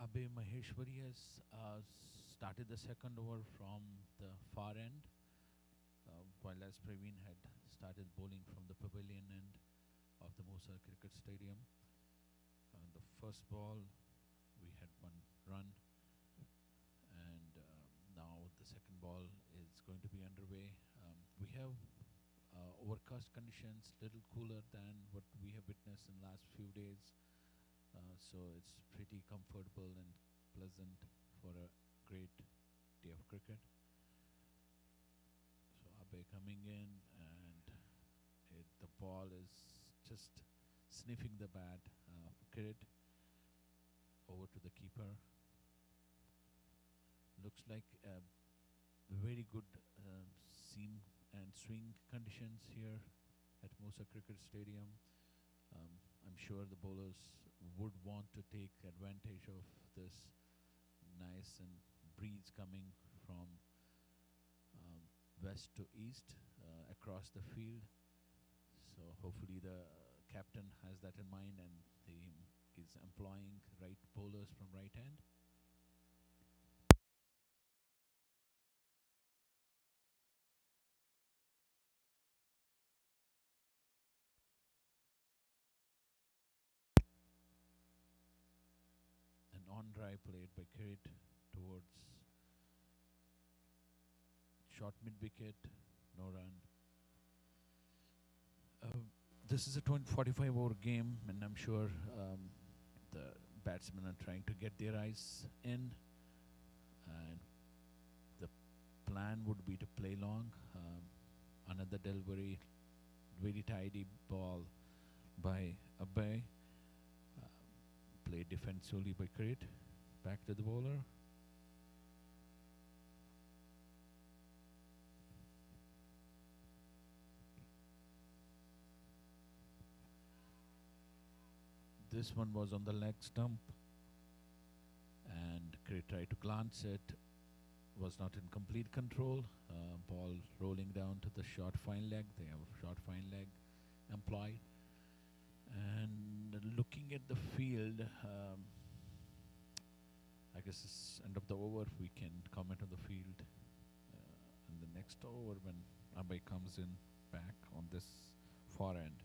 Abhay Maheshwari has started the second over from the far end, while as Praveen had started bowling from the pavilion end of the Musa Cricket Stadium. The first ball, we had 1 run, and now the second ball is going to be underway. We have overcast conditions, little cooler than what we have witnessed in the last few days. So it's pretty comfortable and pleasant for a great day of cricket. So Abe coming in, and the ball is just sniffing the bat. Cricket over to the keeper. Looks like very good seam and swing conditions here at Musa Cricket Stadium. I'm sure the bowlers would want to take advantage of this nice and breeze coming from west to east across the field. So hopefully the captain has that in mind, and he is employing right bowlers from right hand. An on drive played by Kirit towards short mid wicket, no run. This is a 45 over game, and I'm sure the batsmen are trying to get their eyes in. And the plan would be to play long. Another delivery, very tidy ball by Abhay. Played defensively by Kirit. Back to the bowler. This one was on the leg stump, and Kirit tried to glance it. Was not in complete control. Ball rolling down to the short fine leg. They have a short fine leg employed. And looking at the field, I guess it's end of the over. We can comment on the field in the next over when Abhay comes in back on this far end.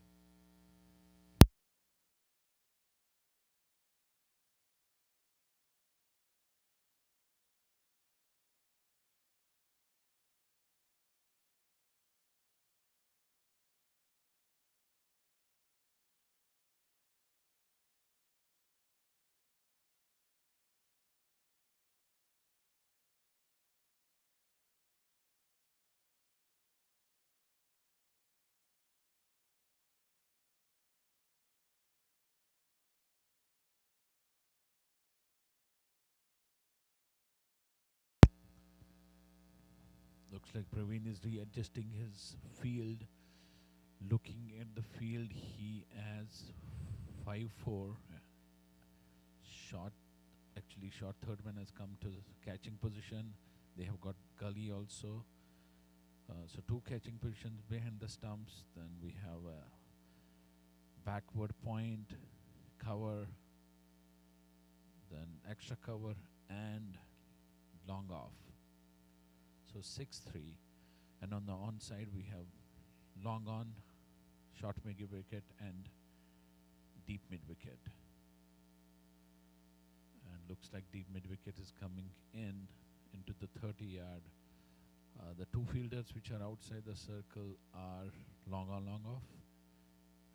Looks like Praveen is readjusting his field. Looking at the field, he has 5-4. Short, actually, short third man has come to catching position. They have got gully also. So 2 catching positions behind the stumps. Then we have a backward point, cover, then extra cover, and long off. So 6-3. And on the onside, we have long on, short mid wicket, and deep mid wicket. And looks like deep mid wicket is coming in into the 30-yard. The 2 fielders which are outside the circle are long on, long off.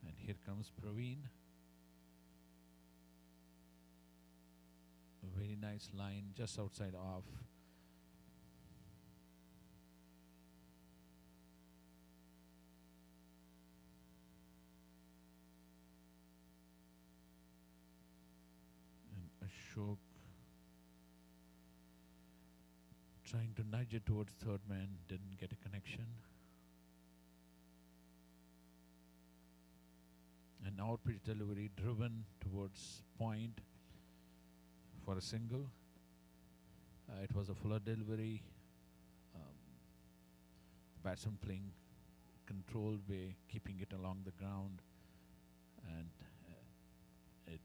And here comes Praveen. A very nice line just outside off. And Ashok trying to nudge it towards third man, didn't get a connection. An out pitch delivery driven towards point for a single. It was a fuller delivery. The batsman playing controlled way, keeping it along the ground, and it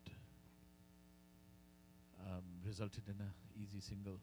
resulted in a easy single.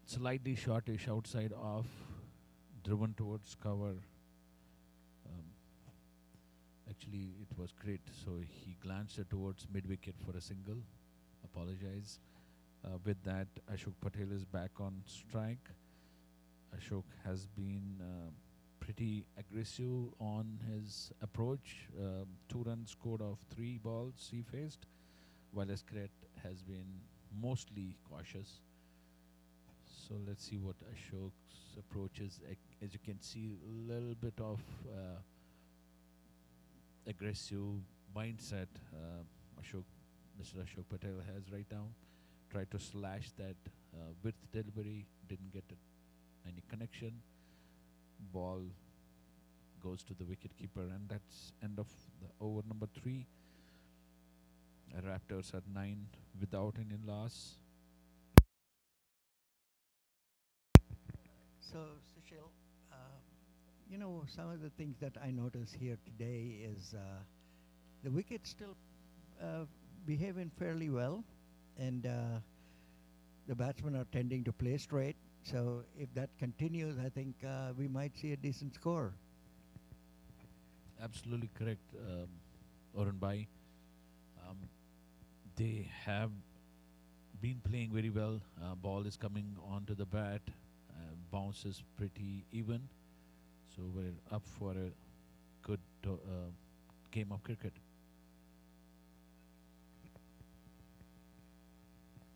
Slightly shortish outside off, driven towards cover. Um, Actually, it was great. So he glanced it towards mid wicket for a single. Apologize. With that, Ashok Patel is back on strike. Ashok has been pretty aggressive on his approach. 2 runs scored off 3 balls he faced, while Eskret has been mostly cautious. So let's see what Ashok's approach is. As you can see, a little bit of aggressive mindset Ashok, Mr. Ashok Patel has right now. Tried to slash that width delivery, didn't get any connection. Ball goes to the wicket keeper, and that's end of the over number 3. Raptors at 9 without any loss. So, Sushil, some of the things that I notice here today is the wicket's still uh, behaving fairly well, and the batsmen are tending to play straight. So, if that continues, I think we might see a decent score. Absolutely correct, Orun Bhai. Um, they have been playing very well. Ball is coming onto the bat. Bounce is pretty even. So we're up for a good game of cricket.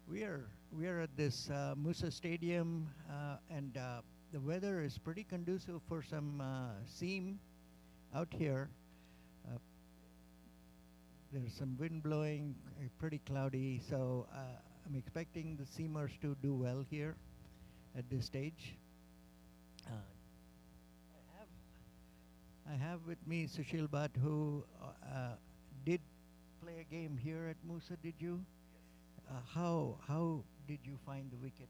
We are at this Musa Stadium, and the weather is pretty conducive for some seam out here. Uh, there's some wind blowing, pretty cloudy, so I'm expecting the seamers to do well here at this stage. Uh, I have with me Sushil Bhatt, who did play a game here at Musa. Did you? How did you find the wicket?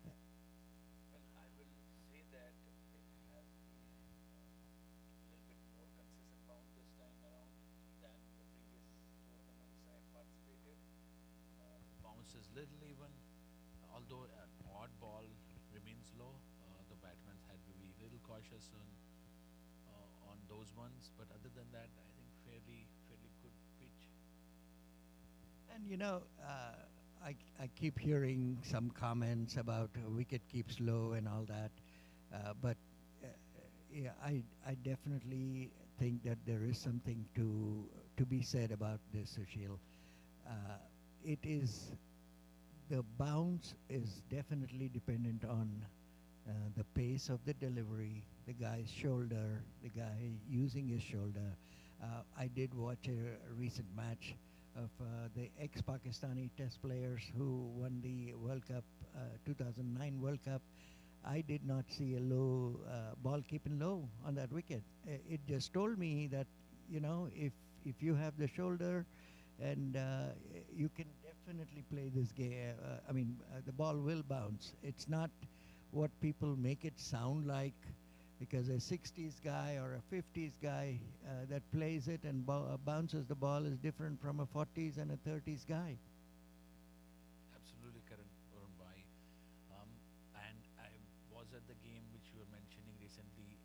Well, I will say that it has been a little bit more consistent bounce this time around than the previous tournaments I have participated. Bounce is little even, although an odd ball remains low. The batsmen had to be a little cautious on those ones, but other than that, I think fairly good pitch. And I keep hearing some comments about wicket keeps low and all that, but uh, yeah, I definitely think that there is something to be said about this, Sushil. Uh, it is the bounce is definitely dependent on the pace of the delivery, the guy's shoulder, the guy using his shoulder. I did watch a recent match of the ex-Pakistani test players who won the World Cup, 2009 World Cup. I did not see a low ball keeping low on that wicket. It just told me that if you have the shoulder and you can definitely play this game. The ball will bounce. It's not what people make it sound like, because a 60s guy or a 50s guy that plays it and bounces the ball is different from a 40s and a 30s guy. Absolutely correct, Varun Bhai. And I was at the game which you were mentioning recently,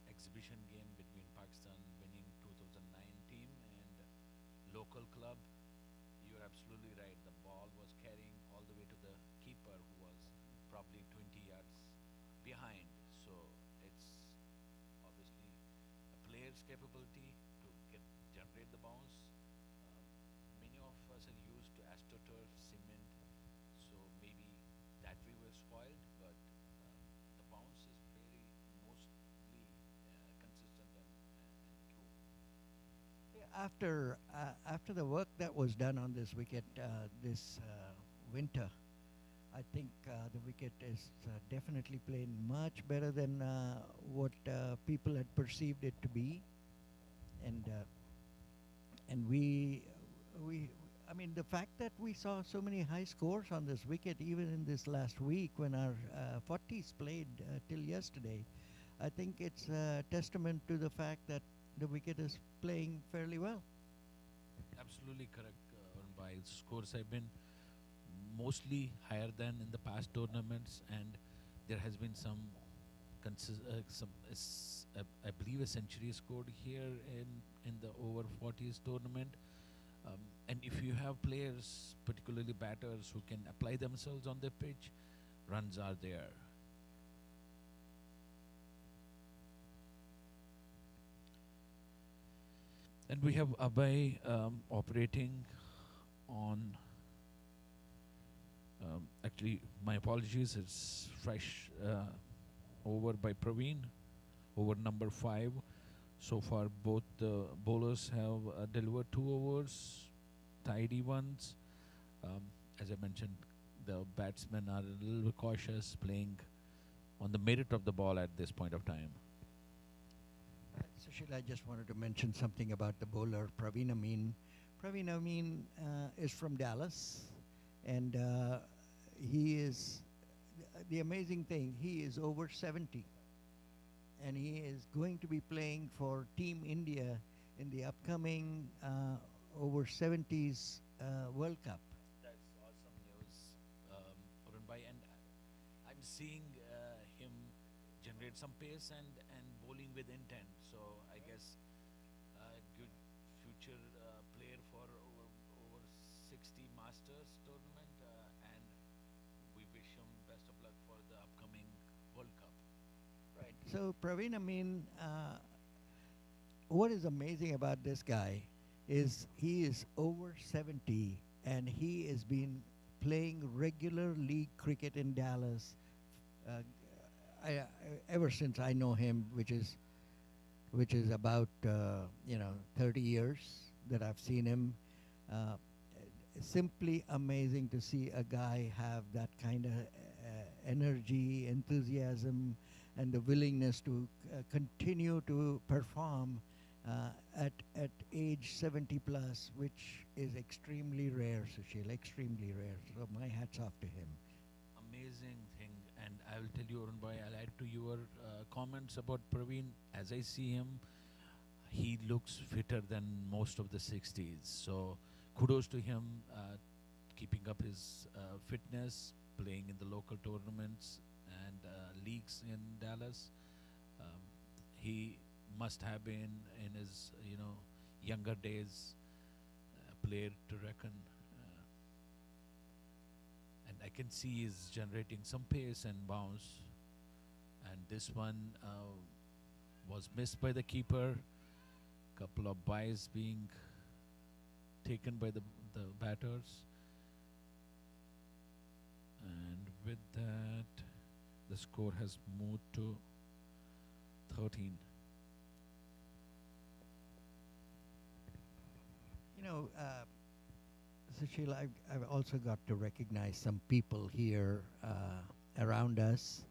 exhibition game between Pakistan winning 2019 and local club. You're absolutely right. The ball was carrying all the way to the keeper, who was probably 20 yards behind. So it's obviously a player's capability to generate the bounce. Um, Many of us are used to astroturf, cement, so maybe that we were spoiled. But the bounce is very mostly consistent and true. Yeah, after the work that was done on this wicket this winter, I think the wicket is definitely playing much better than what people had perceived it to be, and we I mean, the fact that we saw so many high scores on this wicket, even in this last week when our 40s played till yesterday, I think it's a testament to the fact that the wicket is playing fairly well. Absolutely correct, Varun Bhai. Scores have been mostly higher than in the past tournaments, and there has been I believe a century scored here in the over 40s tournament. And if you have players, particularly batters, who can apply themselves on the pitch, runs are there. And we have Abhay operating on. Actually, my apologies. It's fresh over by Praveen, over number 5. So far, both the bowlers have delivered 2 overs, tidy ones. Um, as I mentioned, the batsmen are a little bit cautious, playing on the merit of the ball at this point of time. Sushil, I just wanted to mention something about the bowler, Praveen Amin. Praveen Amin is from Dallas, and he is, the amazing thing, he is over 70, and he is going to be playing for Team India in the upcoming over 70s World Cup. That's awesome news, Arun Bhai. And I'm seeing him generate some pace and bowling with intent. So I guess good future player for over 60 Masters tournament, and we wish him best of luck for the upcoming World Cup. Right. So Praveen Amin, what is amazing about this guy is he is over 70 and he has been playing regular league cricket in Dallas ever since I know him, which is about 30 years that I've seen him. Simply amazing to see a guy have that kind of energy, enthusiasm, and the willingness to continue to perform at age 70 plus, which is extremely rare, Sushil, extremely rare. So my hats off to him. Amazing thing, and I will tell you, Arun Bhai, I'll add to your comments about Praveen. As I see him, he looks fitter than most of the 60s. So kudos to him, keeping up his fitness, playing in the local tournaments and leagues in Dallas. He must have been in his younger days a player to reckon. And I can see he's generating some pace and bounce. And this one was missed by the keeper. Couple of byes being taken by the batters. And with that, the score has moved to 13. Sushil, I've also got to recognize some people here around us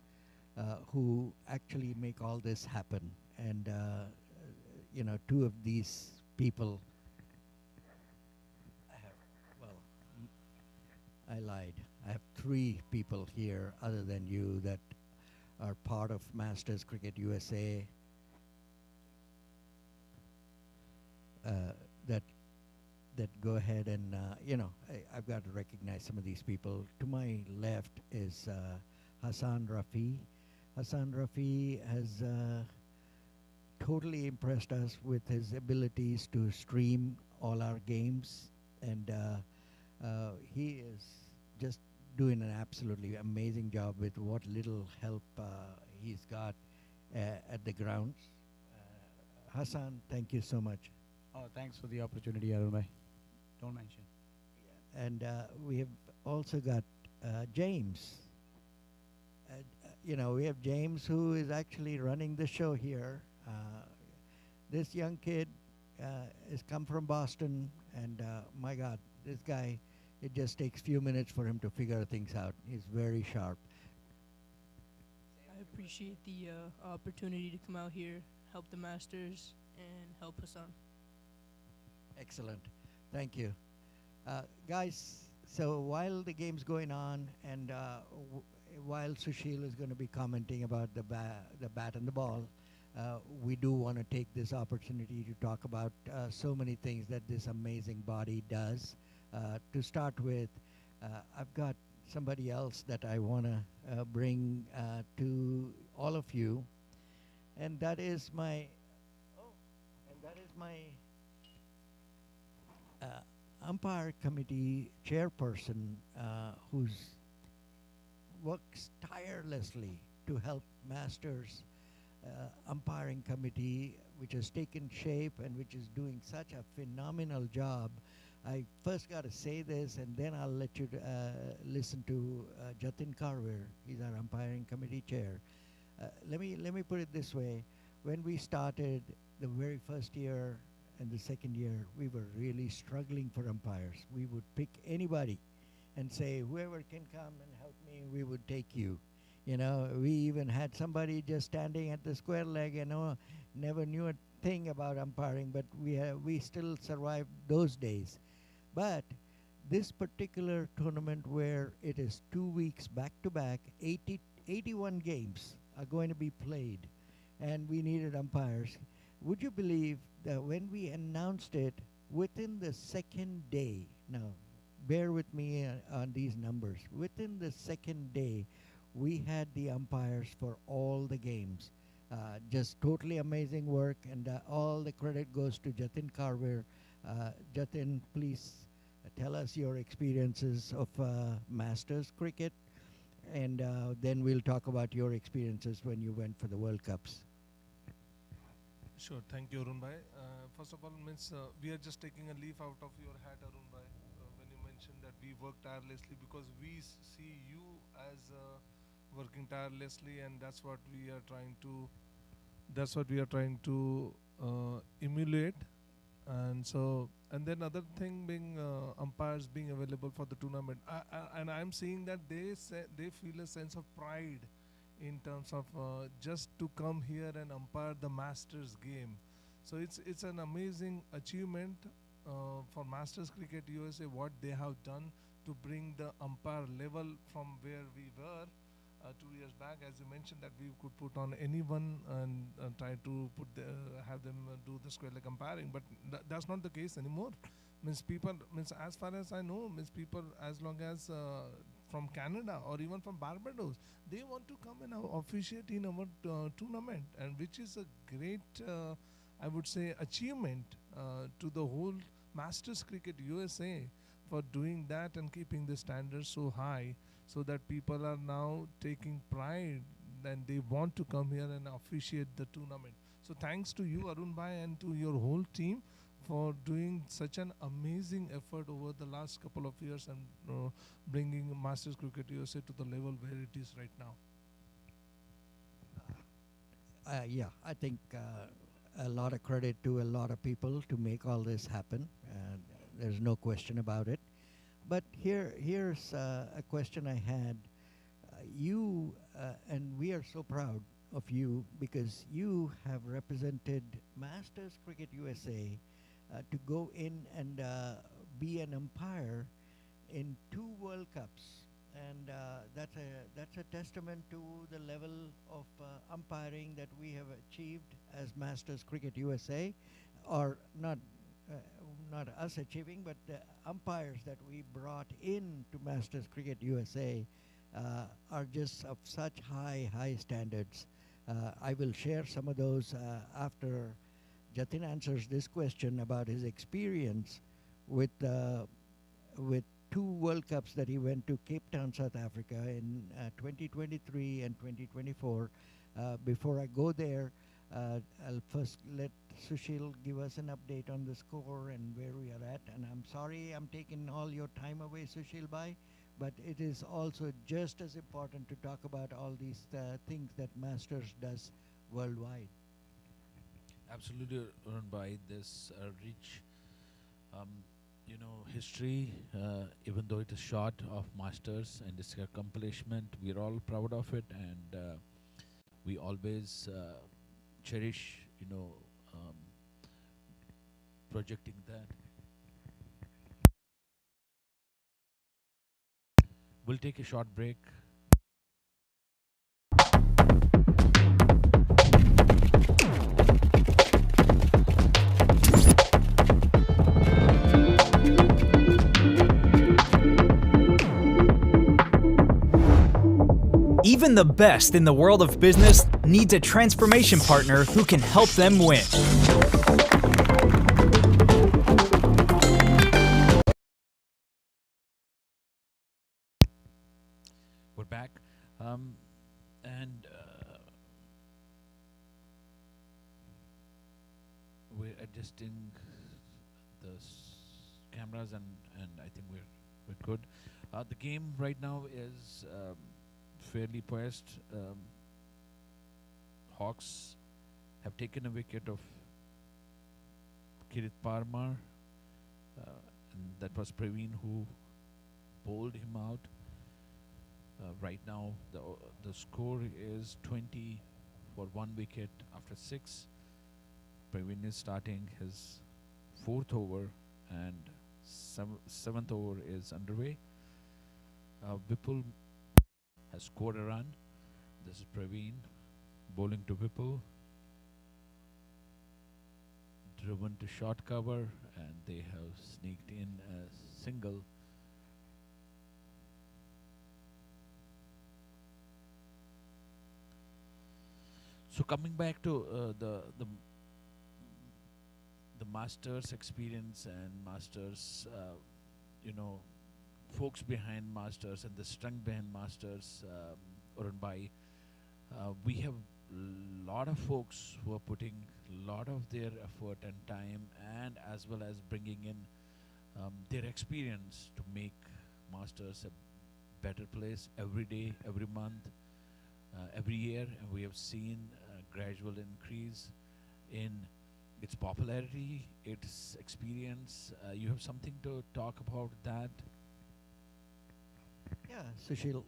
who actually make all this happen. And, 2 of these people, I lied. I have three people here other than you that are part of Masters Cricket USA uh, that go ahead and I've got to recognize some of these people. To my left is Hassan Rafi. Hassan Rafi has totally impressed us with his abilities to stream all our games, and he is just doing an absolutely amazing job with what little help he's got at the grounds. Hassan, thank you so much. Oh, thanks for the opportunity, Arun bhai. Don't mention. And we have also got James. We have James who is actually running the show here. This young kid has come from Boston, and my God, this guy, it just takes few minutes for him to figure things out. He's very sharp. I appreciate the opportunity to come out here, help the Masters, and help Hassan. Excellent. Thank you. Guys, so while the game's going on and while Sushil is going to be commenting about the bat and the ball, we do want to take this opportunity to talk about so many things that this amazing body does. To start with, I've got somebody else that I want to bring to all of you, and that is my umpire committee chairperson, who's works tirelessly to help Masters umpiring committee, which has taken shape and which is doing such a phenomenal job. I first got to say this, and then I'll let you listen to Jatin Karwir. He's our umpiring committee chair. Let me put it this way: when we started the very first year and the second year, we were really struggling for umpires. We would pick anybody and say, whoever can come and help me, we would take you. We even had somebody just standing at the square leg and never knew a thing about umpiring, but we still survived those days. But this particular tournament, where it is 2 weeks back to back, 81 games are going to be played, and we needed umpires. Would you believe that when we announced it, within the second day, now bear with me on these numbers, within the second day, we had the umpires for all the games. Just totally amazing work, and all the credit goes to Jatin Karwir. Jatin, please tell us your experiences of Masters cricket, and then we'll talk about your experiences when you went for the World Cups. Sure, thank you, Arun bhai. First of all, we are just taking a leaf out of your hat, Arun bhai, when you mentioned that we work tirelessly, because we see you as working tirelessly, and that's what we are trying to. That's what we are trying to emulate, and then other thing being umpires being available for the tournament, and I'm seeing that they feel a sense of pride in terms of just to come here and umpire the Masters game. So it's an amazing achievement for Masters Cricket USA, what they have done to bring the umpire level from where we were 2 years back. As you mentioned, that we could put on anyone and try to have them do the square leg umpiring, but that's not the case anymore. As far as I know, people as long as from Canada or even from Barbados, they want to come and officiate in our tournament, and which is a great, I would say, achievement to the whole Masters Cricket USA for doing that and keeping the standards so high, so that people are now taking pride and they want to come here and officiate the tournament. So thanks to you, Arun bhai, and to your whole team for doing such an amazing effort over the last couple of years and bringing Masters Cricket USA to the level where it is right now. Yeah, I think a lot of credit to a lot of people to make all this happen. There's no question about it. But here's a question I had. You, and we are so proud of you, because you have represented Masters Cricket USA to go in and be an umpire in 2 World Cups, and that's a testament to the level of umpiring that we have achieved as Masters Cricket USA, or uh, not us achieving, but the umpires that we brought in to Masters Cricket USA are just of such high standards. I will share some of those after Jatin answers this question about his experience with with 2 World Cups that he went to Cape Town, South Africa in 2023 and 2024. Before I go there, I'll first let Sushil give us an update on the score and where we are at. And I'm sorry I'm taking all your time away, Sushil Bhai, but it is also just as important to talk about all these things that Masters does worldwide. Absolutely, Arun Bhai. This rich, history, even though it is short of Masters and its accomplishment, we are all proud of it, and we always cherish, projecting that. We'll take a short break. Even the best in the world of business needs a transformation partner who can help them win. We're back, and we're adjusting the cameras, and I think we're good. The game right now is fairly poised. Hawks have taken a wicket of Kirit Parmar, and that was Praveen who bowled him out. Right now, the score is 20 for 1 wicket after 6. Praveen is starting his 4th over, and 7th over is underway. Vipul has scored a run. This is Praveen bowling to Vipul. Driven to short cover, and they have sneaked in a single. So coming back to the Masters experience and Masters, folks behind Masters and the strength behind Masters, Arun Bhai, we have a lot of folks who are putting a lot of their effort and time, and as well as bringing in their experience to make Masters a better place every day, every month, every year, and we have seen a gradual increase in its popularity, its experience. You have something to talk about that? Yeah, Sushil,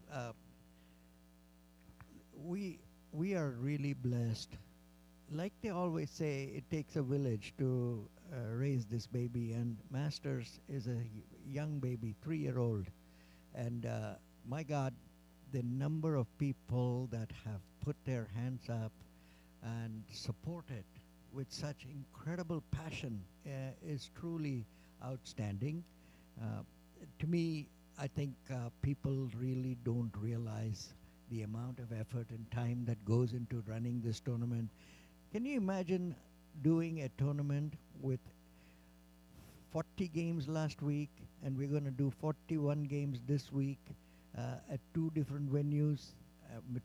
we are really blessed. Like they always say, it takes a village to raise this baby, and Masters is a young baby, 3-year-old, and my God, the number of people that have put their hands up and supported with such incredible passion is truly outstanding. To me, I think people really don't realize the amount of effort and time that goes into running this tournament. Can you imagine doing a tournament with 40 games last week, and we're going to do 41 games this week at 2 different venues,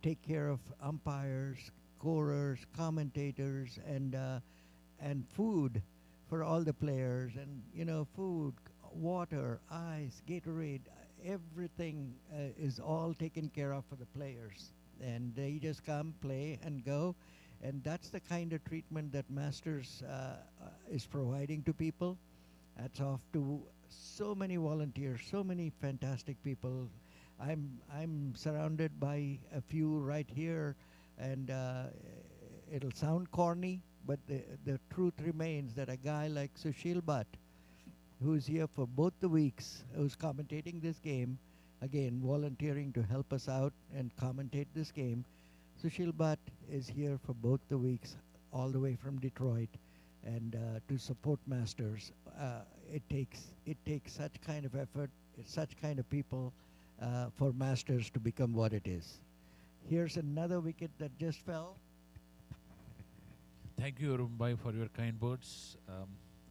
take care of umpires, scorers, commentators, and food for all the players, and food, water, ice, Gatorade, everything is all taken care of for the players, and they just come, play, and go. And that's the kind of treatment that Masters is providing to people. Hats off to so many volunteers, so many fantastic people. I'm surrounded by a few right here, and it'll sound corny, but the truth remains that a guy like Sushil Bhatt, who's here for both the weeks, who's commentating this game, again, volunteering to help us out and commentate this game. Sushil Bhatt is here for both the weeks, all the way from Detroit, and to support Masters. It takes such kind of effort, such kind of people for Masters to become what it is. Here's another wicket that just fell. Thank you, Rumbai, for your kind words.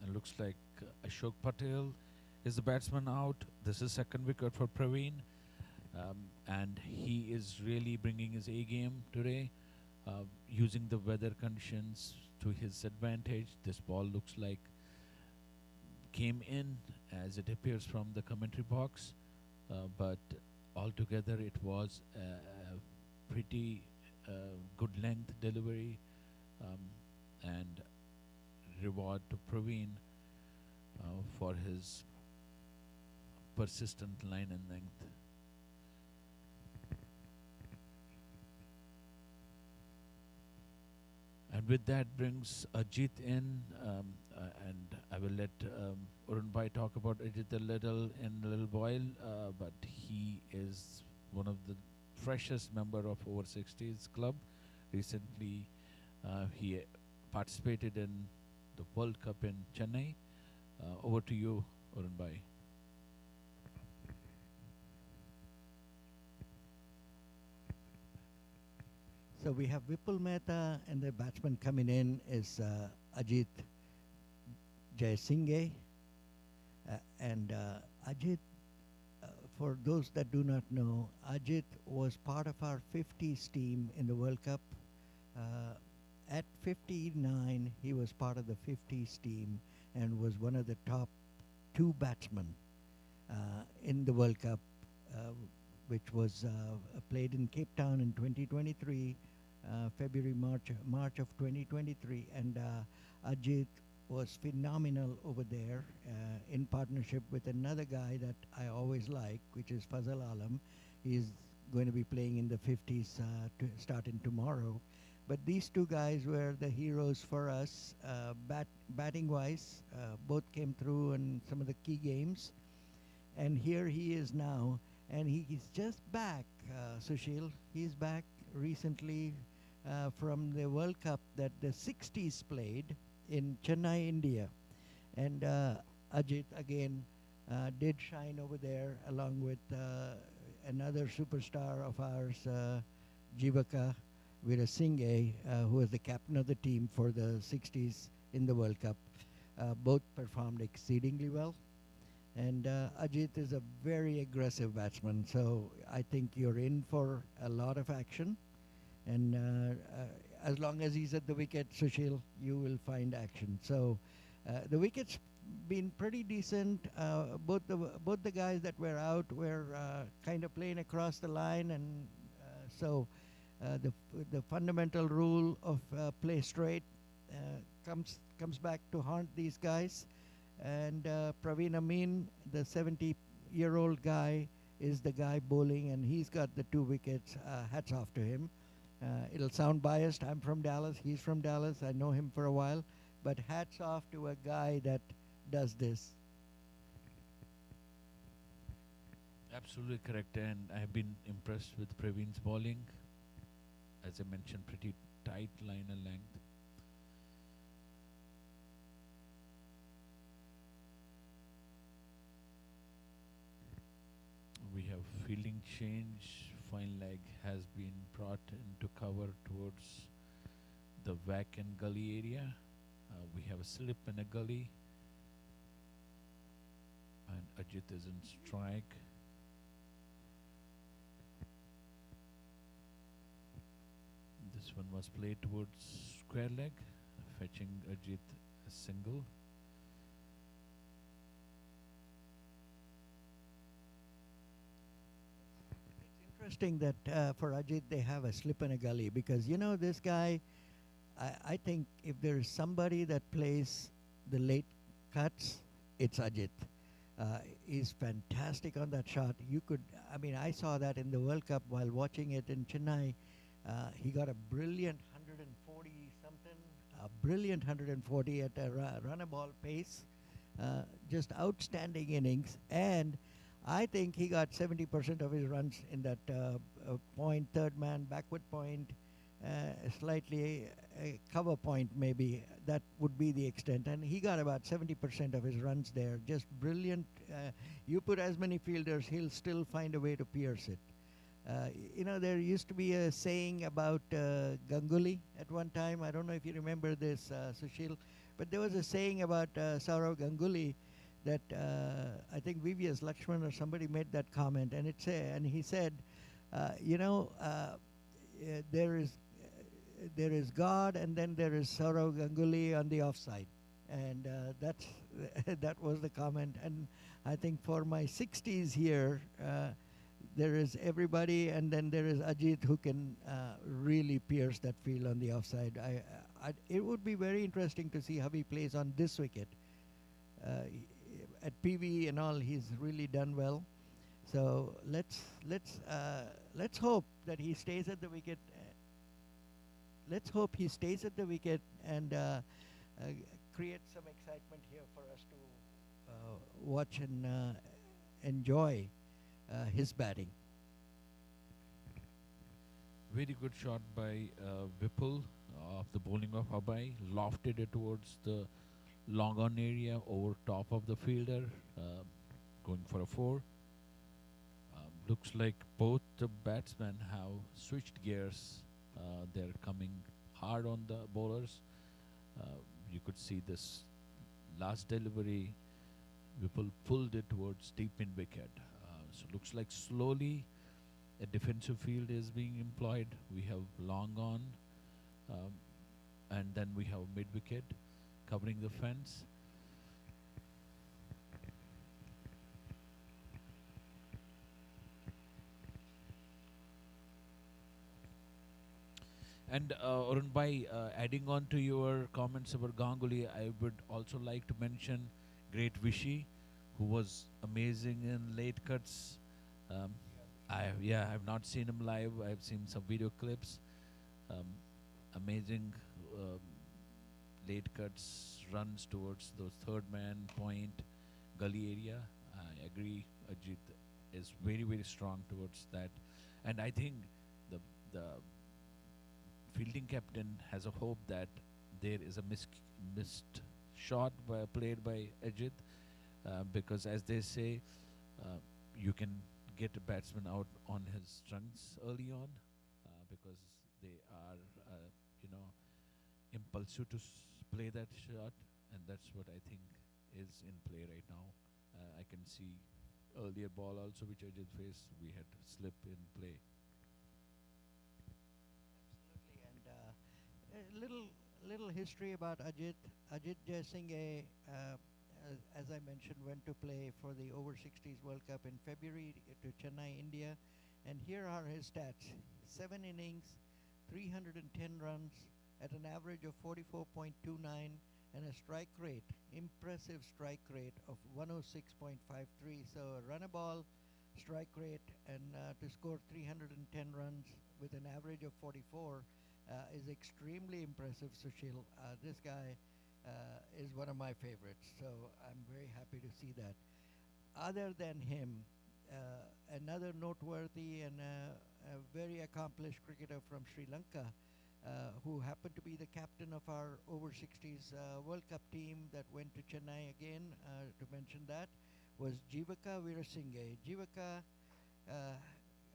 It looks like Ashok Patel is the batsman out. This is second wicket for Praveen. And he is really bringing his A game today, using the weather conditions to his advantage. This ball looks like came in as it appears from the commentary box, but altogether it was a pretty good length delivery, and reward to Praveen for his persistent line and length. And with that brings Ajit in, and I will let Arun Bhai talk about Ajit a little in a little while, but he is one of the freshest member of Over-60s club. Recently, he participated in the World Cup in Chennai. Over to you, Arun Bhai. So we have Vipul Mehta, and the batsman coming in is Ajit Jayasinghe. And Ajit, for those that do not know, Ajit was part of our 50s team in the World Cup. At 59, he was part of the 50s team and was one of the top two batsmen in the World Cup, which was played in Cape Town in 2023, February, March of 2023. And Ajit was phenomenal over there in partnership with another guy that I always like, which is Fazal Alam. He's going to be playing in the 50s starting tomorrow. But these two guys were the heroes for us, batting-wise. Both came through in some of the key games. And here he is now. And he's just back, Sushil. He's back recently from the World Cup that the 60s played in Chennai, India. And Ajit, again, did shine over there along with another superstar of ours, Jivaka Veerasinghe, who was the captain of the team for the 60s in the World Cup. Both performed exceedingly well. And Ajit is a very aggressive batsman, so I think you're in for a lot of action. And as long as he's at the wicket, Sushil, you will find action. So the wicket's been pretty decent. Both the guys that were out were kind of playing across the line, and so the fundamental rule of play straight comes back to haunt these guys. And Praveen Amin, the 70-year-old guy, is the guy bowling, and he's got the 2 wickets. Hats off to him. It'll sound biased. I'm from Dallas. He's from Dallas. I know him for a while. But hats off to a guy that does this. Absolutely correct, and I have been impressed with Praveen's bowling. As I mentioned, pretty tight line and length. We have fielding change. Fine leg has been brought into cover towards the whack and gully area. We have a slip in a gully, and Ajit is in strike. This one was played towards square leg, fetching Ajit a single. Interesting that for Ajit they have a slip and a gully, because you know this guy, I think if there is somebody that plays the late cuts, it's Ajit. He's fantastic on that shot. I saw that in the World Cup while watching it in Chennai. He got a brilliant 140 something, a brilliant 140 at a run a ball pace. Just outstanding innings, and I think he got 70% of his runs in that point, third man, backward point, slightly cover point maybe. That would be the extent, and he got about 70% of his runs there. Just brilliant. You put as many fielders, he'll still find a way to pierce it. There used to be a saying about Ganguly at one time. I don't know if you remember this, Sushil, but there was a saying about Saurav Ganguly that I think VVS Lakshman or somebody made that comment, and he said, there is God, and then there is Saurav Ganguly on the offside, and that's that was the comment. And I think for my 60s here, there is everybody, and then there is Ajit who can really pierce that field on the offside. It would be very interesting to see how he plays on this wicket. At PV and all, he's really done well. So let's hope that he stays at the wicket. Let's hope he stays at the wicket and create some excitement here for us to watch and enjoy his batting. Very good shot by Vipul of the bowling of Abai. Lofted it towards the long on area over top of the fielder, going for a 4. Looks like both the batsmen have switched gears. They're coming hard on the bowlers. You could see this last delivery. Vipul pulled it towards deep in wicket. So looks like slowly a defensive field is being employed. We have long on, and then we have mid wicket covering the fence. And Arun Bhai, adding on to your comments about Ganguly, I would also like to mention great Vishy, who was amazing in late cuts. I've not seen him live. I've seen some video clips. Amazing late cuts, runs towards those third man point, gully area. I agree. Ajit is very, very strong towards that, and I think the fielding captain has a hope that there is a missed shot played by Ajit, because as they say, you can get a batsman out on his strengths early on, because they are, impulsive to play that shot, and that's what I think is in play right now. I can see earlier ball also which Ajit faced, we had slip in play. Absolutely, and little history about Ajit. Ajit Jaisinghe, as I mentioned, went to play for the Over-60s World Cup in February to Chennai, India, and here are his stats: 7 innings, 310 runs, at an average of 44.29, and a strike rate, impressive strike rate of 106.53. So a run a ball strike rate, and to score 310 runs with an average of 44 is extremely impressive, Sushil. This guy is one of my favorites, so I'm very happy to see that. Other than him, another noteworthy and a very accomplished cricketer from Sri Lanka, who happened to be the captain of our Over-60s World Cup team that went to Chennai again, to mention that, was Jivaka Veerasinghe. Jivaka,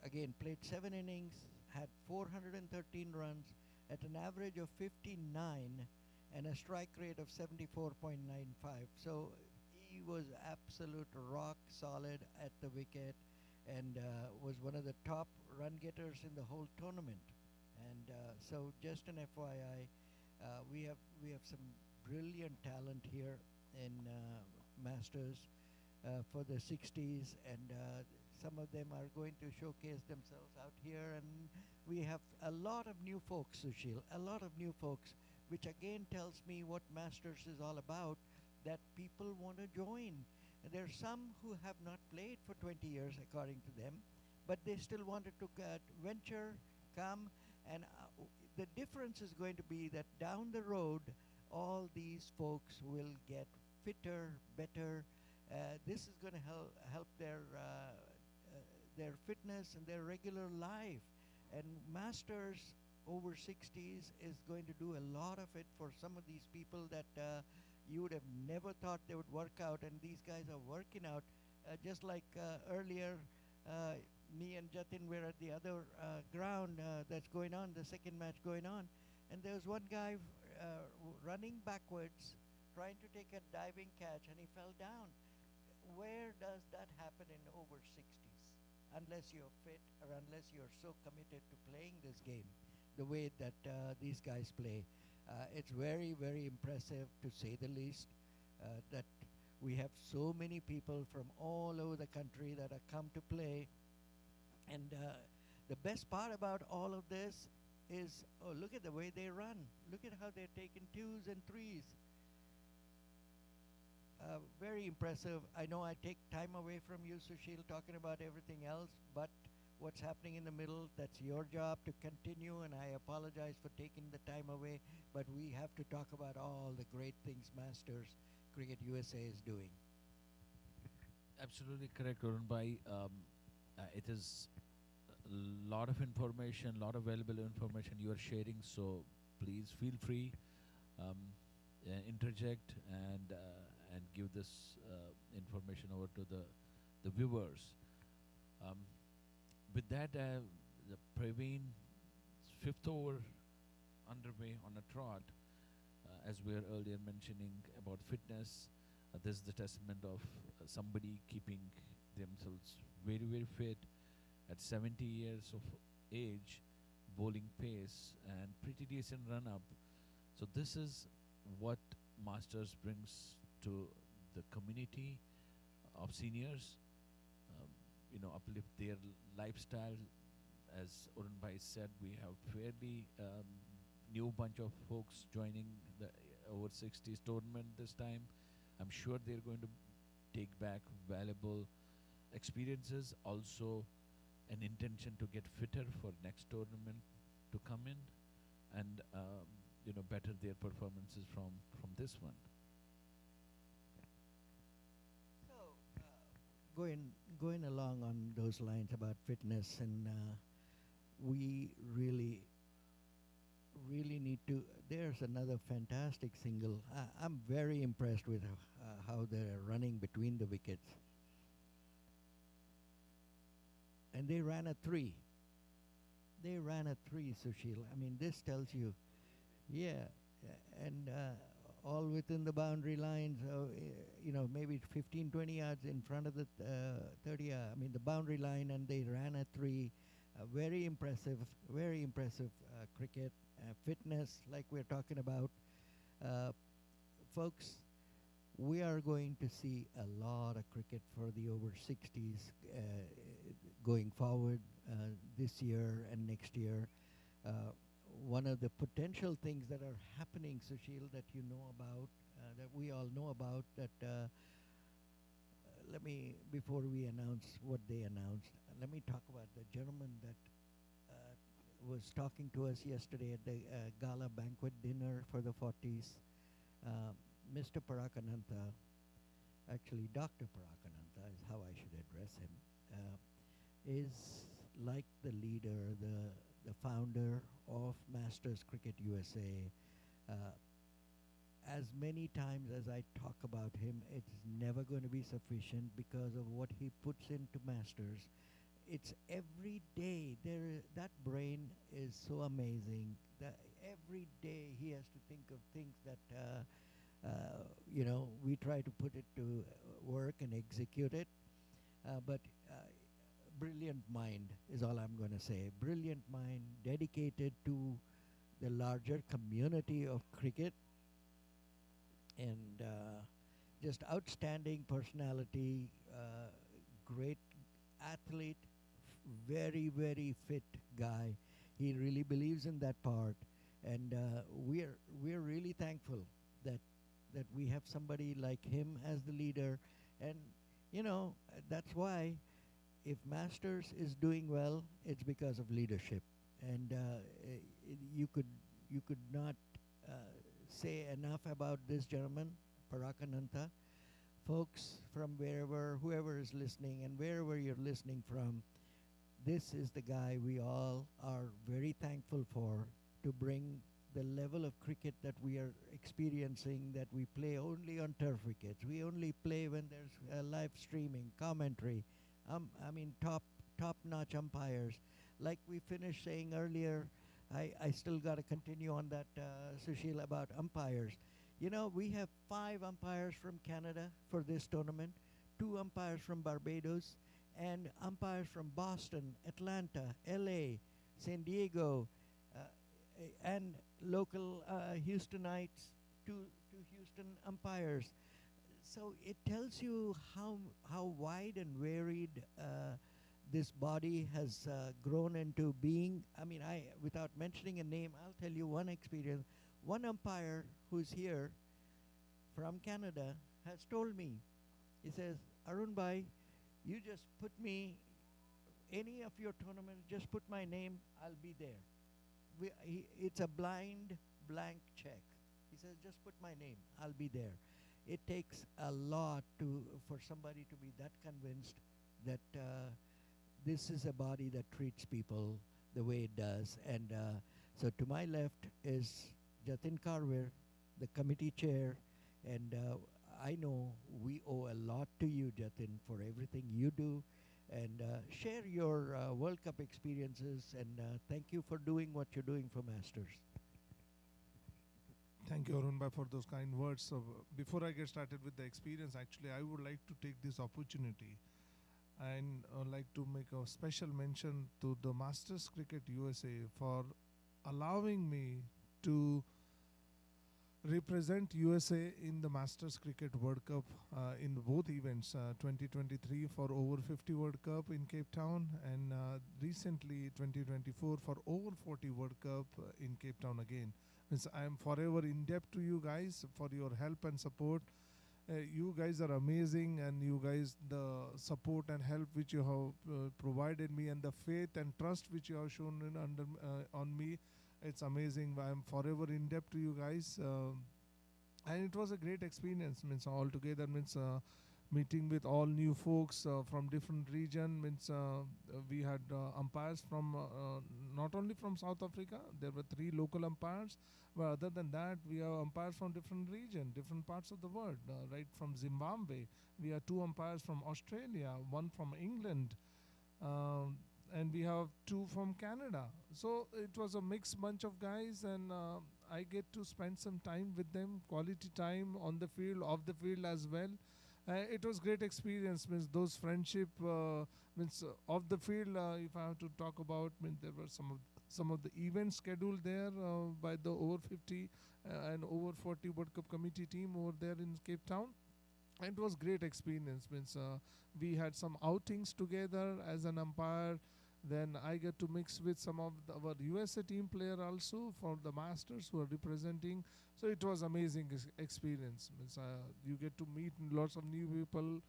again, played 7 innings, had 413 runs, at an average of 59, and a strike rate of 74.95. So he was absolute rock solid at the wicket, and was one of the top run getters in the whole tournament. And so just an FYI, we have some brilliant talent here in Masters for the 60s, and some of them are going to showcase themselves out here. And we have a lot of new folks, Sushil, a lot of new folks, which again tells me what Masters is all about, that people want to join. And there are some who have not played for 20 years, according to them, but they still wanted to venture, come, and the difference is going to be that down the road, all these folks will get fitter, better. This is going to help their fitness and their regular life. And Masters over 60s is going to do a lot of it for some of these people that you would have never thought they would work out, and these guys are working out. Just like earlier, me and Jatin were at the other ground that's going on, the second match going on, and there was one guy running backwards, trying to take a diving catch, and he fell down. Where does that happen in over 60s? Unless you're fit or unless you're so committed to playing this game the way that these guys play. It's very, very impressive, to say the least, that we have so many people from all over the country that have come to play. And the best part about all of this is, oh, look at the way they run. Look at how they're taking 2s and 3s. Very impressive. I know I take time away from you, Sushil, talking about everything else, but what's happening in the middle, that's your job to continue, and I apologize for taking the time away, but we have to talk about all the great things Masters Cricket USA is doing. Absolutely correct, Arun Bhai. It is a lot of information, lot of valuable information you are sharing, so please feel free, interject and give this information over to the viewers. With that, the Praveen's fifth over underway on a trot. As we were earlier mentioning about fitness, this is the testament of somebody keeping themselves very, very fit at 70 years of age, bowling pace and pretty decent run up. So this is what Masters brings to the community of seniors. Uplift their lifestyle. As Arun Bhai said, we have fairly new bunch of folks joining the over 60s tournament this time. I'm sure they're going to take back valuable experiences, also an intention to get fitter for next tournament to come in, and better their performances from this one. So, going along on those lines about fitness, and we really need to. There's another fantastic single. I'm very impressed with how they're running between the wickets. And they ran a 3. They ran a 3, Sushil. I mean, this tells you, yeah, and all within the boundary lines, maybe 15, 20 yards in front of the 30, the boundary line, and they ran a 3. Very impressive cricket. Fitness, like we're talking about. Folks, we are going to see a lot of cricket for the over 60s going forward this year and next year. One of the potential things that are happening, Sushil, that you know about, that we all know about, that before we announce what they announced, let me talk about the gentleman that was talking to us yesterday at the gala banquet dinner for the 40s. Mr. Parakananta, actually Dr. Parakananta is how I should address him, is like the leader, the founder of Masters Cricket USA. As many times as I talk about him, it's never going to be sufficient because of what he puts into Masters. It's every day. That brain is so amazing that every day he has to think of things that we try to put it to work and execute it. But brilliant mind is all I'm going to say. Brilliant mind, dedicated to the larger community of cricket, and just outstanding personality, great athlete, very, very fit guy. He really believes in that part, and we're really thankful that we have somebody like him as the leader. And that's why if Masters is doing well, it's because of leadership. And you could not say enough about this gentleman, Parakananta. Folks from wherever, whoever is listening and wherever you're listening from, this is the guy we all are very thankful for to bring the level of cricket that we are experiencing, that we play only on turf wickets. We only play when there's live streaming, commentary. I mean, top-notch umpires. Like we finished saying earlier, I still got to continue on that, Sushil, about umpires. You know, we have 5 umpires from Canada for this tournament, 2 umpires from Barbados, and umpires from Boston, Atlanta, LA, San Diego, and local Houstonites, two Houston umpires. So it tells you how wide and varied this body has grown into being. I mean, without mentioning a name, I'll tell you one experience. One umpire who's here from Canada has told me, he says, Arun Bhai, you just put me, any of your tournaments, just put my name, I'll be there. It's a blind blank check. He says, just put my name, I'll be there. It takes a lot for somebody to be that convinced that this is a body that treats people the way it does. And so to my left is Jatin Karver, the committee chair, and I know we owe a lot to you, Jatin, for everything you do. And share your World Cup experiences, and thank you for doing what you're doing for Masters. Thank you, Arun Bhai, for those kind words. So before I get started with the experience, actually, I would like to take this opportunity and like to make a special mention to the Masters Cricket USA for allowing me to represent USA in the Masters Cricket World Cup in both events, 2023 for over 50 World Cup in Cape Town, and recently 2024 for over 40 World Cup in Cape Town again. Means I am forever in debt to you guys for your help and support. You guys are amazing, and you guys, the support and help which you have provided me, and the faith and trust which you have shown on me, it's amazing. I am forever in debt to you guys, and it was a great experience. Means altogether, means meeting with all new folks from different region. Means we had umpires from not only from South Africa. There were 3 local umpires, but other than that, we have umpires from different region, different parts of the world. Right from Zimbabwe, we have 2 umpires from Australia, 1 from England. And we have 2 from Canada. So it was a mixed bunch of guys, and I get to spend some time with them, quality time on the field, off the field as well. It was great experience. Means those friendship, means off the field. If I have to talk about, means there were some of the events scheduled there by the over 50 and over 40 World Cup committee team over there in Cape Town. And it was great experience. Means we had some outings together as an umpire. Then I get to mix with some of our USA team player also for the Masters who are representing. So it was amazing experience. Means you get to meet lots of new people,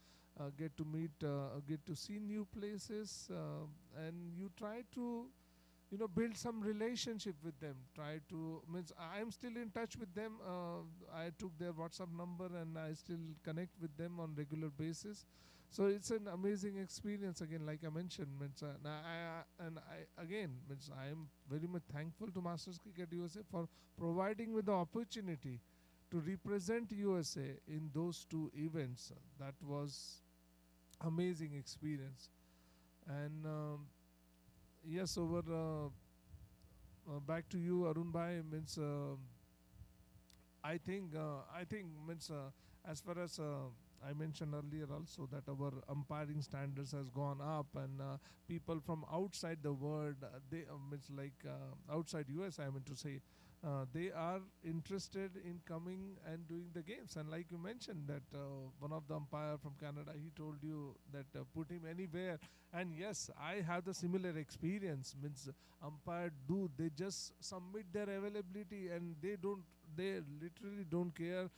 get to see new places, and you try to, build some relationship with them. Try to, means I am still in touch with them. I took their WhatsApp number and I still connect with them on regular basis. So it's an amazing experience again, like I mentioned. Means I am very much thankful to Masters Cricket USA for providing me the opportunity to represent USA in those 2 events. That was amazing experience. And yes, over back to you, Arun Bhai. Means I think means as far as I mentioned earlier also that our umpiring standards has gone up, and people from outside the world, they means like outside US, I meant to say, they are interested in coming and doing the games. And like you mentioned that one of the umpire from Canada, he told you that put him anywhere. And yes, I have the similar experience. Means umpire they just submit their availability, and they literally don't care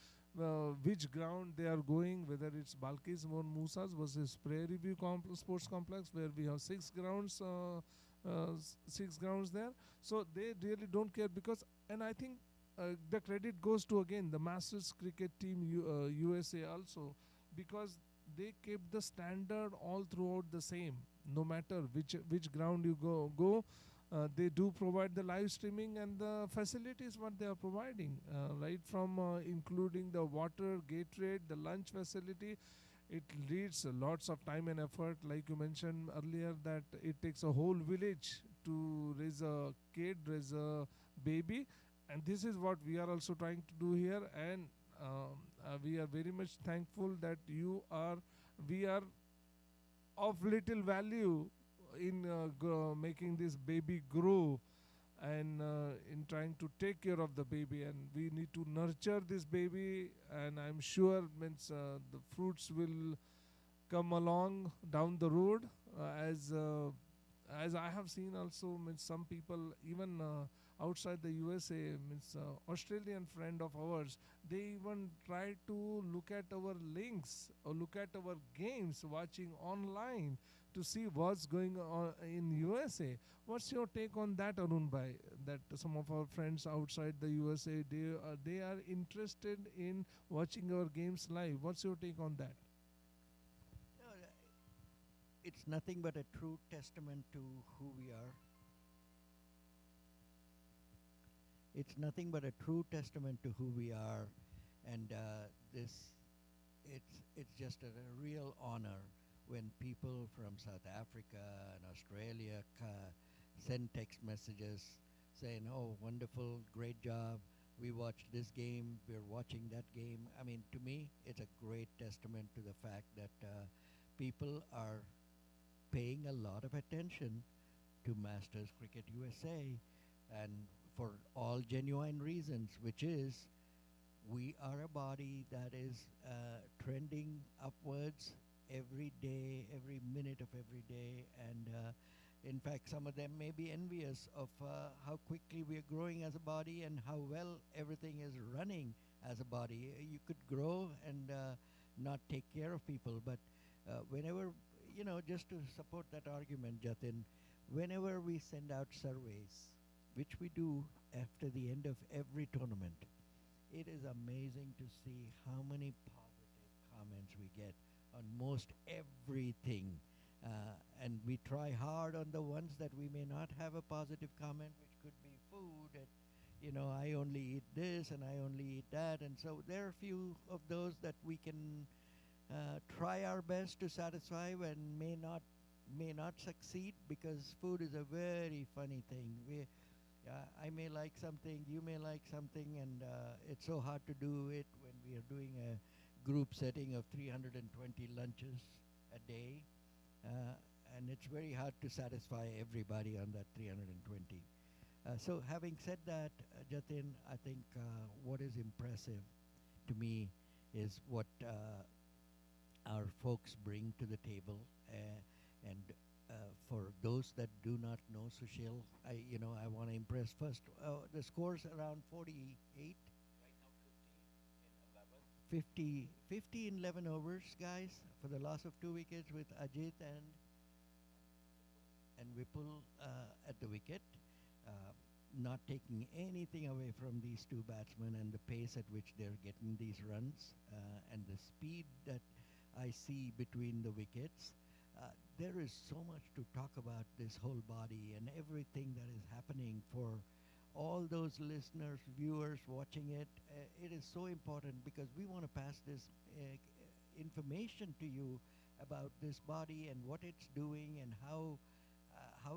which ground they are going, whether it's Balkis or Musas versus Prairie View Sports Complex, where we have 6 grounds, 6 grounds there. So they really don't care, because, and I think the credit goes to again the Masters cricket team USA also, because they kept the standard all throughout the same. No matter which ground you go, they do provide the live streaming and the facilities what they are providing, right from including the water, Gatorade, the lunch facility. It needs lots of time and effort, like you mentioned earlier, that it takes a whole village to raise a kid, raise a baby, and this is what we are also trying to do here. And we are very much thankful that we are of little value in making this baby grow, and in trying to take care of the baby, and we need to nurture this baby, and I'm sure means the fruits will come along down the road, as I have seen also, means some people even outside the USA, means Australian friend of ours, they even try to look at our links or look at our games watching online to see what's going on in USA. What's your take on that, Arun bhai? That some of our friends outside the USA, they are interested in watching our games live. What's your take on that? No, it's nothing but a true testament to who we are. It's nothing but a true testament to who we are, and it's just a real honor when people from South Africa and Australia send text messages saying, "Oh, wonderful, great job. We watched this game. We're watching that game." I mean, to me, it's a great testament to the fact that people are paying a lot of attention to Masters Cricket USA, and for all genuine reasons, which is we are a body that is trending upwards every day, every minute of every day, and in fact, some of them may be envious of how quickly we are growing as a body and how well everything is running as a body. You could grow and not take care of people, but whenever, just to support that argument, Jatin, whenever we send out surveys, which we do after the end of every tournament, it is amazing to see how many positive comments we get on most everything. And we try hard on the ones that we may not have a positive comment, which could be food. And, I only eat this and I only eat that. And so there are a few of those that we can try our best to satisfy and may not succeed, because food is a very funny thing. I may like something, you may like something, and it's so hard to do it when we are doing a group setting of 320 lunches a day, and it's very hard to satisfy everybody on that 320. So having said that, Jatin, I think what is impressive to me is what our folks bring to the table, and for those that do not know Sushil, I want to impress first. The score's around 48. 50 in 11 overs, guys, for the loss of 2 wickets with Ajit and Vipul at the wicket, not taking anything away from these two batsmen and the pace at which they're getting these runs, and the speed that I see between the wickets. There is so much to talk about this whole body and everything that is happening for all those listeners, viewers watching it. It is so important because we want to pass this information to you about this body and what it's doing and how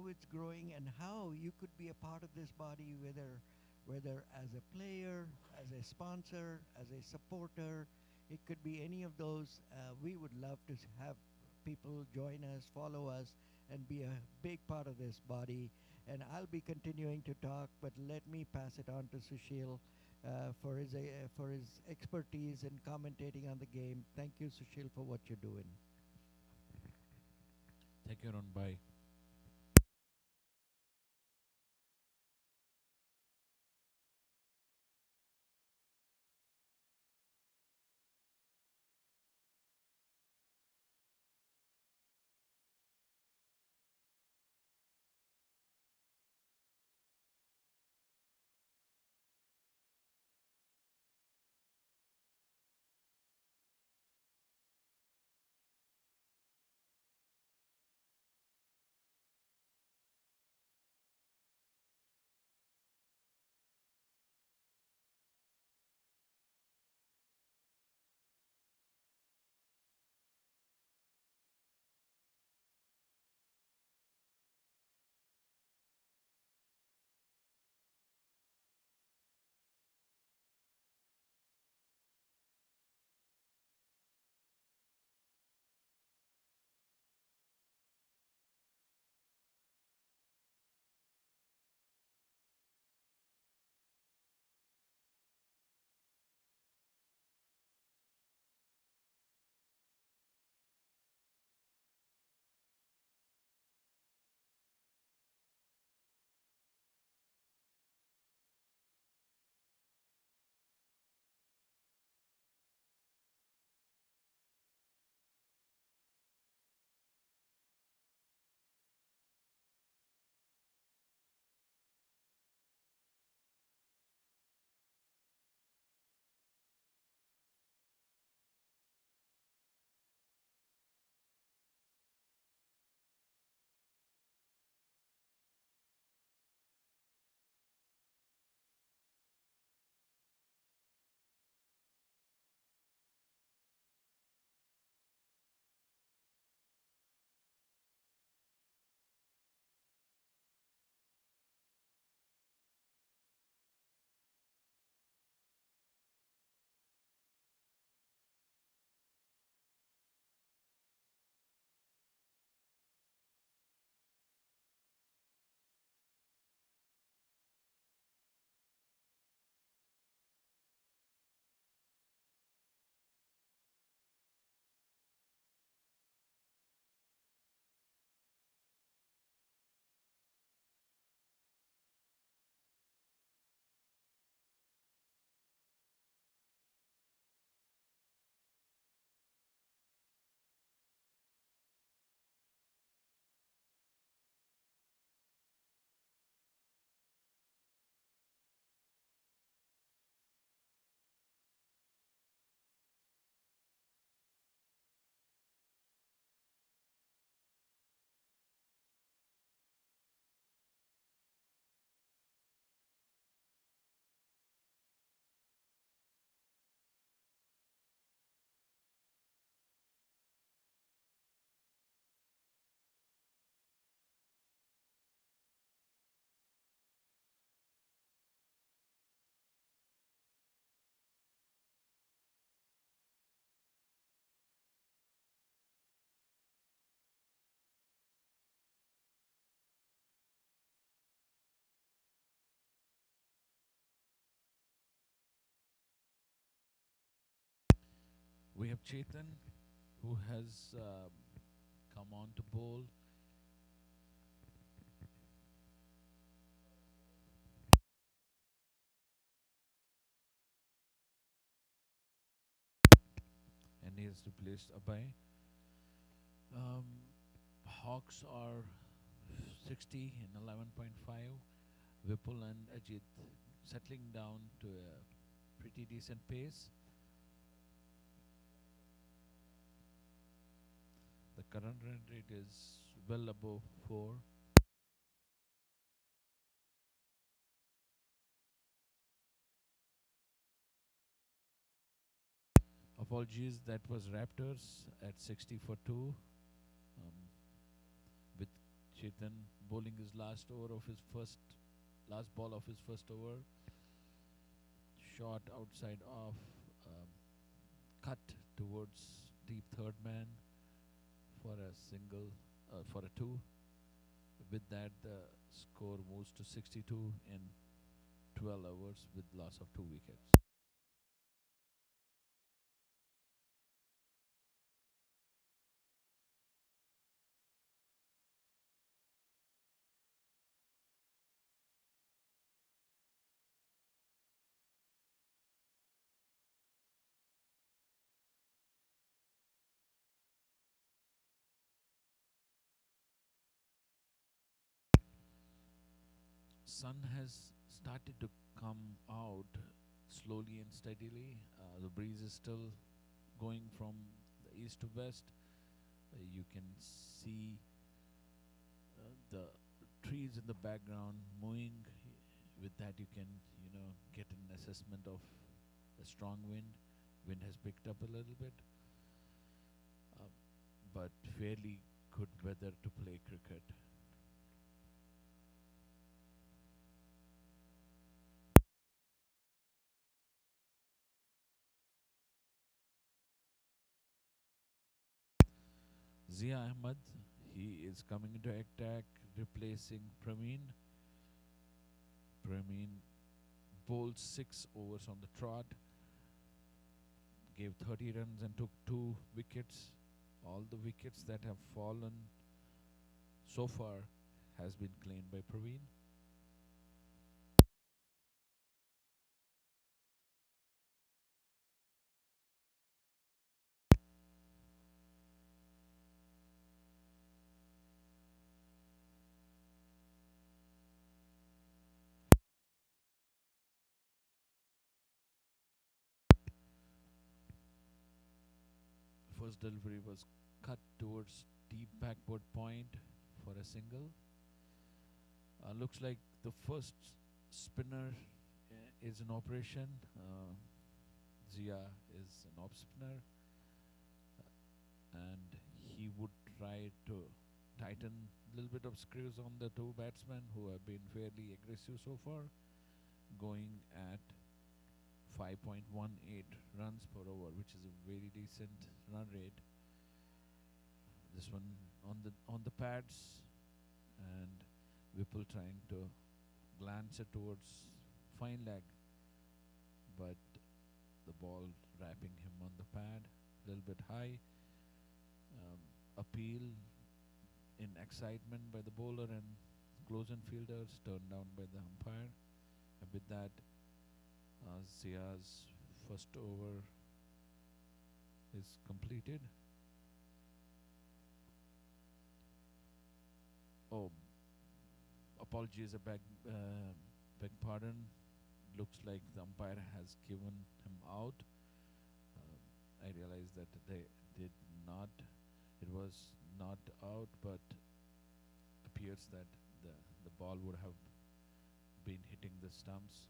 it's growing and how you could be a part of this body, whether as a player, as a sponsor, as a supporter. It could be any of those. We would love to have people join us, follow us, and be a big part of this body. And I'll be continuing to talk, but let me pass it on to Sushil for his expertise in commentating on the game. Thank you, Sushil, for what you're doing. Thank you, Arun bhai. We have Chetan, who has come on to bowl. And he has replaced Abhay. Um, Hawks are 60 in 11.5. Vipul and Ajit settling down to a pretty decent pace. The current run rate is well above 4. Apologies, that was Raptors at 60 for 2. With Chetan bowling his last over of his first, last ball of his first over. Shot outside off, cut towards deep third man for a single, for a 2. With that, the score moves to 62 in 12 overs with loss of 2 wickets. Sun has started to come out slowly and steadily. The breeze is still going from the east to west. You can see the trees in the background moving. With that, you can, get an assessment of a strong wind. Wind has picked up a little bit, uh, but fairly good weather to play cricket. Zia Ahmed, he is coming into attack, replacing Praveen. Praveen bowled 6 overs on the trot, gave 30 runs and took 2 wickets. All the wickets that have fallen so far has been claimed by Praveen. First delivery was cut towards deep backward point for a single. Looks like the first spinner is in operation. Zia is an off spinner, and he would try to tighten a little bit of screws on the 2 batsmen who have been fairly aggressive so far, going at 5.18 runs per over, which is a very decent run rate. This one on the pads, and Whipple trying to glance it towards fine leg, but the ball wrapping him on the pad, a little bit high. Appeal in excitement by the bowler and close-in fielders, turned down by the umpire. And with that, Zia's first over is completed. Oh, apologies, beg pardon. Looks like the umpire has given him out. I realized that they did not. It was not out, but appears that the ball would have been hitting the stumps.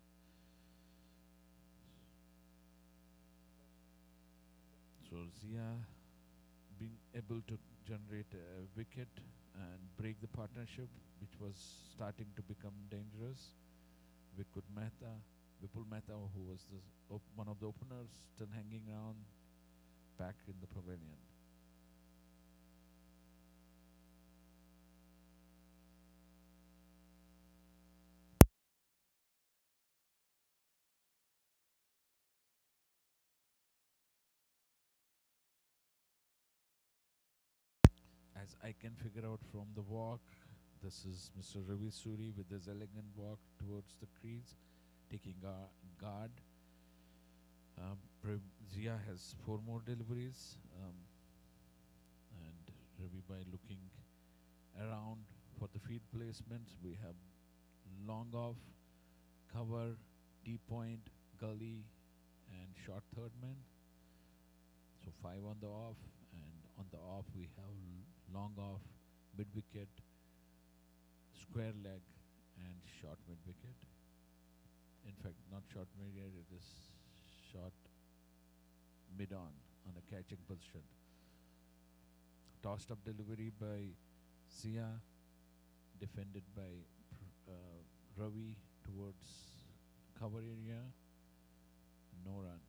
So Zia being able to generate a wicket and break the partnership, which was starting to become dangerous. Vipul Mehta, who was one of the openers, still hanging around back in the pavilion. As I can figure out from the walk, this is Mr. Ravi Suri with his elegant walk towards the crease, taking guard. Zia has 4 more deliveries, and Ravi by looking around for the feed placements. We have long off, cover, deep point, gully, and short third man. So 5 on the off, and on the off we have long off, mid wicket, square leg, and short mid wicket. In fact, not short mid wicket, it is short mid on a catching position. Tossed up delivery by Zia, defended by Ravi towards cover area, no run.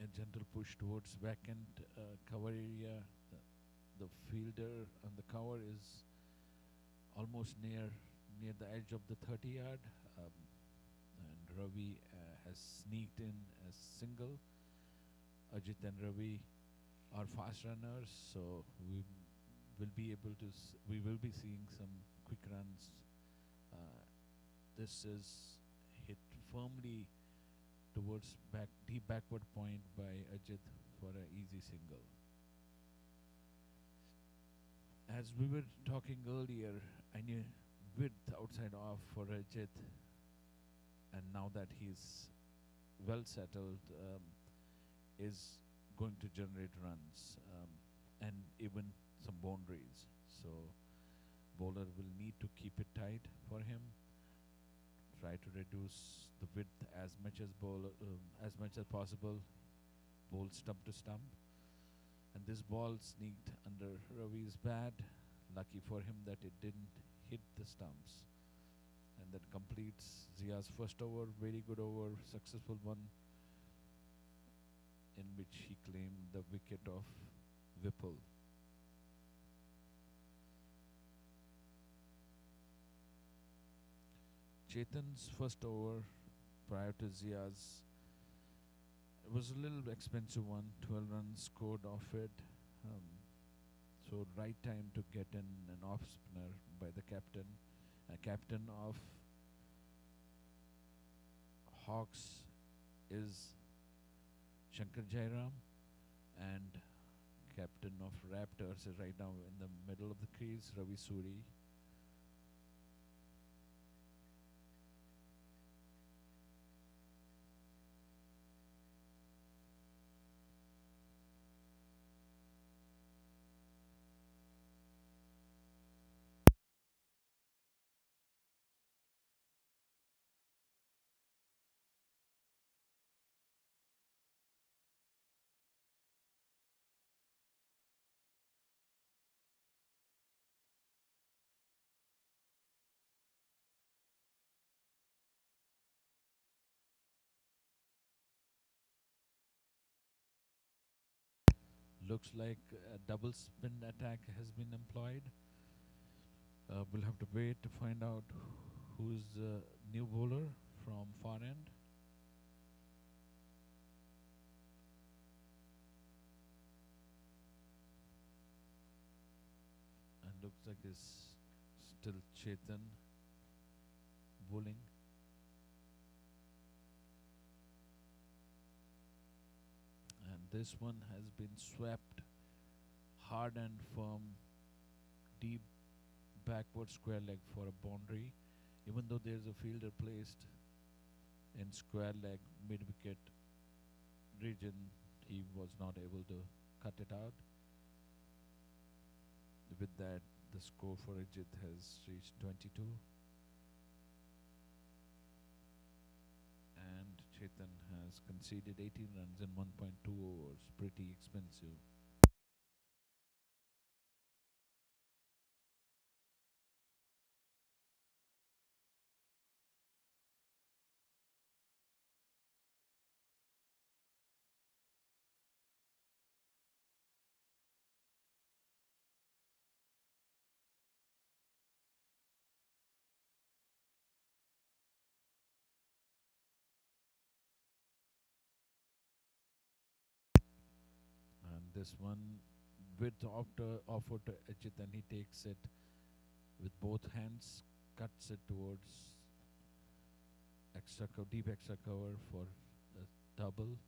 A gentle push towards back end cover area. The fielder on the cover is almost near the edge of the 30 yard, and Ravi has sneaked in as single. Ajit and Ravi are fast runners, so we will be seeing some quick runs. This is hit firmly towards deep backward point by Ajit for an easy single. As we were talking earlier, I knew width outside off for Ajit, and now that he's well settled, is going to generate runs, and even some boundaries. So bowler will need to keep it tight for him. Try to reduce the width as much as possible. Bowl stump to stump, and this ball sneaked under Ravi's bat. Lucky for him that it didn't hit the stumps, and that completes Zia's first over. Very good over, successful one, in which he claimed the wicket of Whipple. Chetan's first over prior to Zia's was a little expensive one. 12 runs scored off it. So right time to get in an off spinner by the captain. Captain of Hawks is Shankar Jairam, and captain of Raptors is right now in the middle of the crease, Ravi Suri. Looks like a double spin attack has been employed. We'll have to wait to find out who's the new bowler from far end. And looks like it's still Chetan bowling. And this one has been swept hard and firm, deep backward square leg for a boundary. Even though there's a fielder placed in square leg mid wicket region, he was not able to cut it out. With that, the score for Ajit has reached 22, and Chetan has conceded 18 runs in 1.2 overs. Pretty expensive. This one with after offer to Ajit, and he takes it with both hands, cuts it towards deep extra cover for a double.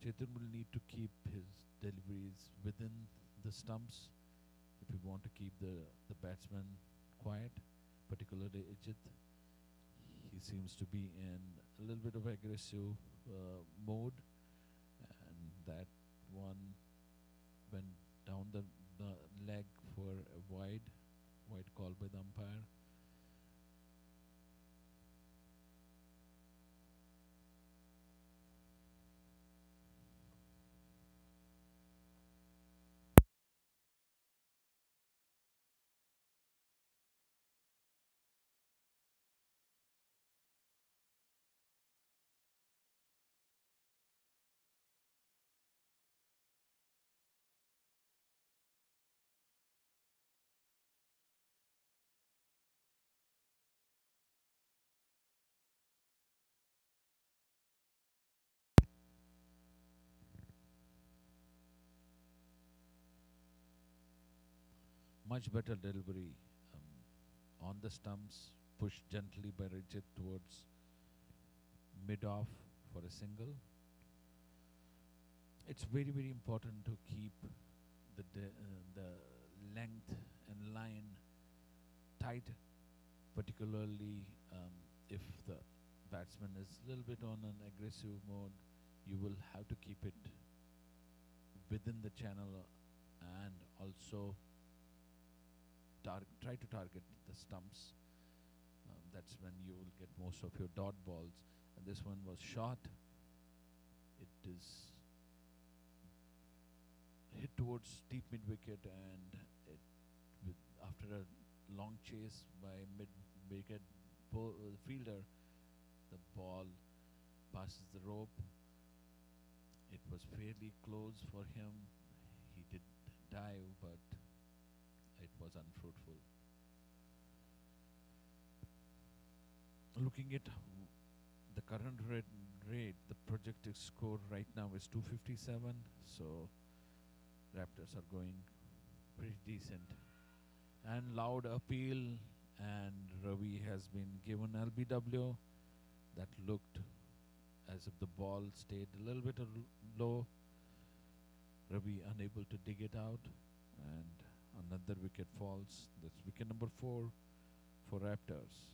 Chetan will need to keep his deliveries within the stumps if we want to keep the batsman quiet, particularly Ajit. He seems to be in a little bit of aggressive mode, and that one went down the leg for a wide call by the umpire. Much better delivery on the stumps, pushed gently by Rajit towards mid off for a single. It's very, very important to keep the length and line tight, particularly if the batsman is a little bit on an aggressive mode. You will have to keep it within the channel and also try to target the stumps. That's when you will get most of your dot balls. And this one was shot. It is hit towards deep mid wicket, and it after a long chase by mid wicket fielder, the ball passes the rope. It was fairly close for him. He did dive, but it was unfruitful. Looking at the current rate, the projected score right now is 257. So Raptors are going pretty decent. And loud appeal, and Ravi has been given LBW. That looked as if the ball stayed a little bit low. Ravi unable to dig it out, and another wicket falls. That's wicket number 4 for Raptors.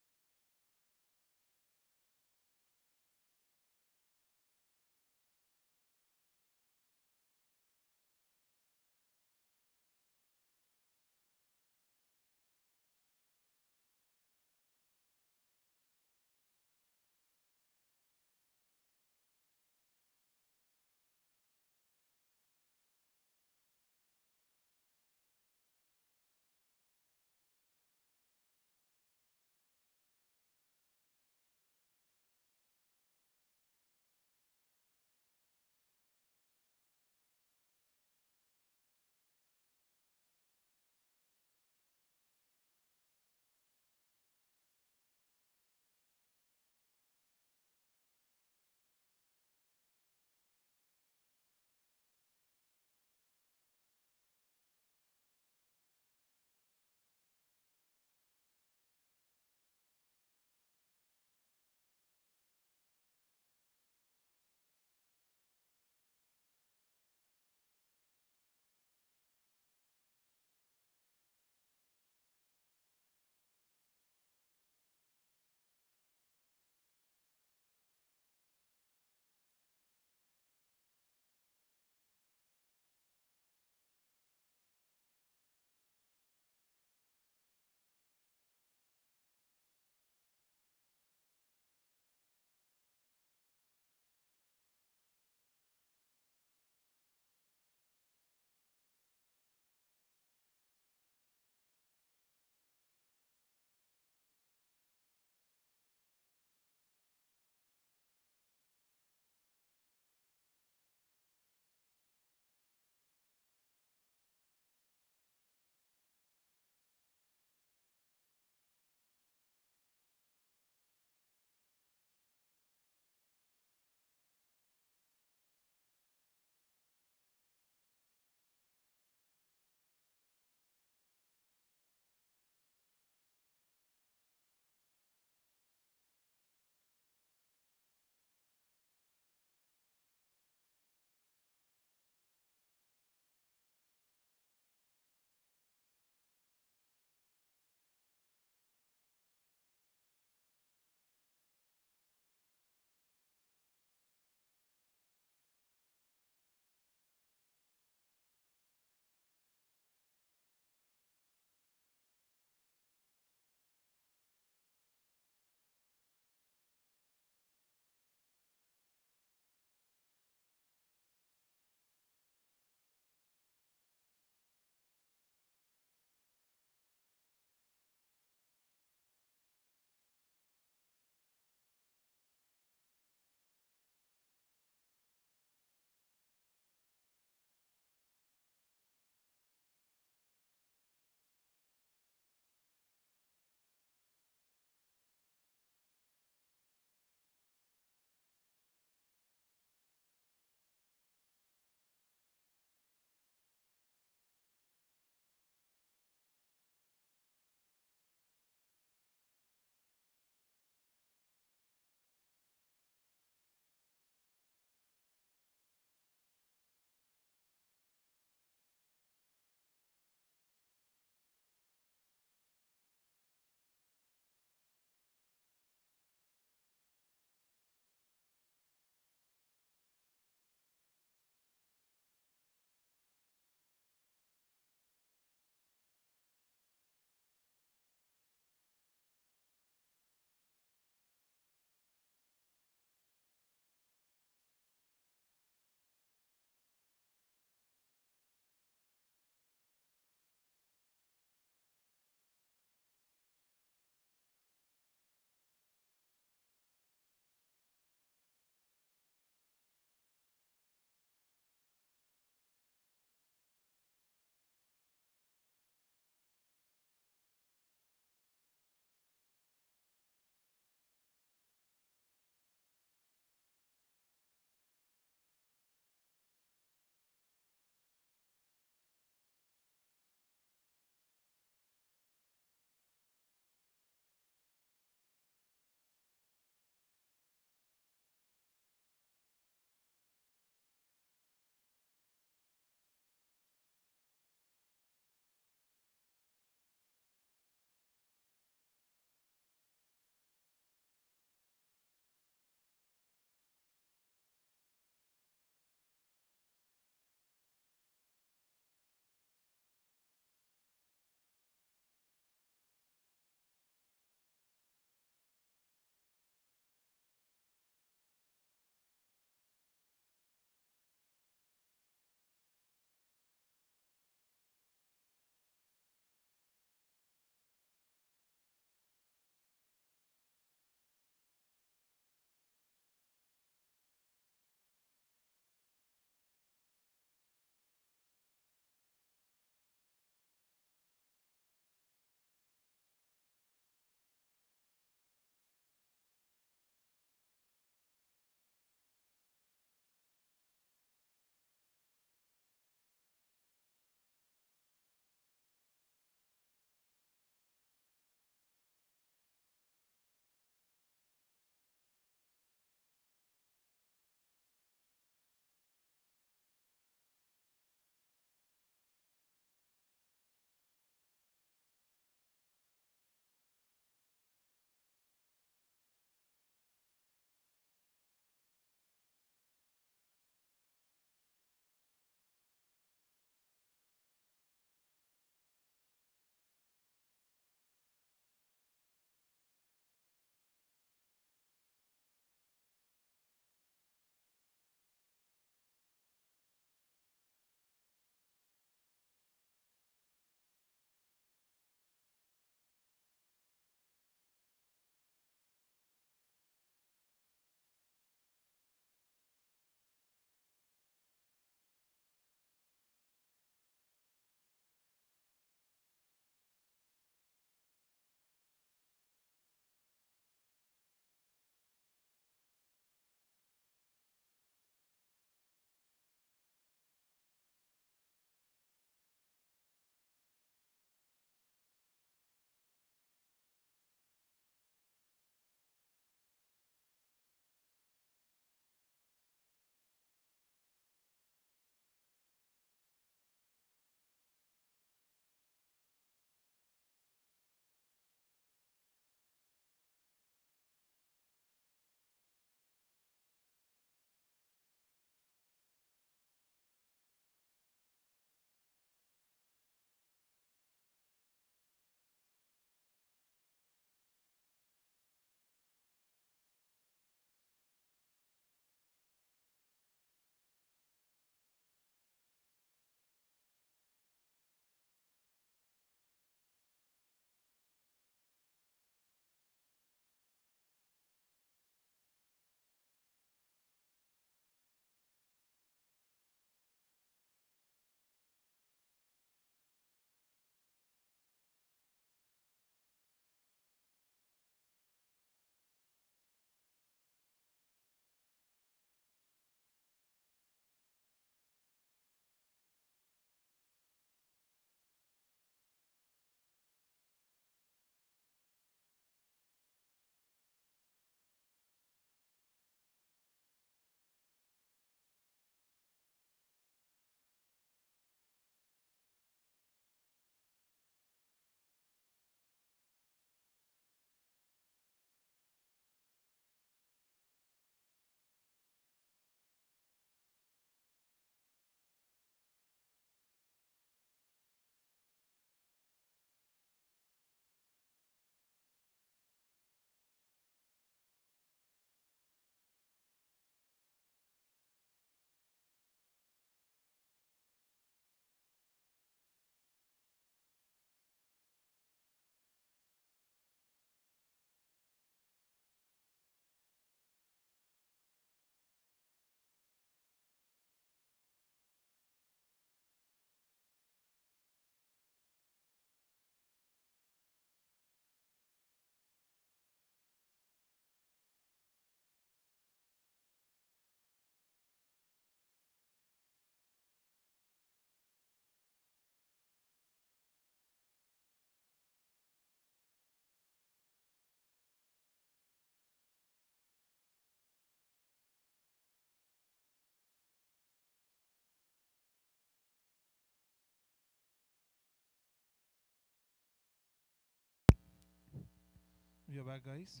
We are back, guys.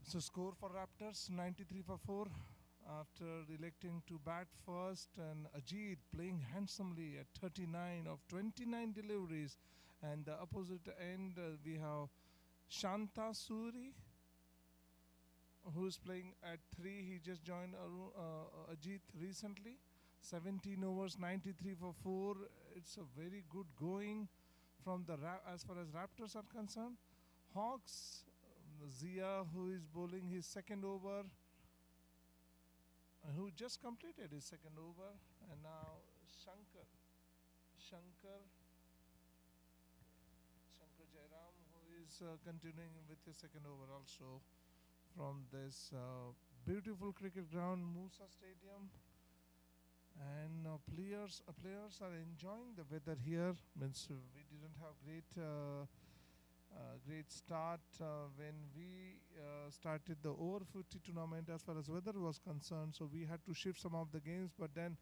So score for Raptors 93 for 4 after electing to bat first, and Ajit playing handsomely at 39 of 29 deliveries, and the opposite end we have Shanta Suri who's playing at 3. He just joined Ajit recently. 17 overs, 93 for 4. It's a very good going from the as far as Raptors are concerned. Hawks, Zia, who is bowling his second over, who just completed his second over, and now Shankar Jairam, who is continuing with his second over also from this beautiful cricket ground, Musa Stadium. And players are enjoying the weather here. Means we didn't have great start when we started the over 50 tournament as far as weather was concerned, so we had to shift some of the games, but then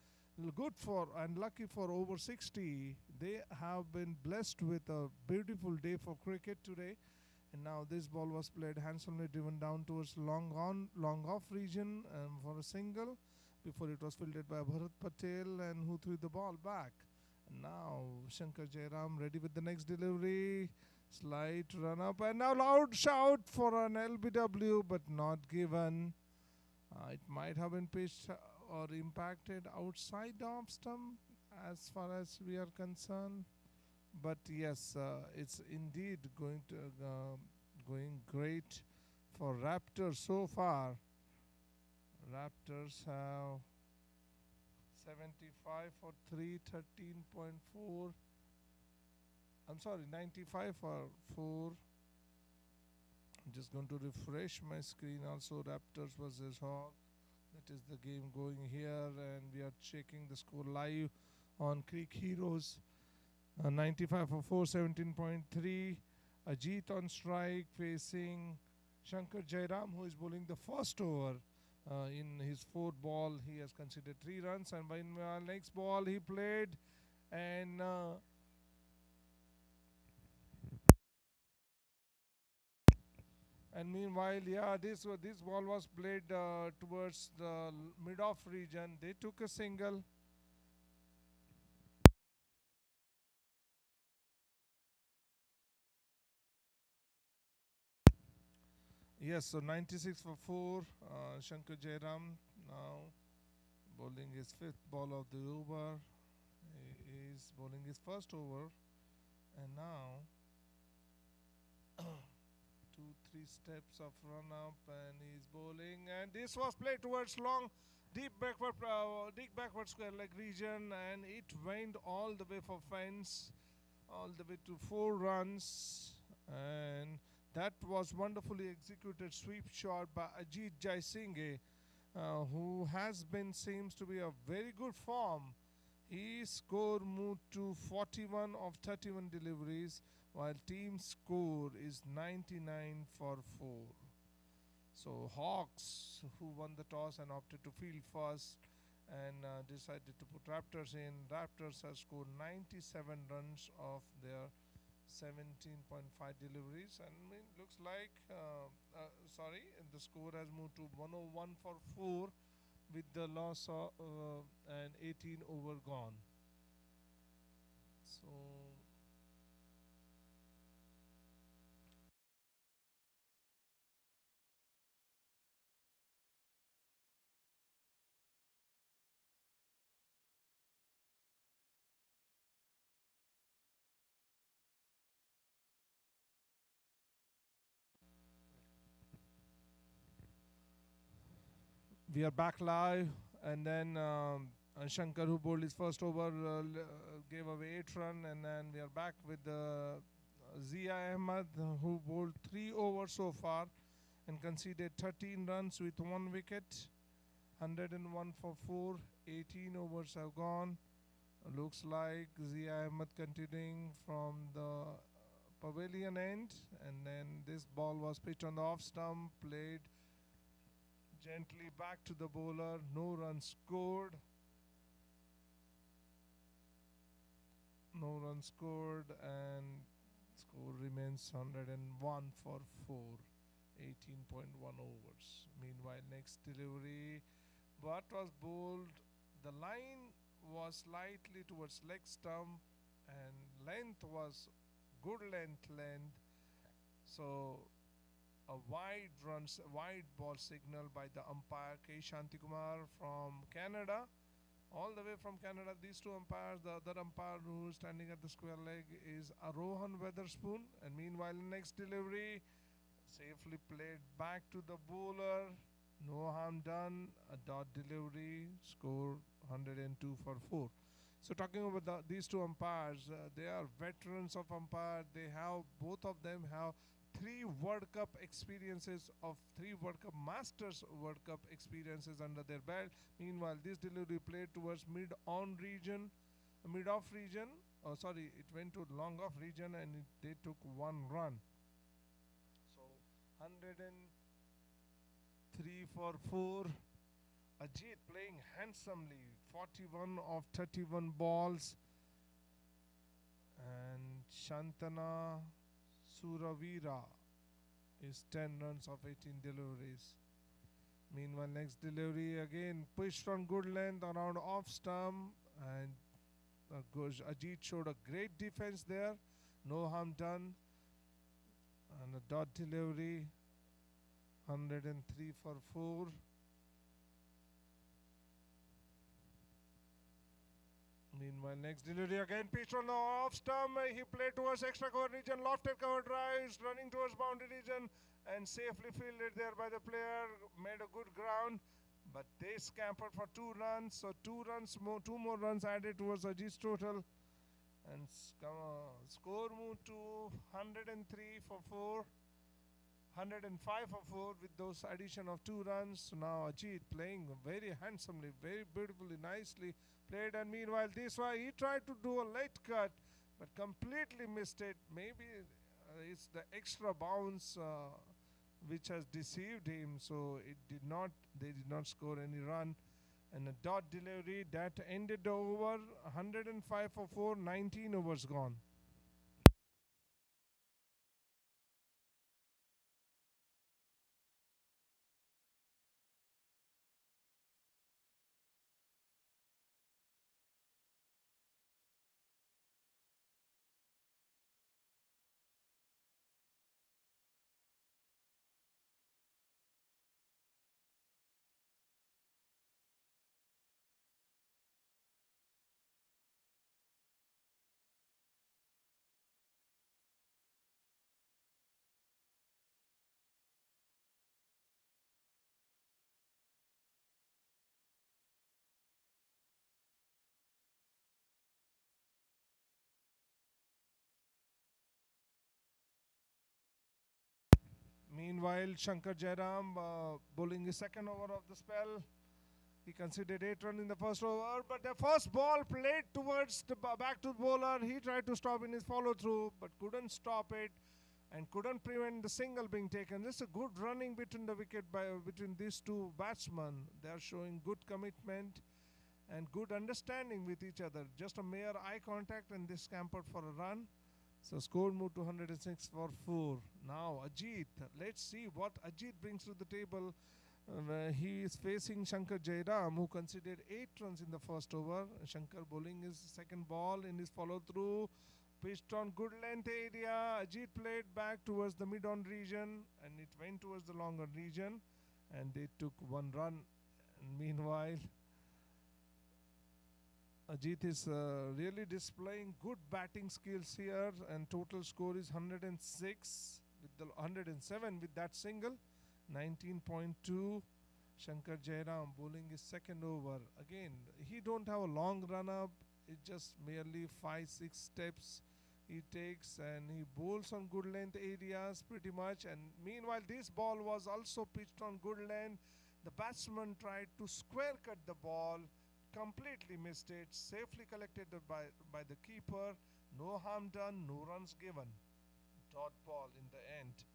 good for and lucky for over 60, they have been blessed with a beautiful day for cricket today. And now this ball was played handsomely, driven down towards long off region for a single before it was fielded by Bharat Patel, and who threw the ball back. And now Shankar Jairam ready with the next delivery. Slight run up, and now loud shout for an LBW, but not given. It might have been pitched or impacted outside the off stump as far as we are concerned. But yes, it's indeed going great for Raptors so far. Raptors have 75 for 3, 13.4. I'm sorry, 95 for 4. I'm just going to refresh my screen also. Raptors versus Hawk. That is the game going here, and we are checking the score live on Creek Heroes. 95 for 4, 17.3. Ajit on strike facing Shankar Jairam, who is bowling the first over. In his fourth ball, he has conceded 3 runs, and by next ball he played, and meanwhile, yeah, this ball was played towards the mid-off region. They took a single. Yes, so 96 for 4. Shankar Jairam now bowling his 5th ball of the over. He is bowling his first over, and now 2-3 steps of run up, and he's bowling, and this was played towards long deep backward square leg region, and it went all the way for fence, all the way to 4 runs, and that was wonderfully executed sweep shot by Ajit Jaisinghe, who seems to be a very good form. His score moved to 41 of 31 deliveries, while team score is 99 for 4. So Hawks, who won the toss and opted to field first and decided to put Raptors in. Raptors have scored 97 runs of their 17.5 deliveries, and looks like the score has moved to 101 for 4 with the loss of and 18 over gone. So we are back live, and then Shankar, who bowled his first over, gave away 8 runs, and then we are back with Zia Ahmed, who bowled 3 overs so far and conceded 13 runs with 1 wicket. 101 for 4, 18 overs have gone. Looks like Zia Ahmed continuing from the pavilion end, and then this ball was pitched on the off stump, played gently back to the bowler, no runs scored. No runs scored, and score remains 101 for 4. 18.1 overs. Meanwhile, next delivery, what was bowled? The line was slightly towards leg stump, and length was good length. So a wide ball signal by the umpire K. Shantikumar from Canada. All the way from Canada, these two umpires, the other umpire who is standing at the square leg is Arohan Weatherspoon. And meanwhile, next delivery, safely played back to the bowler. No harm done. A dot delivery. Score 102 for 4. So talking about these two umpires, they are veterans of umpire. Both of them have 3 World Cup Masters World Cup experiences under their belt. Meanwhile, this delivery played towards mid-off region. It went to long-off region, and they took 1 run. So 103 for 4. Ajit playing handsomely, 41 of 31 balls. And Shantana Suravira is 10 runs of 18 deliveries. Meanwhile, next delivery again pushed on good length around off stump, and Ajit showed a great defense there. No harm done. And a dot delivery, 103 for 4. Meanwhile, next delivery again pitched on the off stump. He played towards extra cover region, lofted cover drives, running towards boundary region, and safely fielded there by the player. Made a good ground, but they scampered for 2 runs. So 2 more runs added towards Ajit's total, and score moved to 103 for 4. 105 for 4 with those addition of 2 runs. So now Ajit playing very handsomely, very beautifully, nicely played. And meanwhile, this one he tried to do a late cut, but completely missed it. Maybe it's the extra bounce which has deceived him. So they did not score any run. And a dot delivery that ended the over. 105 for 4, 19 overs gone. Meanwhile, Shankar Jairam bowling his second over of the spell. He conceded 8 runs in the first over, but the first ball played towards the back to the bowler. He tried to stop in his follow through, but couldn't stop it and couldn't prevent the single being taken. This is a good running between the wicket between these two batsmen. They are showing good commitment and good understanding with each other. Just a mere eye contact, and they scampered for a run. So score moved to 106 for 4. Now Ajit, let's see what Ajit brings to the table. He is facing Shankar Jairam, who conceded 8 runs in the first over. Shankar bowling his second ball in his follow through. Pitched on good length area. Ajit played back towards the mid-on region, and it went towards the longer region, and they took 1 run. And meanwhile, Ajit is really displaying good batting skills here, and total score is 106 with the 107 with that single. 19.2. Shankar Jairam bowling his second over. Again, he don't have a long run up. It's just merely 5-6 steps he takes, and he bowls on good length areas pretty much. And meanwhile, this ball was also pitched on good length. The batsman tried to square cut the ball, completely missed it, safely collected by the keeper. No harm done, no runs given. Dot ball in the end.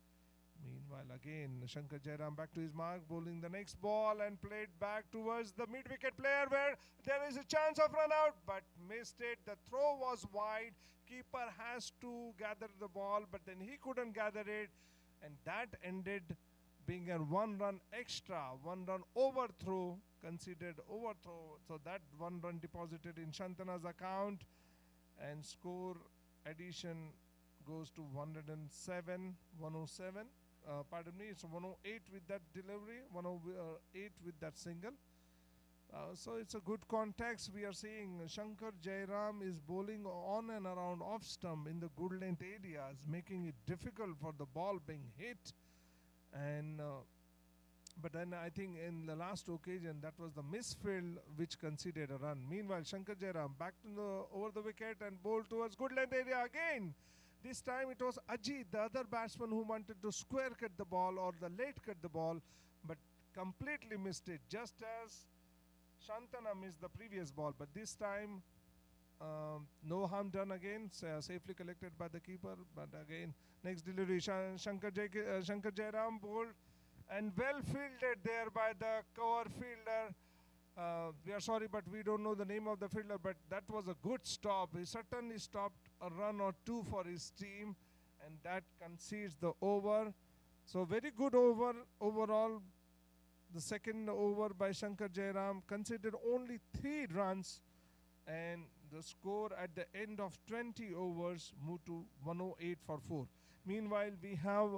Meanwhile, again, Shankar Jairam back to his mark, bowling the next ball and played back towards the mid-wicket player where there is a chance of run out, but missed it. The throw was wide. Keeper has to gather the ball, but then he couldn't gather it, and that ended being a one-run extra, one-run overthrow, considered overthrow. So that one run deposited in Shantana's account, and score addition goes to 107, 107. Pardon me, it's 108 with that delivery, 108 with that single. So it's a good context. We are seeing Shankar Jairam is bowling on and around off stump in the good length areas, making it difficult for the ball being hit. And but then I think in the last occasion that was the misfield which conceded a run. Meanwhile, Shankar Jairam back to the over the wicket and bowled towards good length area again. This time it was Ajit, the other batsman, who wanted to square cut the ball or the late cut the ball, but completely missed it, just as Shantana missed the previous ball. But this time, no harm done again, safely collected by the keeper. But again, next delivery, Shankar Jairam bowled and well fielded there by the cover fielder. We are sorry, but we don't know the name of the fielder, but that was a good stop. He certainly stopped a run or two for his team, and that concedes the over. So very good over overall. The second over by Shankar Jairam conceded only 3 runs, and the score at the end of 20 overs moved to 108 for 4. Meanwhile, we have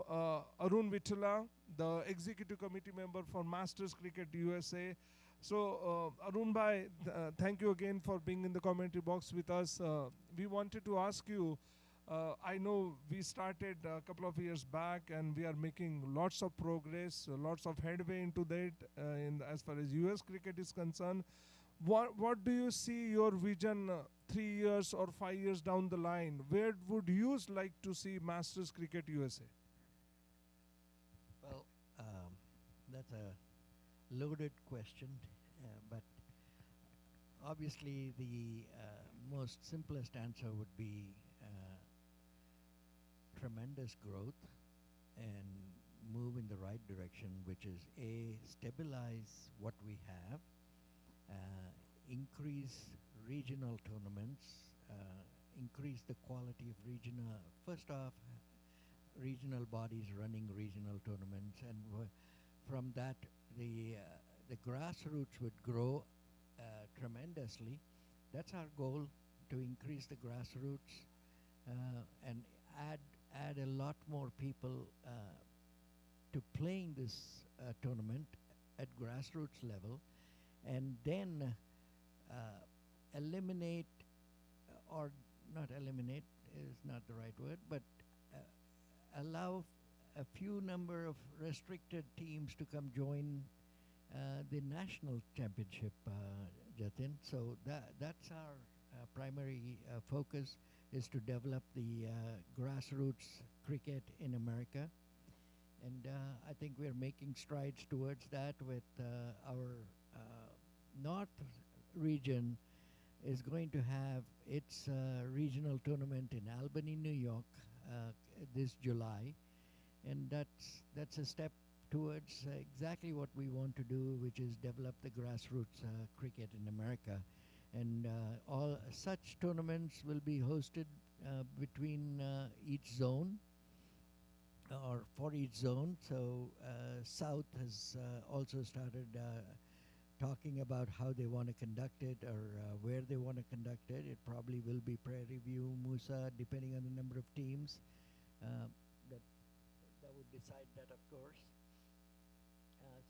Arun Vitala, the executive committee member for Masters Cricket USA. So, Arun bhai, thank you again for being in the commentary box with us. We wanted to ask you, I know we started a couple of years back and we are making lots of progress, lots of headway into that as far as US cricket is concerned. What do you see your vision 3 years or 5 years down the line? Where would you like to see Masters Cricket USA? Well, that's a loaded question, but obviously the most simplest answer would be tremendous growth and move in the right direction, which is stabilize what we have, increase regional tournaments, increase the quality of first off, regional bodies running regional tournaments, and from that the grassroots would grow tremendously. That's our goal, to increase the grassroots and add a lot more people to playing this tournament at grassroots level, and then eliminate, or not eliminate is not the right word, but allow a few number of restricted teams to come join the national championship, Jatin. So that's our primary focus, is to develop the grassroots cricket in America. And I think we're making strides towards that with our North region is going to have its regional tournament in Albany, New York this July. And that's a step towards exactly what we want to do, which is develop the grassroots cricket in America. And all such tournaments will be hosted between each zone, or for each zone. So South has also started talking about how they want to conduct it, or where they want to conduct it. It probably will be Prairie View, Musa, depending on the number of teams. That would decide that, of course.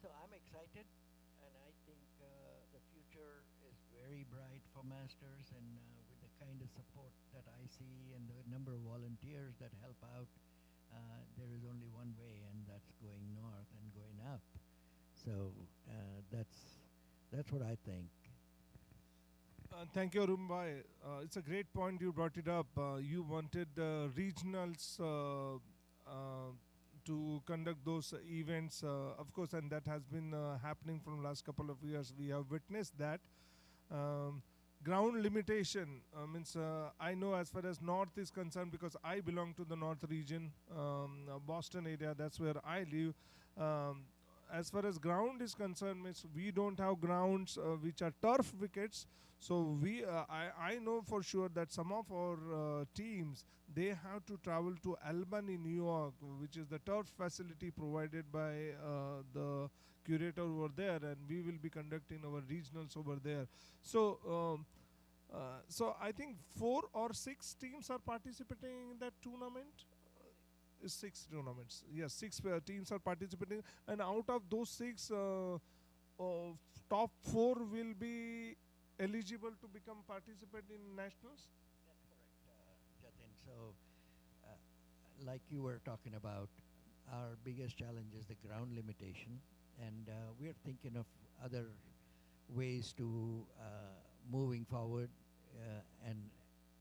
So I'm excited, and I think the future is very bright for Masters, and with the kind of support that I see and the number of volunteers that help out, there is only one way, and that's going north and going up. So that's what I think. Thank you, Arun bhai. It's a great point you brought it up. You wanted regionals to conduct those events, of course, and that has been happening from last couple of years. We have witnessed that. ground limitation means I know as far as north is concerned, because I belong to the north region, Boston area, that's where I live. As far as ground is concerned, means we don't have grounds which are turf wickets. So I know for sure that some of our teams, they have to travel to Albany, New York, which is the turf facility provided by the curator over there, and we will be conducting our regionals over there. So I think 4 or 6 teams are participating in that tournament. Six tournaments. Yes, six teams are participating, and out of those six, top four will be eligible to become participant in nationals. That's correct, Jatin. So, uh, like you were talking about, our biggest challenge is the ground limitation, and we're thinking of other ways to moving forward and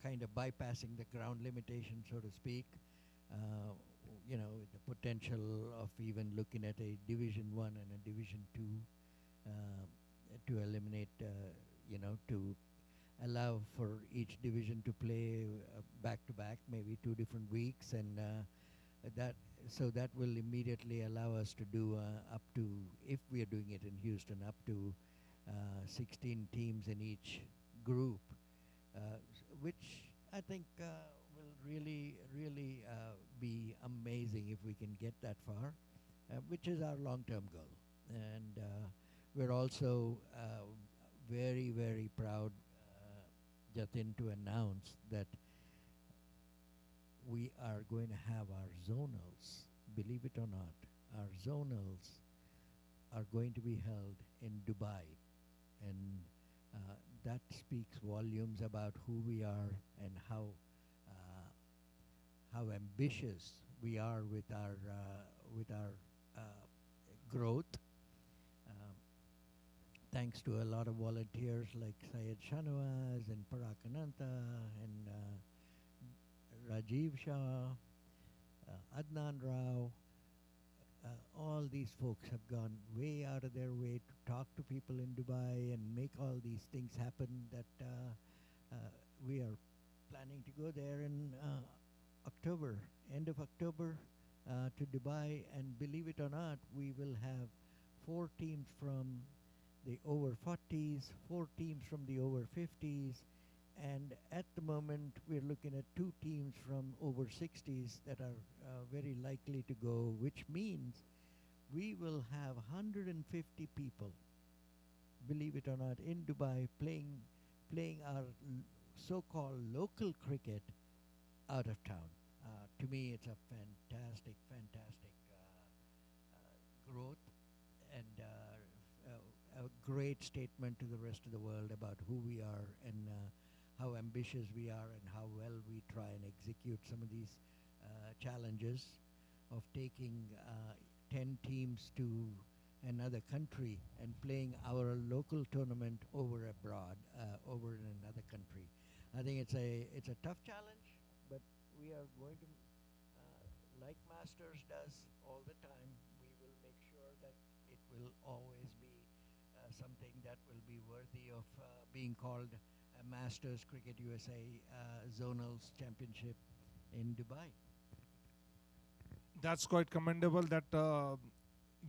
kind of bypassing the ground limitation, so to speak. Uh, the potential of even looking at a Division One and a Division Two to eliminate, to allow for each division to play back to back, maybe 2 different weeks, and that that will immediately allow us to do up to, if we are doing it in Houston, up to 16 teams in each group, which I think will really be amazing if we can get that far, which is our long-term goal. And we're also very, very proud, Jatin, to announce that we are going to have our zonals. Believe it or not, our zonals are going to be held in Dubai, and that speaks volumes about who we are and how ambitious we are with our growth. Um, Thanks to a lot of volunteers like Syed Shanawaz and Parag Ananta and Rajiv Shah, Adnan Rao. All these folks have gone way out of their way to talk to people in Dubai and make all these things happen, that we are planning to go there in October, end of October, to Dubai. And believe it or not, we will have 4 teams from the over 40s, 4 teams from the over 50s, and at the moment we're looking at 2 teams from over 60s that are very likely to go, which means we will have 150 people, believe it or not, in Dubai playing our so-called local cricket out of town. To me, it's a fantastic growth, and a great statement to the rest of the world about who we are and how ambitious we are and how well we try and execute some of these challenges of taking 10 teams to another country and playing our local tournament over abroad, over in another country. I think it's a tough challenge, but we are going to, like Masters does all the time, we will make sure that it will always be something that will be worthy of being called a Masters Cricket USA Zonals Championship in Dubai. That's quite commendable that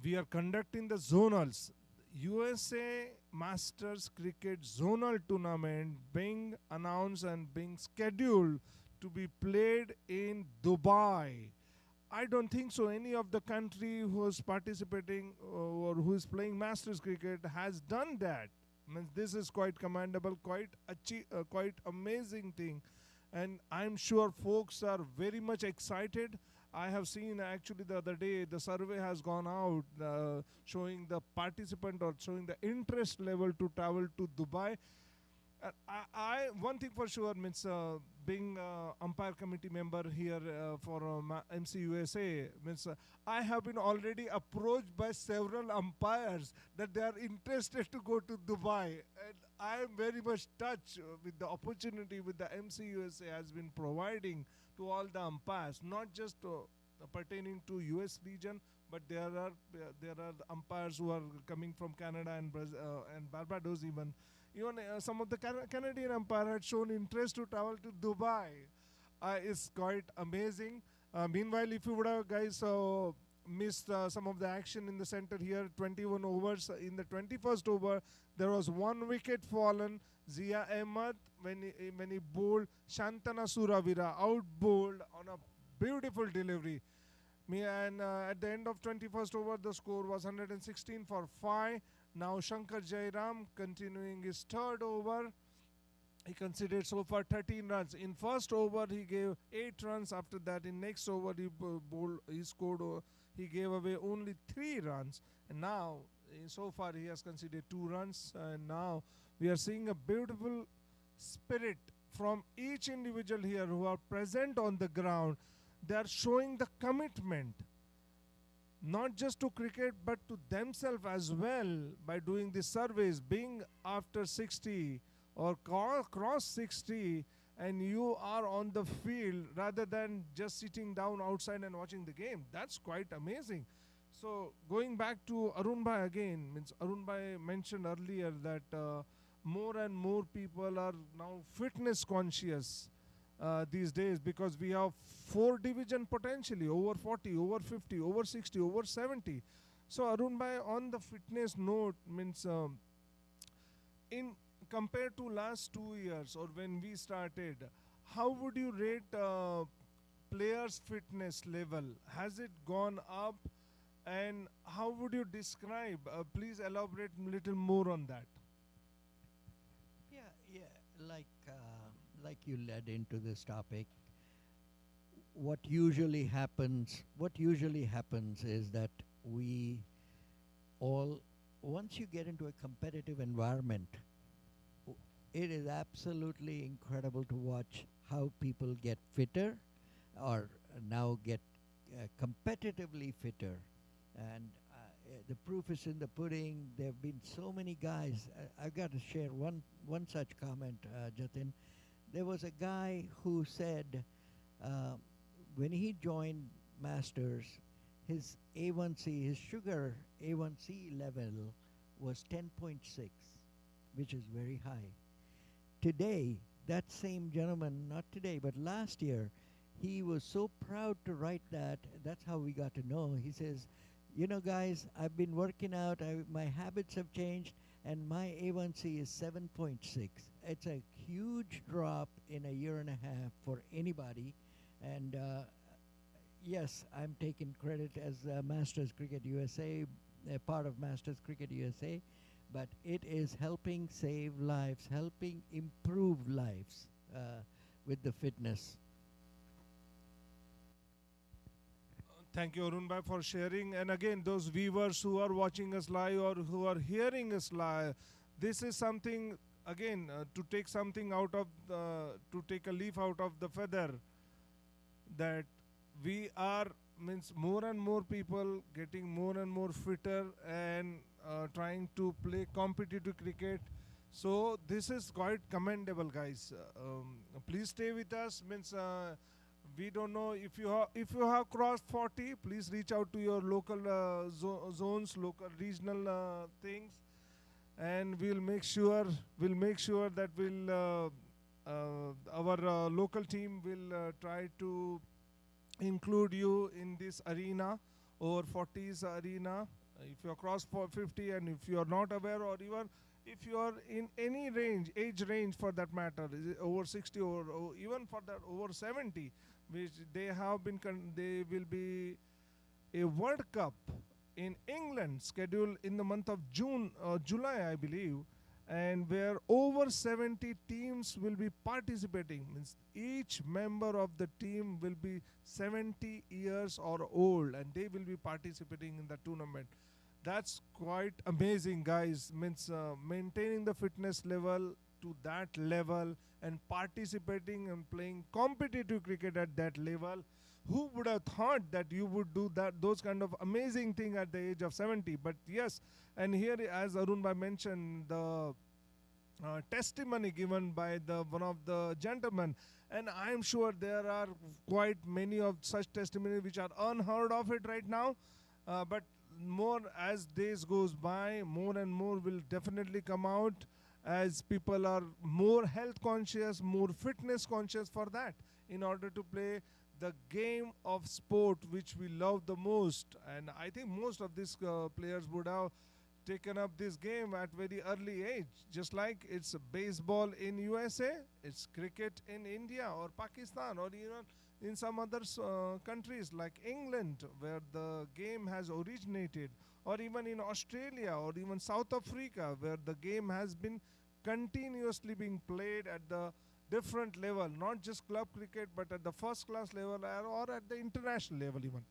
we are conducting the zonals. USA Masters Cricket Zonal Tournament being announced and being scheduled to be played in Dubai. I don't think so any of the country who is participating or who is playing Masters cricket has done that. Means this is quite commendable, quite amazing thing, and I'm sure folks are very much excited. I have seen actually the other day the survey has gone out showing the participant or showing the interest level to travel to Dubai. I one thing for sure, means being umpire committee member here for MC USA, means I have been already approached by several umpires that they are interested to go to Dubai, and I am very much touched with the opportunity with the MC USA has been providing to all the umpires, not just pertaining to US region but there are umpires who are coming from Canada and Barbados even. Even some of the Canadian umpire had shown interest to travel to Dubai. It's quite amazing. Meanwhile, if you would have guys missed some of the action in the center here, 21 overs. In the 21st over, there was one wicket fallen. Zia Ahmed, when he bowled Shantana Suravira, out bowled on a beautiful delivery. And at the end of 21st over, the score was 116 for 5. Now Shankar Jairam continuing his third over. He conceded so far 13 runs. In first over, he gave 8 runs. After that, in next over, he scored. He gave away only 3 runs. And now, so far, he has conceded 2 runs. And now we are seeing a beautiful spirit from each individual here who are present on the ground. They are showing the commitment, not just to cricket but to themselves as well, by doing the surveys, being after 60 or cross 60, and you are on the field rather than just sitting down outside and watching the game. That's quite amazing. So going back to Arun Bhai again, means Arun Bhai mentioned earlier that more and more people are now fitness conscious these days, because we have 4 division potentially, over 40, over 50, over 60, over 70. So Arun Bhai, on the fitness note, means in compared to last 2 years or when we started, how would you rate players' fitness level? Has it gone up? And how would you describe? Please elaborate a little more on that. Yeah, like you led into this topic. What usually happens is that we all, once you get into a competitive environment, it is absolutely incredible to watch how people get fitter, or now get competitively fitter. And the proof is in the pudding. There have been so many guys. I've got to share one such comment, Jatin. There was a guy who said when he joined Masters, his A1C, his sugar A1C level was 10.6, which is very high. Today, that same gentleman, not today, but last year, he was so proud to write that. That's how we got to know. He says, you know, guys, I've been working out. My habits have changed, and my A1C is 7.6. It's a huge drop in a year and a half for anybody. And yes, I'm taking credit as Masters Cricket USA, a part of Masters Cricket USA, but it is helping save lives, helping improve lives with the fitness. Thank you, Arun Bhai, for sharing. And again, those viewers who are watching us live or who are hearing us live, this is something, again, to take something out of, to take a leaf out of the feather, that we are, means more and more people getting more and more fitter and trying to play competitive cricket. So this is quite commendable, guys. Please stay with us. Means we don't know if you have crossed 40. Please reach out to your local zones, local regional things, and we'll make sure that our local team will try to include you in this arena, over 40s arena. If you're across 50, and if you're not aware, or even if you're in any range, age range for that matter, over 60 or even for that over 70, which they will be a World Cup in England scheduled in the month of June or July, I believe, and where over 70 teams will be participating. Means each member of the team will be 70 years or old, and they will be participating in the tournament. That's quite amazing, guys. Means maintaining the fitness level to that level and participating and playing competitive cricket at that level. Who would have thought that you would do those kind of amazing thing at the age of 70? But yes, and here, as Arun Bhai mentioned, the testimony given by one of the gentlemen, and I'm sure there are quite many of such testimonies which are unheard of it right now. But more as days goes by, more and more will definitely come out as people are more health conscious, more fitness conscious for that, in order to play the game of sport which we love the most. And I think most of these players would have taken up this game at very early age, just like it's baseball in USA, it's cricket in India or Pakistan, or even in some other countries like England, where the game has originated, or even in Australia or even South Africa, where the game has been continuously being played at the different level, not just club cricket, but at the first class level or at the international level even.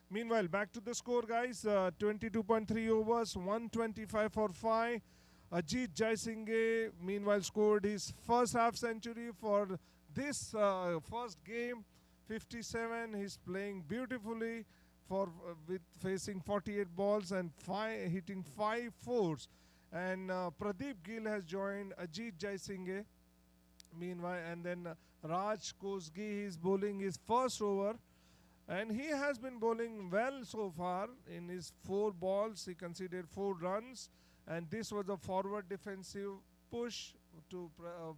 Meanwhile, back to the score, guys. 22.3 overs, 125 for 5. Ajit Jaisinghe, meanwhile, scored his first half century for this first game. 57. He's playing beautifully for with facing 48 balls and hitting 5 fours. And Pradeep Gill has joined Ajit Jaisinghe. Meanwhile, and then Raj Kosgi is bowling his first over. And he has been bowling well so far. In his 4 balls, he conceded 4 runs. And this was a forward defensive push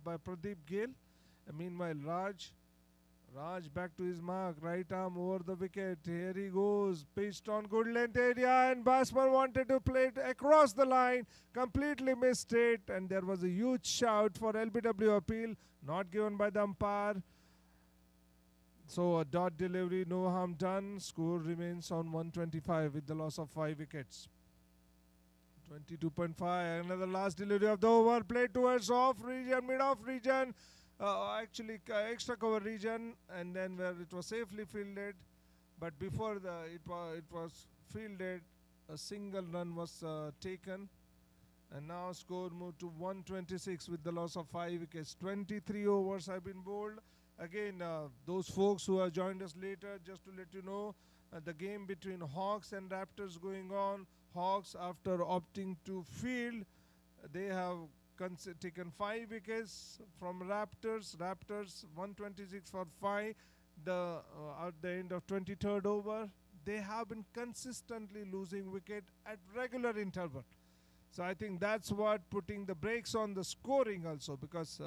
by Pradeep Gill. And meanwhile, Raj back to his mark, right arm over the wicket. Here he goes, pitched on good length area, and batsman wanted to play it across the line, completely missed it, and there was a huge shout for LBW appeal, not given by the umpire. So a dot delivery, no harm done. Score remains on 125 with the loss of 5 wickets. 22.5, another last delivery of the over, played towards off region, mid-off region. Actually extra cover region, and then where it was safely fielded, but before it was fielded, a single run was taken, and now score moved to 126 with the loss of 5 wickets. 23 overs have been bowled. Again, those folks who have joined us later, just to let you know, the game between Hawks and Raptors going on. Hawks, after opting to field, they have taken 5 wickets from Raptors. Raptors 126 for 5. At the end of 23rd over, they have been consistently losing wicket at regular interval. So I think that's what putting the brakes on the scoring also, because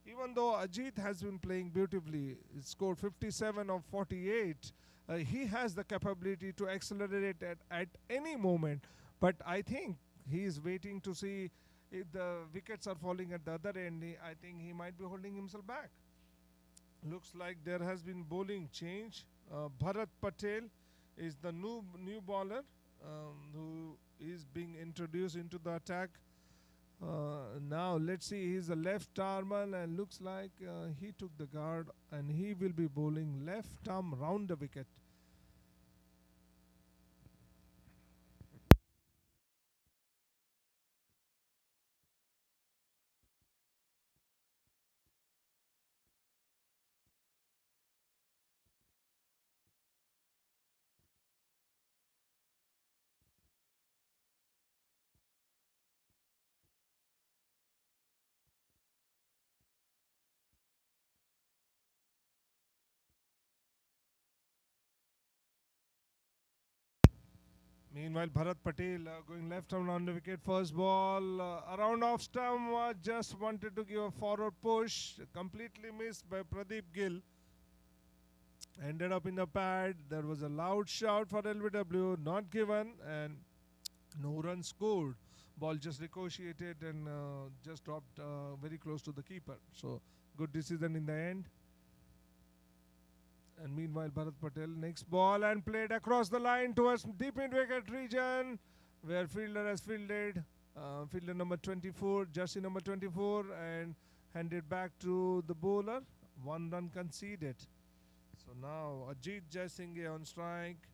even though Ajit has been playing beautifully, he scored 57 of 48. He has the capability to accelerate at any moment, but I think he is waiting to see if the wickets are falling at the other end. I think he might be holding himself back. Looks like there has been bowling change. Bharat Patel is the new bowler who is being introduced into the attack. Now let's see, he's a left armer, and looks like he took the guard, and he will be bowling left arm round the wicket. Meanwhile, Bharat Patel going left arm on the wicket. First ball around off stump, just wanted to give a forward push, completely missed by Pradeep Gill. Ended up in the pad. There was a loud shout for LBW, not given, and no run scored. Ball just ricocheted and just dropped very close to the keeper. So good decision in the end. And meanwhile, Bharat Patel, next ball, and played across the line towards deep in wicket region, where fielder has fielded, fielder number 24, jersey number 24, and handed back to the bowler. 1 run conceded. So now Ajit Jaisinghe on strike,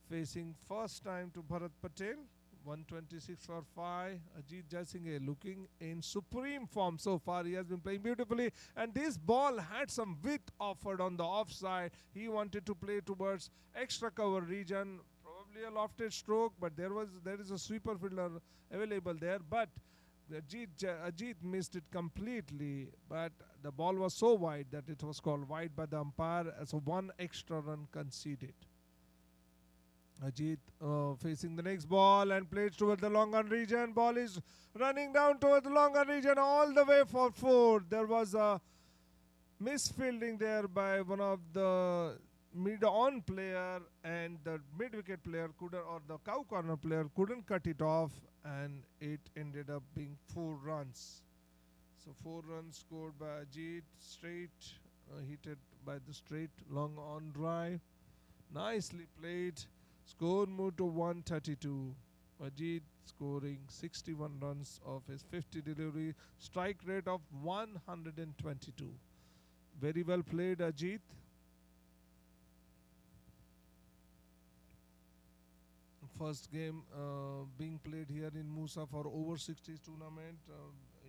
facing first time to Bharat Patel. 126 for 5. Ajit Jaisinghe looking in supreme form so far. He has been playing beautifully, and this ball had some width offered on the offside. He wanted to play towards extra cover region, probably a lofted stroke, but there is a sweeper fielder available there, but Ajit missed it completely. But the ball was so wide that it was called wide by the umpire, so 1 extra run conceded. Ajit facing the next ball and plays toward the long on region. Ball is running down toward the long on region all the way for 4. There was a misfielding there by one of the mid-on player, and the mid-wicket player couldn't, or the cow corner player couldn't cut it off, and it ended up being 4 runs. So 4 runs scored by Ajit, straight, hit by the straight long on drive. Nicely played. Score moved to 132. Ajit scoring 61 runs of his 50 delivery. Strike rate of 122. Very well played, Ajit. First game being played here in Musa for over 60s tournament.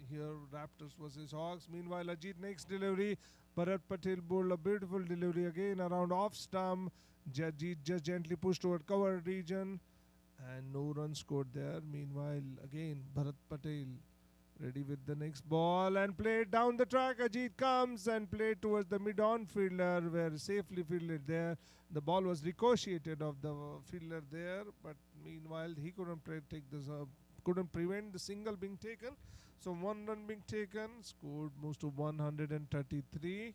Here Raptors versus Hawks. Meanwhile, Ajit next delivery. Bharat Patel bowled a beautiful delivery again around off stump. Ajit just gently pushed toward cover region and no run scored there. Meanwhile, again Bharat Patel ready with the next ball and played down the track. Ajit comes and played towards the mid-on fielder, where safely fielded there. The ball was ricocheted of the fielder there, but meanwhile he couldn't prevent the single being taken. So 1 run being taken, scored moves to 133.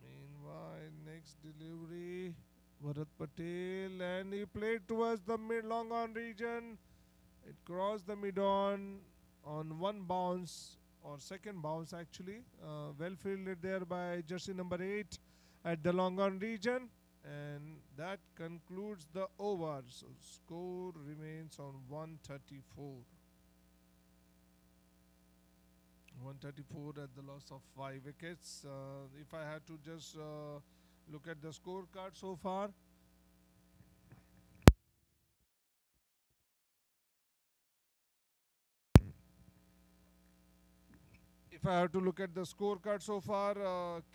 Meanwhile, next delivery, Bharat Patel, and he played towards the mid-long on region. It crossed the mid-on one bounce, or second bounce actually. Well fielded there by jersey number 8 at the long on region, and that concludes the over. So score remains on 134. 134 at the loss of 5 wickets. If I had to just look at the scorecard so far, if I have to look at the scorecard so far,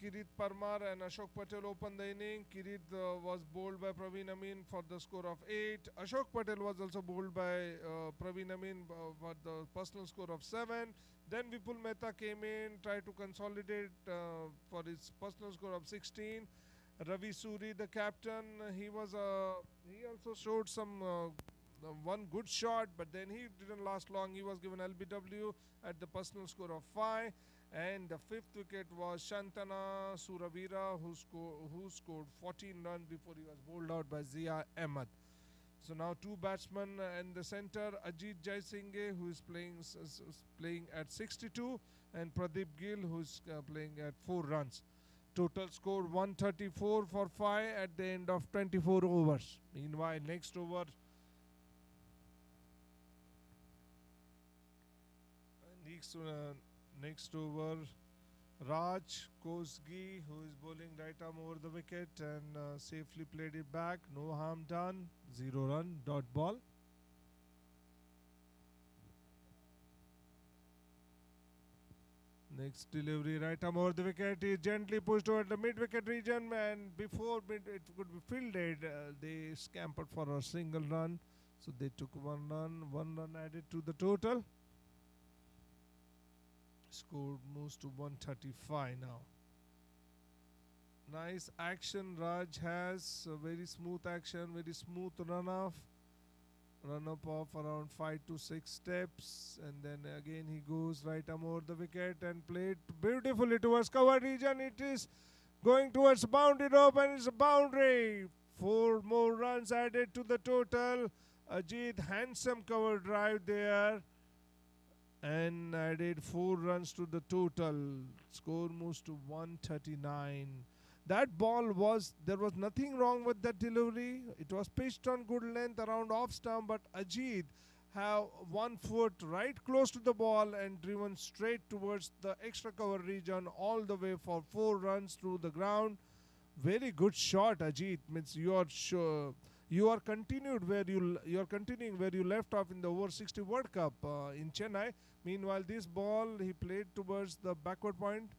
Kirit Parmar and Ashok Patel opened the inning. Kirit was bowled by Praveen Amin for the score of 8. Ashok Patel was also bowled by Praveen Amin for the personal score of 7. Then Vipul Mehta came in, tried to consolidate for his personal score of 16. Ravi Suri, the captain, he also showed some one good shot, but then he didn't last long. He was given LBW at the personal score of 5. And the 5th wicket was Shantana Suravira, who scored 14 runs before he was bowled out by Zia Ahmed. So now 2 batsmen in the center, Ajit Jaisinghe, who is playing at 62, and Pradeep Gill, who is playing at 4 runs. Total score 134 for 5 at the end of 24 overs. Meanwhile, next over, next over, Raj Kosgi, who is bowling right arm over the wicket, and safely played it back. No harm done. 0 run, dot ball. Next delivery, right arm over the wicket. He gently pushed toward the mid-wicket region, and before it could be fielded, they scampered for a single run. So they took 1 run. 1 run added to the total. Score moves to 135 now. Nice action Raj has. A very smooth action, very smooth run-off. Run-up of around 5 to 6 steps. And then again he goes right arm over the wicket and played beautifully towards cover region. It is going towards boundary rope, and it's a boundary. 4 more runs added to the total. Ajit, handsome cover drive there, and added 4 runs to the total. Score moves to 139. That ball there was nothing wrong with that delivery. It was pitched on good length around off stump, but Ajit have 1 foot right close to the ball and driven straight towards the extra cover region all the way for 4 runs through the ground. Very good shot, Ajit. Means you are continuing where you left off in the over 60 World Cup in Chennai. Meanwhile, this ball he played towards the backward point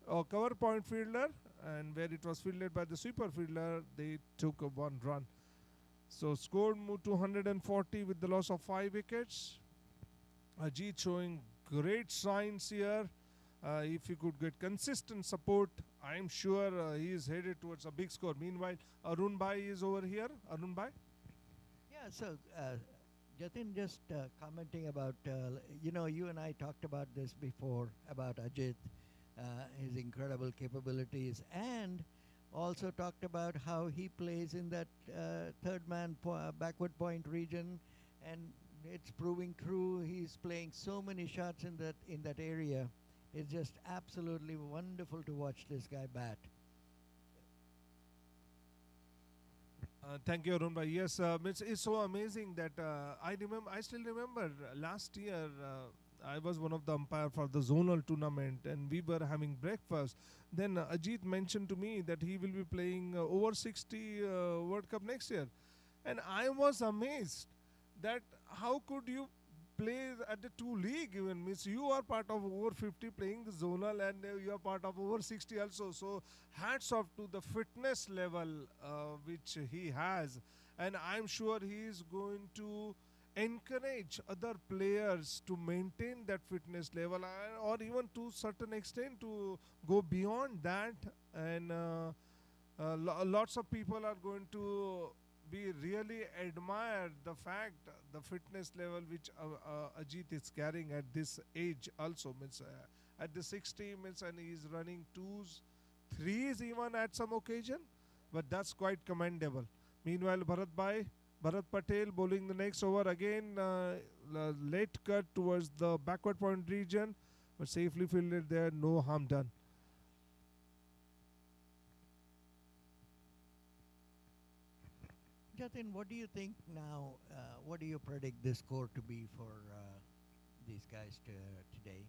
or cover point fielder, and where it was fielded by the sweeper fielder, they took a 1 run. So score moved to 140 with the loss of 5 wickets. Ajit showing great signs here. If he could get consistent support, I am sure he is headed towards a big score. Meanwhile, Arun Bhai is over here. Arun Bhai. Yeah, so Jatin, just commenting about, you and I talked about this before about Ajit, his incredible capabilities, and also talked about how he plays in that third man backward point region, and it's proving true. He's playing so many shots in that area. It's just absolutely wonderful to watch this guy bat. Thank you, Arun bhai. Yes, it's so amazing that I still remember last year I was one of the umpire for the zonal tournament, and we were having breakfast. Then Ajit mentioned to me that he will be playing over 60 World Cup next year, and I was amazed that how could you play at the two league even, means you are part of over 50 playing the zonal, and you are part of over 60 also. So hats off to the fitness level which he has, and I'm sure he is going to encourage other players to maintain that fitness level, or even to certain extent to go beyond that. And lots of people are going to be really admire the fact, the fitness level which Ajit is carrying at this age also, means at the 60, means, and he is running twos, threes even at some occasion, but that's quite commendable. Meanwhile, Bharat Patel bowling the next over again, late cut towards the backward point region, but safely fielded there, no harm done. Jatin, what do you think now? What do you predict the score to be for these guys today?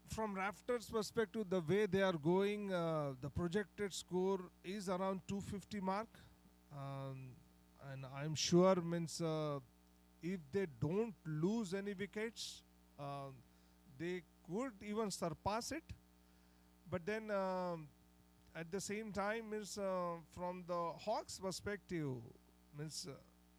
From Raptors perspective, the way they are going, the projected score is around 250 mark, and I'm sure, means if they don't lose any wickets, they could even surpass it. But then at the same time, means from the Hawks perspective, means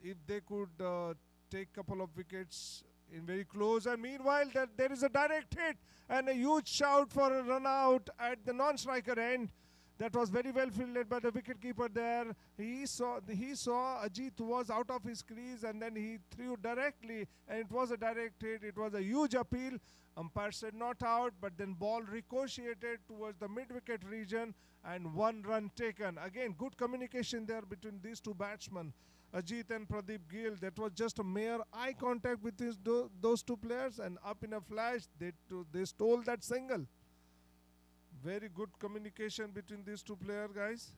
if they could take couple of wickets in very close, and meanwhile that there is a direct hit and a huge shout for a run out at the non-striker end. That was very well fielded by the wicketkeeper there. He saw Ajit was out of his crease, and then he threw directly, and it was a direct hit. It was a huge appeal. Umpire said not out, but then ball ricocheted towards the mid-wicket region, and 1 run taken. Again, good communication there between these two batsmen, Ajit and Pradeep Gill. That was just a mere eye contact with those two players, and up in a flash, they stole that single. Very good communication between these two players, guys.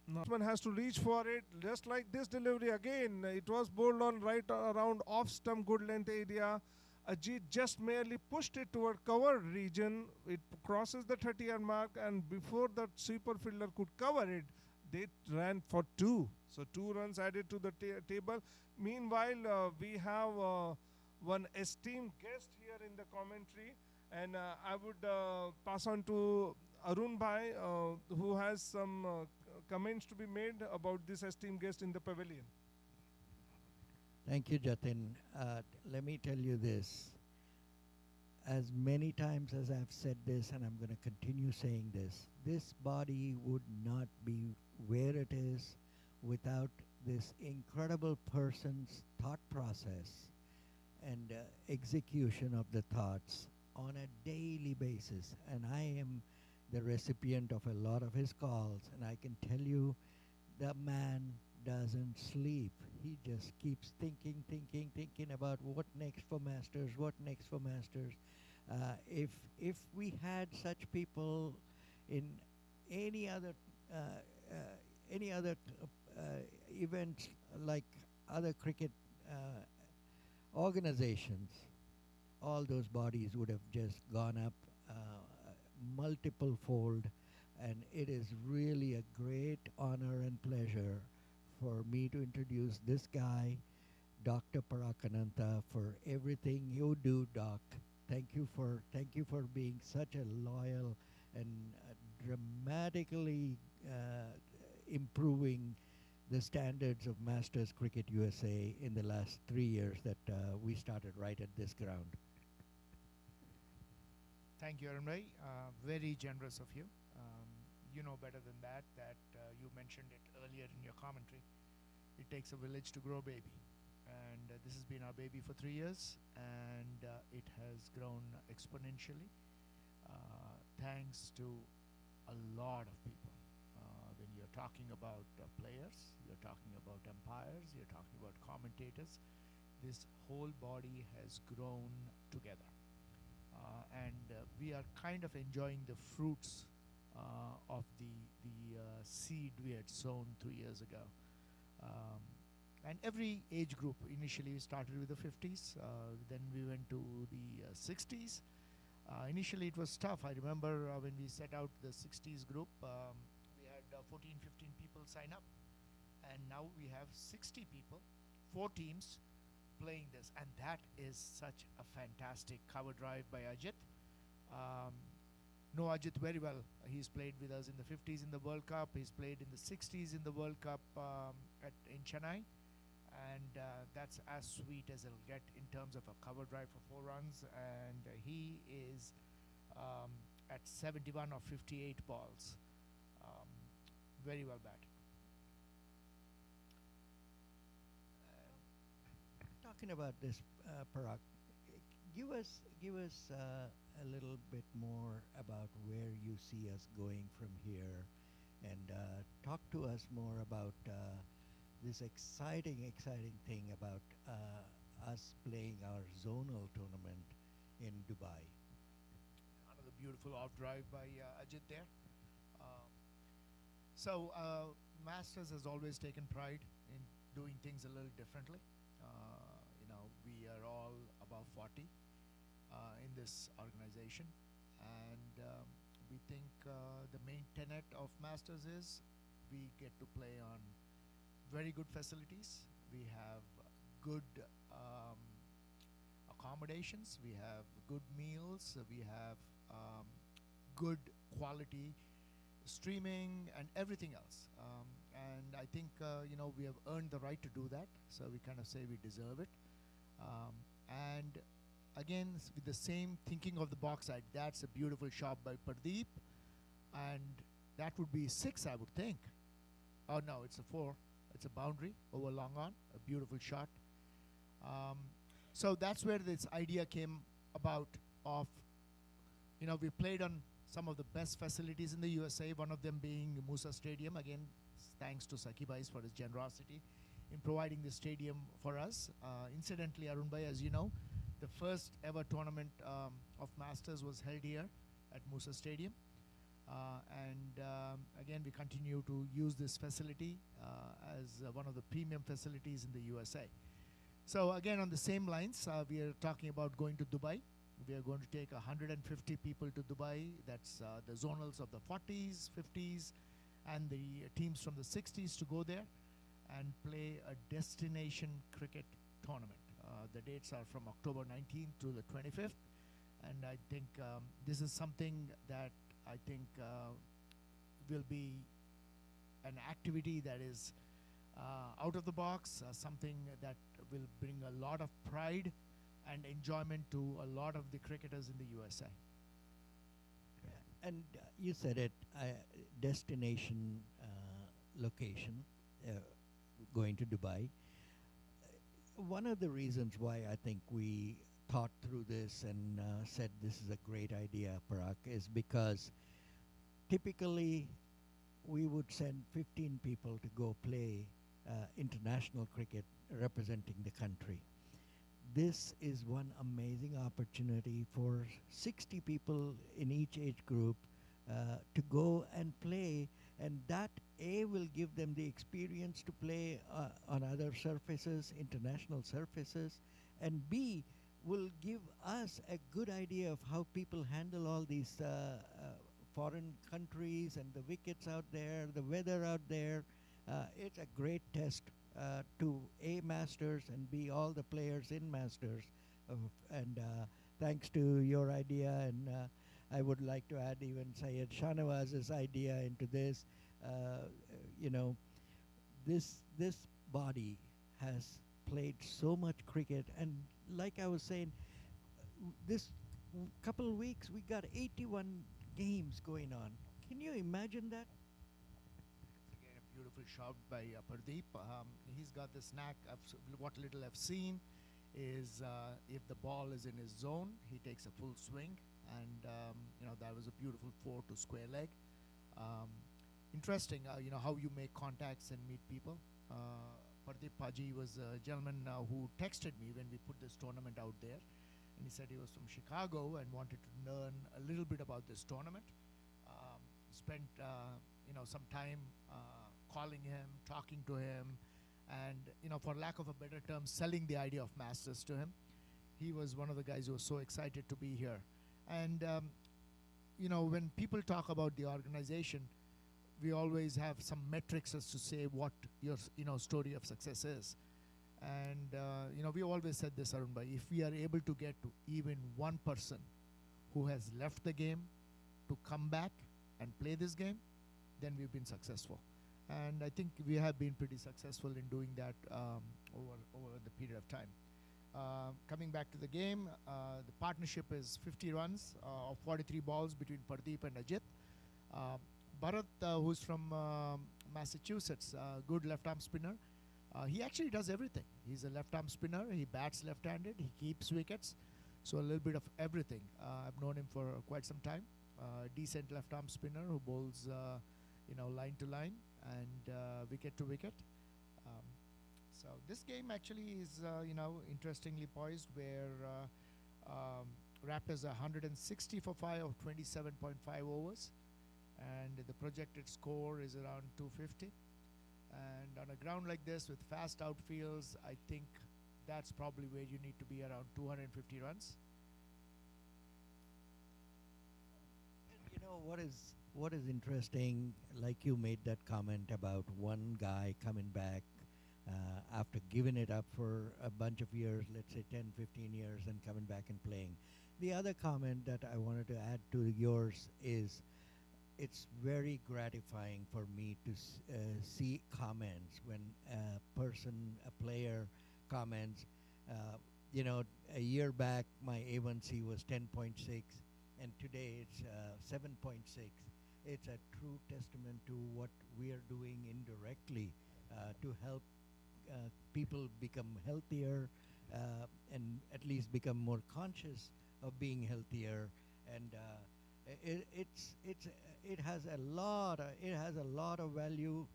Batsman has to reach for it, just like this delivery again. It was bowled on right around off stump, good length area. Ajit just merely pushed it toward cover region. It crosses the 30-yard mark, and before the sweeper fielder could cover it, they ran for 2. So 2 runs added to the table. Meanwhile, we have one esteemed guest here in the commentary, and I would pass on to Arun bhai, who has some comments to be made about this esteemed guest in the pavilion. Thank you, Jatin. Let me tell you this. As many times as I've said this, and I'm going to continue saying this body would not be where it is without this incredible person's thought process and execution of the thoughts on a daily basis. And I am the recipient of a lot of his calls, and I can tell you the man doesn't sleep. He just keeps thinking about what next for Masters, what next for Masters. If we had such people in any other events like other cricket organizations, all those bodies would have just gone up multiple fold, and it is really a great honor and pleasure for me to introduce this guy, Dr. Parakananta, for everything you do, Doc. Thank you for being such a loyal and dramatically improving the standards of Masters Cricket USA in the last 3 years that we started right at this ground. Thank you, Arun bhai. Very generous of you. you know better than that, you mentioned it earlier in your commentary. It takes a village to grow a baby. And this has been our baby for 3 years, and it has grown exponentially thanks to a lot of people. When you're talking about players, you're talking about umpires, you're talking about commentators, this whole body has grown together. And we are kind of enjoying the fruits of the seed we had sown 3 years ago. And every age group, initially we started with the 50s, then we went to the 60s. Initially it was tough. I remember when we set out the 60s group, we had 14, 15 people sign up. And now we have 60 people, 4 teams playing this. And that is such a fantastic cover drive by Ajit. Know Ajit very well. He's played with us in the 50s in the World Cup. He's played in the 60s in the World Cup in Chennai. And that's as sweet as it'll get in terms of a cover drive for 4 runs. And he is at 71 or 58 balls. Very well batted. Talking about this, Parag, give us a little bit more about where you see us going from here, and talk to us more about this exciting thing about us playing our zonal tournament in Dubai. Another beautiful off drive by Ajit there. So Masters has always taken pride in doing things a little differently. We are all above 40 in this organization, and we think the main tenet of Masters is we get to play on very good facilities. We have good accommodations. We have good meals. We have good quality streaming and everything else. And I think we have earned the right to do that. So we kind of say we deserve it. And again, with the same thinking of the box side, that's a beautiful shot by Pardeep, and that would be 6, I would think. Oh no, it's a 4. It's a boundary over long on, a beautiful shot. So that's where this idea came about of, we played on some of the best facilities in the USA, one of them being Musa Stadium. Again, thanks to Sakibais for his generosity in providing the stadium for us. Incidentally, Arun Bhai, as you know, the first ever tournament of Masters was held here at Musa Stadium. Again, we continue to use this facility as one of the premium facilities in the USA. So again, on the same lines, we are talking about going to Dubai. We are going to take 150 people to Dubai. That's the zonals of the 40s, 50s, and the teams from the 60s to go there and play a destination cricket tournament. The dates are from October 19th to the 25th. And I think this is something that I think will be an activity that is out of the box, something that will bring a lot of pride and enjoyment to a lot of the cricketers in the USA. And you said it, destination location, going to Dubai. One of the reasons why I think we thought through this and said this is a great idea, Parag, is because typically we would send 15 people to go play international cricket representing the country. This is one amazing opportunity for 60 people in each age group to go and play, and that A, will give them the experience to play on other surfaces, international surfaces, and B, will give us a good idea of how people handle all these foreign countries and the wickets out there, the weather out there. It's a great test to A, Masters, and B, all the players in Masters. And thanks to your idea, and I would like to add even Syed Shanawaz's idea into this. This body has played so much cricket, and like I was saying, this couple of weeks we got 81 games going on. Can you imagine that? It's again a beautiful shot by Pardeep. He's got this knack. What little I've seen is if the ball is in his zone, he takes a full swing, and that was a beautiful 4 to square leg. Interesting, how you make contacts and meet people. Pardeep Paji was a gentleman who texted me when we put this tournament out there, and he said he was from Chicago and wanted to learn a little bit about this tournament. Spent some time calling him, talking to him, and for lack of a better term, selling the idea of Masters to him. He was one of the guys who was so excited to be here. And when people talk about the organization, we always have some metrics as to say what your story of success is. And we always said this, Arun bhai, if we are able to get to even one person who has left the game to come back and play this game, then we've been successful. And I think we have been pretty successful in doing that over the period of time. Coming back to the game, the partnership is 50 runs of 43 balls between Pardeep and Ajit. Bharat, who's from Massachusetts, good left-arm spinner. He actually does everything. He's a left-arm spinner. He bats left-handed. He keeps wickets. So a little bit of everything. I've known him for quite some time. Decent left-arm spinner who bowls, line to line and wicket to wicket. So this game actually is, interestingly poised, where Raptors are 160 for 5 of 27.5 overs, and the projected score is around 250. And on a ground like this with fast outfields, I think that's probably where you need to be, around 250 runs. And what is interesting, like you made that comment about one guy coming back after giving it up for a bunch of years, let's say 10, 15 years, and coming back and playing. The other comment that I wanted to add to yours is it's very gratifying for me to see comments when a player comments, a year back my A1C was 10.6 and today it's 7.6. It's a true testament to what we are doing indirectly to help people become healthier and at least become more conscious of being healthier. And it has a lot of value,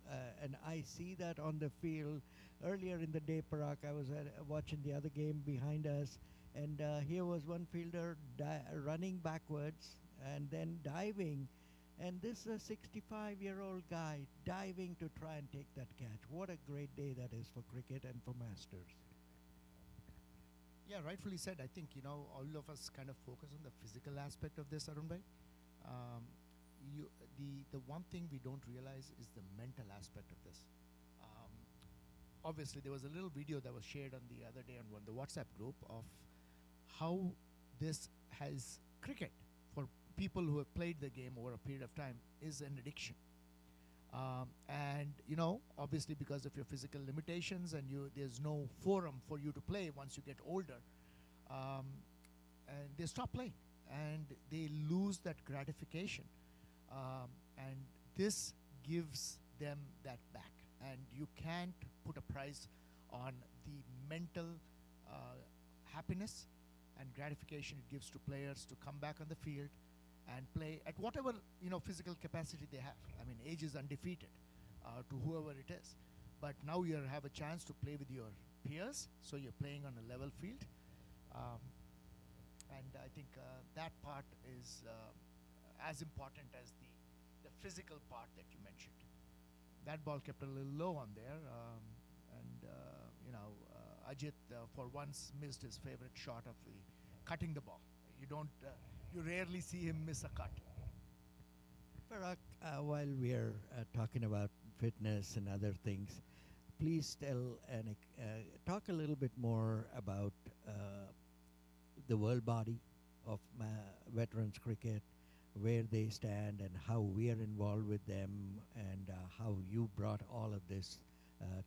and I see that on the field. Earlier in the day, Parag, I was watching the other game behind us, and here was one fielder running backwards and then diving, and this is a 65-year-old guy diving to try and take that catch. What a great day that is for cricket and for Masters. Yeah, rightfully said. I think, all of us kind of focus on the physical aspect of this, Arun bhai. The one thing we don't realize is the mental aspect of this. Obviously, there was a little video that was shared on the other day on the WhatsApp group of how this has cricket, for people who have played the game over a period of time, is an addiction. And obviously because of your physical limitations and there's no forum for you to play once you get older, and they stop playing and they lose that gratification, and this gives them that back, and you can't put a price on the mental happiness and gratification it gives to players to come back on the field and play at whatever physical capacity they have. I mean, age is undefeated to whoever it is, but now you have a chance to play with your peers, so you're playing on a level field, and I think that part is as important as the physical part that you mentioned. That ball kept a little low on there, and Ajit for once missed his favorite shot of the cutting the ball. You rarely see him miss a cut. Parag, while we are talking about fitness and other things, please talk a little bit more about the world body of veterans cricket, where they stand and how we are involved with them, and how you brought all of this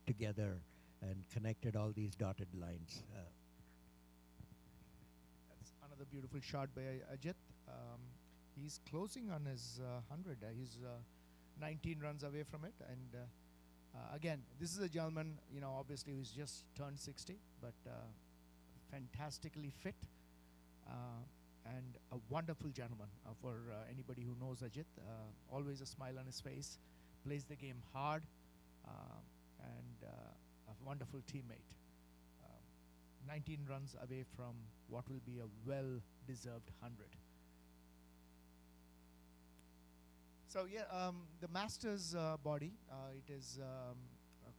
together and connected all these dotted lines. That's another beautiful shot by Ajit. he's closing on his 100. He's 19 runs away from it. And again, this is a gentleman, obviously who's just turned 60, but fantastically fit. And a wonderful gentleman for anybody who knows Ajit. Always a smile on his face, plays the game hard, and a wonderful teammate. 19 runs away from what will be a well-deserved 100. So yeah, the Masters body, it is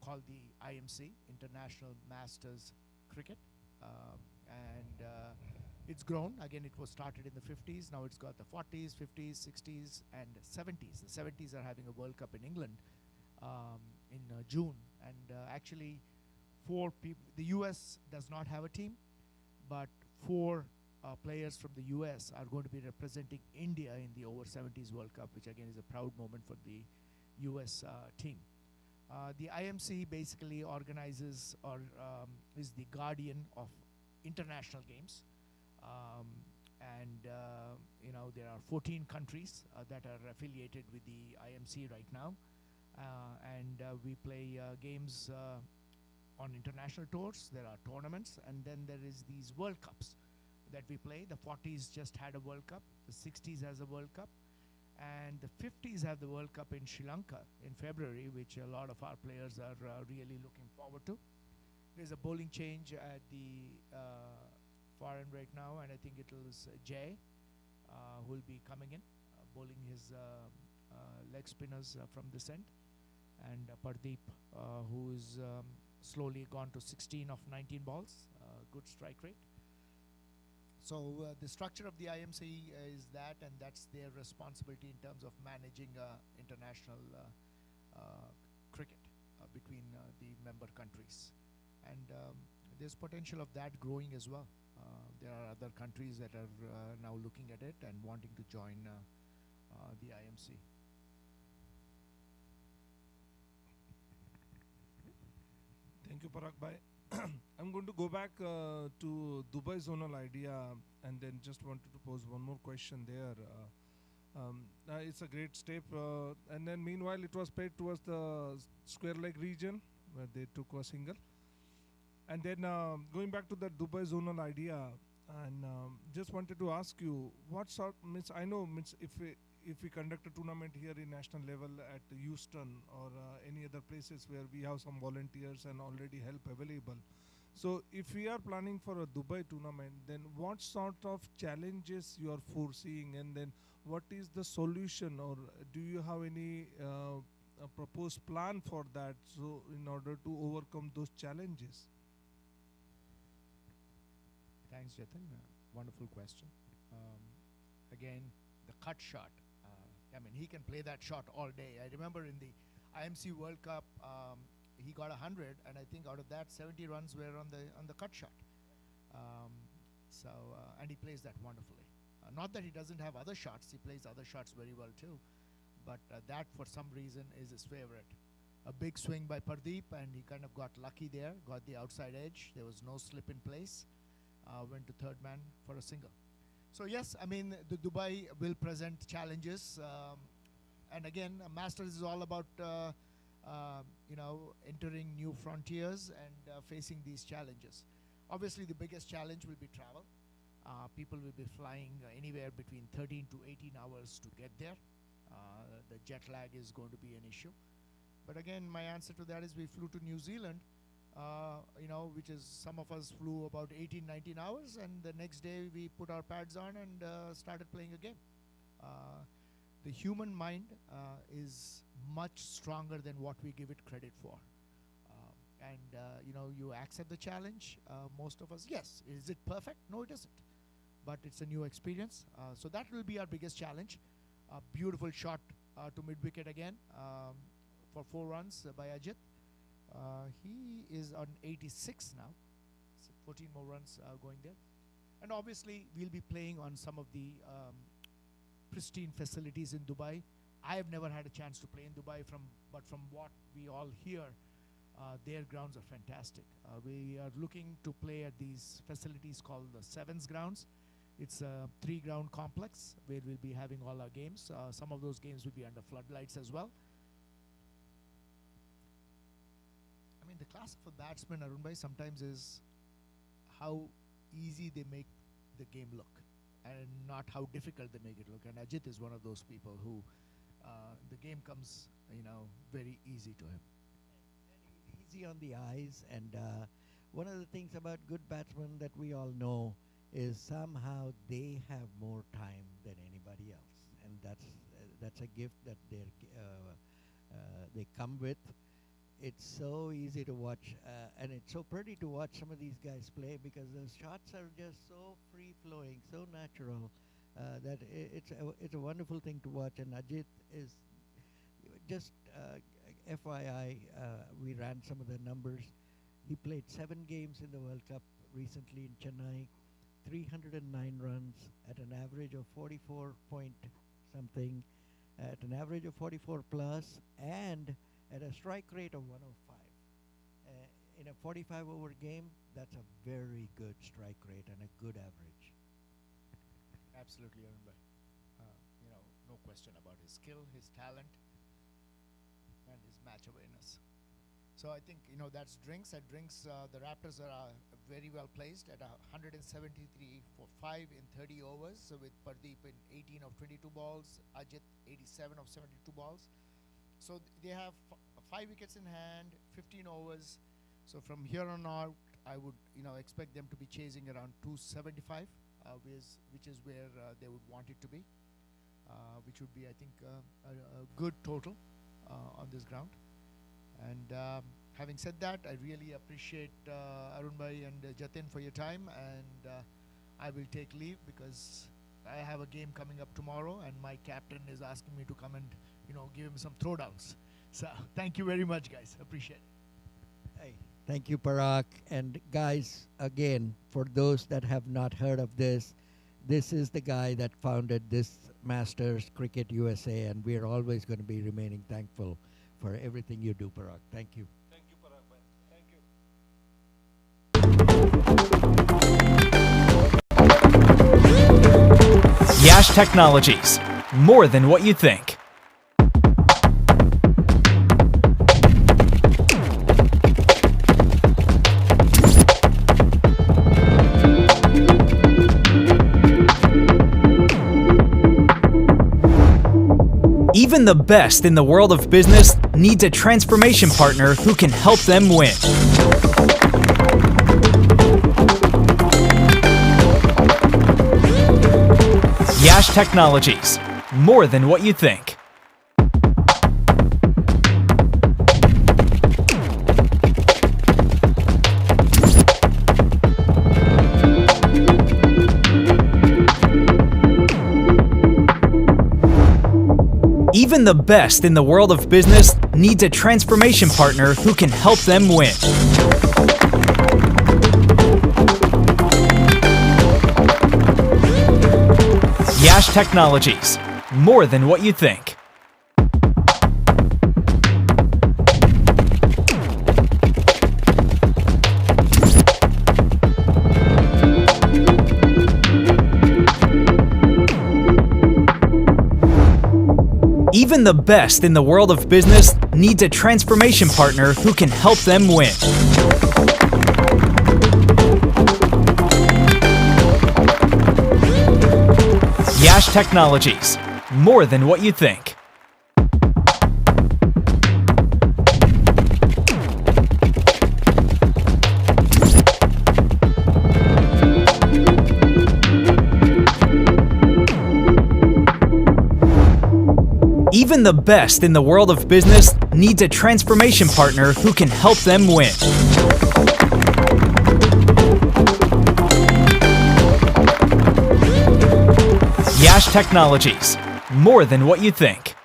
called the IMC, International Masters Cricket, and it's grown. Again, it was started in the 50s. Now it's got the 40s, 50s, 60s, and 70s. The 70s are having a World Cup in England in June. And actually, 4 people, the US does not have a team, but 4 players from the US are going to be representing India in the over 70s World Cup, which again is a proud moment for the US team. The IMC basically organizes or is the guardian of international games. There are 14 countries that are affiliated with the IMC right now. We play games on international tours. There are tournaments, and then there is these World Cups that we play. The 40s just had a World Cup. The 60s has a World Cup. And the 50s have the World Cup in Sri Lanka in February, which a lot of our players are really looking forward to. There's a bowling change at the far end right now, and I think it was Jay who will be coming in, bowling his leg spinners from this end. And Pardeep, who is slowly gone to 16 of 19 balls, good strike rate. So the structure of the IMC is that, and that's their responsibility in terms of managing international cricket between the member countries. And there's potential of that growing as well. There are other countries that are now looking at it and wanting to join the IMC. Thank you, Parag Bhai. I'm going to go back to Dubai zonal idea and then just wanted to pose one more question there. It's a great step. And then meanwhile, it was paid towards the square leg region where they took a single. And then going back to the Dubai zonal idea, and just wanted to ask you, what sort, means I know means if we conduct a tournament here in national level at Houston or any other places where we have some volunteers and already help available. So if we are planning for a Dubai tournament, then what sort of challenges you are foreseeing, and then what is the solution, or do you have any a proposed plan for that, so in order to overcome those challenges? Thanks, Jatin. Wonderful question. Again, the cut shot. He can play that shot all day. I remember in the IMC World Cup, he got 100, and I think out of that, 70 runs were on the cut shot. And he plays that wonderfully. Not that he doesn't have other shots; he plays other shots very well too. But that, for some reason, is his favorite. A big swing by Pardeep, and he kind of got lucky there. Got the outside edge. There was no slip in place. Went to third man for a single. So yes, the Dubai will present challenges, and again, Masters is all about entering new frontiers and facing these challenges. Obviously, the biggest challenge will be travel. People will be flying anywhere between 13 to 18 hours to get there. The jet lag is going to be an issue. But again, my answer to that is we flew to New Zealand. Which is some of us flew about 18, 19 hours, and the next day we put our pads on and started playing a game. The human mind is much stronger than what we give it credit for. You accept the challenge. Most of us, yes. Is it perfect? No, it isn't. But it's a new experience. So that will be our biggest challenge. A beautiful shot to mid-wicket again for 4 runs by Ajit. He is on 86 now, so 14 more runs going there. And obviously, we'll be playing on some of the pristine facilities in Dubai. I have never had a chance to play in Dubai, but from what we all hear, their grounds are fantastic. We are looking to play at these facilities called the Sevens grounds. It's a 3-ground complex where we'll be having all our games. Some of those games will be under floodlights as well. I mean, the class of a batsman, Arunbhai, sometimes is how easy they make the game look and not how difficult they make it look. And Ajit is one of those people who the game comes, very easy to him. Easy on the eyes, and one of the things about good batsmen that we all know is somehow they have more time than anybody else, and that's a gift that they come with. It's so easy to watch, and it's so pretty to watch some of these guys play because the shots are just so free flowing, so natural that it's a wonderful thing to watch. And Ajit is just FYI, we ran some of the numbers. He played 7 games in the World Cup recently in Chennai, 309 runs at an average of 44 point something, at an average of 44 plus, and at a strike rate of 105. In a 45-over game, that's a very good strike rate and a good average. Absolutely, Arunbhai. No question about his skill, his talent, and his match awareness. So I think that's drinks. At drinks, the Raptors are very well placed at 173 for 5 in 30 overs. So with Pardeep in 18 of 22 balls, Ajit 87 of 72 balls. So they have 5 wickets in hand, 15 overs. So from here on out, I would expect them to be chasing around 275, which is where they would want it to be, which would be, I think, a good total on this ground. And having said that, I really appreciate Arunbhai and Jatin for your time, and I will take leave because I have a game coming up tomorrow, and my captain is asking me to come and give him some throwdowns. So thank you very much, guys. Appreciate it. Hey, thank you, Parag. And guys, again, for those that have not heard of this is the guy that founded this Masters Cricket USA, and we are always going to be remaining thankful for everything you do, Parag. Thank you. Thank you, Parag bhai. Thank you. Yash Technologies. More than what you think. Even the best in the world of business needs a transformation partner who can help them win. Yash Technologies. More than what you think. Even the best in the world of business needs a transformation partner who can help them win. Yash Technologies. More than what you think. Even the best in the world of business needs a transformation partner who can help them win. Yash Technologies. More than what you think. Even the best in the world of business needs a transformation partner who can help them win. Yash Technologies. More than what you think.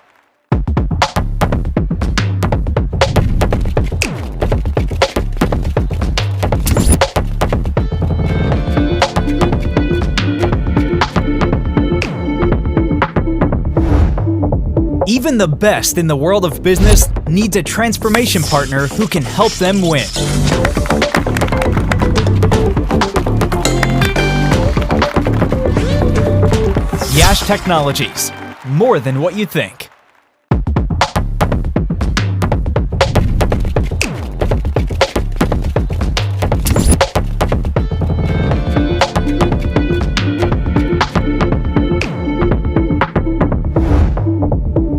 Even the best in the world of business needs a transformation partner who can help them win. Yash Technologies. More than what you think.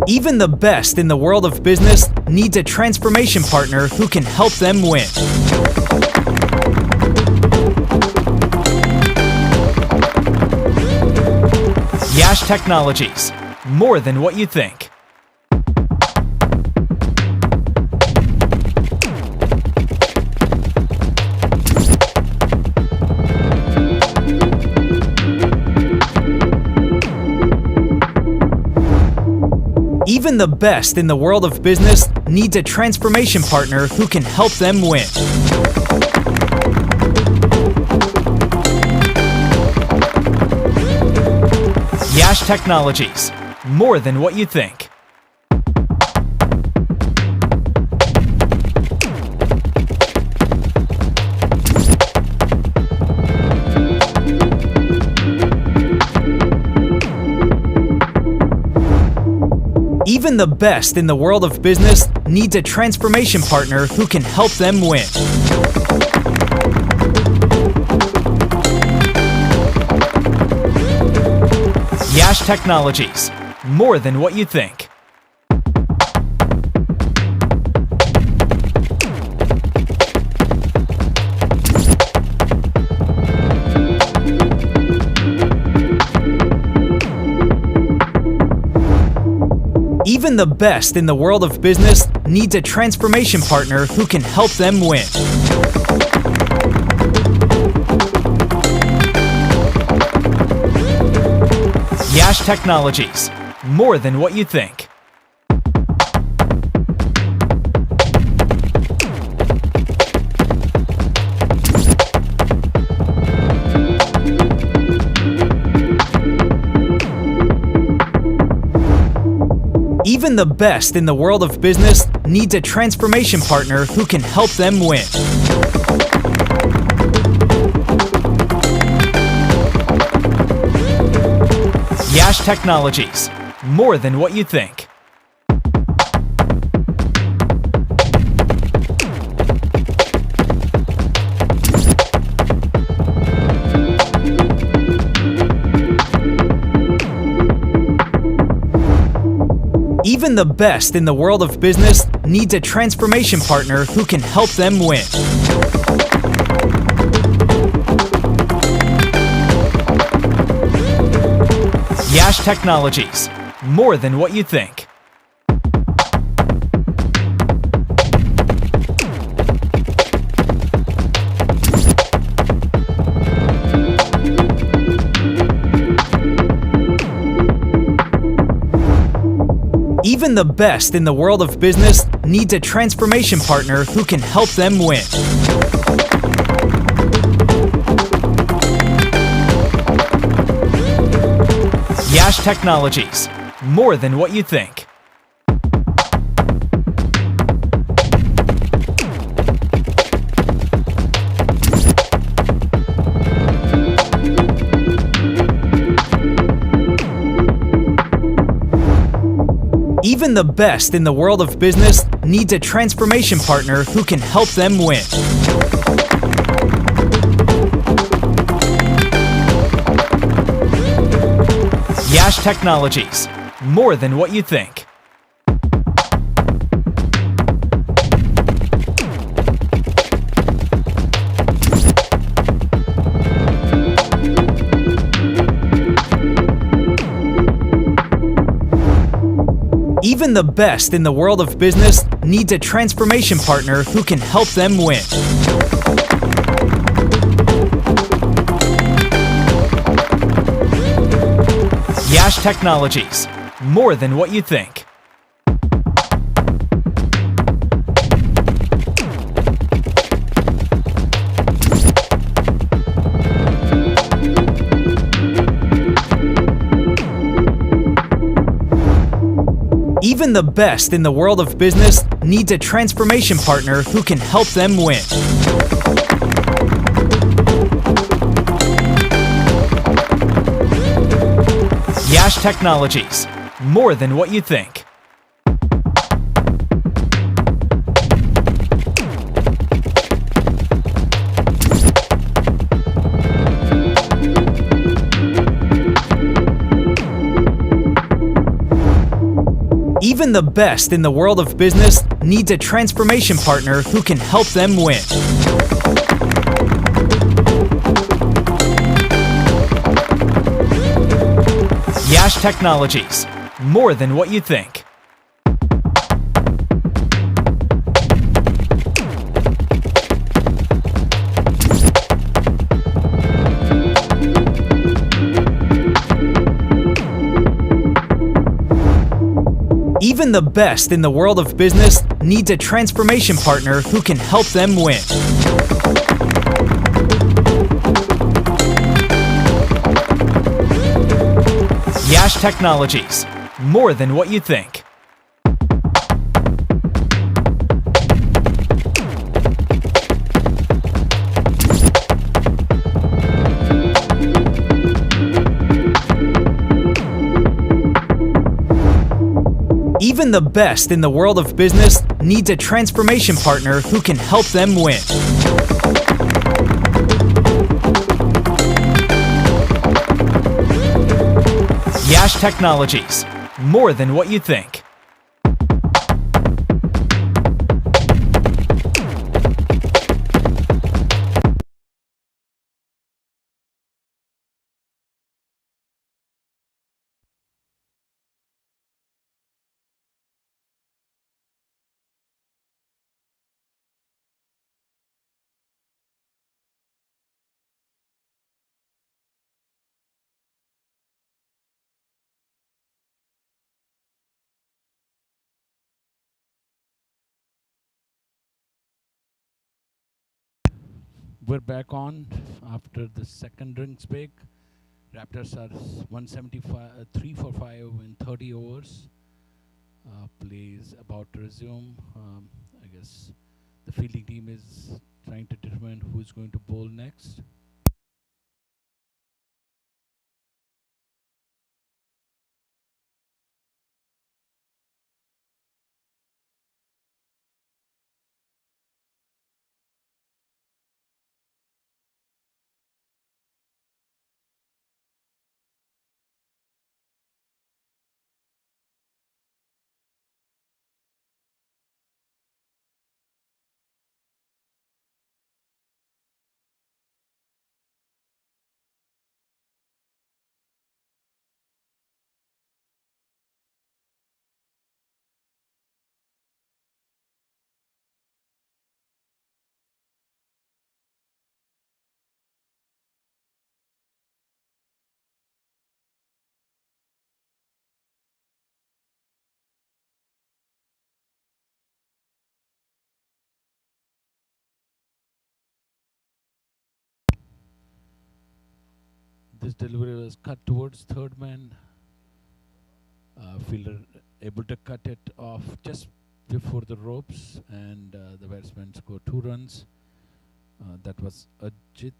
Even the best in the world of business needs a transformation partner who can help them win. Yash Technologies. More than what you think. Even the best in the world of business needs a transformation partner who can help them win. Yash Technologies. More than what you think. Even the best in the world of business needs a transformation partner who can help them win. Yash Technologies. More than what you think. Even the best in the world of business needs a transformation partner who can help them win. Yash Technologies. More than what you think. Even the best in the world of business needs a transformation partner who can help them win. Yash Technologies. More than what you think. Even the best in the world of business needs a transformation partner who can help them win. Yash Technologies. More than what you think. Even the best in the world of business needs a transformation partner who can help them win. Yash Technologies. More than what you think. Even the best in the world of business needs a transformation partner who can help them win. Yash Technologies. More than what you think. Even the best in the world of business needs a transformation partner who can help them win. Yash Technologies. More than what you think. Even the best in the world of business needs a transformation partner who can help them win. Technologies. More than what you think. Even the best in the world of business needs a transformation partner who can help them win. Yash Technologies. More than what you think. Even the best in the world of business needs a transformation partner who can help them win. Yash Technologies. More than what you think. Even the best in the world of business needs a transformation partner who can help them win. Yash Technologies. More than what you think. We're back on after the second drinks break. Raptors are 175, 3 for 5 in 30 overs. Play is about to resume. I guess the fielding team is trying to determine who's going to bowl next. This delivery was cut towards third man. Fielder able to cut it off just before the ropes, and the batsman scored 2 runs. That was Ajit.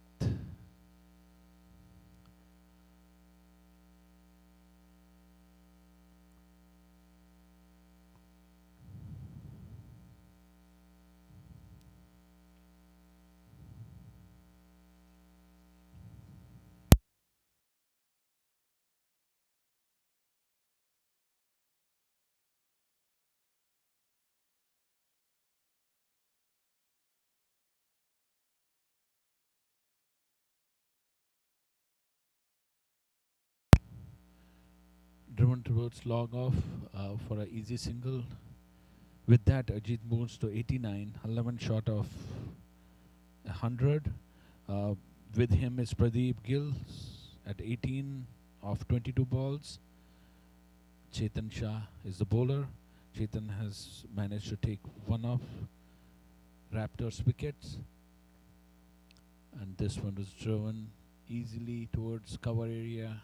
Driven towards log off for an easy single. With that, Ajit moves to 89, 11 short of 100. With him is Pradeep Gill at 18 of 22 balls. Chetan Shah is the bowler. Chetan has managed to take one of Raptors' wickets. And this one was driven easily towards cover area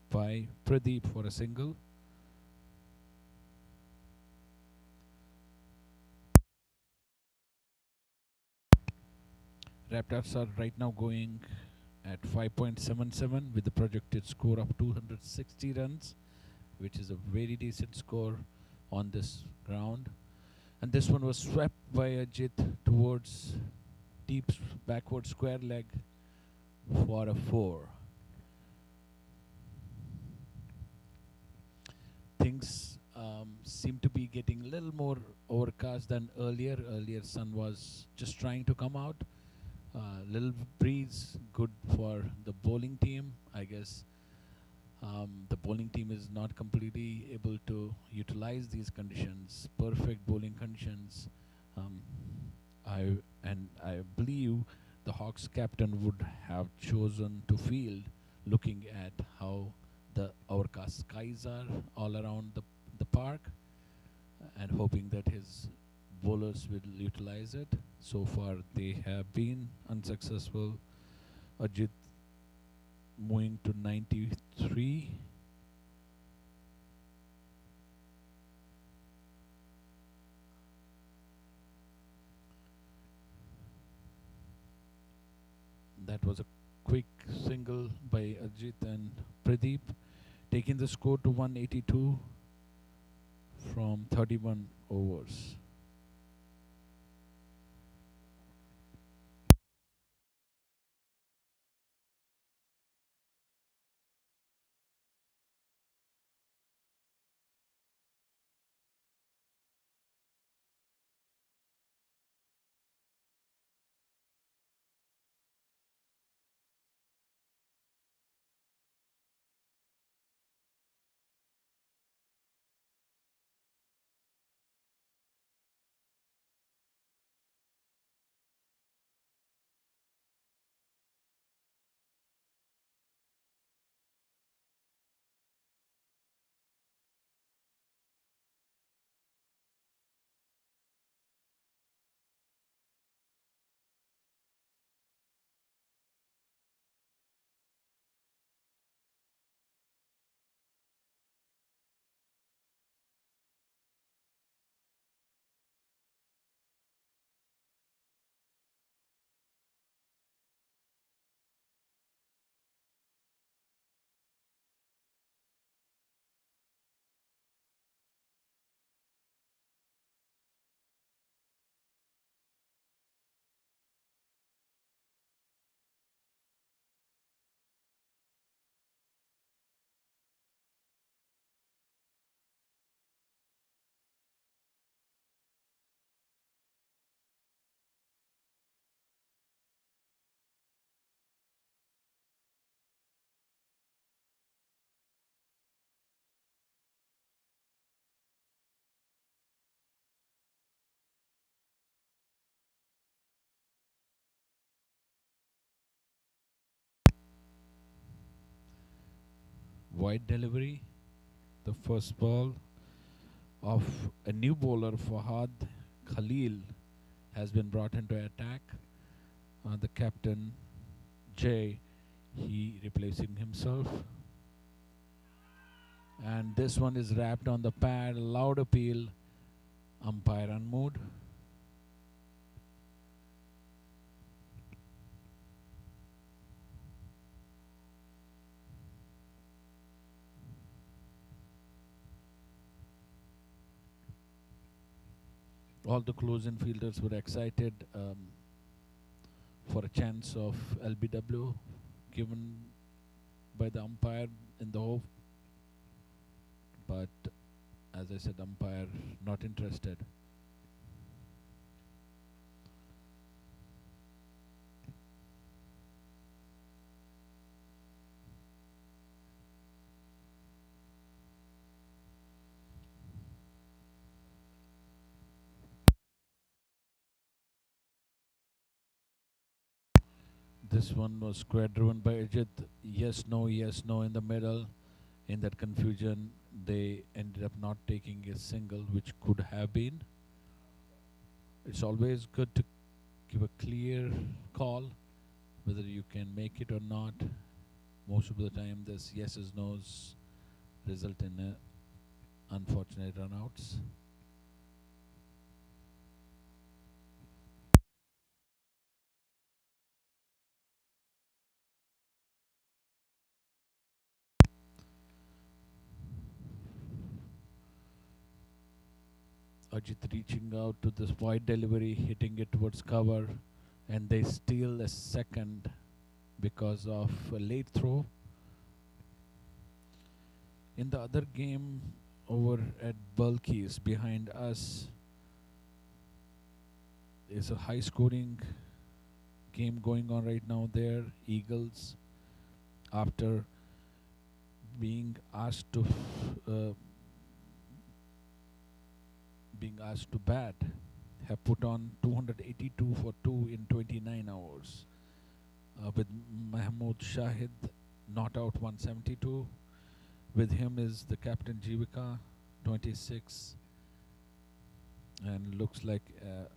by Pradeep for a single. Raptors are right now going at 5.77 with the projected score of 260 runs. which is a very decent score on this ground. And this one was swept by Ajit towards backward square leg for a 4. Things seem to be getting a little more overcast than earlier. Earlier, sun was just trying to come out. Little breeze, good for the bowling team. I guess the bowling team is not completely able to utilize these conditions, perfect bowling conditions. Um, I believe the Hawks captain would have chosen to field, looking at how the overcast skies are all around the park, and hoping that his bowlers will utilize it. So far, they have been unsuccessful. Ajit moving to 93. That was a quick single by Ajit and Pradeep, taking the score to 182 from 31 overs. Wide delivery, the first ball of a new bowler, Fahad Khalil, has been brought into attack. The captain, Jay, he replacing himself. And this one is wrapped on the pad, loud appeal, umpire unmoved. All the close-in fielders were excited for a chance of LBW given by the umpire in the hope, but as I said, umpire not interested. This one was square driven by Ajit. Yes, no in the middle. In that confusion, they ended up not taking a single, which could have been. It's always good to give a clear call, whether you can make it or not. Most of the time, this yeses, nos result in unfortunate runouts. Ajit reaching out to this wide delivery, hitting it towards cover, and they steal a second because of a late throw. In the other game, over at Bulkies behind us, is a high scoring game going on right now there. Eagles, after being asked to bat, have put on 282 for 2 in 29 hours, with Mahmood Shahid not out 172. With him is the captain Jivika, 26, and looks like a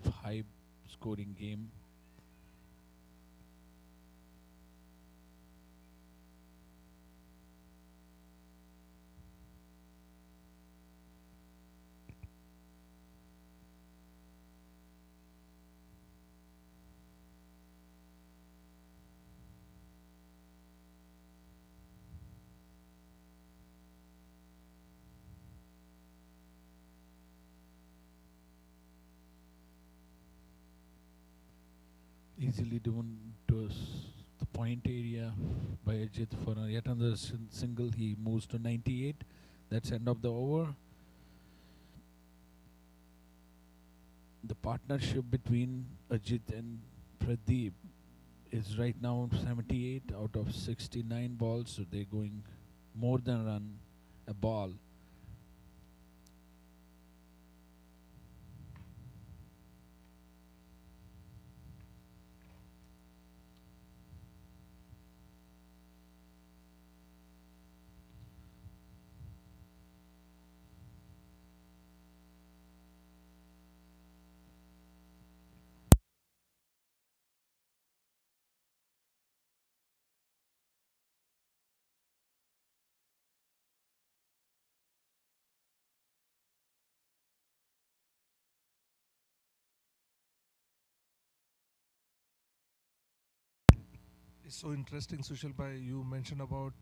high scoring game. Easily driven to the point area by Ajit for yet another single. He moves to 98. That's end of the over. The partnership between Ajit and Pradeep is right now 78 out of 69 balls, so they're going more than run a ball. It's so interesting, Sushil bhai. You mentioned about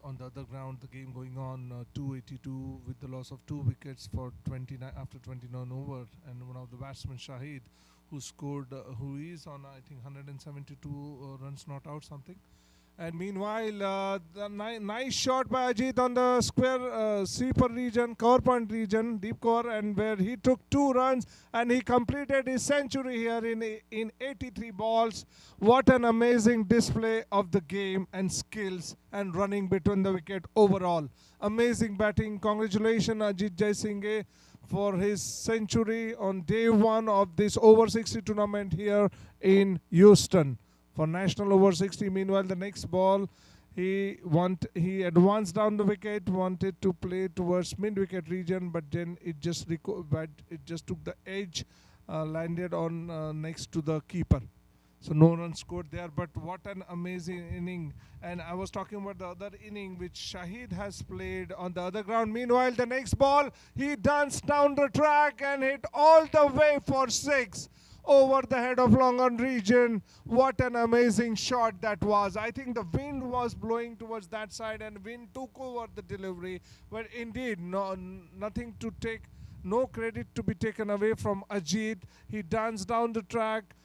on the other ground the game going on 282 with the loss of 2 wickets for 29 after 29 over, and one of the batsmen Shahid, who scored, who is on I think 172 runs not out something. And meanwhile, the nice shot by Ajit on the square sweeper region, cover point region, deep cover, and where he took 2 runs and he completed his century here in 83 balls. What an amazing display of the game and skills and running between the wicket overall. Amazing batting. Congratulations, Ajit Jaisinghe, for his century on day 1 of this over 60 tournament here in Houston. For national over 60. Meanwhile, the next ball, he advanced down the wicket, wanted to play towards mid wicket region, but then it just took the edge, landed on next to the keeper. So no run scored there, but what an amazing inning. And I was talking about the other inning which Shahid has played on the other ground. Meanwhile, the next ball, he danced down the track and hit all the way for 6. Over the head of long on region. What an amazing shot that was. I think the wind was blowing towards that side and wind took over the delivery. But indeed, nothing to take, no credit to be taken away from Ajit. He danced down the track,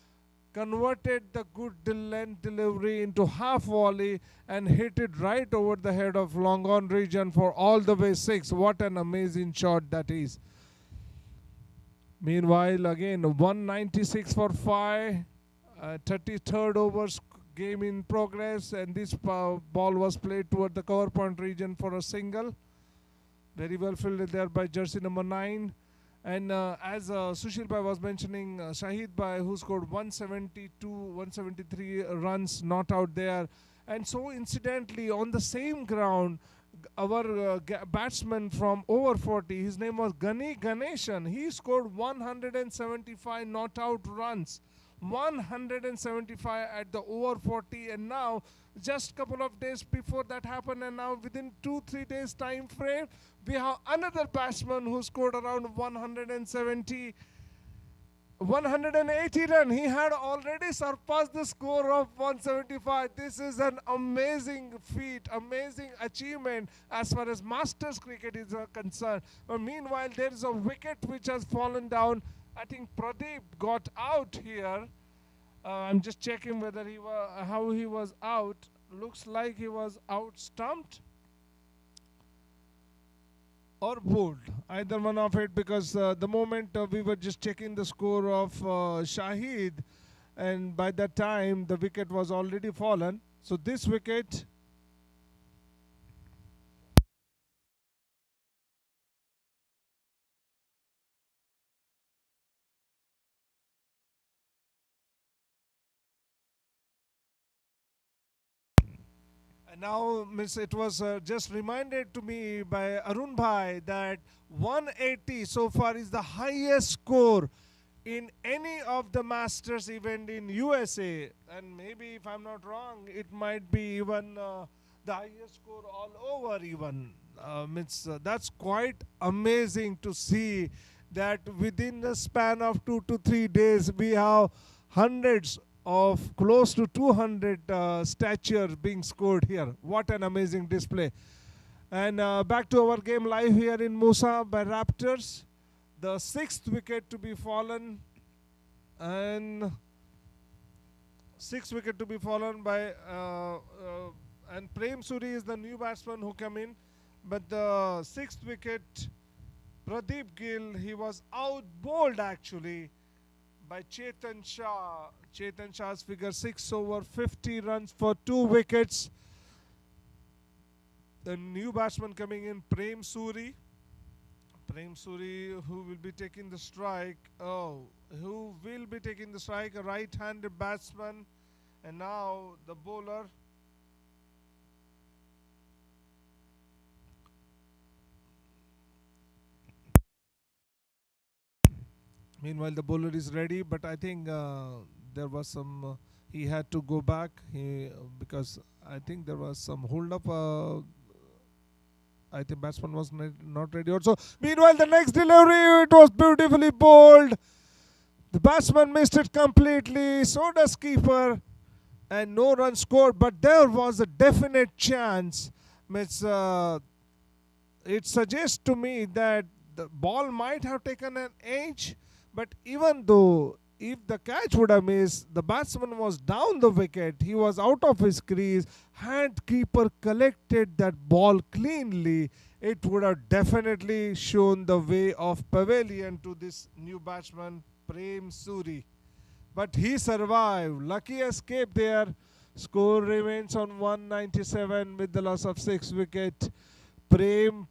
converted the good length delivery into half volley and hit it right over the head of long on region for all the way 6. What an amazing shot that is. Meanwhile, again, 196 for 5, 33rd overs game in progress, and this ball was played toward the cover point region for a single. Very well fielded there by jersey number 9. And as Sushil bhai was mentioning, Shahid bhai, who scored 172, 173 runs not out there. And so incidentally, on the same ground, our batsman from over 40, his name was Gani Ganeshan. He scored 175 not out runs. 175 at the over 40, and now just couple of days before that happened, and now within 2-3 days time frame, we have another batsman who scored around 170 180 run. He had already surpassed the score of 175. This is an amazing feat, amazing achievement as far as Masters cricket is concerned. But meanwhile, there is a wicket which has fallen down. I think Pradeep got out here. I'm just checking whether he was how he was out. Looks like he was out stumped or bowled, either one of it, because the moment we were just checking the score of Shahid, and by that time the wicket was already fallen. So this wicket, and now miss, it was just reminded to me by Arun Bhai that 180 so far is the highest score in any of the Masters event in USA, and maybe if I'm not wrong, it might be even the highest score all over. Even that's quite amazing to see that within the span of 2 to 3 days we have hundreds of close to 200 statures being scored here. What an amazing display! And back to our game live here in Musa by Raptors. The sixth wicket to be fallen, and sixth wicket to be fallen by and Prem Suri is the new batsman who come in, but the sixth wicket, Pradeep Gill, he was out bowled actually by Chetan Shah. Chetan Shah's figure 6 over 50 runs for 2 wickets. The new batsman coming in, Prem Suri. Prem Suri, who will be taking the strike. Who will be taking the strike? A right-handed batsman. And now the bowler. Meanwhile, the bowler is ready, but I think there was some. He had to go back. Because I think there was some hold up. I think batsman was not ready also. Meanwhile, the next delivery, it was beautifully bowled. The batsman missed it completely. So does keeper. And no run scored. But there was a definite chance. It suggests to me that the ball might have taken an edge. But even though if the catch would have missed, the batsman was down the wicket, he was out of his crease, had keeper collected that ball cleanly, it would have definitely shown the way of pavilion to this new batsman, Prem Suri. But he survived. Lucky escape there. Score remains on 197 with the loss of 6 wicket. Prem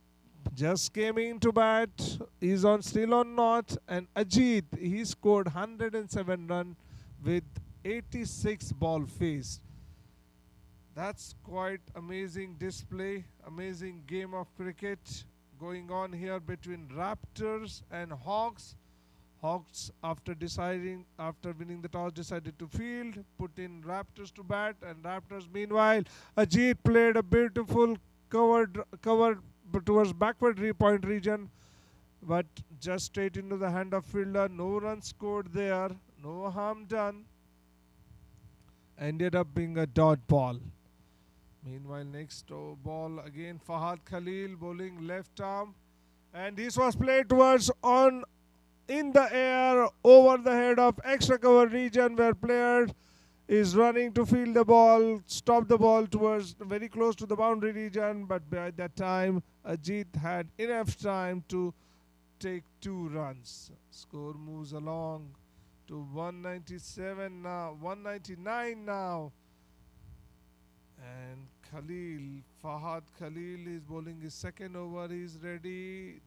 just came into bat, he's on still on not, and Ajit, he scored 107 run with 86 ball faced. That's quite amazing display, amazing game of cricket going on here between Raptors and Hawks. Hawks, after winning the toss, decided to field, put in Raptors to bat, and Raptors meanwhile, Ajit played a beautiful covered towards backward point region, but just straight into the hand of fielder. No runs scored there, no harm done. Ended up being a dot ball. Meanwhile, next ball again, Fahad Khalil bowling left arm, and this was played towards on in the air over the head of extra cover region, where player is running to field the ball, stop the ball towards very close to the boundary region, but by that time Ajit had enough time to take 2 runs. Score moves along to 197 now, 199 now, and Fahad Khalil is bowling his second over. He's ready.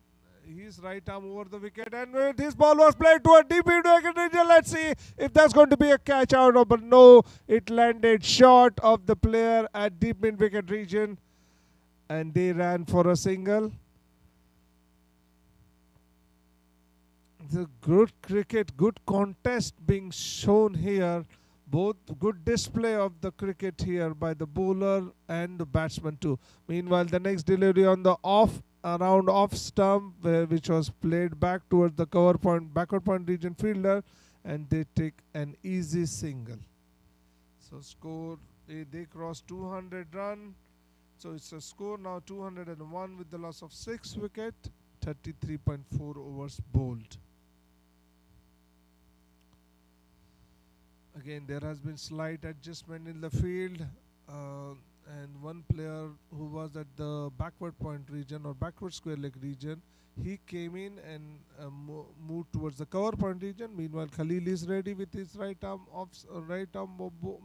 His right arm over the wicket, and this ball was played to a deep wicket region. Let's see if that's going to be a catch out, but no, it landed short of the player at deep mid wicket region, and they ran for a single. The good cricket, good contest being shown here. Both good display of the cricket here by the bowler and the batsman too. Meanwhile, the next delivery on the off stump, which was played back towards the backward point region fielder, and they take an easy single. So score, they cross 200 run. So it's a score now 201 with the loss of 6 wicket, 33.4 overs bowled. Again, there has been slight adjustment in the field, and one player who was at the backward point region or backward square leg region, he came in and moved towards the cover point region. Meanwhile, Khalil is ready with his right arm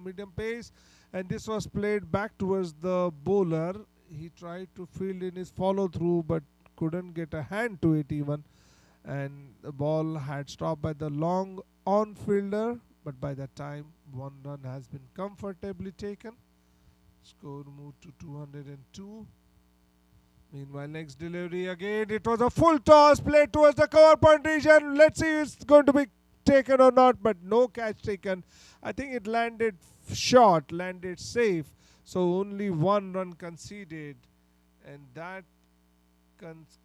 medium pace, and this was played back towards the bowler. He tried to field in his follow through, but couldn't get a hand to it even, and the ball had stopped by the long on fielder, but by that time 1 run has been comfortably taken. Score moved to 202. Meanwhile, next delivery again, it was a full toss played towards the cover point region. Let's see if it's going to be taken or not, but no catch taken. I think it landed short, landed safe, so only 1 run conceded, and that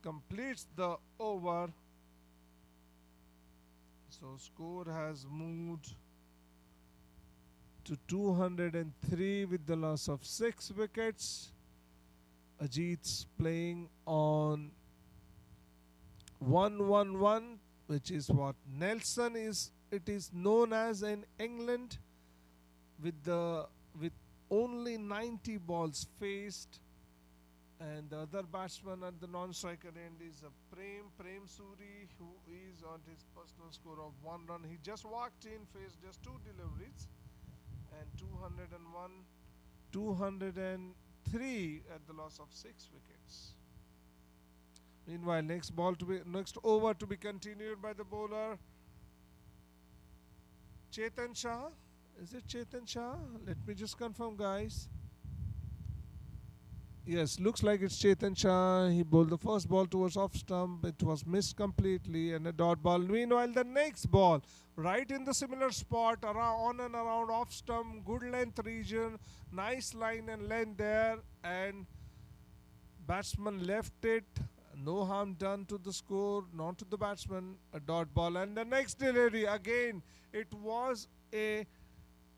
completes the over. So score has moved to 203 with the loss of 6 wickets. Ajit's playing on 1-1-1, which is what Nelson is. It is known as in England, with only 90 balls faced, and the other batsman at the non-striker end is Prem Suri, who is on his personal score of 1 run. He just walked in, faced just 2 deliveries, and 201, 203 at the loss of 6 wickets. Meanwhile, next over to be continued by the bowler Chetan Shah. Is it Chetan Shah? Let me just confirm, guys. Yes, looks like it's Chetan Shah. He bowled the first ball towards off stump. It was missed completely and a dot ball. Meanwhile, the next ball, right in the similar spot, on and around off stump, good length region, nice line and length there, and batsman left it. No harm done to the score, not to the batsman. A dot ball, and the next delivery again. It was a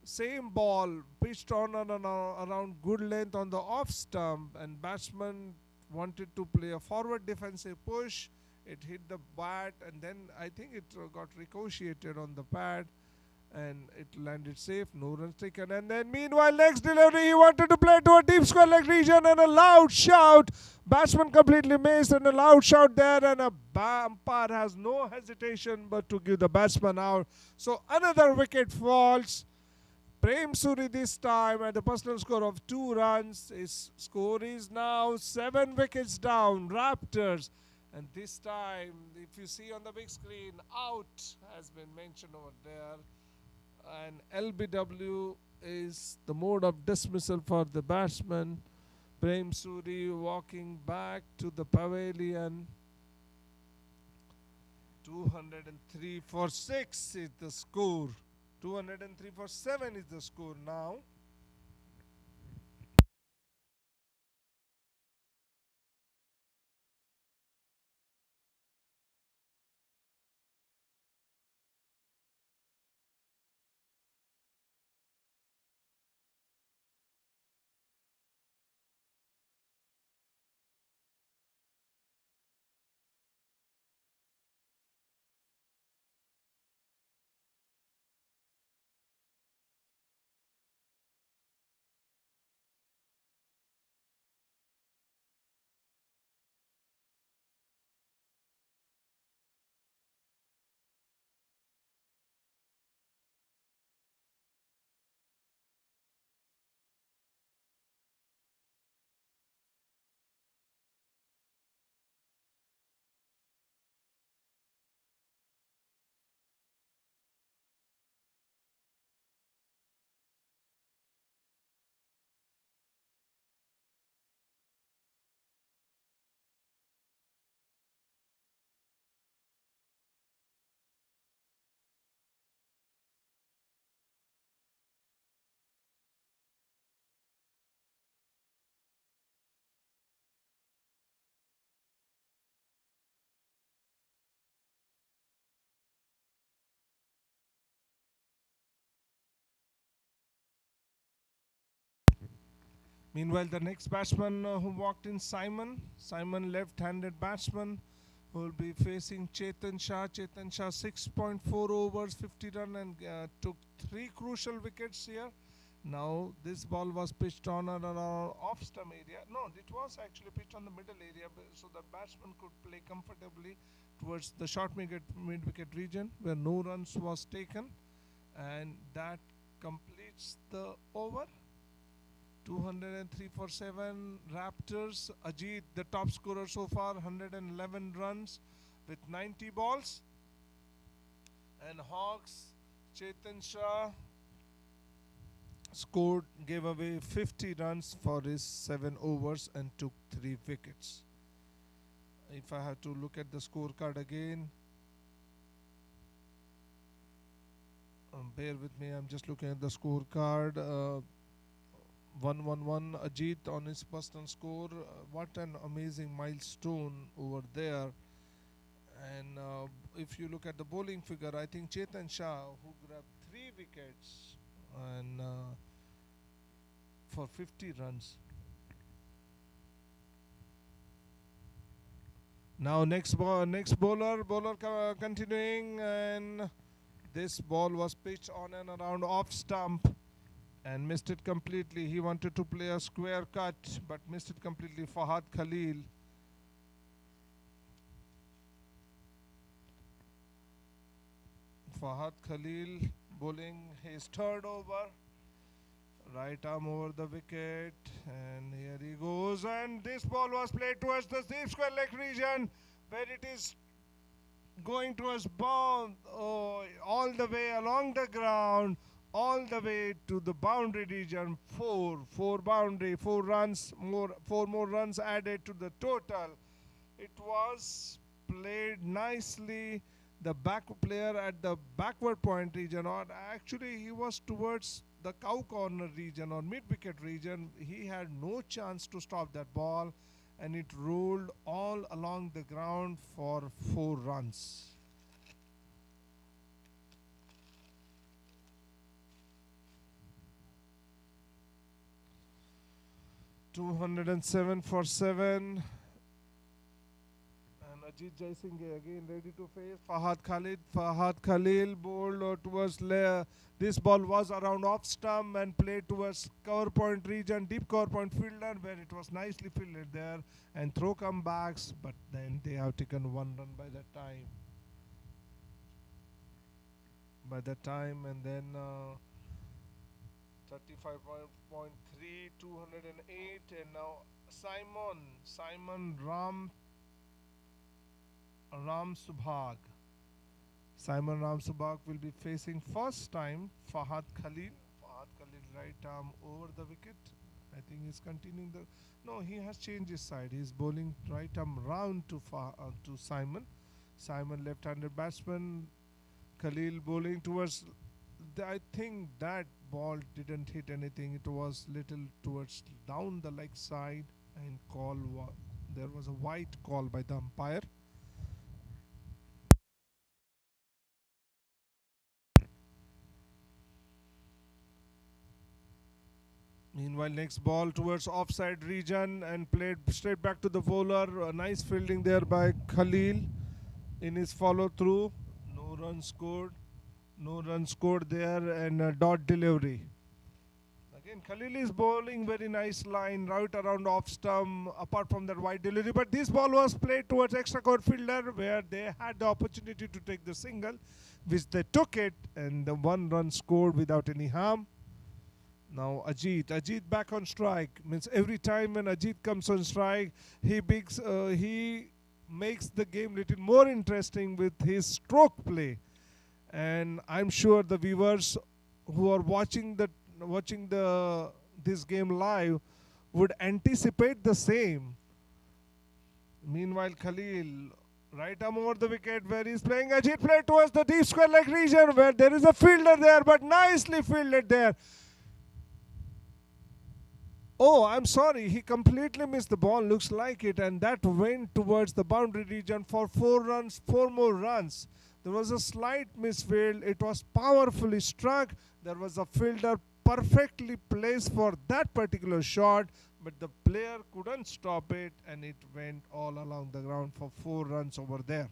same ball pitched on and around good length on the off stump, and batsman wanted to play a forward defensive push. It hit the bat, and then I think it got ricocheted on the pad, and it landed safe. No runs taken. And then meanwhile, next delivery, he wanted to play to a deep square leg region, and a loud shout. Batsman completely missed, and a loud shout there, and a umpire has no hesitation but to give the batsman out. So another wicket falls. Prem Suri this time at the personal score of 2 runs. His score is now 7 wickets down. Raptors. And this time, if you see on the big screen, out has been mentioned over there. And LBW is the mode of dismissal for the batsman. Prem Suri walking back to the pavilion. 203 for 6 is the score. 203 for 7 is the score now. Meanwhile, the next batsman who walked in, Simon. Simon, left-handed batsman, who will be facing Chetan Shah. Chetan Shah, 6.4 overs, 50 run, and took 3 crucial wickets here. Now, this ball was pitched on an off-stump area. No, it was actually pitched on the middle area, so the batsman could play comfortably towards the short mid-wicket region, where no runs was taken. And that completes the over. 203 for 7. Raptors, Ajit, the top scorer so far, 111 runs with 90 balls. And Hawks, Chetan Shah gave away 50 runs for his 7 overs and took 3 wickets. If I have to look at the scorecard again, bear with me, I'm just looking at the scorecard. 111 Ajit on his personal score. What an amazing milestone over there. And if you look at the bowling figure, I think Chetan Shah, who grabbed 3 wickets and for 50 runs. Now next bowler continuing, and this ball was pitched on and around off stump and missed it completely. He wanted to play a square cut but missed it completely. Fahad Khalil. Fahad Khalil bowling his 3rd over. Right arm over the wicket, and here he goes, and this ball was played towards the deep square leg region, where it is going towards bound, all the way along the ground, all the way to the boundary region. 4 boundary, 4 runs more, 4 more runs added to the total. It was played nicely. The back player at the backward point region, or actually he was towards the cow corner region or mid-wicket region. He had no chance to stop that ball, and it rolled all along the ground for 4 runs. .207 for 7. Ajit Jaisinghe again ready to face Fahad Khalil bowled towards this ball was around off stump and played towards cover point region, deep cover point fielder, where it was nicely fielded there, and throw comebacks, but then they have taken 1 run by that time. And then 35.3, 208, and now Simon Ram Subhag. Simon Ram Subhag will be facing first time Fahad Khalil. Fahad Khalil right arm over the wicket. I think he's continuing the. No, he has changed his side. He's bowling right arm round to Simon. Simon left-handed batsman. Khalil bowling towards. I think that ball didn't hit anything. It was little towards down the leg side, and there was a white call by the umpire. Meanwhile, next ball towards offside region and played straight back to the bowler. A nice fielding there by Khalil in his follow-through. No run scored there, and a dot delivery. Again, Khalil is bowling very nice line right around off stump, apart from that wide delivery. But this ball was played towards extra court fielder, where they had the opportunity to take the single, which they took it, and the 1 run scored without any harm. Now Ajit back on strike. Means every time when Ajit comes on strike, he makes the game little more interesting with his stroke play. And I'm sure the viewers who are watching this game live would anticipate the same. Meanwhile, Khalil, right arm over the wicket, where he's playing. Ajit played towards the deep square leg region, where there is a fielder there, but nicely fielded there. Oh, I'm sorry, he completely missed the ball, looks like it, and that went towards the boundary region for 4 runs, 4 more runs. There was a slight misfield. It was powerfully struck. There was a fielder perfectly placed for that particular shot, but the player couldn't stop it and it went all along the ground for 4 runs over there.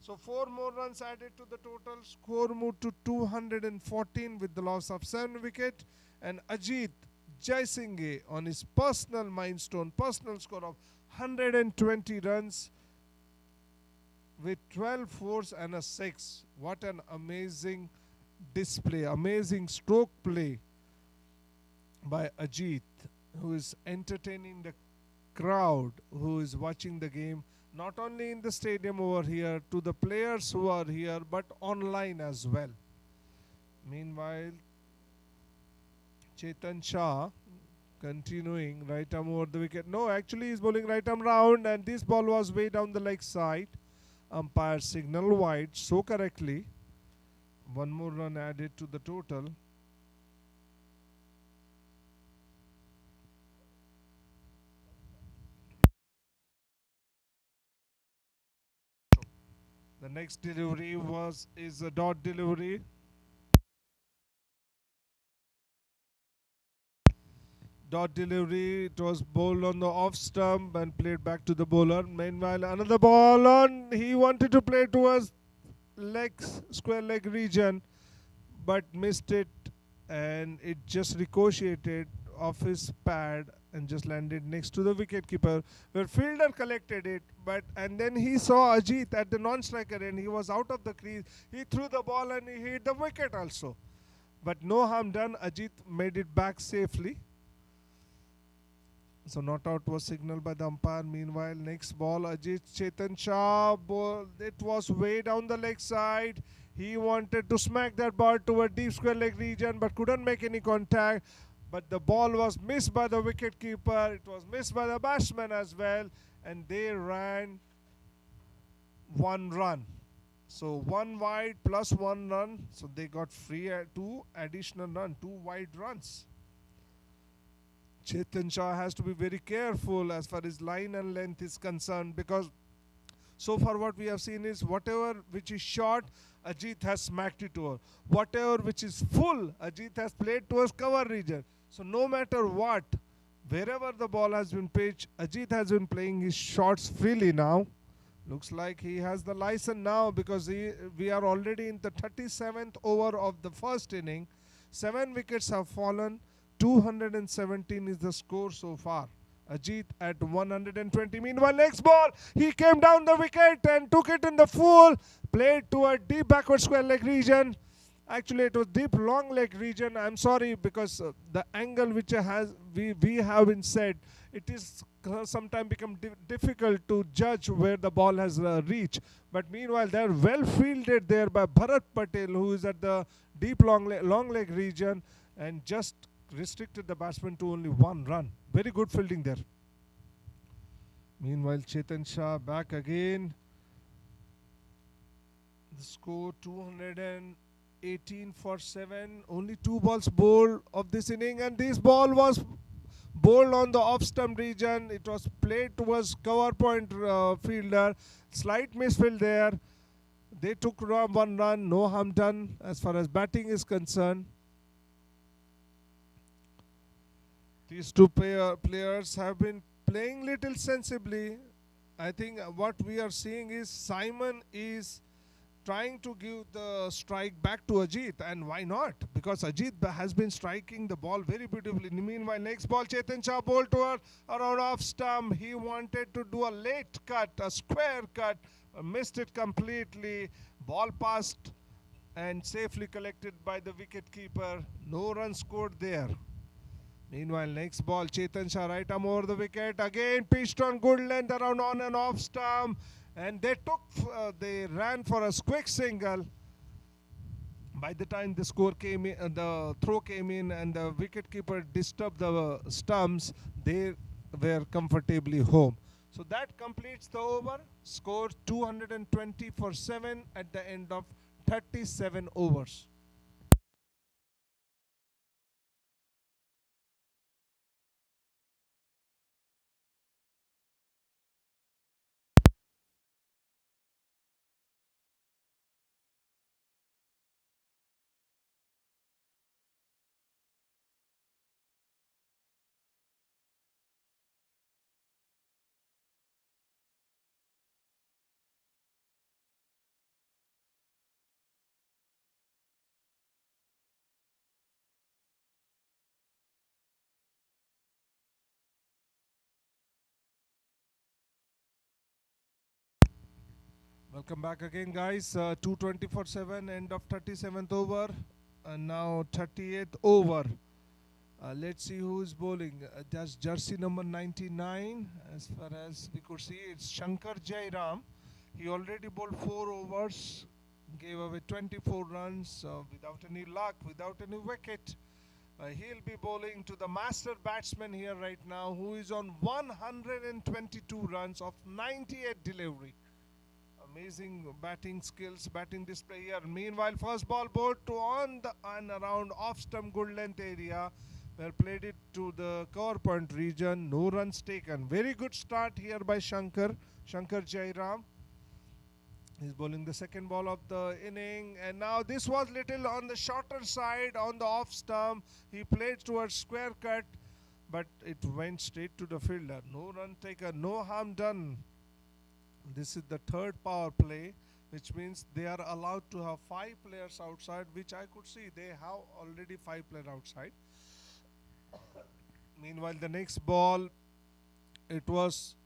So 4 more runs added to the total. Score moved to 214 with the loss of 7 wickets. And Ajit Jaisinghe on his personal milestone, personal score of 120 runs with 12 fours and a 6. What an amazing display, amazing stroke play by Ajit, who is entertaining the crowd who is watching the game, not only in the stadium over here, to the players who are here, but online as well. Meanwhile, Chetan Shah continuing right arm over the wicket. No, actually he's bowling right arm round, and this ball was way down the leg side. Umpire signal wide so correctly. 1 more run added to the total. The next delivery is a dot delivery. Dot delivery. It was bowled on the off stump and played back to the bowler. Meanwhile, another ball on. He wanted to play towards legs, square leg region, but missed it, and it just ricocheted off his pad and just landed next to the wicket keeper, where fielder collected it, and then he saw Ajit at the non-striker end. He was out of the crease. He threw the ball and he hit the wicket also, but no harm done. Ajit made it back safely. So not out was signaled by the umpire. Meanwhile, next ball, Ajit Chetan Shah ball. It was way down the leg side. He wanted to smack that ball toward deep square leg region, but couldn't make any contact. But the ball was missed by the wicket keeper. It was missed by the batsman as well, and they ran 1 run. So 1 wide plus 1 run. So they got free 2 additional run, 2 wide runs. Chetan Shah has to be very careful as far as line and length is concerned, because so far what we have seen is whatever which is short, Ajit has smacked it over. Whatever which is full, Ajit has played towards cover region. So no matter what, wherever the ball has been pitched, Ajit has been playing his shots freely now. Looks like he has the license now, because we are already in the 37th over of the first inning. 7 wickets have fallen. 217 is the score so far. Ajit at 120. Meanwhile, next ball, he came down the wicket and took it in the full. Played to a deep backward square leg region. Actually, it was deep long leg region. I'm sorry, because the angle which we have been said, it is sometimes become difficult to judge where the ball has reached. But meanwhile, they're well fielded there by Bharat Patel, who is at the deep long leg region, and just restricted the batsman to only 1 run. Very good fielding there. Meanwhile, Chetan Shah back again. The score 218 for 7. Only 2 balls bowled of this inning, and this ball was bowled on the off stump region. It was played towards cover point fielder. Slight misfield there. They took 1 run. No harm done as far as batting is concerned. These two players have been playing little sensibly. I think what we are seeing is Simon is trying to give the strike back to Ajit, and why not? Because Ajit has been striking the ball very beautifully. Meanwhile, next ball, Chetan Shah bowled to her around off stump. He wanted to do a late cut, a square cut, missed it completely. Ball passed and safely collected by the wicket keeper. No run scored there. Meanwhile, next ball, Chetan Shah right arm over the wicket. Again pitched on good length around on and off stump. And they ran for a quick single. By the time the score came in, the throw came in and the wicket keeper disturbed the stumps, they were comfortably home. So that completes the over. Score 220 for 7 at the end of 37 overs. Welcome back again, guys. 2:24:7, end of 37th over, and now 38th over. Let's see who is bowling. That's jersey number 99. As far as we could see, it's Shankar Jairam. He already bowled 4 overs, gave away 24 runs without any luck, without any wicket. He'll be bowling to the master batsman here right now, who is on 122 runs of 98 delivery. Amazing batting skills, batting display here. Meanwhile, first ball bowled to on the and around off-stump good length area, where played it to the cover point region. No runs taken. Very good start here by Shankar Jairam. He's bowling the second ball of the inning, and now this was little on the shorter side on the off stump. He played towards square cut, but it went straight to the fielder. No run taken, no harm done. This is the third power play, which means they are allowed to have 5 players outside, which I could see they have already 5 players outside. Meanwhile, the next ball, it was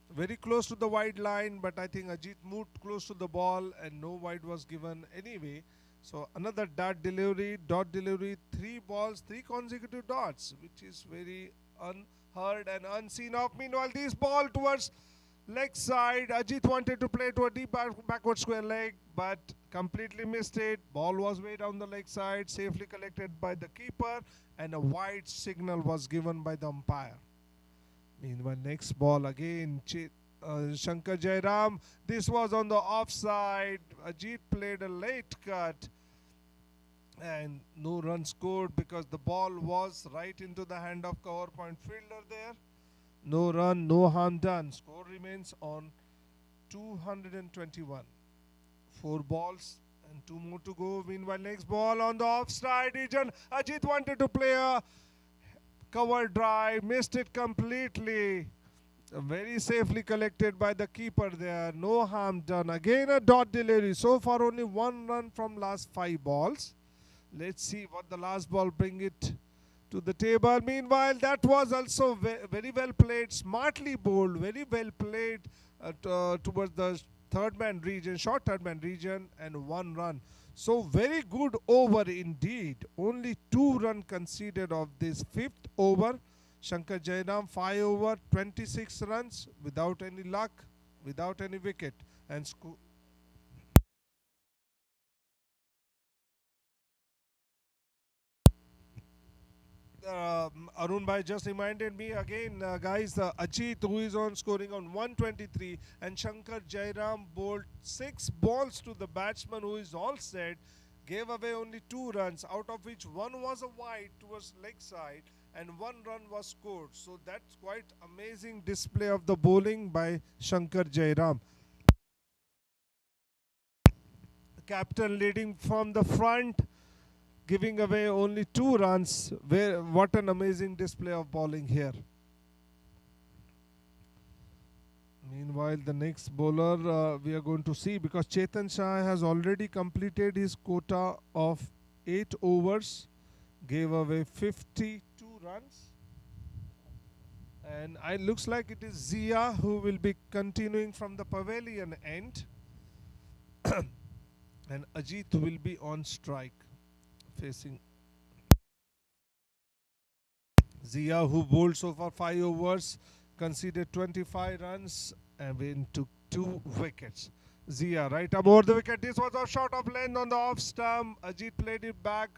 very close to the wide line, but I think Ajit moved close to the ball and no wide was given anyway. So another dot delivery, 3 balls, 3 consecutive dots, which is very unheard and unseen of. Meanwhile, this ball towards leg side. Ajit wanted to play to a deep backward square leg, but completely missed it. Ball was way down the leg side, safely collected by the keeper, and a wide signal was given by the umpire. Meanwhile, next ball again, Shankar Jairam. This was on the offside. Ajit played a late cut, and no run scored because the ball was right into the hand of cover point fielder there. No run, no harm done. Score remains on 221. 4 balls and 2 more to go. Meanwhile, next ball on the offside region. Ajit wanted to play a cover drive, missed it completely. Very safely collected by the keeper there. No harm done. Again a dot delivery. So far only 1 run from last 5 balls. Let's see what the last ball bring it to the table. Meanwhile, that was also very well played, smartly bowled, very well played towards the third man region, short third man region, and 1 run. So very good over indeed. Only 2 runs conceded of this 5th over. Shankar Jairam 5 over, 26 runs without any luck, without any wicket, and Arun Bhai just reminded me again, guys, Ajit, who is on scoring on 123, and Shankar Jairam bowled 6 balls to the batsman who is all set, gave away only 2 runs, out of which 1 was a wide towards leg side, and 1 run was scored. So that's quite amazing display of the bowling by Shankar Jairam. The captain leading from the front, giving away only 2 runs. What an amazing display of bowling here. Meanwhile, the next bowler we are going to see, because Chetan Shah has already completed his quota of 8 overs, gave away 52 runs. And it looks like it is Zia who will be continuing from the pavilion end. And Ajit will be on strike, facing Zia, who bowled so far 5 overs, conceded 25 runs and took 2 wickets. Zia, right up over the wicket. This was a shot of length on the off stump. Ajit played it back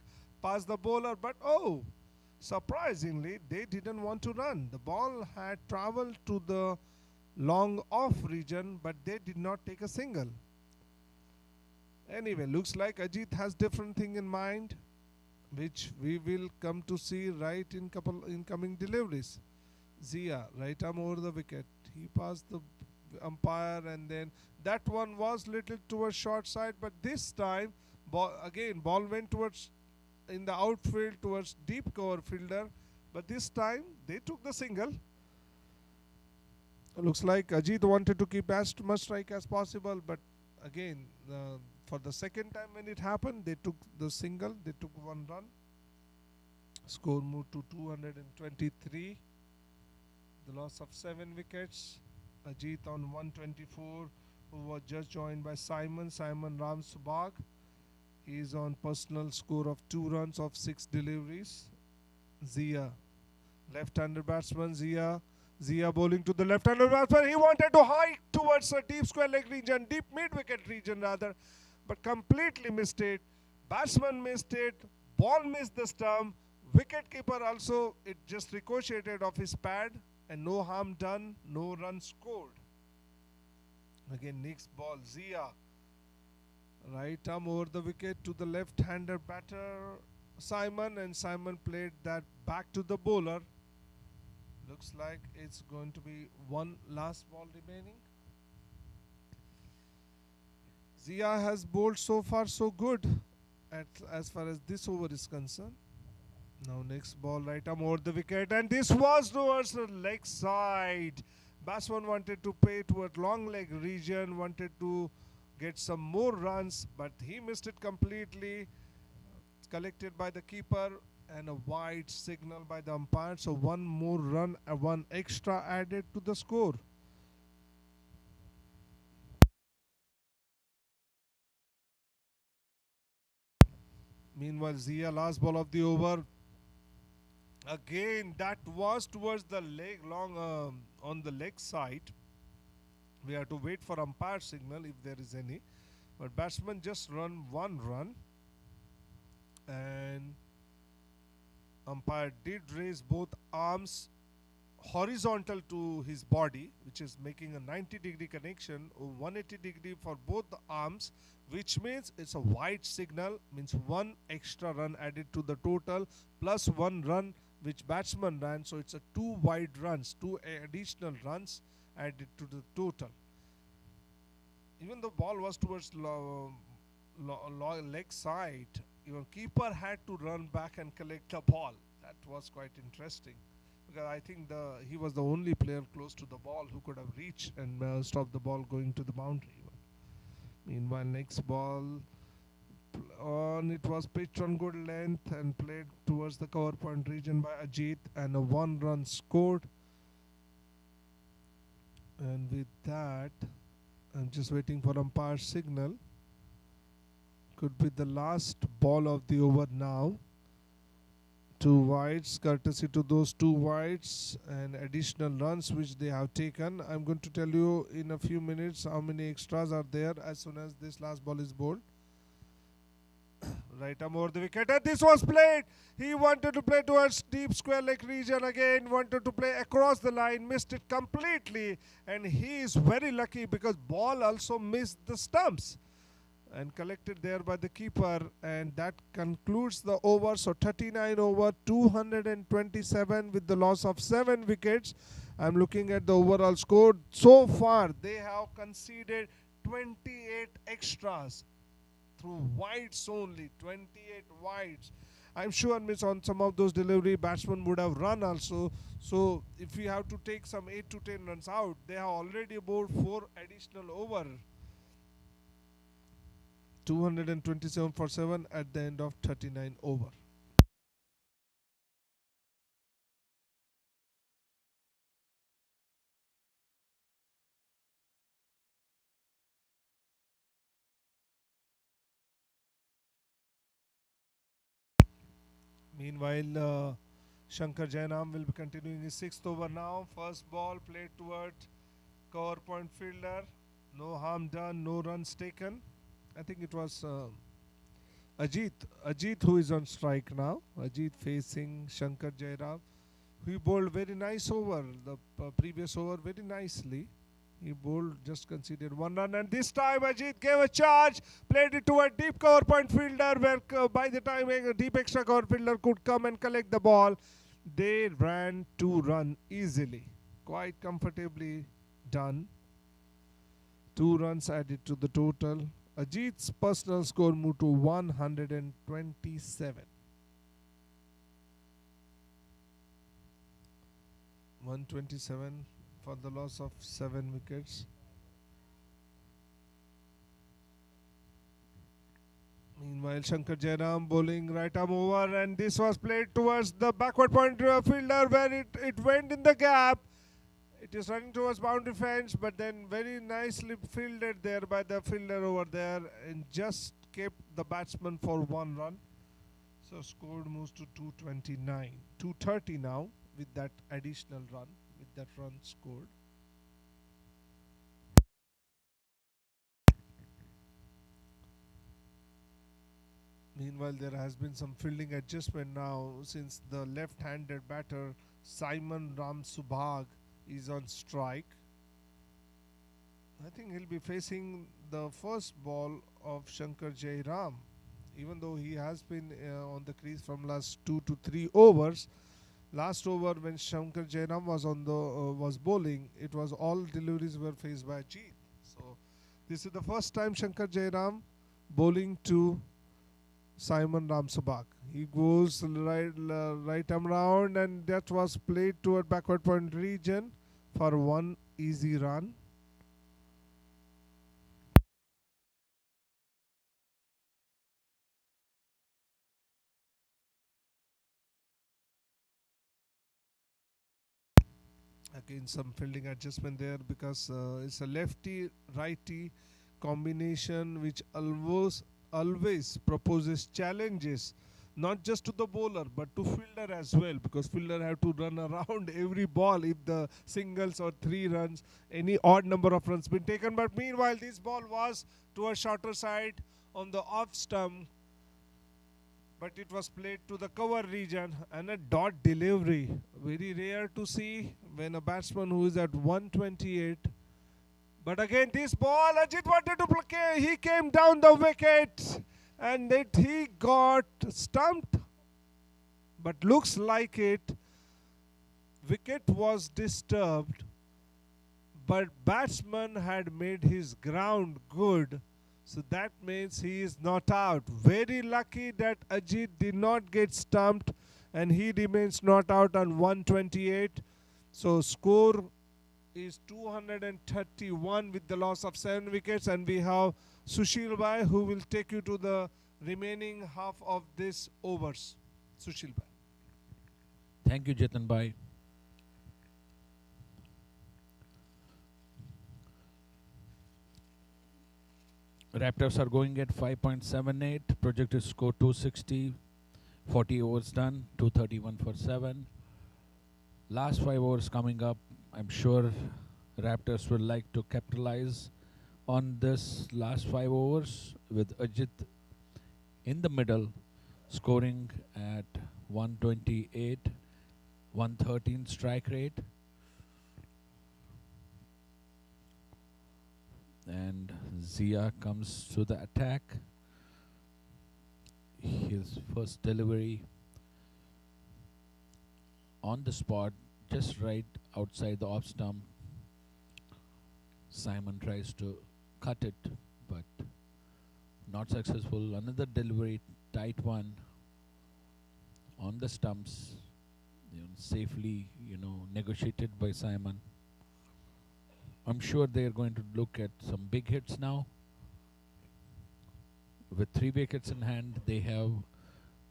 past the bowler, but surprisingly, they didn't want to run. The ball had traveled to the long off region, but they did not take a single. Anyway, looks like Ajit has different thing in mind, which we will come to see right in couple incoming deliveries. Zia, right arm over the wicket. He passed the umpire, and then that one was little towards short side, but this time ball went towards in the outfield towards deep cover fielder, but this time they took the single. Looks like Ajit wanted to keep as much strike as possible, but again for the second time when it happened, they took the single. They took 1 run. Score moved to 223. The loss of 7 wickets. Ajit on 124 who was just joined by Simon Ramsbach. He is on personal score of 2 runs of 6 deliveries. Zia, left-hander batsman. Zia bowling to the left-hander batsman. He wanted to hike towards a deep square leg region, deep mid-wicket region rather, but completely missed it. Batsman missed it. Ball missed the stump. Wicket-keeper also, it just ricocheted off his pad, and no harm done, no run scored. Again, next ball, Zia. Right arm over the wicket to the left-hander batter Simon, and Simon played that back to the bowler. Looks like it's going to be one last ball remaining. Zia has bowled so far so good as far as this over is concerned. Now next ball, right arm over the wicket, and this was towards the leg side. Batsman wanted to play toward long leg region, wanted to get some more runs, but he missed it completely. It's collected by the keeper and a wide signal by the umpire. So one more run, one extra added to the score. Meanwhile, Zia, last ball of the over. Again, that was towards the leg, on the leg side. We have to wait for umpire signal if there is any. But batsman just run one run, and umpire did raise both arms horizontal to his body, which is making a 90-degree connection, 180-degree for both the arms, which means it's a wide signal, means one extra run added to the total, plus one run which batsman ran. So it's a 2 wide runs, 2 additional runs added to the total. Even the ball was towards leg side, even keeper had to run back and collect the ball. That was quite interesting, because I think he was the only player close to the ball who could have reached and stopped the ball going to the boundary. Meanwhile, next ball it was pitched on good length and played towards the cover point region by Ajit, and a 1 run scored. And with that, I'm just waiting for umpire signal. Could be the last ball of the over now. 2 wides, courtesy to those 2 wides and additional runs which they have taken. I'm going to tell you in a few minutes how many extras are there as soon as this last ball is bowled. Right arm over the wicket, and this was played. He wanted to play towards deep square leg region again, wanted to play across the line, missed it completely, and he is very lucky because ball also missed the stumps and collected there by the keeper, and that concludes the over. So 39 over 227 with the loss of 7 wickets. I'm looking at the overall score. So far they have conceded 28 extras through wides only, 28 wides. I'm sure miss on some of those delivery batsmen would have run also. So if we have to take some 8 to 10 runs out, they have already bowled 4 additional over. 227 for 7 at the end of 39 over. Meanwhile, Shankar Jainam will be continuing his 6th over now. First ball played toward cover point fielder. No harm done, no runs taken. I think it was Ajit who is on strike now. Ajit facing Shankar Jairaj. He bowled very nice over the previous over very nicely. He bowled, just conceded 1 run, and this time Ajit gave a charge, played it to a deep cover point fielder, where by the time a deep extra cover fielder could come and collect the ball, they ran 2 run easily, quite comfortably done. 2 runs added to the total. Ajit's personal score moved to 127. 127 for the loss of 7 wickets. Meanwhile, Shankar Jainam bowling right arm over, and this was played towards the backward point fielder, where it went in the gap. It is running towards boundary fence, but then very nicely fielded there by the fielder over there, and just kept the batsman for 1 run. So score moves to 229, 230 now with that additional run, with that run scored. Meanwhile, there has been some fielding adjustment now since the left-handed batter Simon Ramsubhag is on strike. I think he'll be facing the first ball of Shankar Jairam. Even though he has been on the crease from last 2 to 3 overs, last over when Shankar Jairam was on the was bowling, it was all deliveries were faced by Jeet. So this is the first time Shankar Jairam bowling to Simon Ramsubhag. He goes right arm round, and that was played toward backward point region for 1 easy run. Again, some fielding adjustment there because it's a lefty righty combination which always proposes challenges, not just to the bowler but to fielder as well, because fielder have to run around every ball if the singles or 3 runs, any odd number of runs been taken. But meanwhile, this ball was to a shorter side on the off stump, but it was played to the cover region, and a dot delivery. Very rare to see when a batsman who is at 128. But again, this ball, Ajit wanted to play. He came down the wicket, and that he got stumped. But looks like it. Wicket was disturbed, but batsman had made his ground good. So that means he is not out. Very lucky that Ajit did not get stumped, and he remains not out on 128. So score is 231 with the loss of 7 wickets, and we have Sushil Bhai who will take you to the remaining half of this overs. Sushil Bhai. Thank you, Jatan Bhai. Raptors are going at 5.78. Projected score 260. 40 overs done. 231 for 7. Last 5 overs coming up. I'm sure Raptors will like to capitalize on this last 5 overs with Ajit in the middle, scoring at 128, 113 strike rate. And Zia comes to the attack. His first delivery on the spot, just right outside the off stump. Simon tries to cut it, but not successful. Another delivery, tight one on the stumps, safely, negotiated by Simon. I'm sure they're going to look at some big hits now. With 3 wickets in hand, they have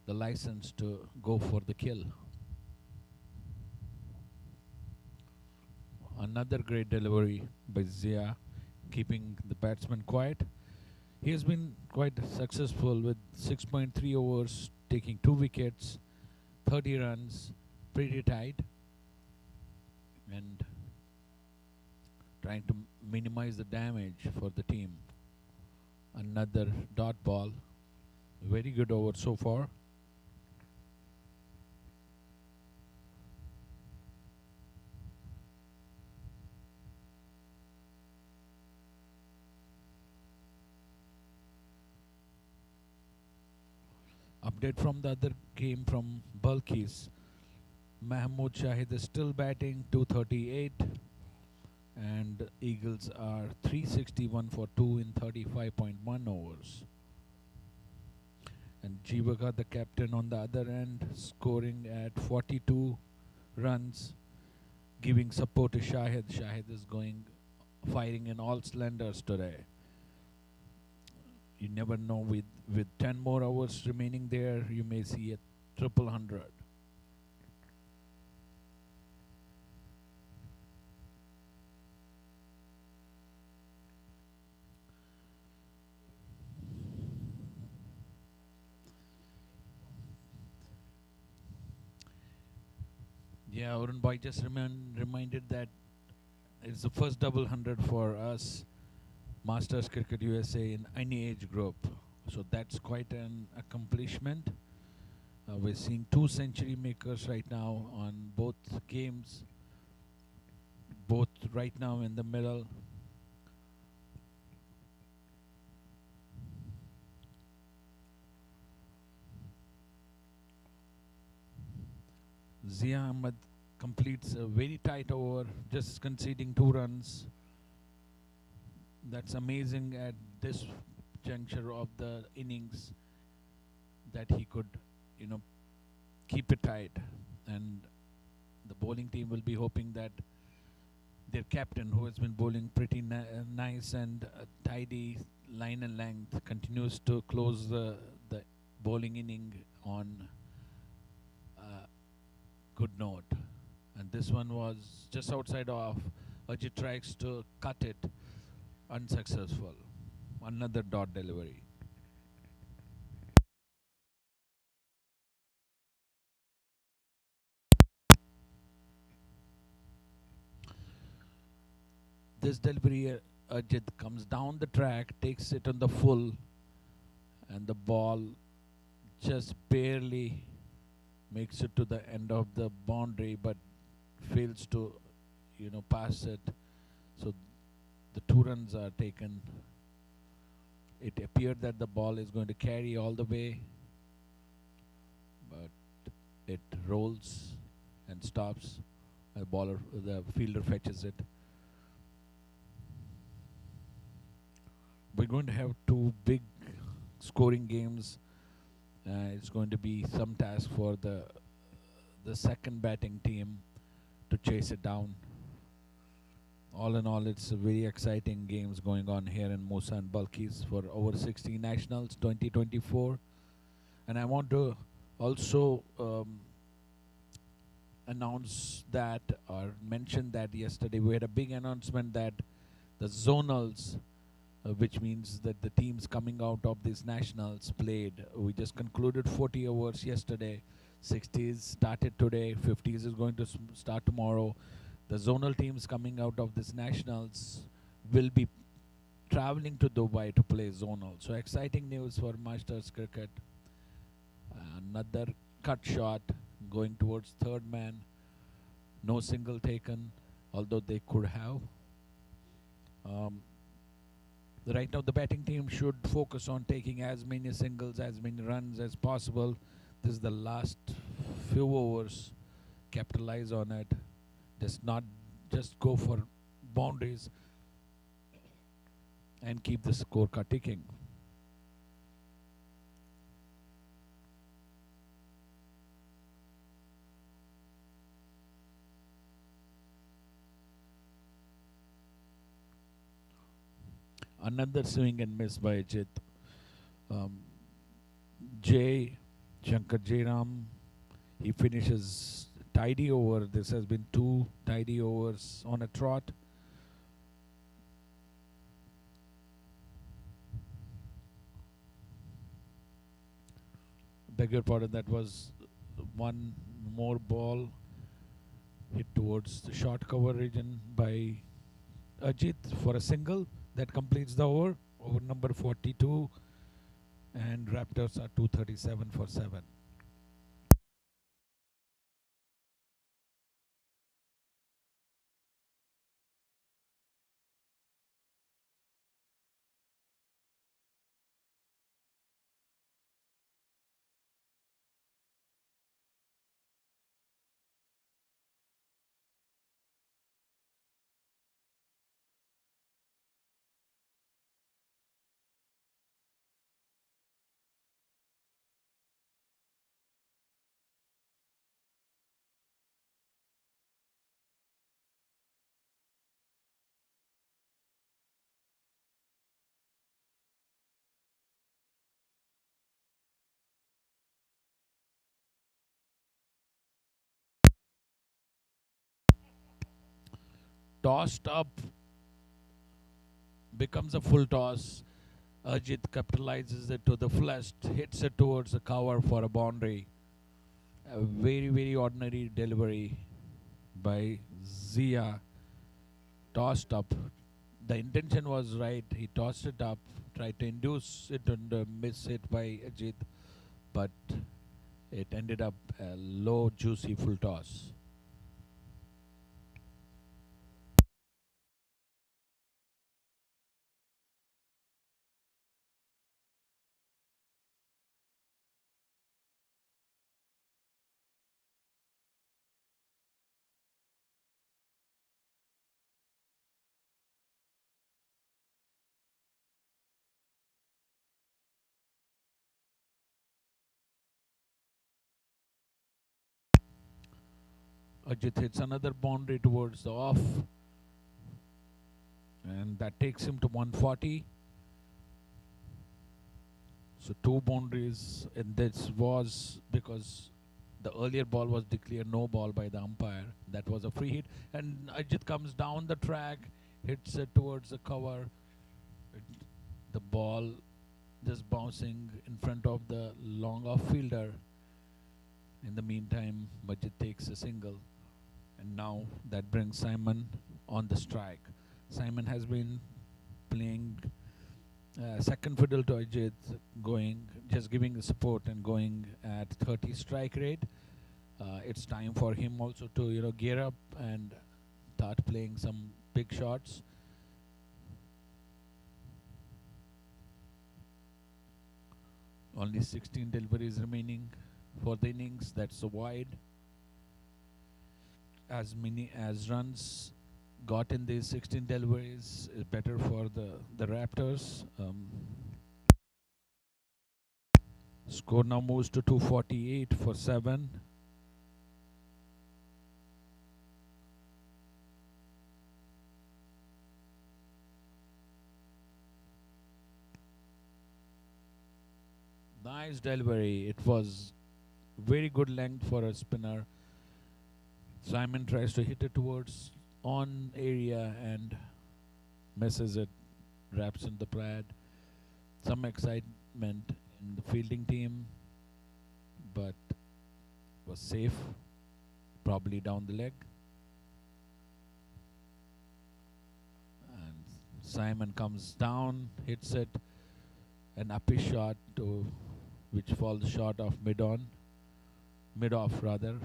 the license to go for the kill. Another great delivery by Zia, keeping the batsman quiet. He has been quite successful with 6.3 overs, taking 2 wickets, 30 runs, pretty tight, and trying to minimize the damage for the team. Another dot ball. Very good over so far. Update from the other game from Balkis. Mahmood Shahid is still batting, 238. And Eagles are 361 for 2 in 35.1 overs. And Jivaka, the captain, on the other end, scoring at 42 runs, giving support to Shahid. Shahid is firing in all cylinders today. You never know, with 10 more hours remaining there, you may see a triple 100. Yeah, Arun Bhai just reminded that it's the first double hundred for us, Masters Cricket USA, in any age group. So that's quite an accomplishment. We're seeing two century makers right now on both games, both right now in the middle. Zia Ahmed completes a very tight over, just conceding 2 runs. That's amazing at this juncture of the innings that he could, you know, keep it tight. And the bowling team will be hoping that their captain, who has been bowling pretty nice and tidy line and length, continues to close the bowling inning on a good note. And this one was just outside off. Ajit tries to cut it, unsuccessful. Another dot delivery. This delivery, Ajit comes down the track, takes it on the full, and the ball just barely makes it to the end of the boundary, but fails to, pass it. So the 2 runs are taken. It appeared that the ball is going to carry all the way, but it rolls and stops. The fielder fetches it. We're going to have two big scoring games. It's going to be some task for the second batting team to chase it down. All in all, it's a very exciting games going on here in Musa and Balkis for over 16 Nationals 2024. And I want to also announce that, or mention that yesterday we had a big announcement that the zonals, which means that the teams coming out of these nationals played. We just concluded 40 overs yesterday. 60s started today. 50s is going to start tomorrow. The zonal teams coming out of these nationals will be traveling to Dubai to play zonal. So exciting news for Masters Cricket. Another cut shot going towards third man. No single taken, although they could have. Right now, the batting team should focus on taking as many singles, as many runs as possible. This is the last few overs. Capitalize on it. Just go for boundaries and keep the scorecard ticking. Another swing and miss by Ajit. Shankar Jairam, he finishes tidy over. This has been 2 tidy overs on a trot. Beg your pardon, that was one more ball hit towards the short cover region by Ajit for a single. That completes the over number 42, and Raptors are 237 for 7. Tossed up, becomes a full toss. Ajit capitalizes it to the flush, hits it towards the cover for a boundary. A very, very ordinary delivery. by Zia, tossed up. The intention was right. He tossed it up, tried to induce it and miss it by Ajit, but it ended up a low, juicy full toss. Ajit hits another boundary towards the off, and that takes him to 140. So two boundaries, and this was because the earlier ball was declared no ball by the umpire. That was a free hit, and Ajit comes down the track, hits it towards the cover. The ball just bouncing in front of the long off fielder. In the meantime, Ajit takes a single, and now that brings Simon on the strike. Simon has been playing second fiddle to Ajit, going just giving the support and going at 30 strike rate. It's time for him also to gear up and start playing some big shots. Only 16 deliveries remaining for the innings. That's a wide. As many as runs got in these 16 deliveries is better for the Raptors. Score now moves to 248 for 7. Nice delivery. It was very good length for a spinner. Simon tries to hit it towards on area and misses it. Wraps in the pad. Some excitement in the fielding team, but was safe. Probably down the leg. And Simon comes down, hits it, an uppy shot to which falls short of mid off rather,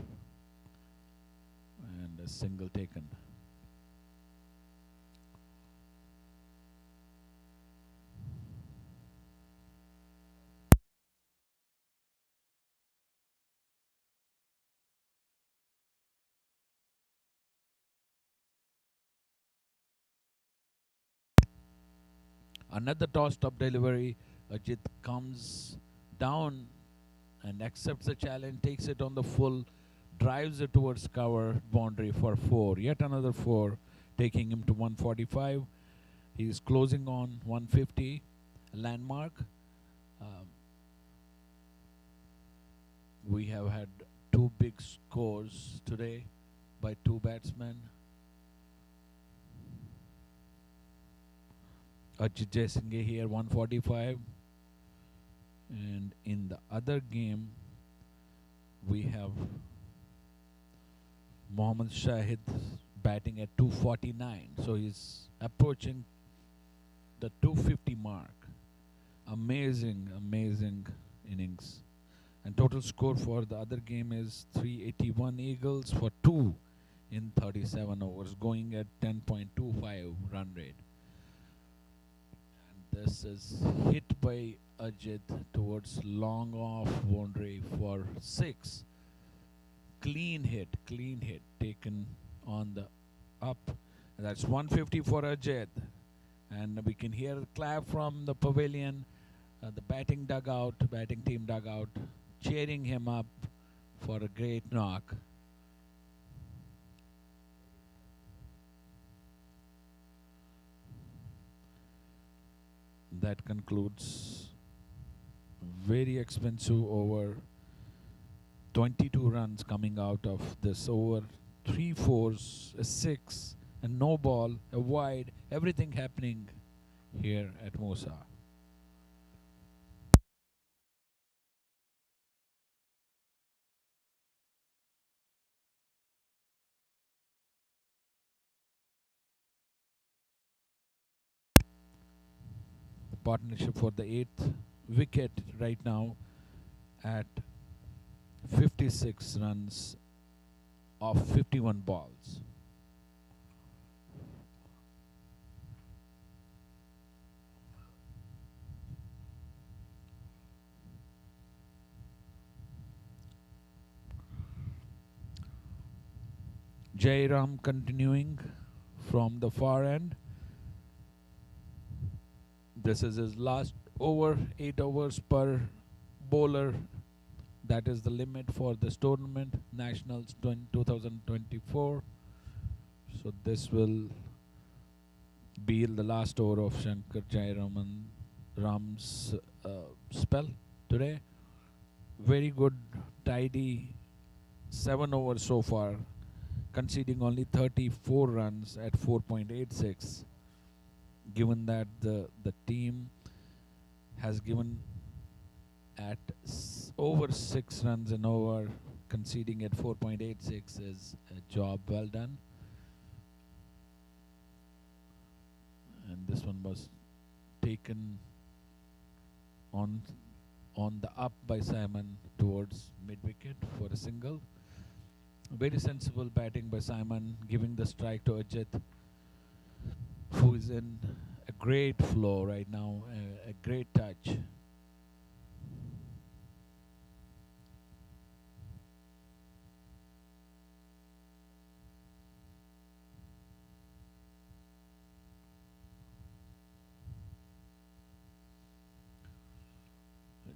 and a single taken. Another tossed up delivery. Ajit comes down and accepts the challenge, takes it on the full, drives it towards cover boundary for 4. Yet another 4, taking him to 145. He is closing on 150, landmark. We have had two big scores today by two batsmen. Ajit Jaisinghe here 145, and in the other game we have Mohammad Shahid batting at 249, so he's approaching the 250 mark. Amazing innings. And total score for the other game is 381 Eagles for 2 in 37 overs, going at 10.25 run rate. This is hit by Ajit towards long off boundary for 6. Clean hit, taken on the up. And that's 150 for Ajit. And we can hear the clap from the pavilion, the batting team dugout, cheering him up for a great knock. That concludes very expensive over. 22 runs coming out of this over. 3 fours, a 6, a no ball, a wide, everything happening here at Mosa. partnership for the 8th wicket right now at 56 runs off 51 balls. Jairam continuing from the far end. This is his last over, 8 overs per bowler. That is the limit for this tournament, Nationals 2024. So this will be the last over of Shankar Jayaraman Ram's spell today. Very good, tidy 7 overs so far, conceding only 34 runs at 4.86. Given that the team has given at over 6 runs an over, conceding at 4.86 is a job well done. And this one was taken on the up by Simon towards mid-wicket for a single. Very sensible batting by Simon, giving the strike to Ajit, who is in a great flow right now, a great touch.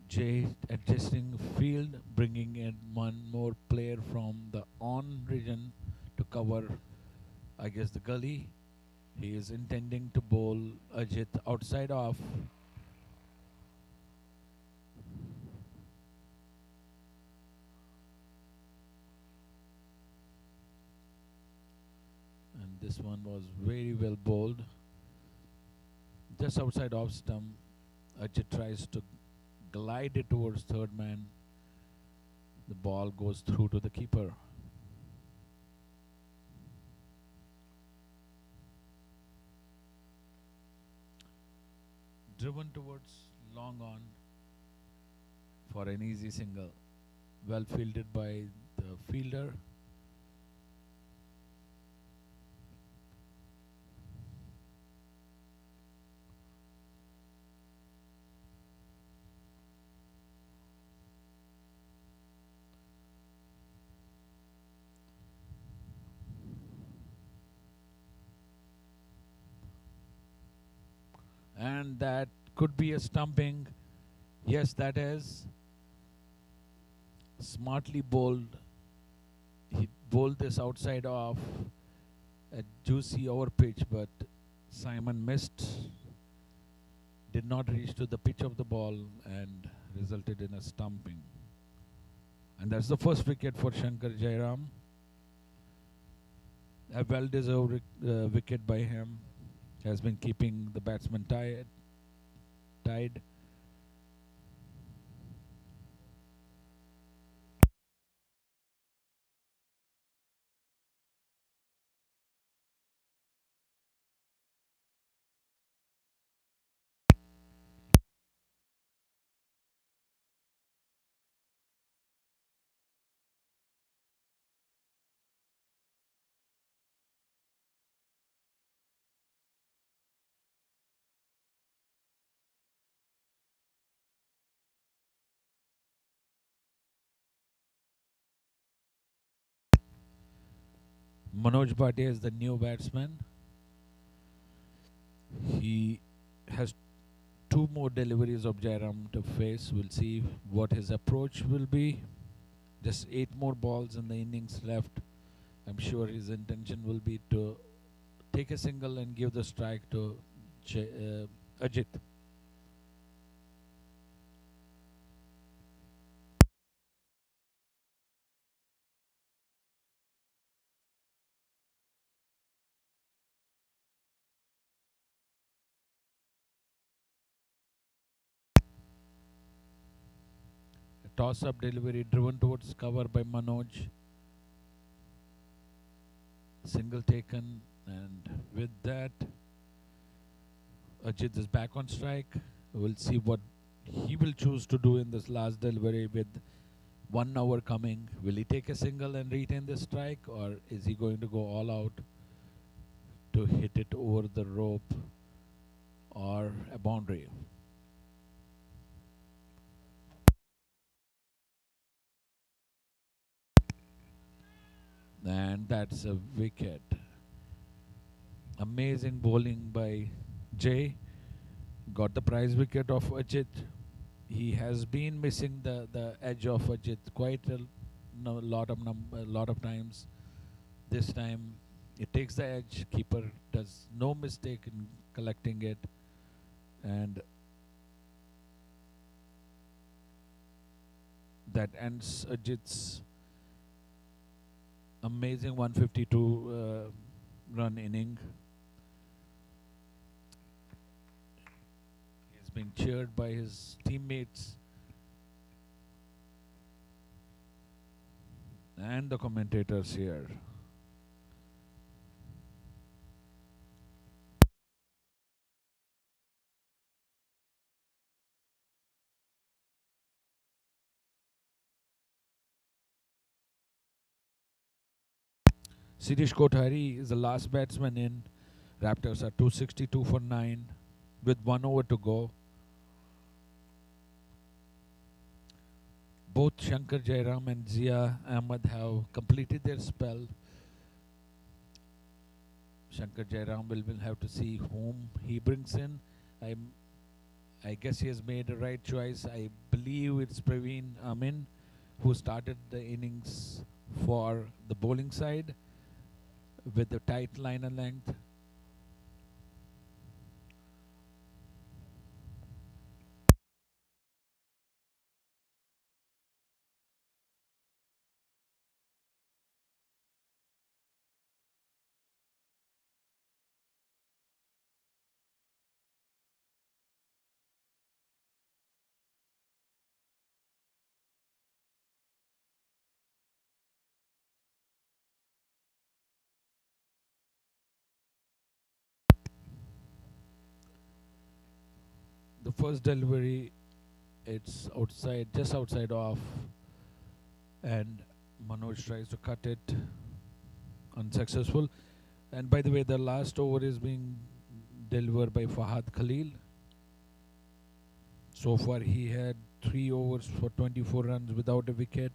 Jay adjusting field, bringing in one more player from the on region to cover, I guess, the gully. He is intending to bowl Ajit outside off. And this one was very well bowled. Just outside off stump, Ajit tries to glide it towards third man. The ball goes through to the keeper. Driven towards long on for an easy single. Well fielded by the fielder. And that could be a stumping. Yes, that is. Smartly bowled. He bowled this outside off. A juicy over pitch, but Simon missed. Did not reach to the pitch of the ball and resulted in a stumping. And that's the first wicket for Shankar Jairam. A well-deserved wicket by him. Has been keeping the batsman tied. Manoj Bhatia is the new batsman. He has 2 more deliveries of Jairam to face. We'll see what his approach will be. Just 8 more balls in the innings left. I'm sure his intention will be to take a single and give the strike to Ajit. A toss-up delivery driven towards cover by Manoj. Single taken, and with that, Ajit is back on strike. We'll see what he will choose to do in this last delivery with 1 hour coming. Will he take a single and retain the strike, or is he going to go all out to hit it over the rope or a boundary? And that's a wicket. Amazing bowling by Jay. Got the prize wicket of Ajit. He has been missing the edge of Ajit quite a lot of times. This time it takes the edge. Keeper does no mistake in collecting it, and that ends Ajit's amazing 152 run inning. He's being cheered by his teammates and the commentators here. Sirish Kothari is the last batsman in. Raptors are 262 for 9 with 1 over to go. Both Shankar Jairam and Zia Ahmed have completed their spell. Shankar Jairam will have to see whom he brings in. I guess he has made the right choice. I believe it's Praveen Amin who started the innings for the bowling side with the tight liner length. The first delivery, it's outside, just outside off, and Manoj tries to cut it, unsuccessful. And by the way, the last over is being delivered by Fahad Khalil. So far, he had 3 overs for 24 runs without a wicket.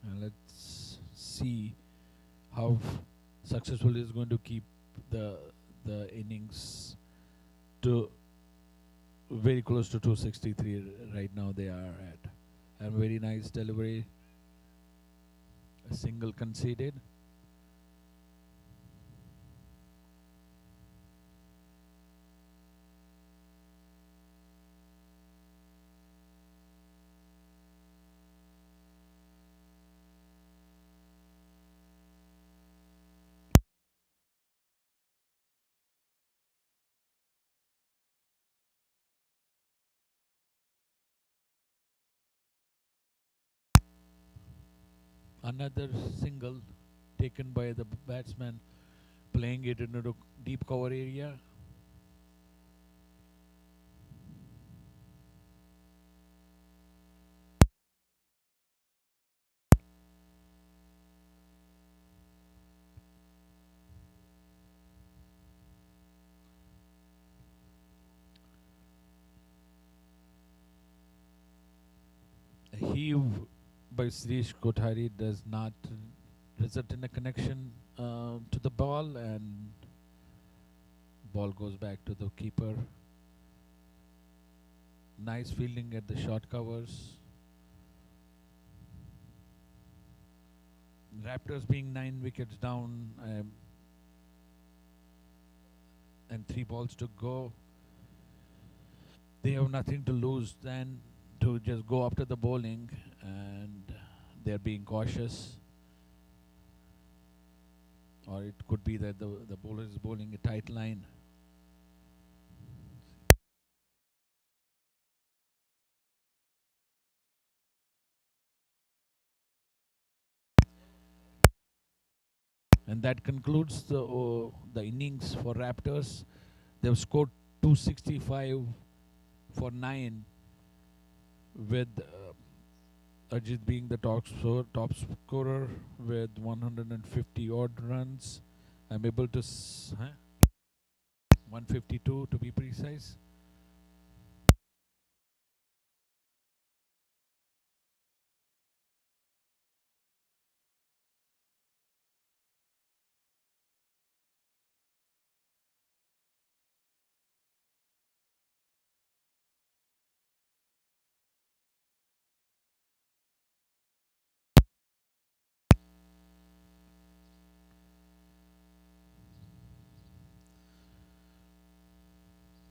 And let's see how successful he is going to keep the innings to very close to 263 right now they are at. And very nice delivery. A single conceded. Another single taken by the batsman, playing it into the deep cover area. A heave by Srish Kothari does not result in a connection to the ball, and ball goes back to the keeper. Nice fielding at the short covers. Raptors being 9 wickets down, and 3 balls to go. They have nothing to lose than to just go after the bowling, and they're being cautious. Or it could be that the bowler is bowling a tight line. And that concludes the innings for Raptors. They've scored 265 for 9, with Ajit being the top scorer with 150 odd runs. I'm able to 152 to be precise.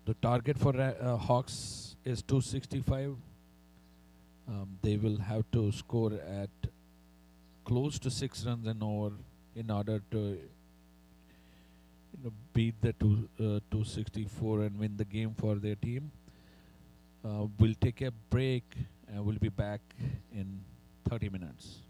The target for Hawks is 265. They will have to score at close to 6 runs and over in order to beat the 264 and win the game for their team. We'll take a break and we'll be back in 30 minutes.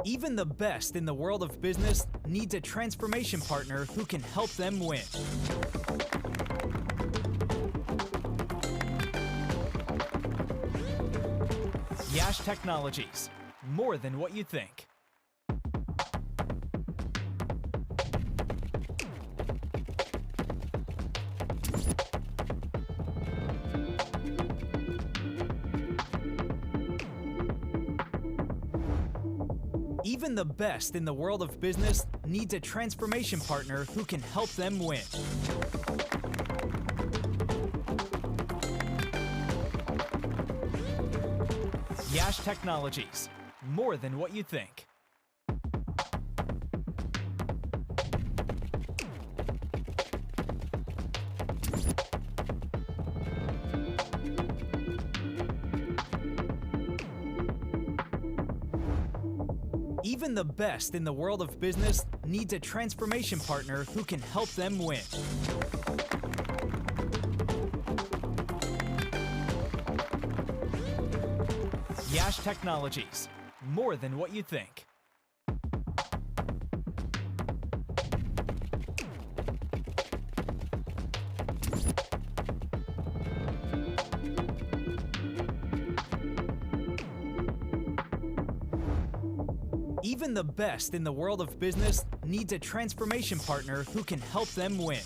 Even the best in the world of business needs a transformation partner who can help them win. Yash Technologies, more than what you think. Even the best in the world of business needs a transformation partner who can help them win. Yash Technologies, more than what you think. Even the best in the world of business needs a transformation partner who can help them win. Yash Technologies, more than what you think. Even the best in the world of business needs a transformation partner who can help them win.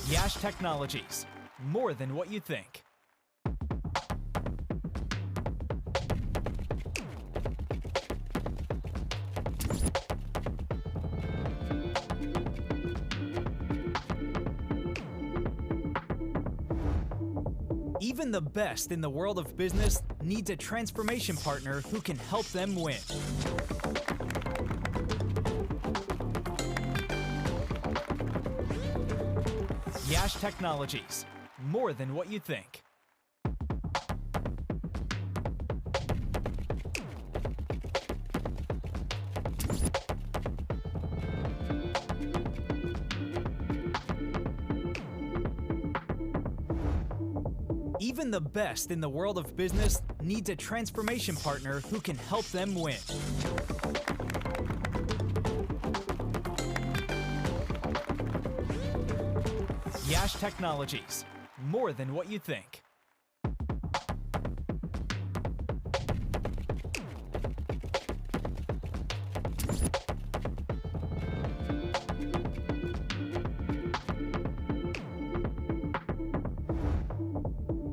Yash Technologies, more than what you think. Even the best in the world of business needs a transformation partner who can help them win. Technologies. More than what you think. Even the best in the world of business needs a transformation partner who can help them win. Yash Technologies. More than what you think.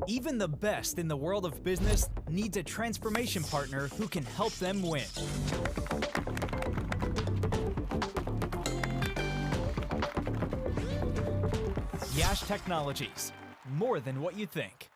Even the best in the world of business needs a transformation partner who can help them win. Yash Technologies. More than what you think.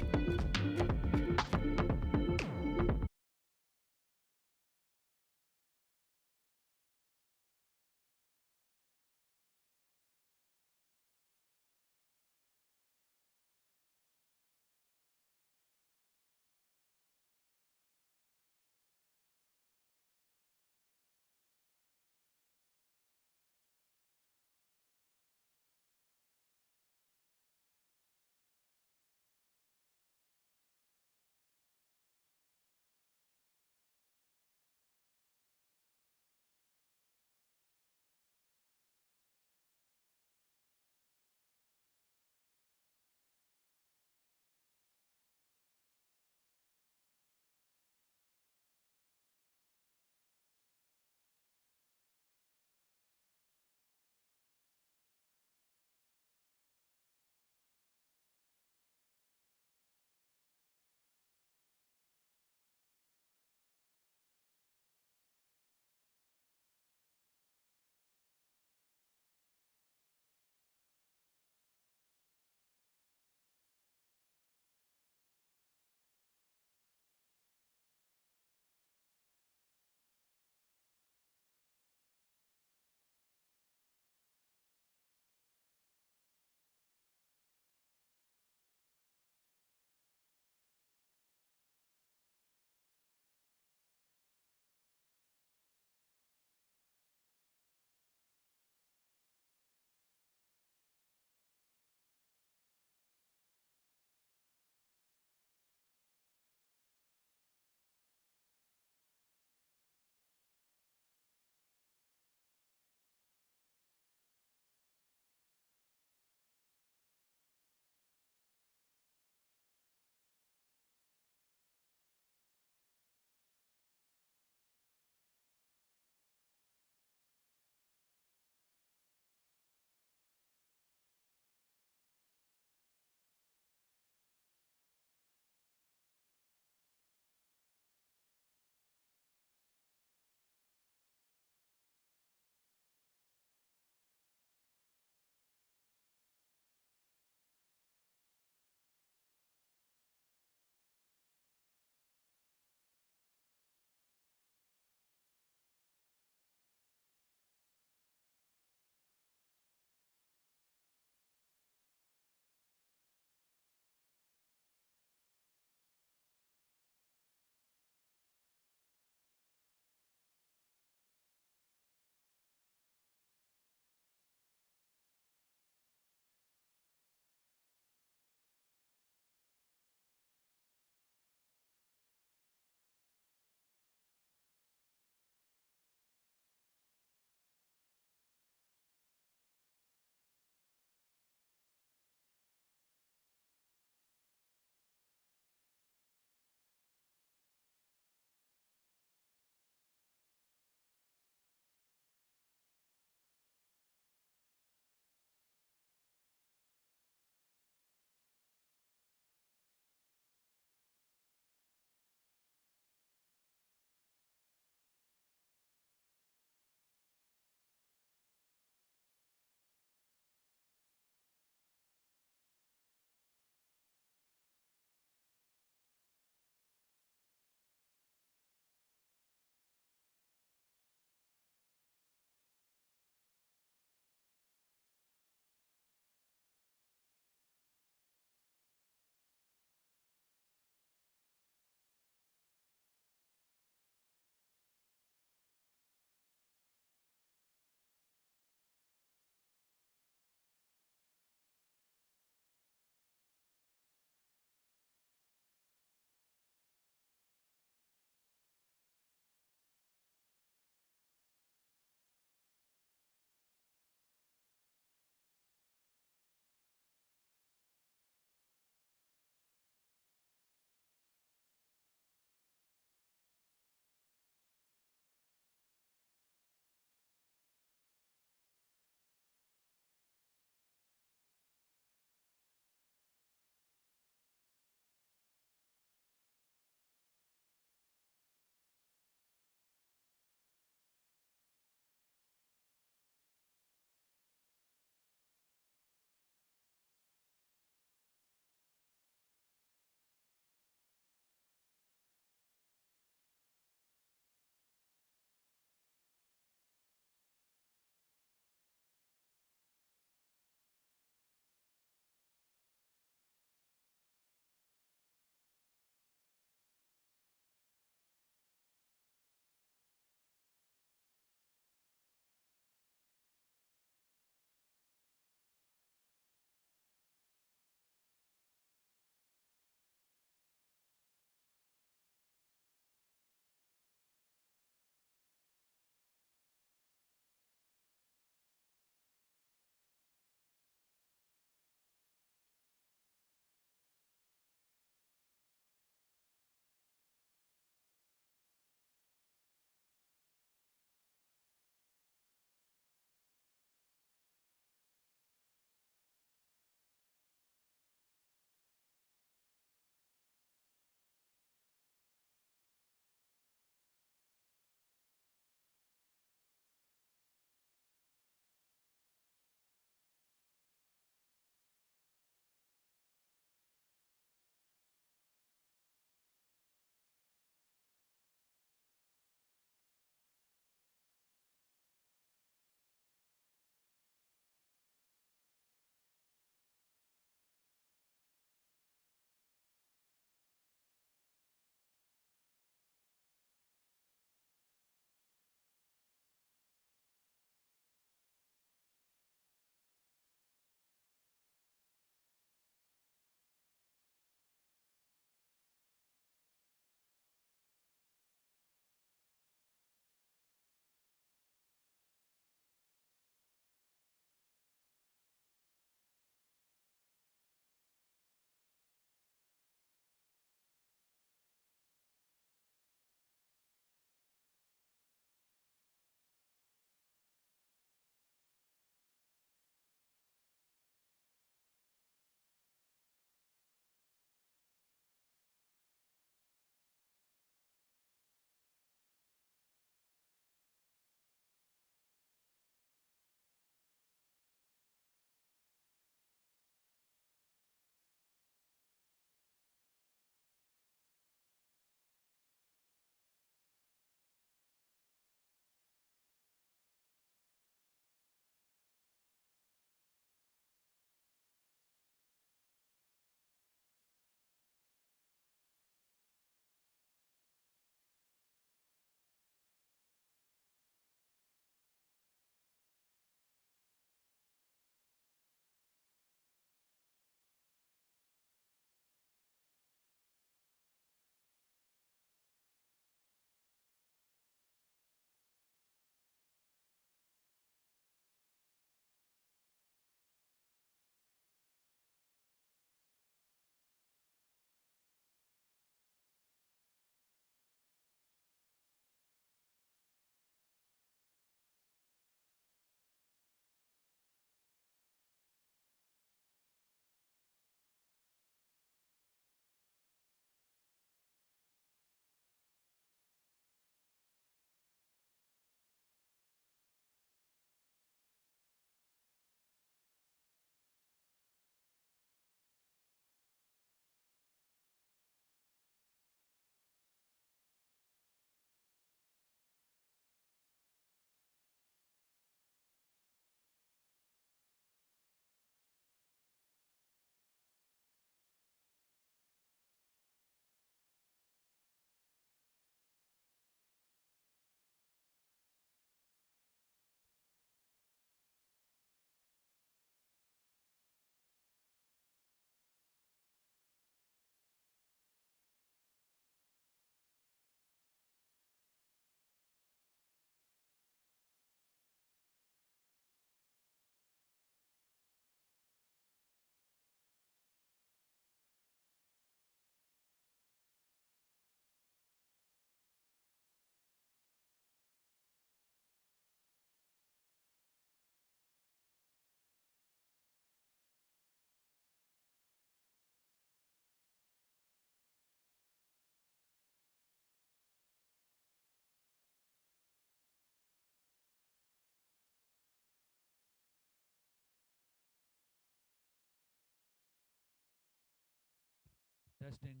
Testing.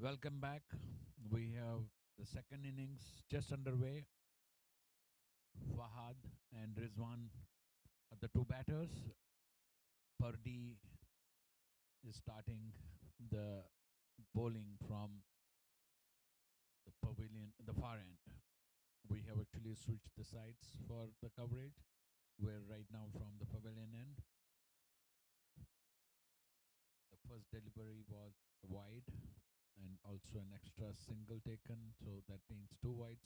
Welcome back. We have the second innings just underway. Fahad and Rizwan are the two batters. Purdy is starting the bowling from the pavilion, the far end. We have actually switched the sides for the coverage. We're right now from the pavilion end. The first delivery was wide and also an extra single taken, so that means two wides.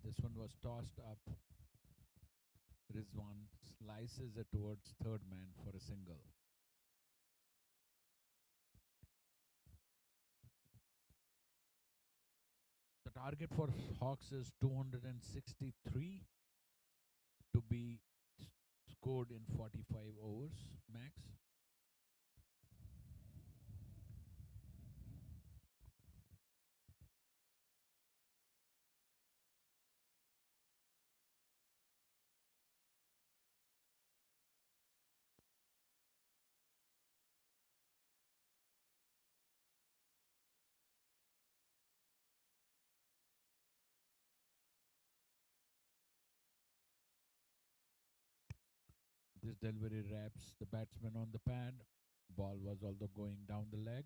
This one was tossed up. Rizwan slices it towards third man for a single. The target for Hawks is 263 to be scored in 45 overs max. This delivery wraps the batsman on the pad. Ball was although going down the leg.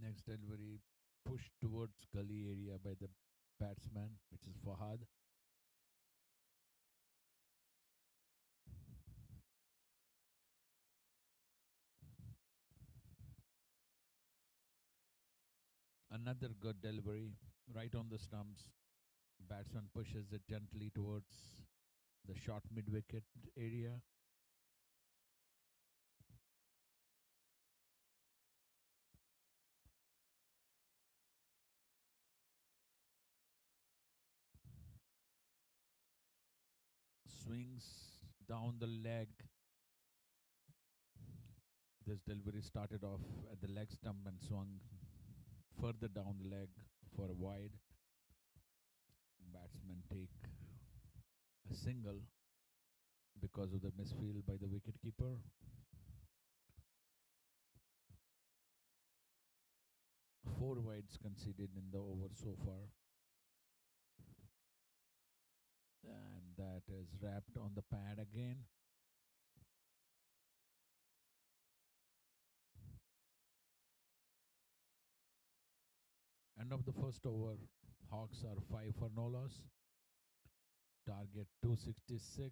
Next delivery pushed towards gully area by the batsman, which is Fahad. Another good delivery right on the stumps. Batsman pushes it gently towards the short mid wicket area. Swings down the leg. This delivery started off at the leg stump and swung further down the leg for a wide. Batsmen take a single because of the misfield by the wicketkeeper. Four wides conceded in the over so far. And that is wrapped on the pad again. End of the first over. Hawks are 5 for no loss. Target 266.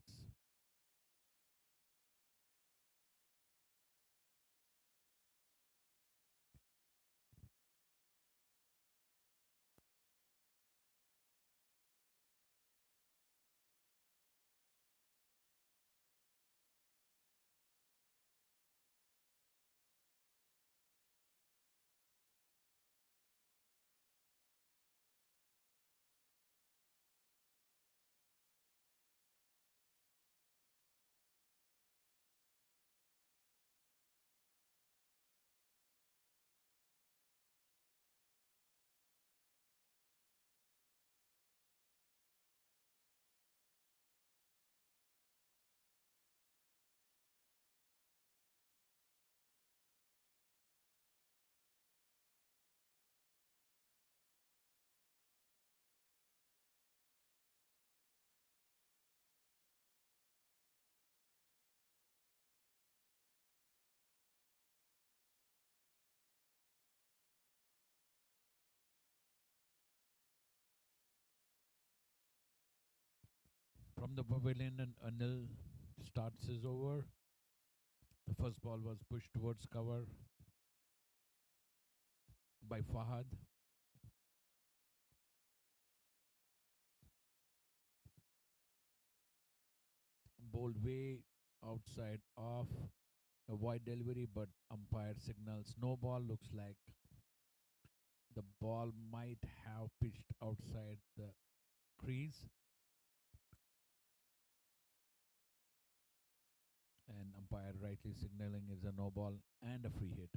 From the pavilion, and Anil starts his over. The first ball was pushed towards cover by Fahad. Bowled way outside off. A wide delivery, but umpire signals no ball. Looks like The ball might have pitched outside the crease, and umpire rightly signaling it's a no ball and a free hit.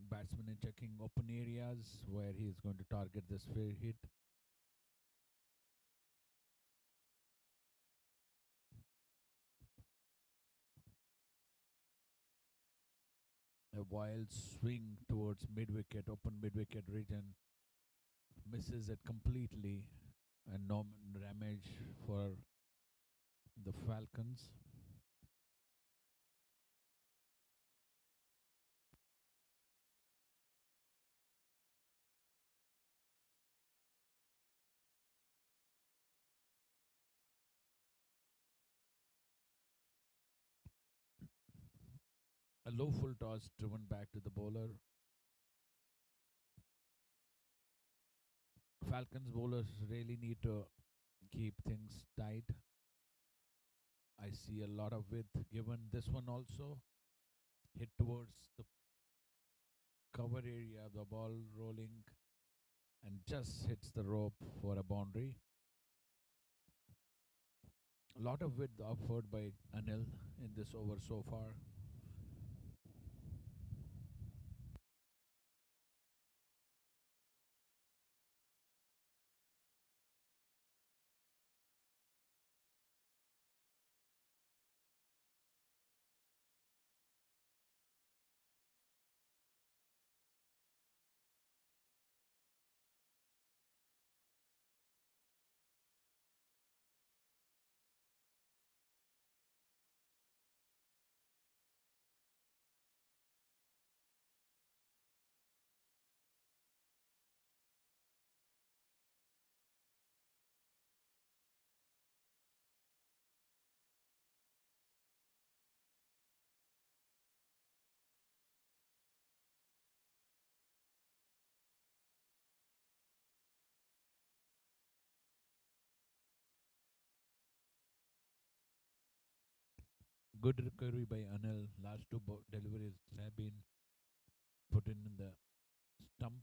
Batsman is checking open areas where he is going to target this free hit. A wild swing towards mid-wicket, open mid-wicket region, misses it completely, and no damage for the Falcons. A low full toss driven back to the bowler. Falcons bowlers really need to keep things tight. I see a lot of width given. This one also hit towards the cover area of the ball rolling and just hits the rope for a boundary. A lot of width offered by Anil in this over so far. Good recovery by Anil. Last two deliveries have been put in the stump.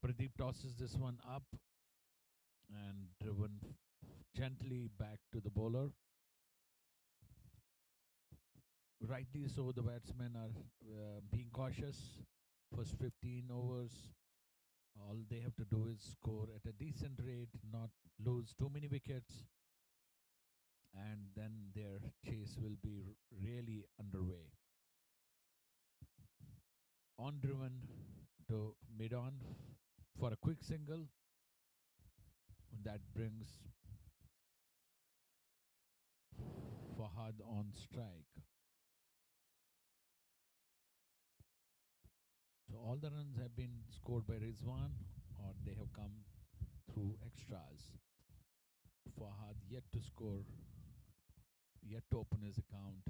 Pradeep tosses this one up and driven gently back to the bowler. Rightly so, the batsmen are being cautious. First 15 overs, all they have to do is score at a decent rate, not lose too many wickets, and then their chase will be really underway. On driven to mid on for a quick single. That brings Fahad on strike. So all the runs have been scored by Rizwan or they have come through extras. Fahad yet to score, yet to open his account.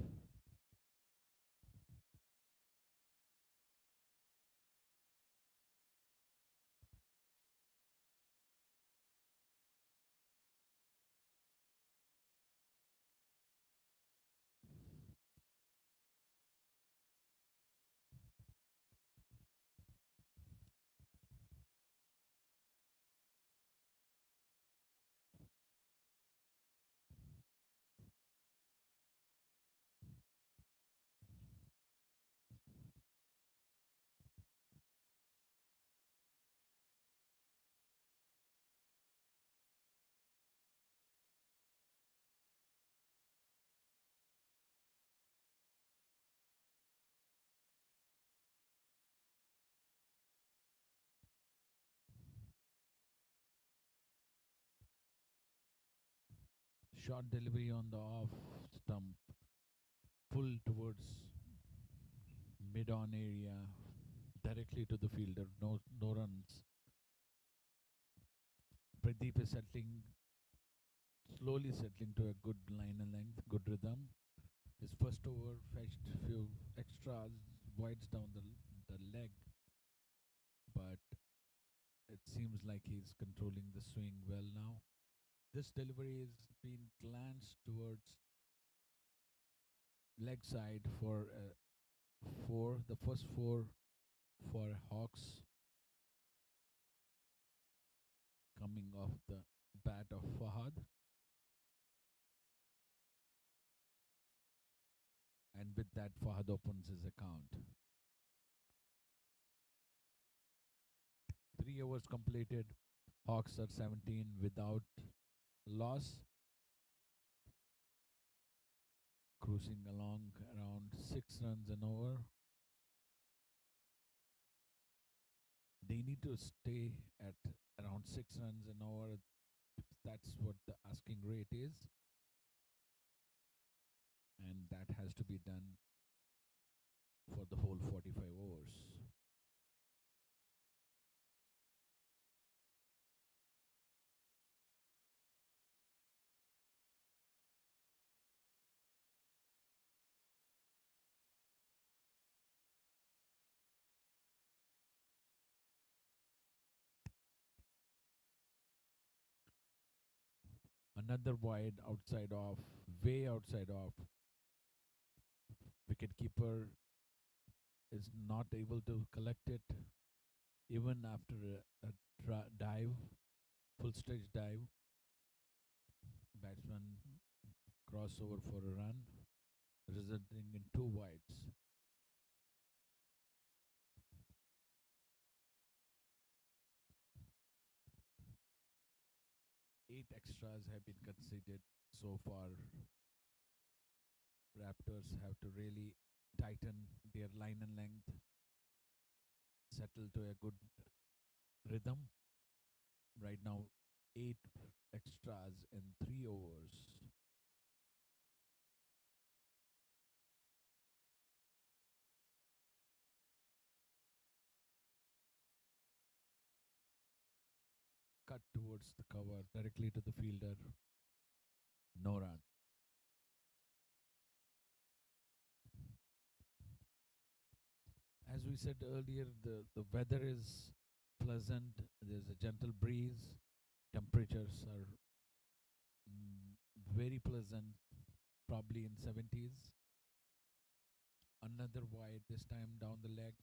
Short delivery on the off stump, pull towards mid on area, directly to the fielder, no runs. Pradeep is slowly settling to a good line and length, good rhythm. His first over fetched few extras, wides down the leg, but it seems like he's controlling the swing well now. This delivery has been glanced towards leg side for four, the first four for Hawks coming off the bat of Fahad. And with that, Fahad opens his account. 3 overs completed. Hawks are 17 without loss. Cruising along around 6 runs an over. They need to stay at around 6 runs an over. That's what the asking rate is. And that has to be done for the whole 45 overs. Another wide outside off, way outside off. Wicketkeeper is not able to collect it even after a dive, full stretch dive. Batsman crossover for a run, resulting in 2 wides. Eight extras have been conceded so far. Raptors have to really tighten their line and length, settle to a good rhythm. Right now, 8 extras in 3 overs. Cut towards the cover, directly to the fielder. No run. As we said earlier, the weather is pleasant. There's a gentle breeze. Temperatures are very pleasant, probably in 70s. Another wide, this time down the leg.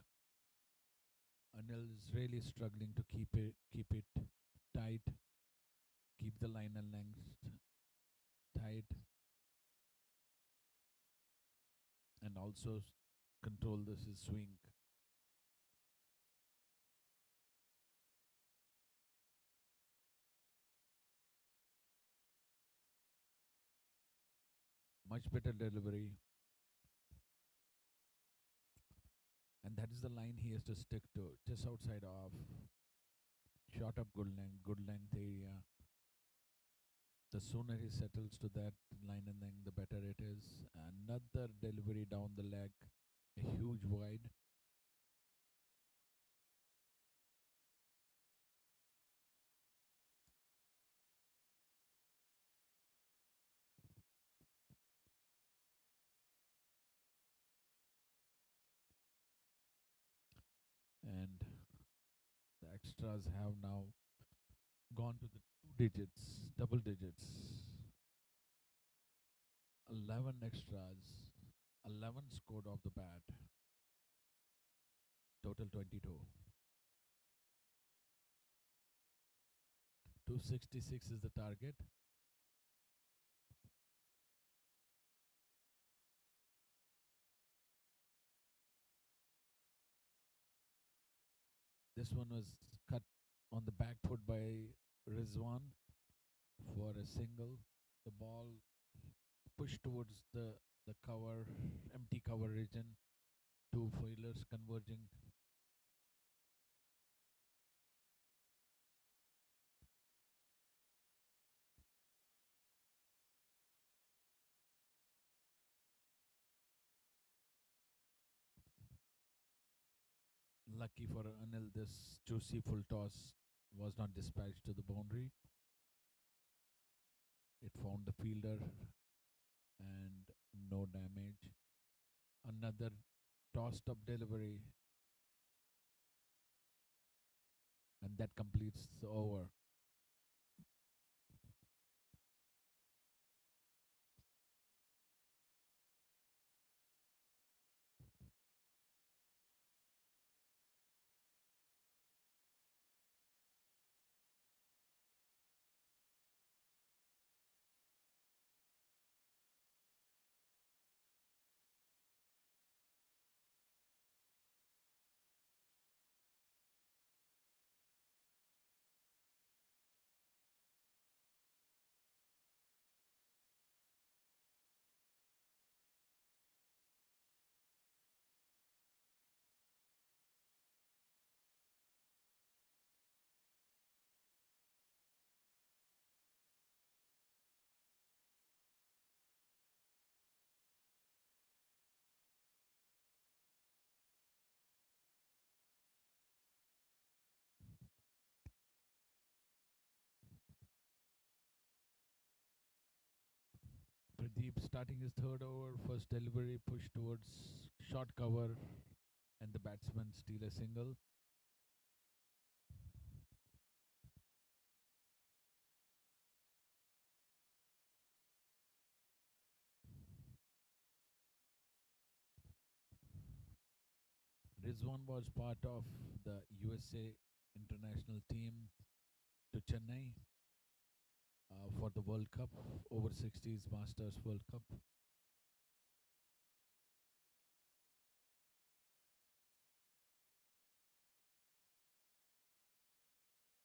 Anil is really struggling to keep it tight, keep the line and length tight, and also control his swing. Much better delivery. And that is the line he has to stick to, just outside off. Shot up good length area. The sooner he settles to that line and length, the better it is. Another delivery down the leg, a huge wide. And the extras have now gone to the double digits. 11 extras, 11 scored off the bat. Total 22. 266 is the target. This one was cut on the back foot by Rizwan for a single. The ball pushed towards the cover, empty cover region. Two fielders converging. Lucky for Anil, this juicy full toss was not dispatched to the boundary. It found the fielder and no damage. Another tossed up delivery, and that completes the over. Pradeep starting his third over, first delivery push towards short cover, and the batsman steal a single. Rizwan was part of the USA international team to Chennai for the World Cup, over 60s Masters World Cup.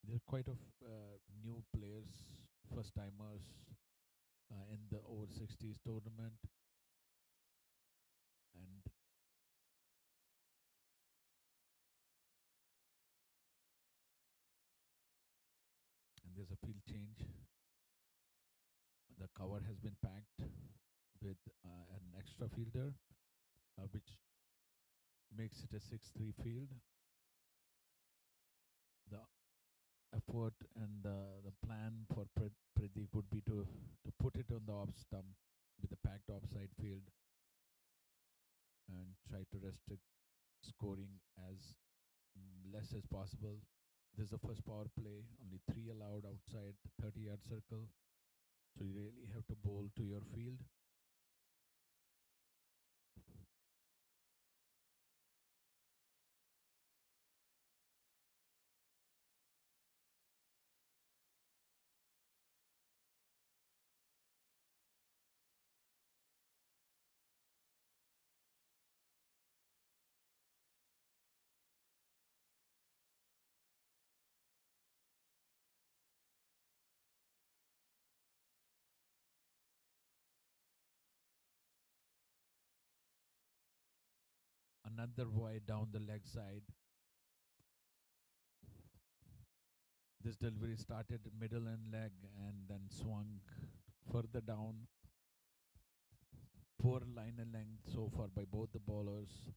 There are quite of new players, first timers in the over 60s tournament, and there's a field change. The cover has been packed with an extra fielder, which makes it a 6-3 field. The effort and the plan for Pradeep would be to put it on the off stump with a packed offside field and try to restrict scoring as less as possible. This is the first power play, only 3 allowed outside the 30-yard circle. So you really have to bowl to your field. Another wide down the leg side. This delivery started middle and leg and then swung further down. Poor line and length so far by both the bowlers.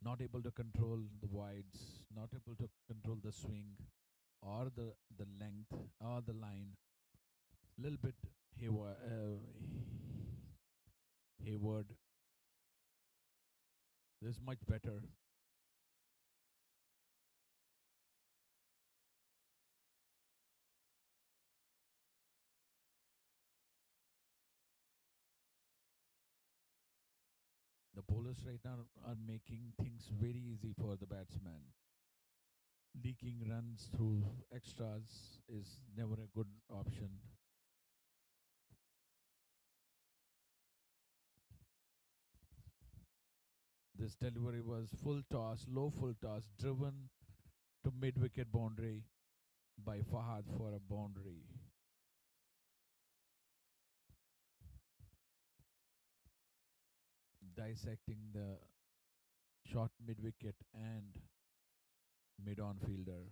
Not able to control the wides, not able to control the swing or the length or the line. Little bit Hayward. This is much better. The bowlers right now are making things very easy for the batsman. Leaking runs through extras is never a good option. This delivery was full toss, low full toss, driven to mid wicket boundary by Fahad for a boundary. Dissecting the short mid wicket and mid on fielder.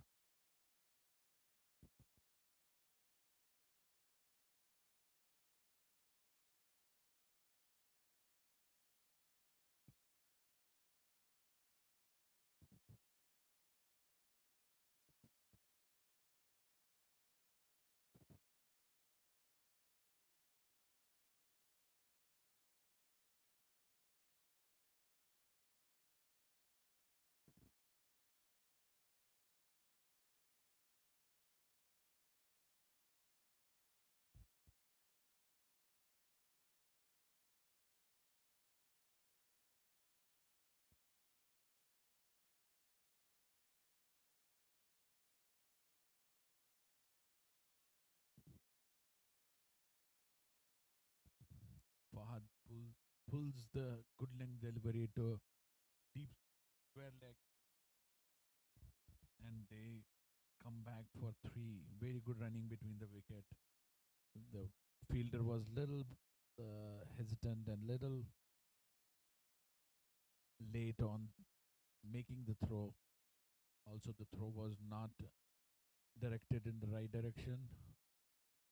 pulls the good length delivery to deep square leg, and they come back for three. Very good running between the wicket. The fielder was little hesitant and little late on making the throw. Also, the throw was not directed in the right direction,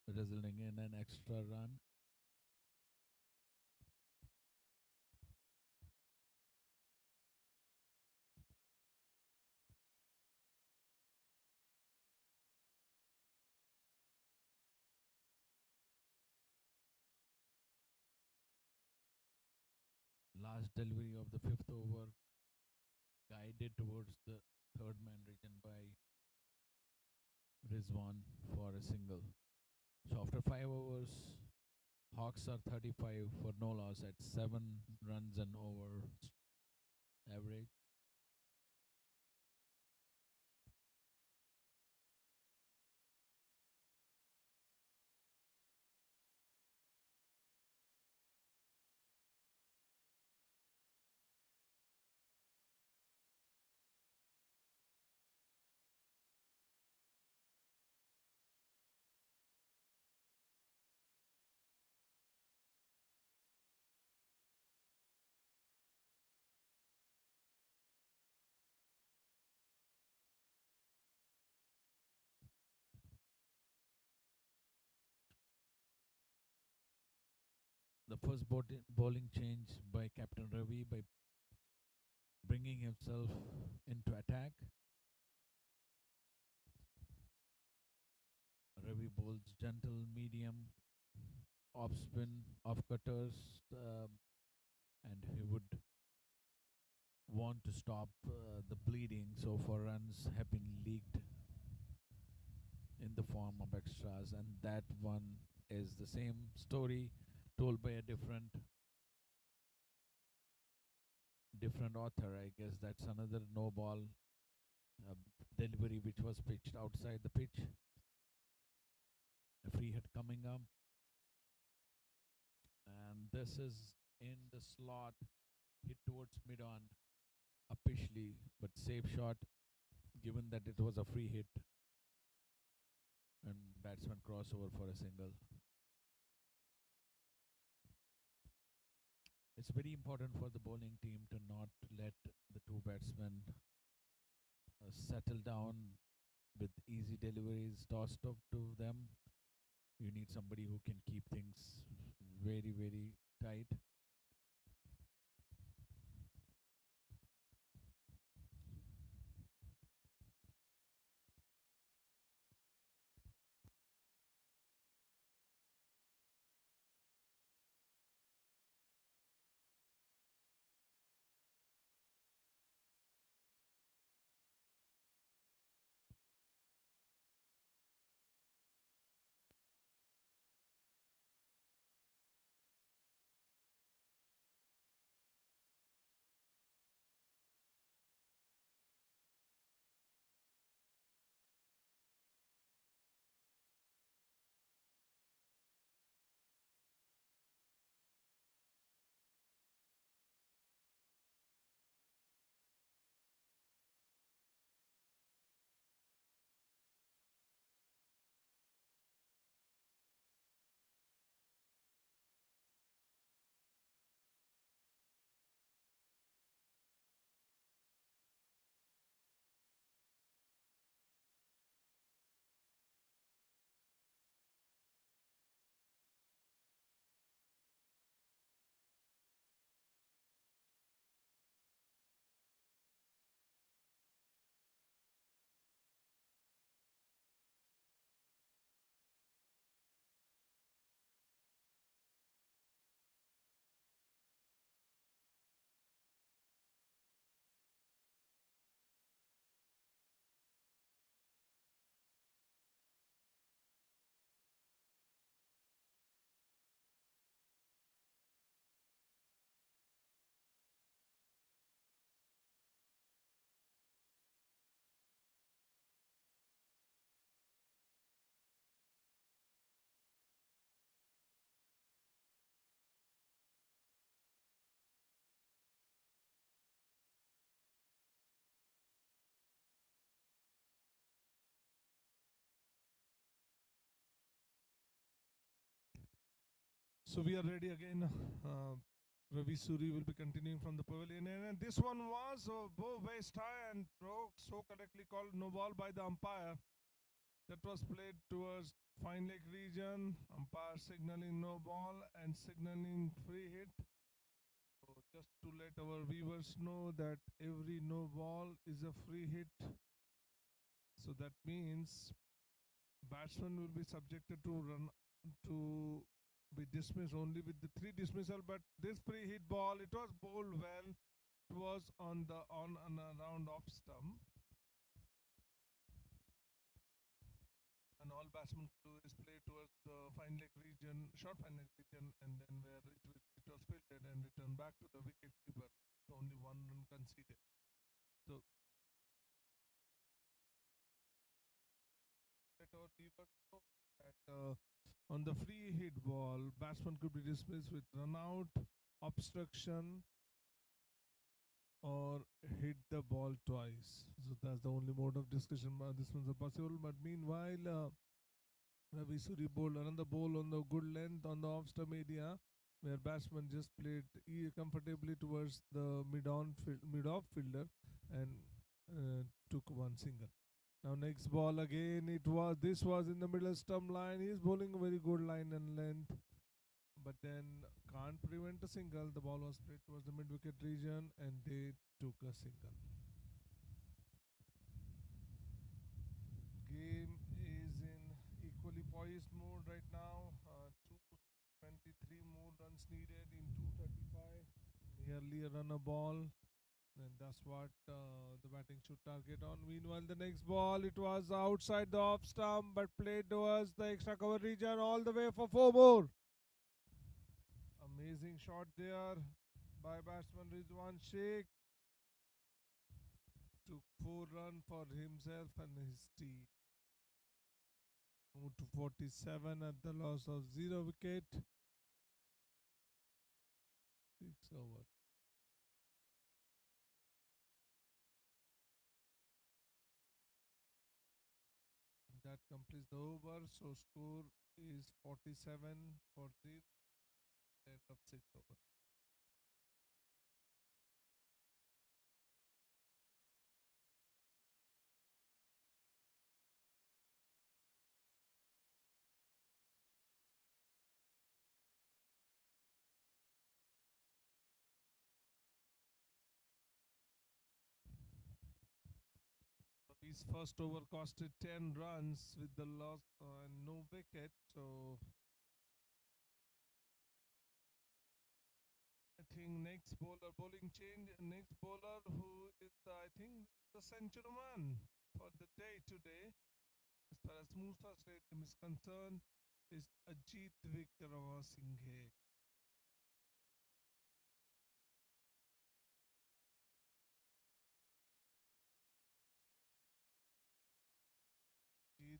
resulting in an extra run. Last delivery of the fifth over, guided towards the third man region by Rizwan for a single. So after 5 overs, Hawks are 35 for no loss at 7 runs and over average. The first bowling change by Captain Ravi by bringing himself into attack. Ravi bowls gentle, medium, off spin, off cutters, and he would want to stop the bleeding. So 4 runs have been leaked in the form of extras, and that one is the same story told by a different author. I guess that's another no ball uh, delivery which was pitched outside the pitch. A free hit coming up, and this is in the slot, hit towards mid on, officially, but safe shot given that it was a free hit, and batsman crossover for a single. It's very important for the bowling team to not let the two batsmen settle down with easy deliveries tossed up to them. You need somebody who can keep things very tight. So we are ready again. Ravi Suri will be continuing from the pavilion, and this one was waist high and so correctly called no ball by the umpire. That was played towards fine leg region. Umpire signaling no ball and signaling free hit. So just to let our viewers know that every no ball is a free hit. So that means batsman will be subjected to run to be dismissed only with the 3 dismissal, but this free hit ball, it was bowled well. It was on around off stump, and all batsmen could do is play towards the fine leg region, short fine leg region, and then where it was fielded and returned back to the wicket keeper. Only 1 run conceded. So let our viewers know that on the free hit ball, batsman could be dismissed with run out, obstruction, or hit the ball twice. So that's the only mode of discussion. This one's possible. But meanwhile, Ravi Suri bowled another ball on the good length on the off stump area, where batsman just played comfortably towards the mid off fielder and took 1 single. Now next ball again. This was in the middle stump line. He's bowling a very good line and length, but then can't prevent a single. The ball was played towards the mid wicket region and they took a single. Game is in equally poised mode right now. 223 more runs needed in 235. Nearly a run a ball. And that's what the batting should target on. Meanwhile, the next ball, it was outside the off stump but played towards the extra cover region all the way for 4 more. Amazing shot there by batsman Rizwan Sheikh. Took 4 runs for himself and his team. Moved to 47 at the loss of 0 wicket. 6 over. That completes the over. So score is 47 for 0. End of 6 over. His first over costed 10 runs with the loss and no wicket. So I think next bowling change. Next bowler who is I think the century man for the day today, as far as Musa Stadium is concerned, is Ajit Vikramasinghe. Ajit,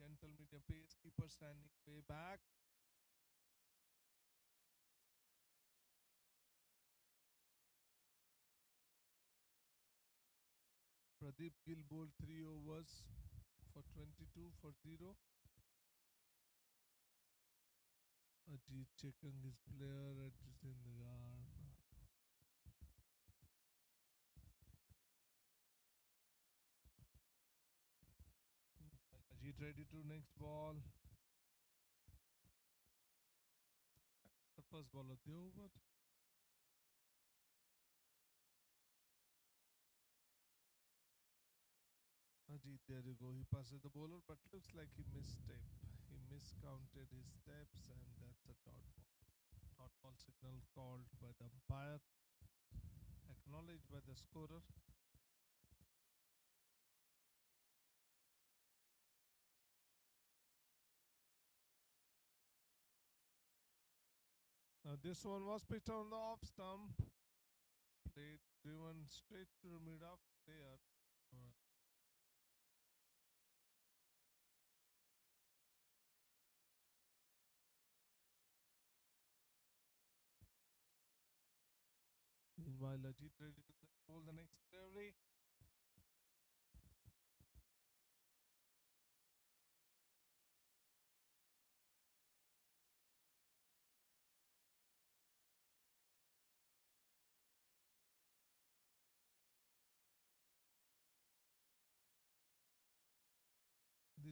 gentle medium pace keeper standing way back. Pradeep Gill bowled 3 overs for 22 for 0. Ajit checking his player adjusting the guard. Ajit ready to next ball. The first ball of the over. Ajit, there you go. He passes the bowler, but looks like he misstep. He miscounted his steps, and that's a dot ball. Dot ball signal called by the umpire, acknowledged by the scorer. Now this one was pitched on the off stump, played driven straight to the mid off player. Meanwhile, Ajit ready to bowl the next delivery.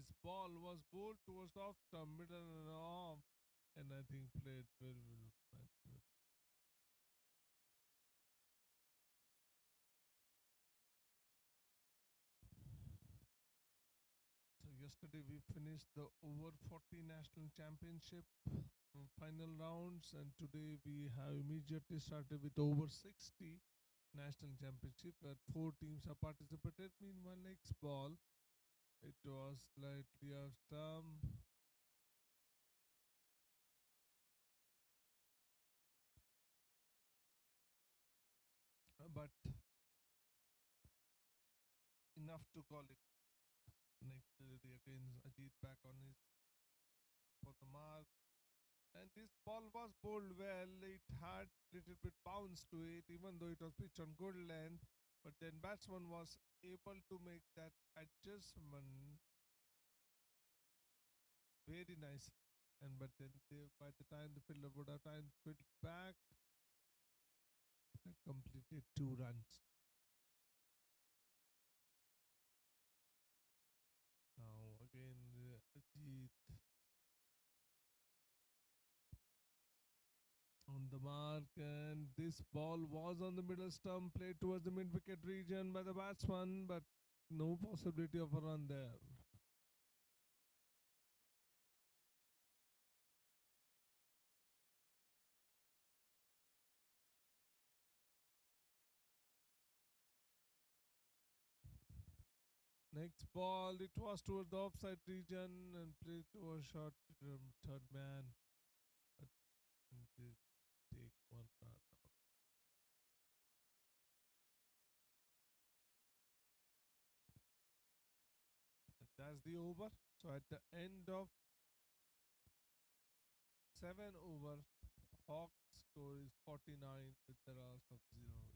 This ball was bowled towards the off stump, middle and off, and I think played very well. So yesterday we finished the over 40 national championship final rounds, and today we have immediately started with over 60 national championship where four teams have participated. Meanwhile, next ball, it was slightly off stump. But enough to call it. Next delivery again, Ajit back on his for the mark. And this ball was bowled well. It had little bit bounce to it, even though it was pitched on good length. But then batsman was able to make that adjustment very nicely. And but then by the time the fielder would have time to field back, had completed 2 runs. Now again, Ajit on the mark, and this ball was on the middle stump, played towards the mid wicket region by the batsman, but no possibility of a run there. Next ball, it was towards the offside region and played to a short third man, but they take 1 run. That's the over. So at the end of 7 over, Hawks score is 49 with the loss of 0 wicket.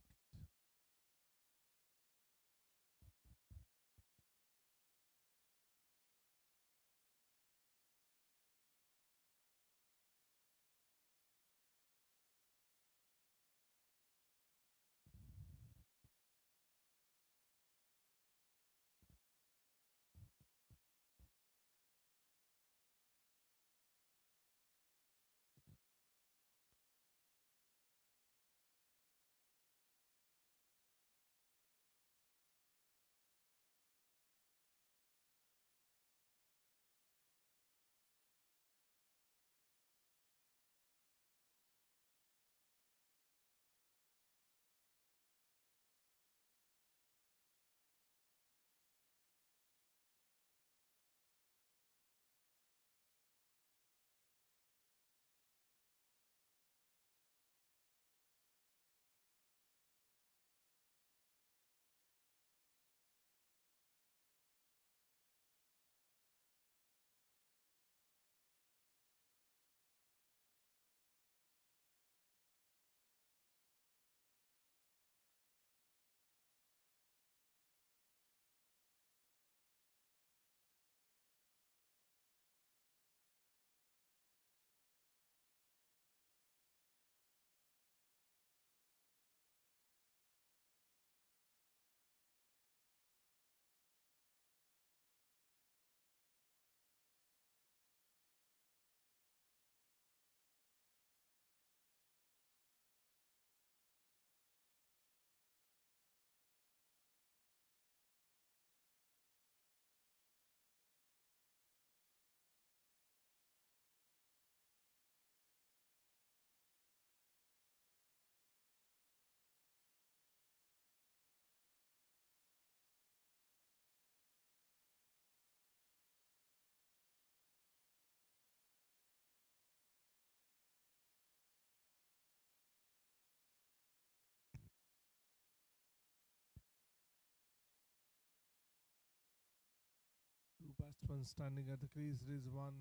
Two batsmen standing at the crease. Rizwan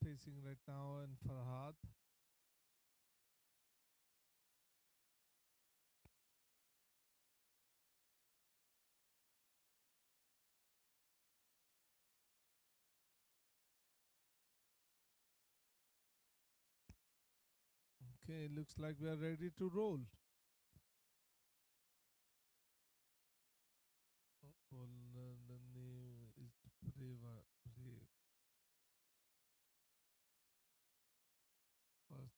facing right now and Farhad. Okay, looks like we are ready to roll. Well, the name is Reva.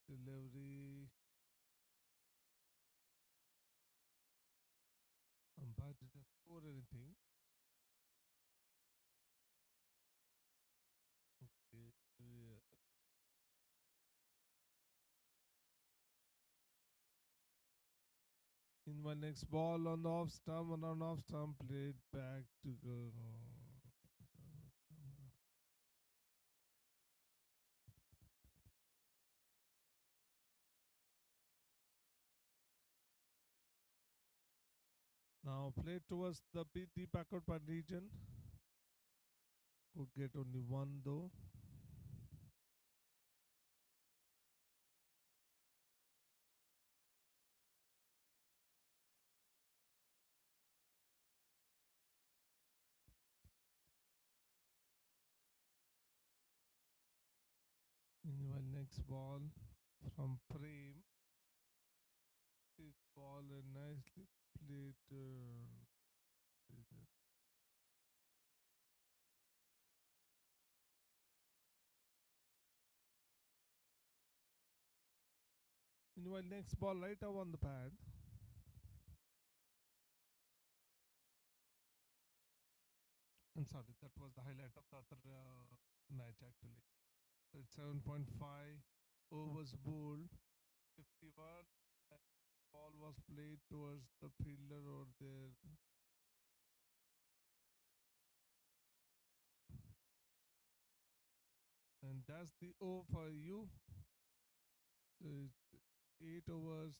delivery. Umpire didn't score anything. Okay. Yeah. In my next ball on the off stump, and on off stump, played back to go. Now played towards the deep backward part region. Could get only one though. In my next ball from Prem. This ball and nicely played. In my next ball, right up on the pad. I'm sorry, that was the highlight of the other match actually. So it's 7.5 overs bowled, 51. And ball was played towards the fielder over there. And that's the O for you. So it's 8 overs.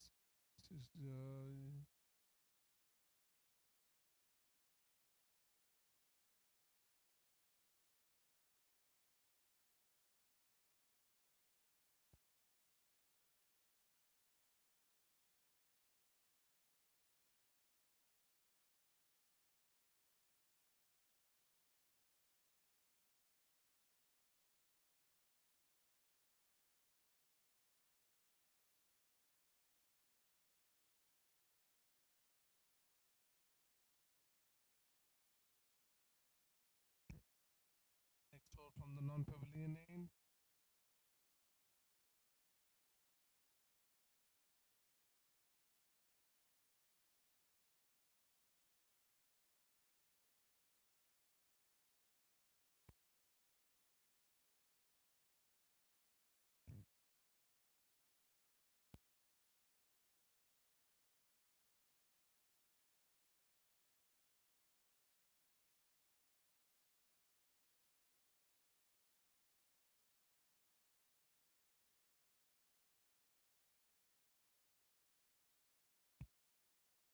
Next over from the non-pavilion end.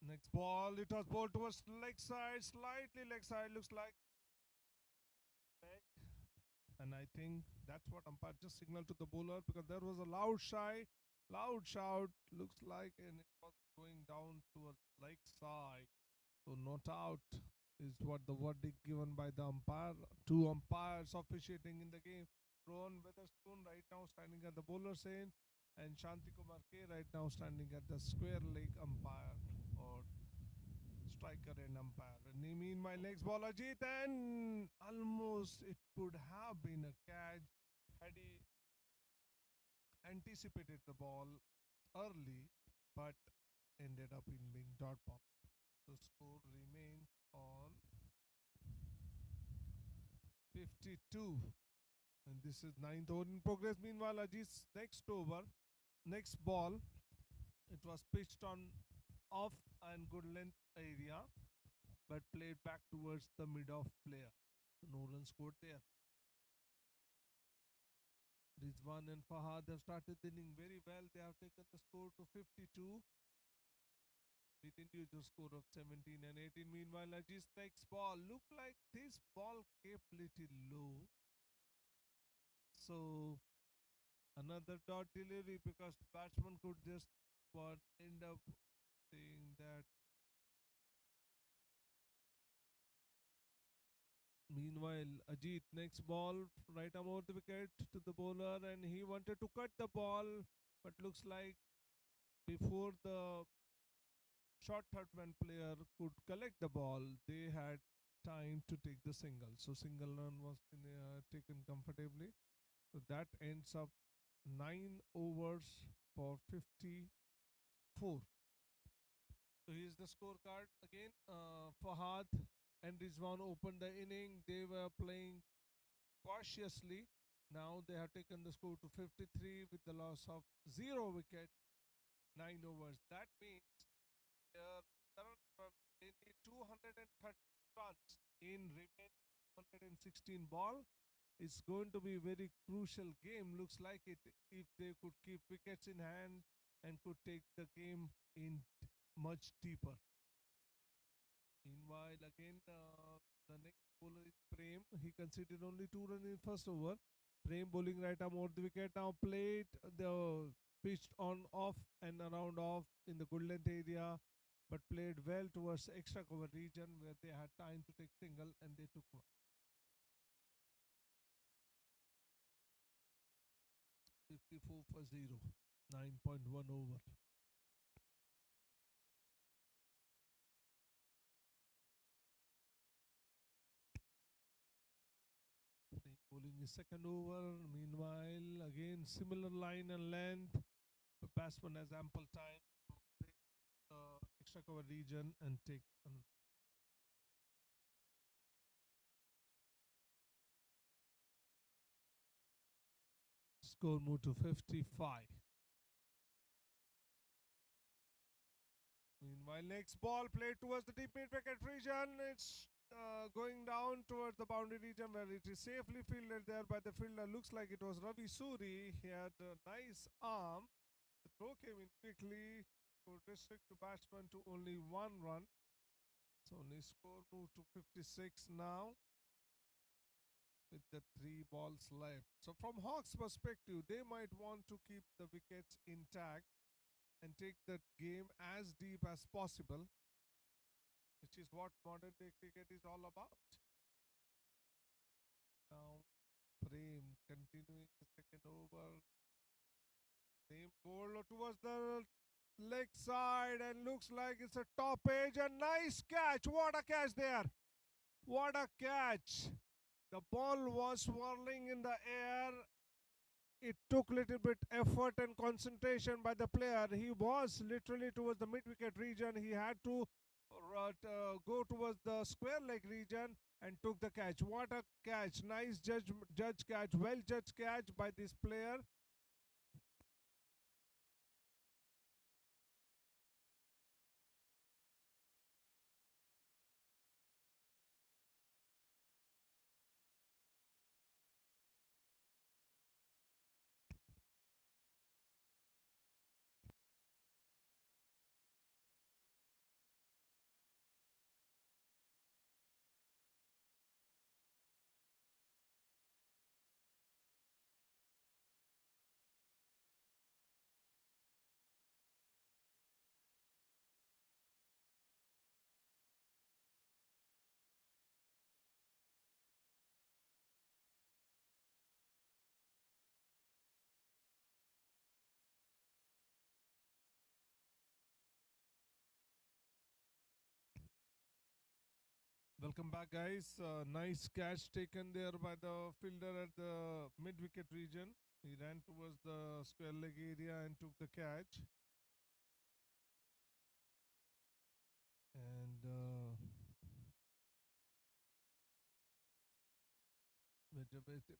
Next ball, it was bowled towards leg side, slightly leg side, looks like leg. And I think that's what umpire just signaled to the bowler because there was a loud shout, looks like, and it was going down towards leg side. So not out is what the verdict given by the umpire. Two umpires officiating in the game. Rohan Weatherstone right now standing at the bowler's end, and Shanti Kumar K right now standing at the square leg umpire or striker and umpire. And meanwhile, next ball Ajit, and almost it could have been a catch had he anticipated the ball early, but ended up in being dot ball. The score remains on 52. And this is ninth over in progress. Meanwhile, Ajit's next ball, it was pitched on off and good length area, but played back towards the mid-off player. So no run scored there. Rizwan and Fahad have started the inning very well. They have taken the score to 52 with individual score of 17 and 18. Meanwhile, Ajit's next ball looked like this ball kept little low. So another dot delivery because batsman could just end up saying that. Meanwhile, Ajit next ball right arm over the wicket to the bowler, and he wanted to cut the ball, but looks like before the short third man player could collect the ball, they had time to take the single. So single run was taken comfortably. So that ends up 9 overs for 54. So here's the scorecard again. Fahad and Rizwan opened the inning. They were playing cautiously. Now they have taken the score to 53 with the loss of 0 wicket, 9 overs. That means their current run, they need 230 runs in remaining 116 ball. It's going to be a very crucial game. Looks like it if they could keep wickets in hand and could take the game in much deeper. Meanwhile, again, the next bowler is Prem. He conceded only 2 runs in first over. Prem bowling right arm over the wicket. Now played the pitched on off and around off in the good length area, but played well towards extra cover region where they had time to take single and they took one. 54 for 0. 9.1 over. Bowling is second over. Meanwhile, again similar line and length. The batsman has ample time to break the extra cover region and take another. Score moved to 55. Meanwhile, next ball played towards the deep mid-wicket region. It's going down towards the boundary region where it is safely fielded there by the fielder. Looks like it was Ravi Suri. He had a nice arm. The throw came in quickly to restrict the batsman to only 1 run. So only score moved to 56 now with the 3 balls left. So from Hawks' perspective, they might want to keep the wickets intact and take the game as deep as possible, which is what modern day cricket is all about. Now, Prem continuing the second over. Prem bowled towards the leg side and looks like it's a top edge. A nice catch. What a catch there. What a catch. The ball was swirling in the air. It took little bit effort and concentration by the player. He was literally towards the mid-wicket region. He had to go towards the square leg region and took the catch. What a catch. Nice judge catch. Well judged catch by this player. Welcome back, guys. Nice catch taken there by the fielder at the mid-wicket region. He ran towards the square leg area and took the catch. And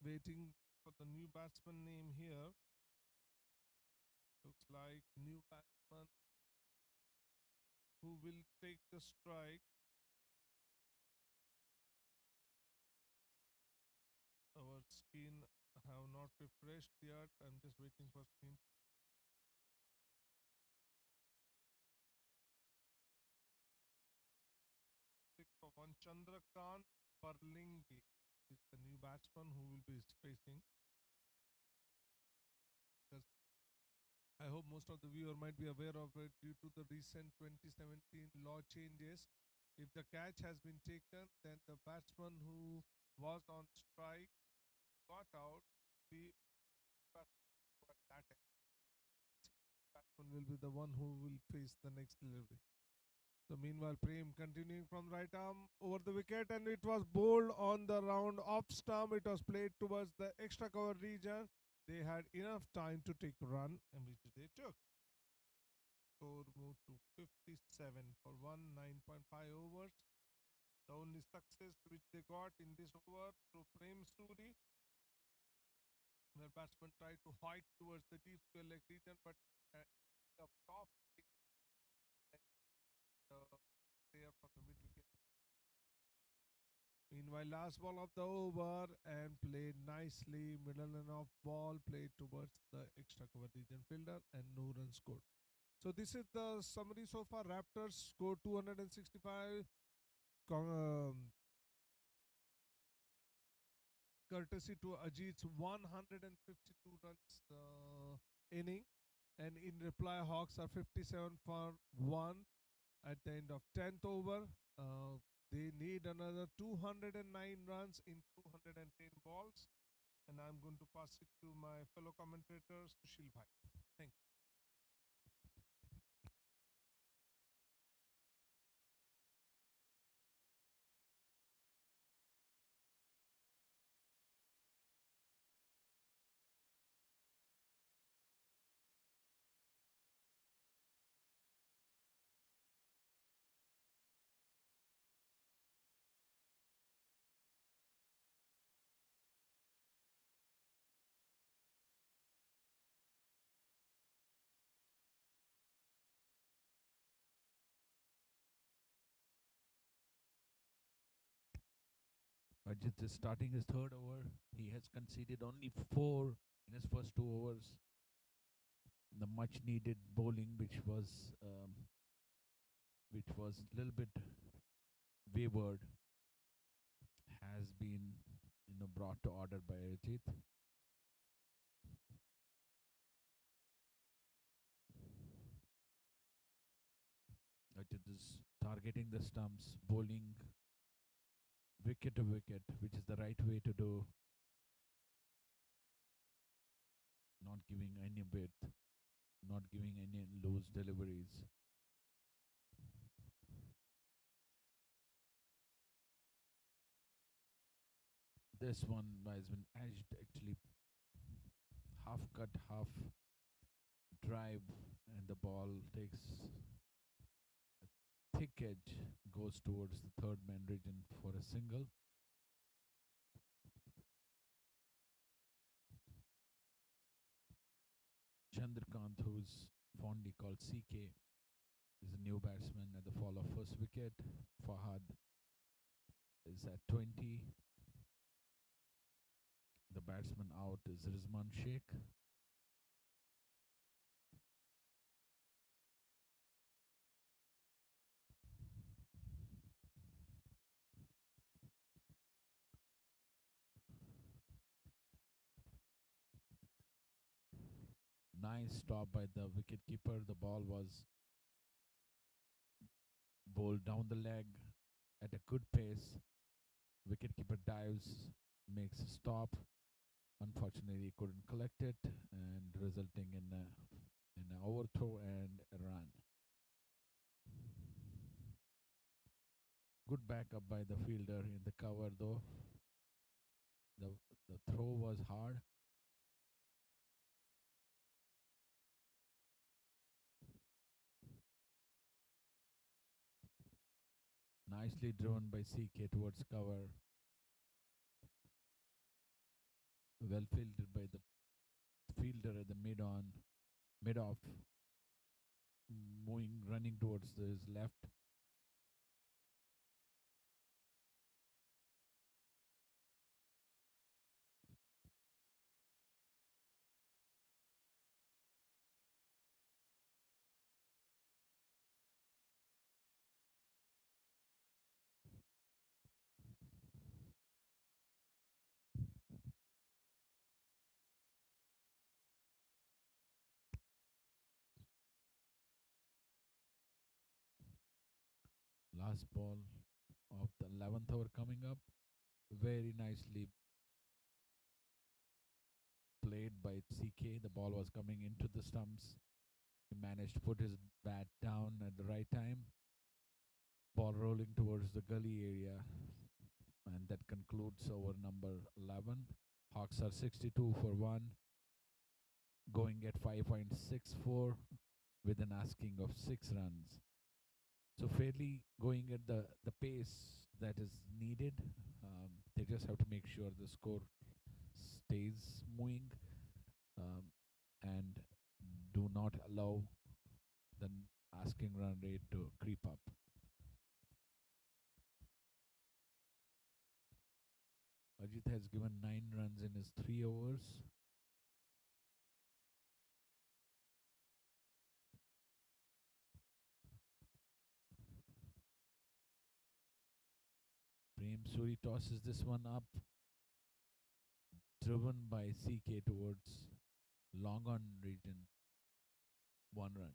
waiting for the new batsman name here. Looks like new batsman who will take the strike. Our screen have not refreshed yet. I'm just waiting for screen. Pick for one Chandrakant Parlingi is the new batsman who will be facing. Because I hope most of the viewer might be aware of it due to the recent 2017 law changes. If the catch has been taken, then the batsman who was on strike got out. The batsman will be the one who will face the next delivery. So meanwhile, Prem continuing from right arm over the wicket, and it was bowled on the round off stump. It was played towards the extra cover region. They had enough time to take a run, and which they took. Score moved to 57 for 9.5 overs. The only success which they got in this over through Prem Suri, where batsman tried to hike towards the deep square leg region, but the top there from the mid wicket. Meanwhile, last ball of the over and played nicely. Middle and off ball played towards the extra cover region fielder and no run scored. So this is the summary so far. Raptors scored 265. Courtesy to Ajit's 152 runs inning. And in reply, Hawks are 57 for 1 at the end of 10th over. They need another 209 runs in 210 balls. And I'm going to pass it to my fellow commentators, Sushil Bhai. Thank you. Ajit is starting his third over. He has conceded only 4 in his first 2 overs. The much needed bowling, which was a little bit wayward, has been brought to order by Ajit. Ajit is targeting the stumps, bowling wicket to wicket, which is the right way to do, not giving any width, not giving any loose deliveries. This one has been edged, actually half cut, half drive, and the ball takes a thick edge, goes towards the third man region for a single. Chandrakant, who's fondly called CK, is a new batsman at the fall of first wicket. Fahad is at 20. The batsman out is Rizman Sheikh. Nice stop by the wicketkeeper. The ball was bowled down the leg at a good pace. Wicketkeeper dives, makes a stop. Unfortunately, he couldn't collect it, and resulting in an overthrow and a run. Good backup by the fielder in the cover, though. The the throw was hard. Nicely driven by CK towards cover. Well fielded by the fielder at the mid off, moving, running towards his left. Last ball of the 11th over coming up. Very nicely played by CK. The ball was coming into the stumps. He managed to put his bat down at the right time. Ball rolling towards the gully area. And that concludes over number 11. Hawks are 62 for 1. going at 5.64 with an asking of 6 runs. So fairly going at the pace that is needed. They just have to make sure the score stays moving, um, and do not allow the asking run rate to creep up. Ajit has given 9 runs in his 3 overs. Prem Suri tosses this one up, driven by CK towards long on region. 1 run.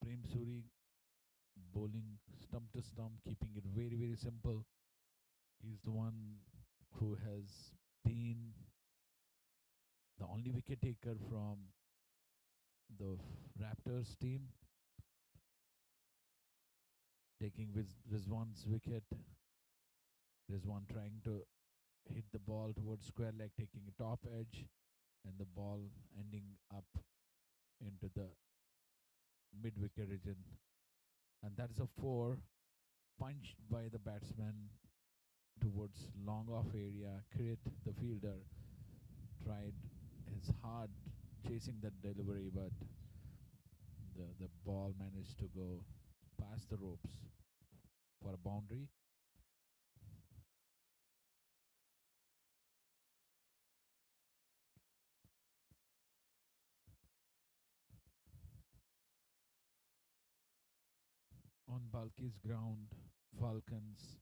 Prem Suri bowling stump to stump, keeping it very, very simple. He's the one who has been the only wicket taker from the Raptors team, taking Rizwan's wicket. Rizwan trying to hit the ball towards square leg, taking a top edge, and the ball ending up into the mid wicket region. And that is a 4 punched by the batsman towards long off area. Kirit, the fielder, tried his hard chasing that delivery, but the ball managed to go past the ropes for a boundary. On Balki's ground, Falcons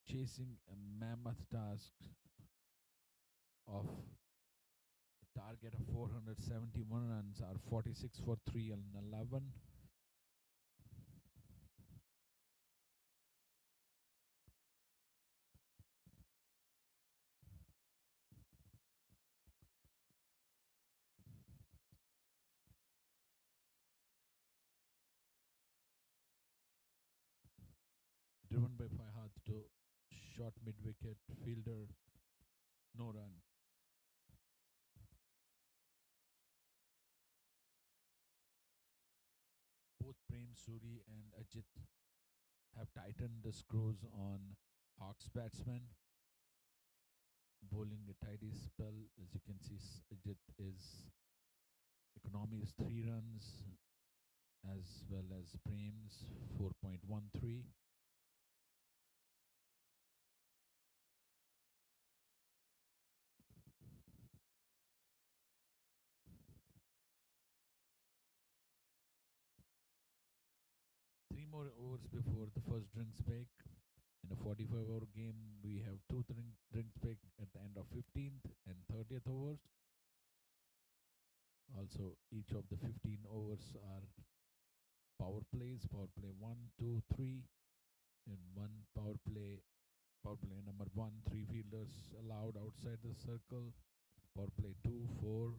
chasing a mammoth task of a target of 471 runs, are 46 for 3 and 11. Driven by Fahad to short mid wicket, fielder, no run. Both Prem Suri and Ajit have tightened the screws on Hawks batsmen, bowling a tidy spell. As you can see, Ajit is economy is 3 runs, as well as Prem's 4.13. Three more overs before the first drinks break. In a 45-over game, we have two drinks break at the end of 15th and 30th overs. Also, each of the 15 overs are power plays. Power play 1, 2, 3, and one power play. Power play number 1, 3 fielders allowed outside the circle. Power play 2, 4,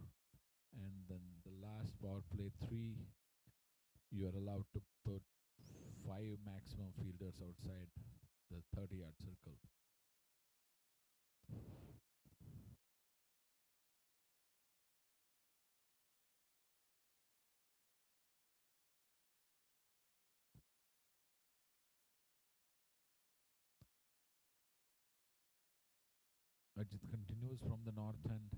and then the last power play 3, you are allowed to put 5 maximum fielders outside the 30-yard circle. Ajit continues from the north end.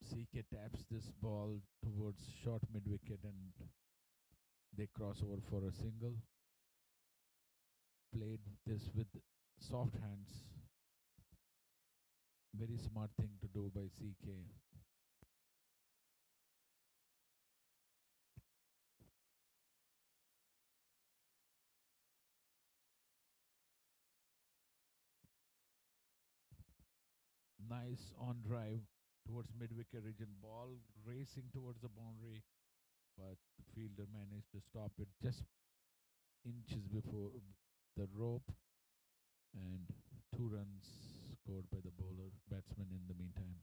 CK taps this ball towards short mid wicket and They cross over for a single. Played this with soft hands. Very smart thing to do by CK. Nice on drive towards mid wicket region. Ball racing towards the boundary, but the fielder managed to stop it just inches before the rope, and 2 runs scored by the bowler batsman in the meantime.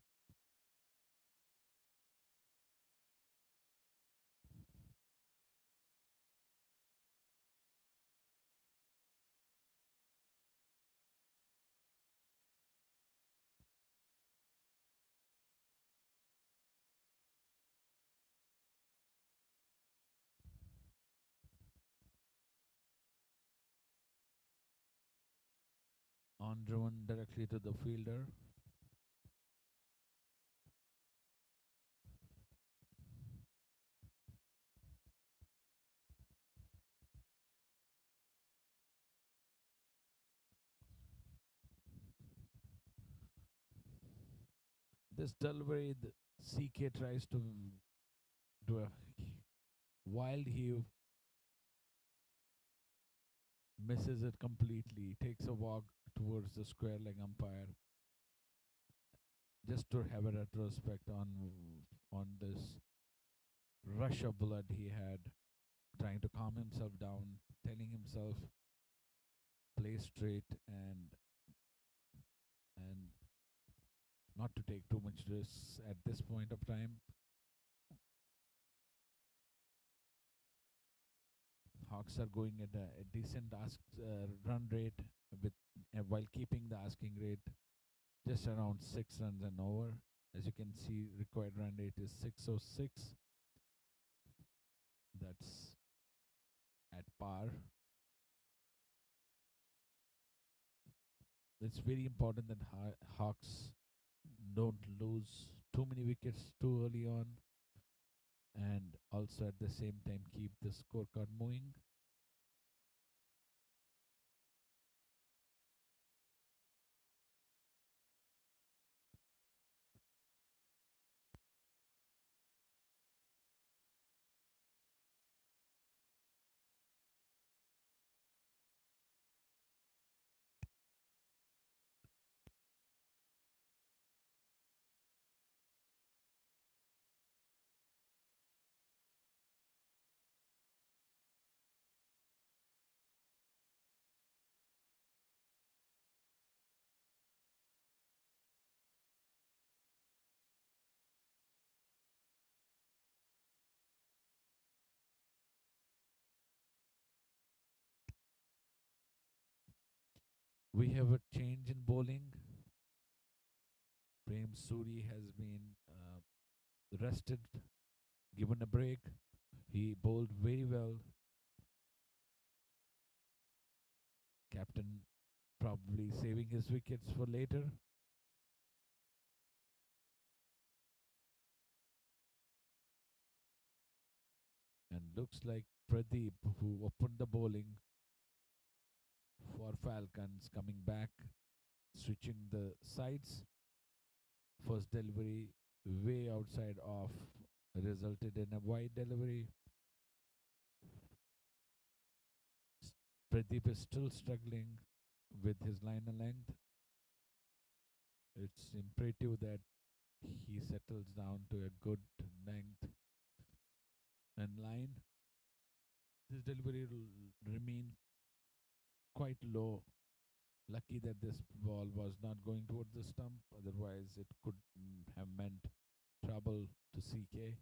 On driven directly to the fielder. This delivery, the CK tries to do a wild heave, misses it completely, takes a walk towards the square leg umpire just to have a retrospect on this rush of blood he had, trying to calm himself down, telling himself play straight and not to take too much risks at this point of time. Hawks are going at a decent run rate with while keeping the asking rate just around 6 runs and over. As you can see, required run rate is 606. That's at par. It's very important that Hawks don't lose too many wickets too early on, and also at the same time keep the scorecard moving. We have a change in bowling. Prem Suri has been rested, given a break. He bowled very well. Captain probably saving his wickets for later. And looks like Pradeep, who opened the bowling for Falcons, coming back, switching the sides. First delivery way outside off resulted in a wide delivery. Pradeep is still struggling with his liner length. It's imperative that he settles down to a good length and line. This delivery will remain quite low. Lucky that this ball was not going towards the stump, otherwise it could have meant trouble to CK,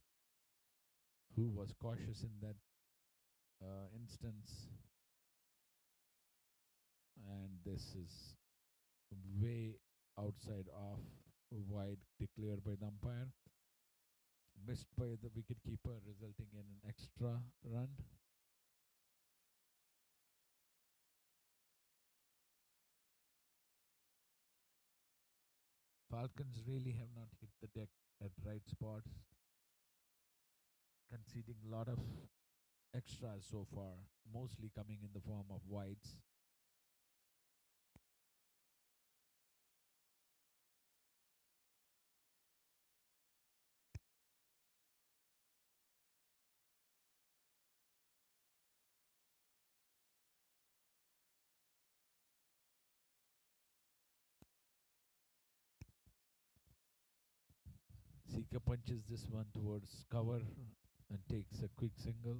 who was cautious in that instance. And this is way outside off, wide declared by the umpire. Missed by the wicketkeeper, resulting in an extra run. Falcons really have not hit the deck at right spots, conceding a lot of extras so far, mostly coming in the form of whites. Seeker punches this one towards cover and takes a quick single.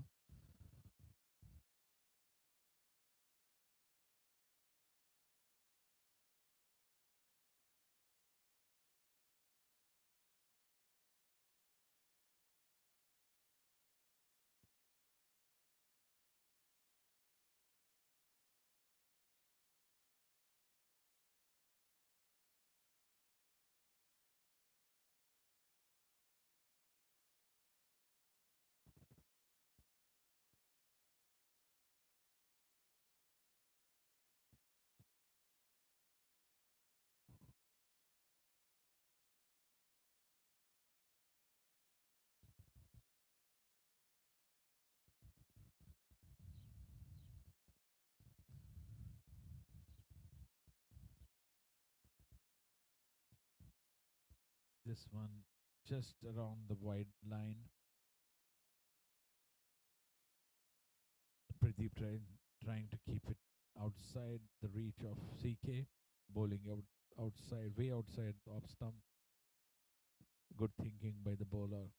This one just around the wide line. Pradeep trying to keep it outside the reach of CK, bowling outside, way outside the off stump. Good thinking by the bowler.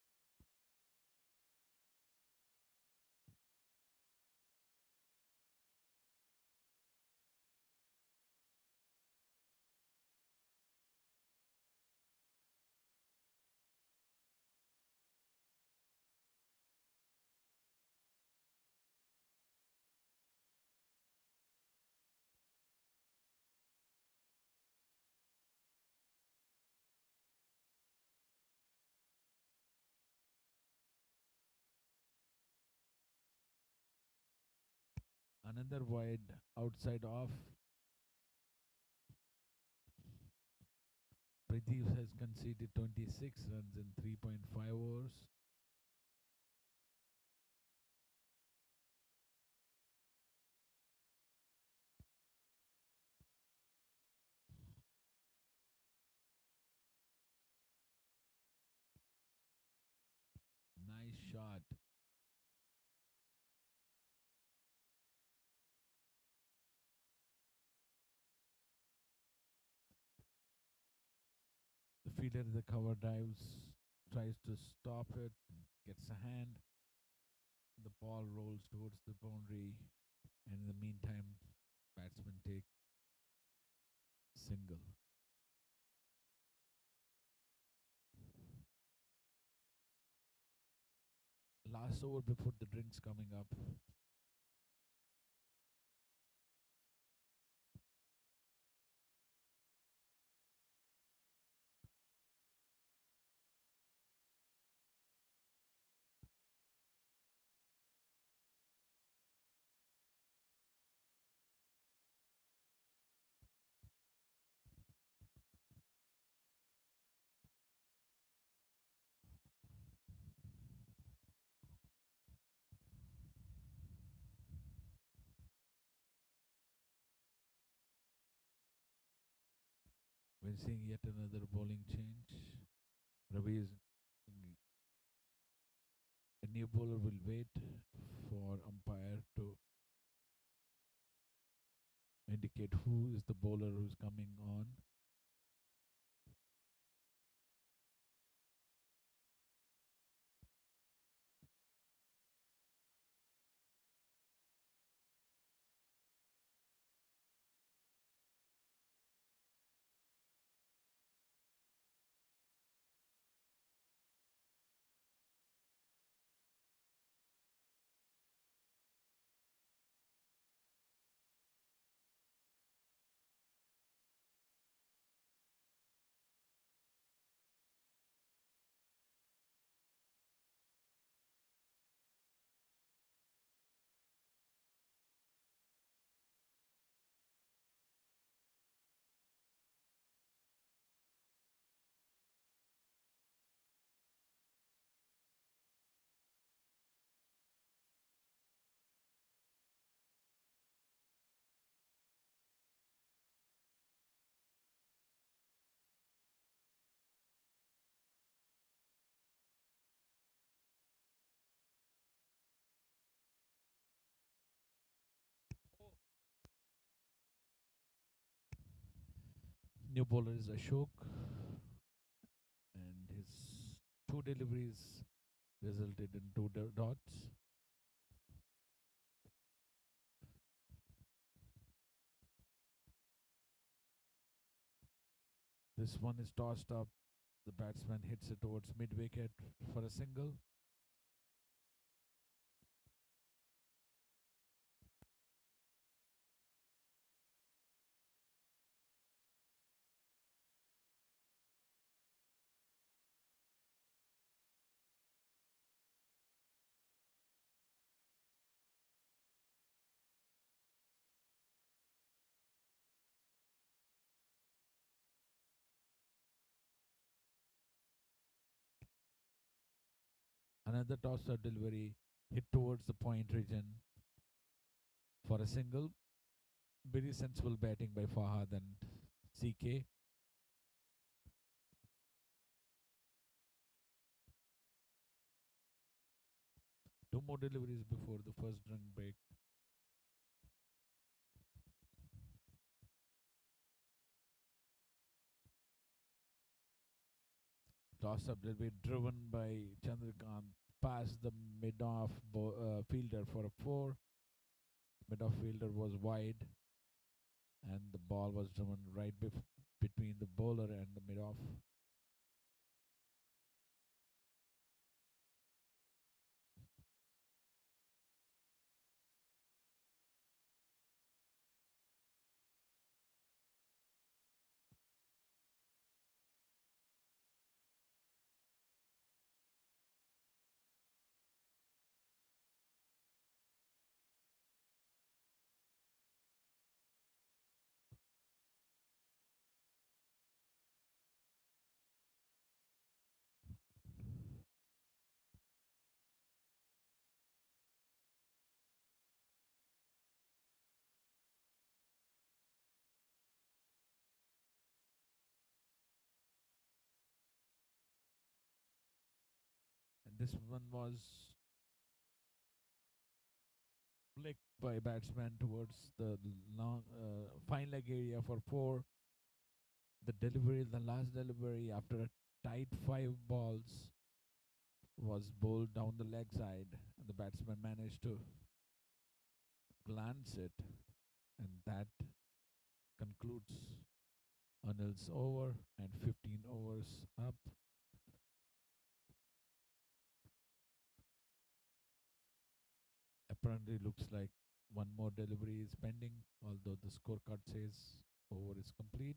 Another wide outside off. Pradeep has conceded 26 runs in 3.5 overs. Nice shot. The fielder at the cover dives, tries to stop it, gets a hand. The ball rolls towards the boundary, and in the meantime, batsmen take single. Last over before the drinks coming up. We're seeing yet another bowling change. Ravi is a new bowler will wait for umpire to indicate who is the bowler who's coming on. New bowler is Ashok, and his two deliveries resulted in two dots. This one is tossed up. The batsman hits it towards mid wicket for a single. Another toss-up delivery hit towards the point region for a single. Very sensible batting by Fahad and CK. Two more deliveries before the first drink break. Toss-up delivery driven by Chandrakant past the mid-off fielder for a four. Mid-off fielder was wide, and the ball was driven right between the bowler and the mid-off. And this one was flicked by batsman towards the long fine leg area for four. The delivery, the last delivery after a tight five balls, was bowled down the leg side, and the batsman managed to glance it, and that concludes Anil's over and 15 overs up. Apparently, looks like one more delivery is pending, although the scorecard says over is complete.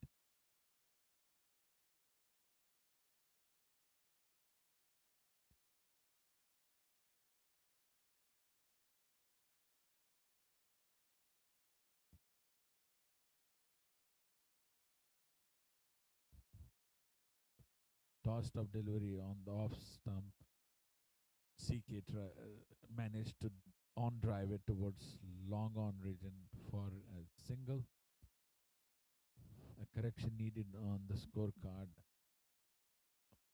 Tossed up delivery on the off stump. CK managed to on drive it towards long on region for a single. A correction needed on the scorecard.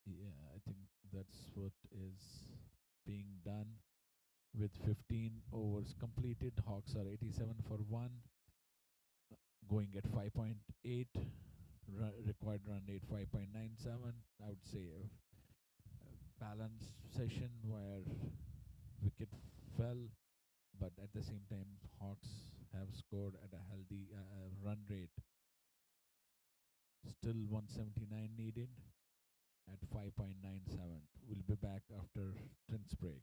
Yeah, I think that's what is being done. With 15 overs completed, Hawks are 87 for 1, going at 5.8, required run rate 5.97. I would say a balanced session where wicket fell, but at the same time, Hawks have scored at a healthy run rate. Still 179 needed at 5.97. We'll be back after drinks break.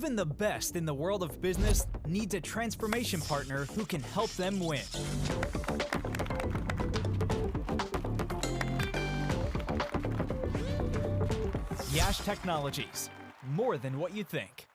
Even the best in the world of business needs a transformation partner who can help them win. Yash Technologies, more than what you think.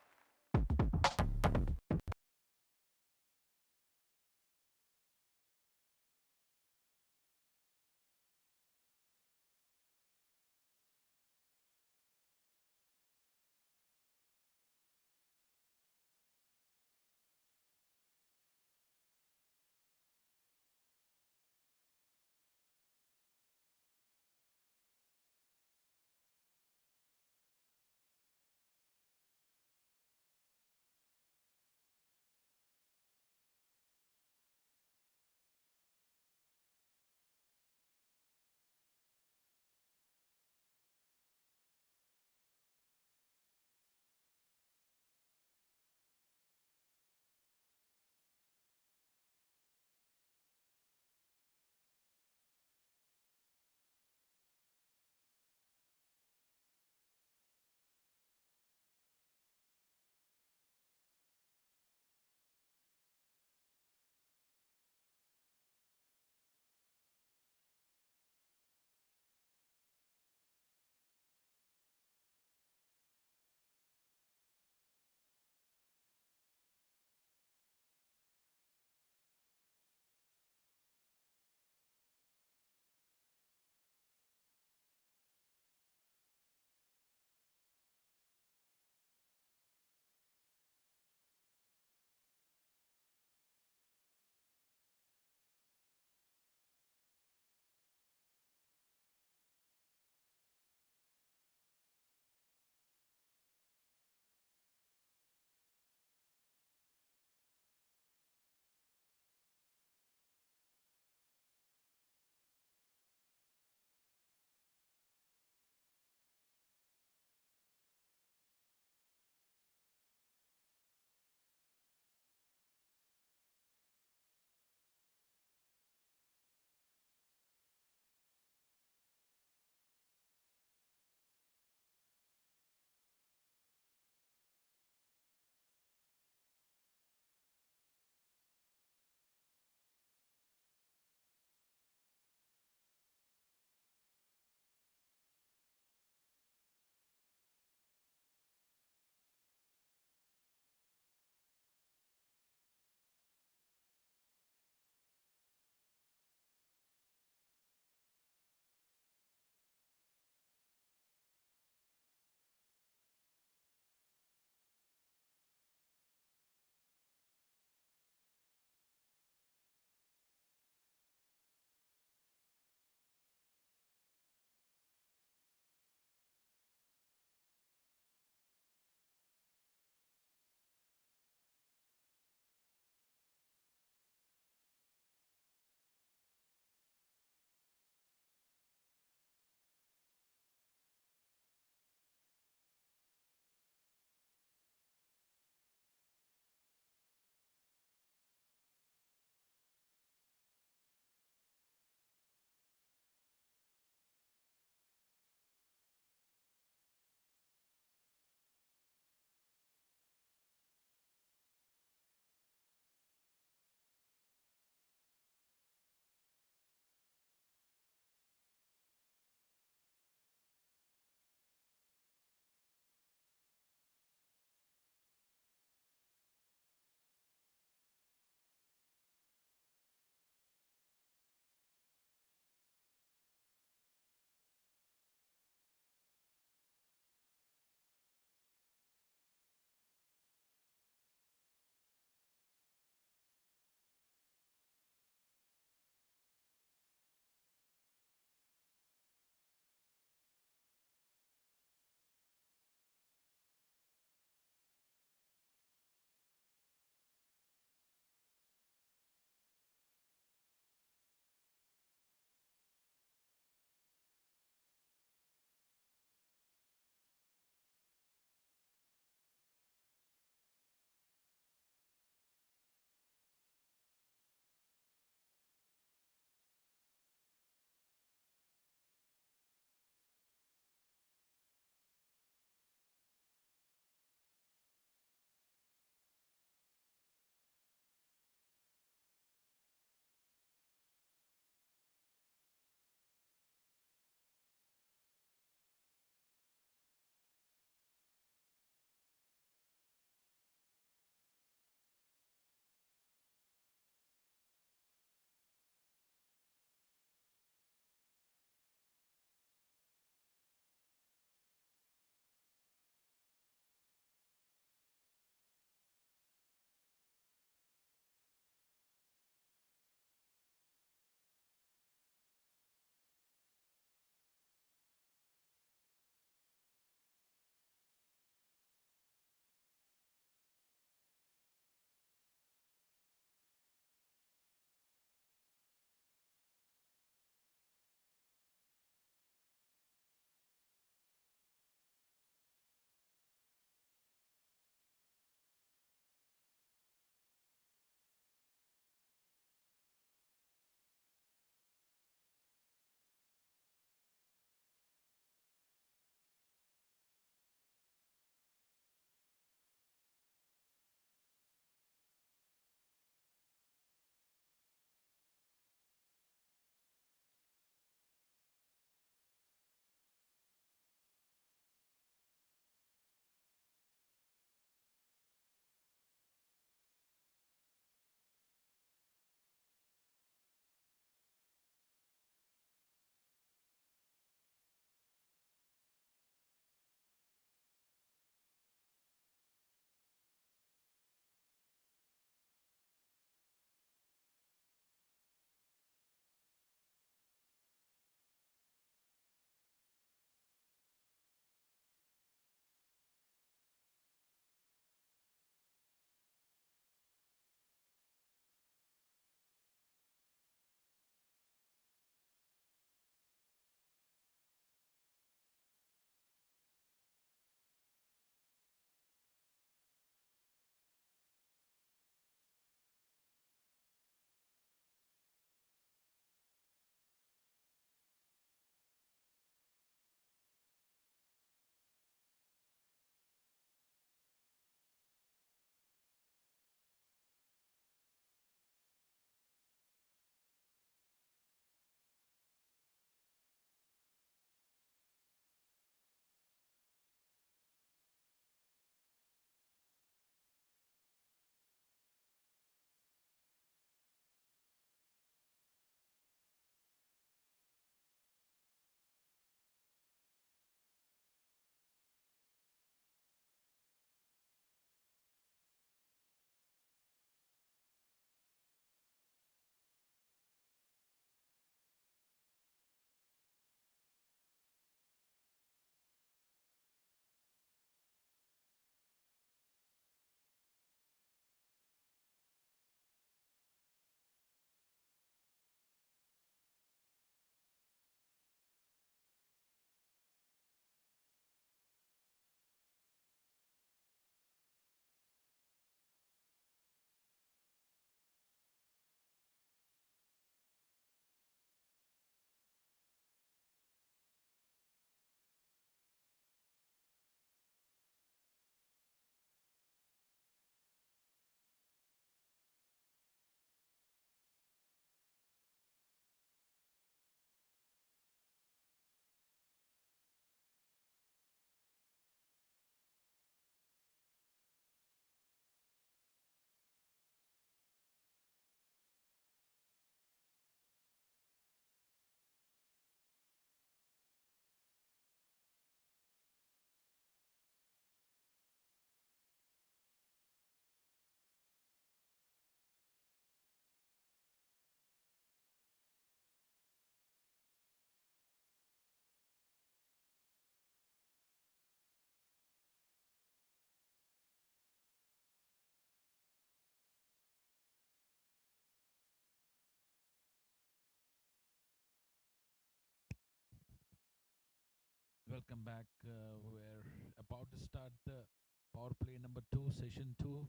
Welcome back. We're about to start the power play number 2, session 2.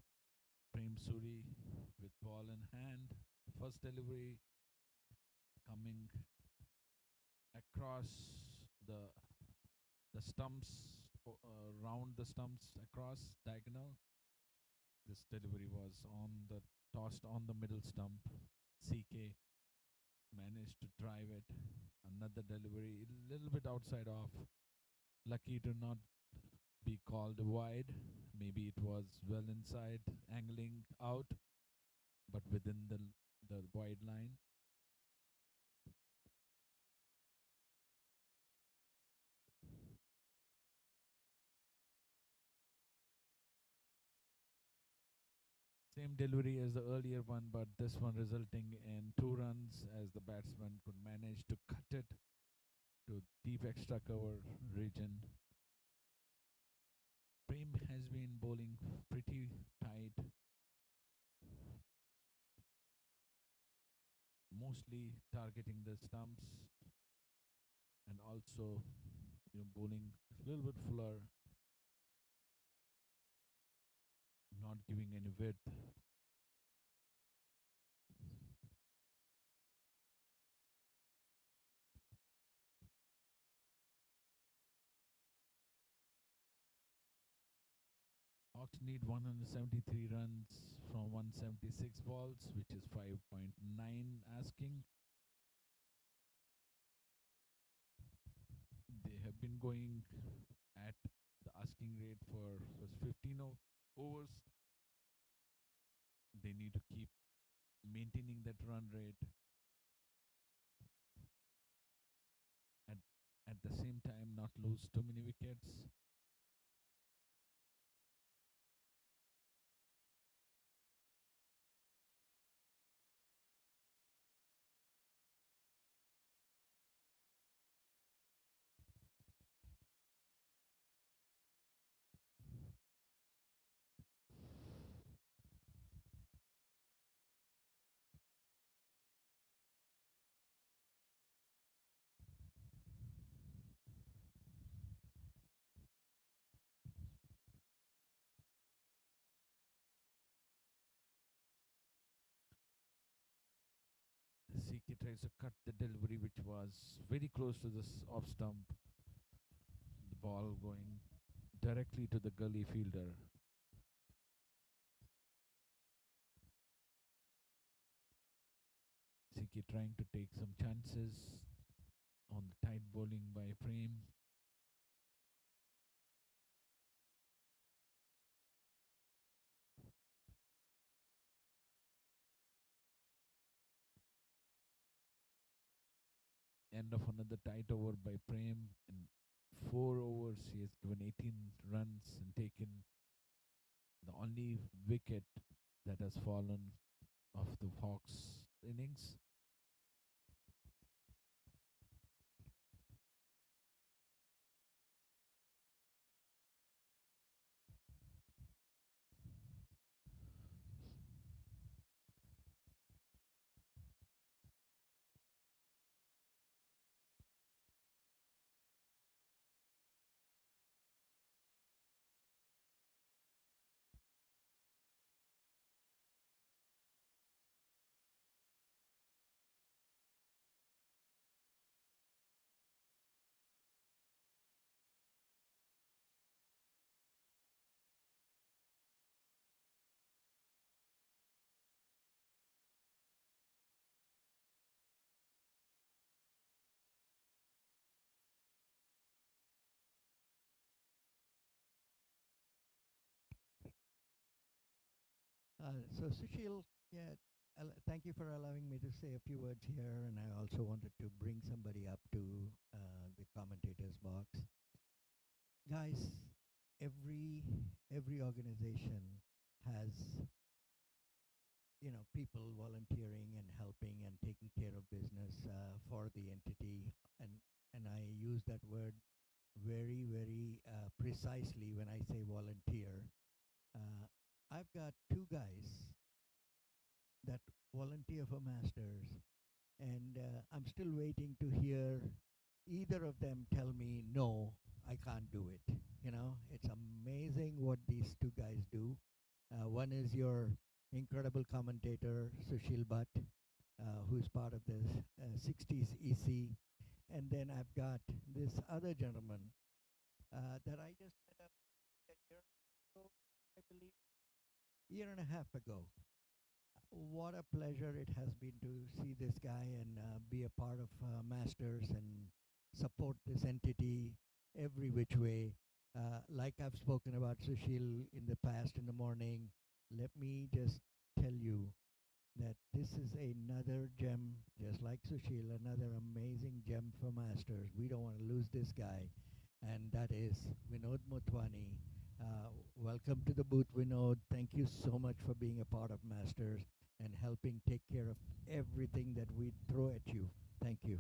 Prem Suri with ball in hand. First delivery coming across the stumps, round the stumps across diagonal. This delivery was tossed on the middle stump. CK managed to drive it. Another delivery, a little bit outside off. Lucky to not be called wide. Maybe it was well inside, angling out, but within the wide line. Same delivery as the earlier one, but this one resulting in 2 runs as the batsman could manage to cut it to deep extra cover region. Prem has been bowling pretty tight, mostly targeting the stumps and also bowling a little bit fuller, not giving any width. Hawks need 173 runs from 176 balls, which is 5.9 asking. They have been going at the asking rate for 15 overs. They need to keep maintaining that run rate. At the same time, not lose too many wickets. CK tries to cut the delivery, which was very close to the off stump. The ball going directly to the gully fielder. CK trying to take some chances on the tight bowling by Prem. End of another tight over by Prem. In 4 overs, he has given 18 runs and taken the only wicket that has fallen of the Hawks innings. So Sushil, yeah, thank you for allowing me to say a few words here, and I also wanted to bring somebody up to the commentators box. Guys, every organization has people volunteering and helping and taking care of business for the entity, and I use that word very very precisely when I say volunteer. I've got 2 guys that volunteer for Masters, and I'm still waiting to hear either of them tell me, no, I can't do it. You know, it's amazing what these two guys do. One is your incredible commentator, Sushil Bhatt, who's part of the 60s EC. And then I've got this other gentleman that I just met up a year ago, I believe, year and a half ago. What a pleasure it has been to see this guy and be a part of Masters and support this entity every which way. Like I've spoken about Sushil in the past in the morning, let me just tell you that this is another gem, just like Sushil, another amazing gem for Masters. We don't want to lose this guy, and that is Vinod Motwani. Welcome to the booth, Vinod. Thank you so much for being a part of Masters and helping take care of everything that we throw at you. Thank you.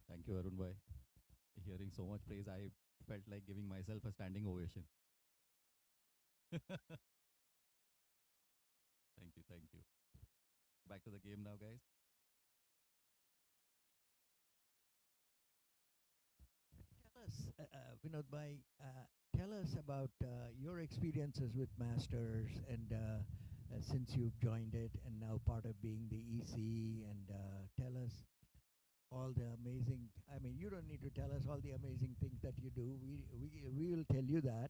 Thank you, Arun bhai. Hearing so much praise, I felt like giving myself a standing ovation. Thank you, thank you. Back to the game now, guys. Tell us, Vinod Bhai, tell us about your experiences with Masters and since you've joined it and now part of being the EC, and tell us all the amazing, I mean, you don't need to tell us all the amazing things that you do. We will tell you that.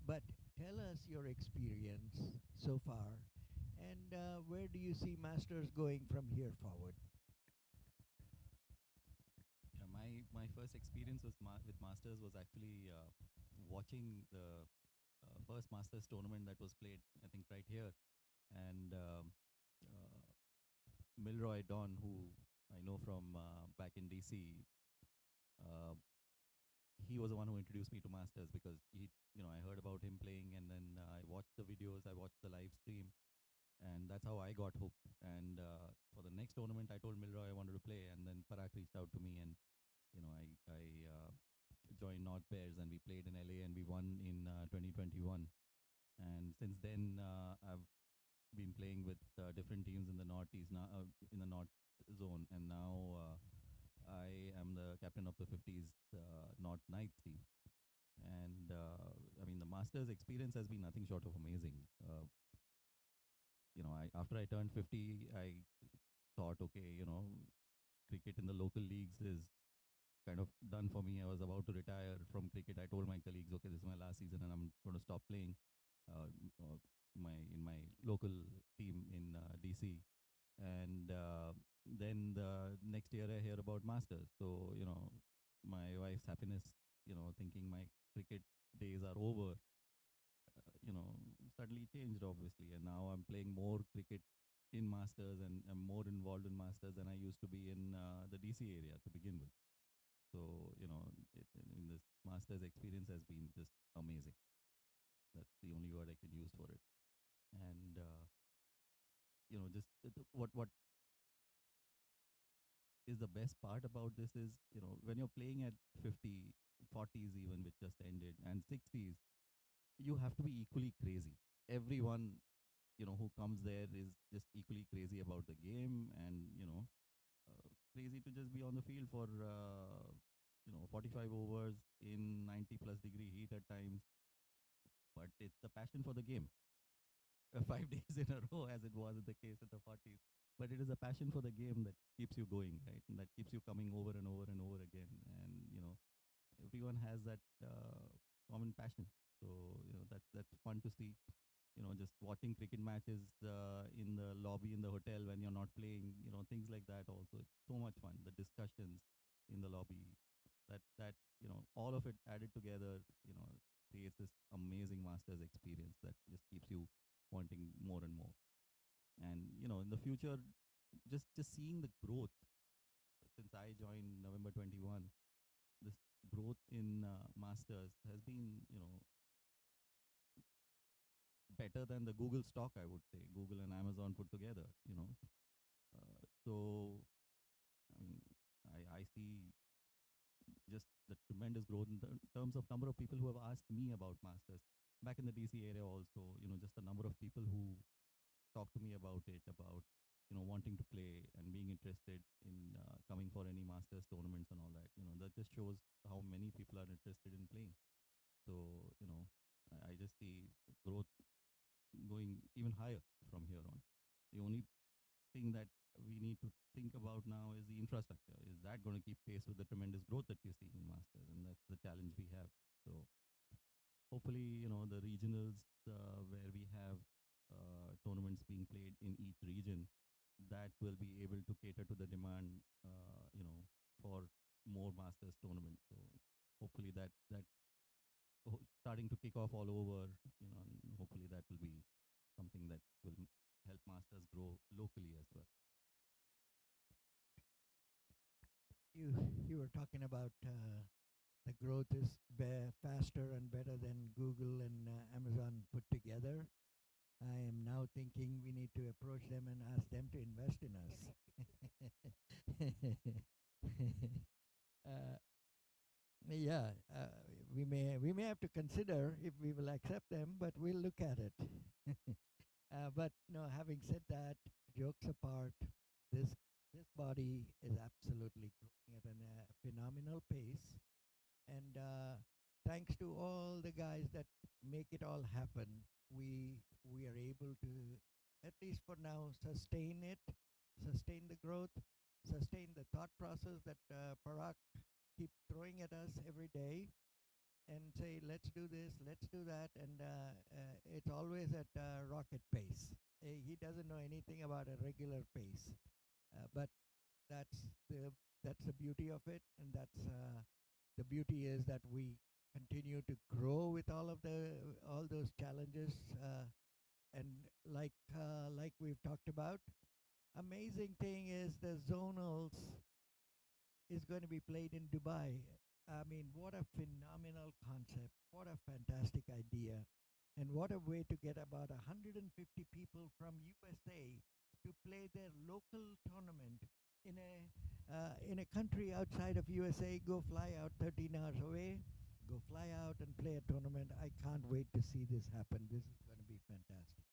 But tell us your experience so far and where do you see Masters going from here forward? Yeah, my first experience was with Masters was actually watching the first Masters tournament that was played, I think, right here. And Milroy Don, who I know from back in DC, uh, he was the one who introduced me to Masters because I heard about him playing, and then I watched the videos, I watched the live stream, and that's how I got hooked. And for the next tournament, I told Milroy I wanted to play, and then Parag reached out to me, and I joined North Bears, and we played in LA, and we won in 2021. And since then, I've been playing with different teams in the Northeast now, in the North zone, and now I am the captain of the 50s North Knights team. And I mean, the Masters experience has been nothing short of amazing. After I turned 50, I thought, okay, cricket in the local leagues is kind of done for me. I was about to retire from cricket. I told my colleagues, okay, this is my last season, and I'm going to stop playing uh, uh, in my local team in DC. And then the next year, I hear about Masters. So my wife's happiness, thinking my cricket days are over, suddenly changed, obviously. And now I'm playing more cricket in Masters, and I'm more involved in Masters than I used to be in the DC area to begin with. So, this Masters experience has been just amazing. That's the only word I can use for it. And, just what is the best part about this is, when you're playing at 50, 40s even, which just ended, and 60s, you have to be equally crazy. Everyone, who comes there is just equally crazy about the game, and, crazy to just be on the field for 45 overs in 90 plus degree heat at times. But it's the passion for the game. 5 days in a row, as it was in the case of the 40s. But it is a passion for the game that keeps you going, right? And that keeps you coming over and over and over again. And everyone has that common passion. So that's fun to see. Just watching cricket matches in the lobby in the hotel when you're not playing. Things like that. Also, it's so much fun. The discussions in the lobby, that all of it added together, creates this amazing Masters experience that just keeps you wanting more and more. And in the future, just seeing the growth since I joined November 21, this growth in Masters has been better than the Google stock, I would say, Google and Amazon put together. So I mean, I see just the tremendous growth in terms of number of people who have asked me about Masters back in the DC area. Also, just the number of people who talk to me about it, about wanting to play and being interested in coming for any Masters tournaments and all that. That just shows how many people are interested in playing. So, I just see growth going even higher from here on. The only thing that we need to think about now is the infrastructure. Is that going to keep pace with the tremendous growth that we're seeing in Masters? And that's the challenge we have. So hopefully, the regionals where we have tournaments being played in each region, that will be able to cater to the demand, for more Masters tournaments. So hopefully that starting to kick off all over, and hopefully that will be something that will help Masters grow locally as well. You were talking about the growth is faster and better than Google and Amazon put together. I am now thinking we need to approach them and ask them to invest in us. uh, yeah, we may have to consider if we will accept them, but we'll look at it. But no, having said that, jokes apart, this this body is absolutely growing at a phenomenal pace, and thanks to all the guys that make it all happen, we are able to, at least for now, sustain it, sustain the growth, sustain the thought process that Parag keeps throwing at us every day, and say, let's do this, let's do that, and it's always at rocket pace. He doesn't know anything about a regular pace, but that's the that's the beauty of it, and that's the beauty is that we continue to grow with all those challenges, and like we've talked about. Amazing thing is the zonals is going to be played in Dubai. I mean, what a phenomenal concept. What a fantastic idea. And what a way to get about 150 people from USA to play their local tournament in a country outside of USA. Go fly out 13 hours away, go fly out and play a tournament. I can't wait to see this happen. This is going to be fantastic.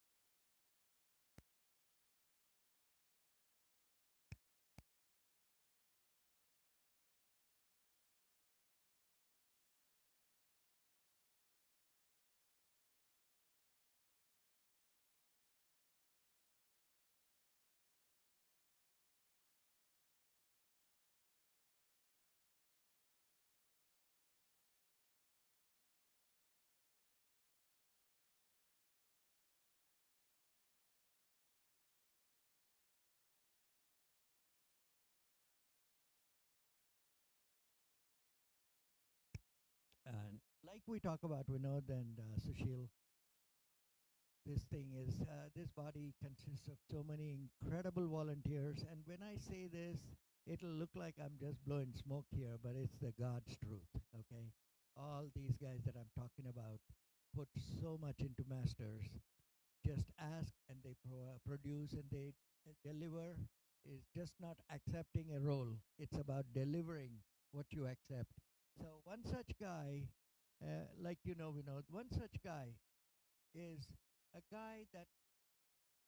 And like we talk about Vinod and Sushil, this body consists of so many incredible volunteers. And when I say this, it'll look like I'm just blowing smoke here, but it's the God's truth. Okay, all these guys that I'm talking about put so much into Masters. Just ask and they produce and they deliver. Is just not accepting a role. It's about delivering what you accept. So one such guy, like Vinod, one such guy is a guy that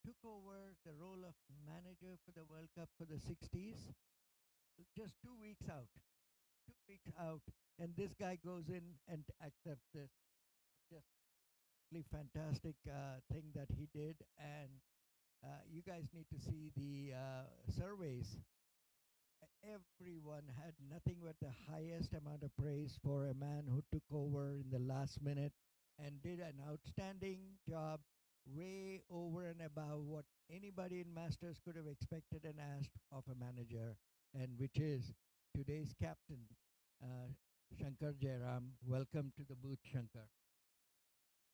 took over the role of manager for the World Cup for the 60s just 2 weeks out. 2 weeks out, and this guy goes in and accepts this. Just really fantastic thing that he did, and you guys need to see the surveys. Everyone had nothing but the highest amount of praise for a man who took over in the last minute and did an outstanding job, way over and above what anybody in Masters could have expected and asked of a manager, and which is today's captain, uh, Shankar Jairam. Welcome to the booth, Shankar.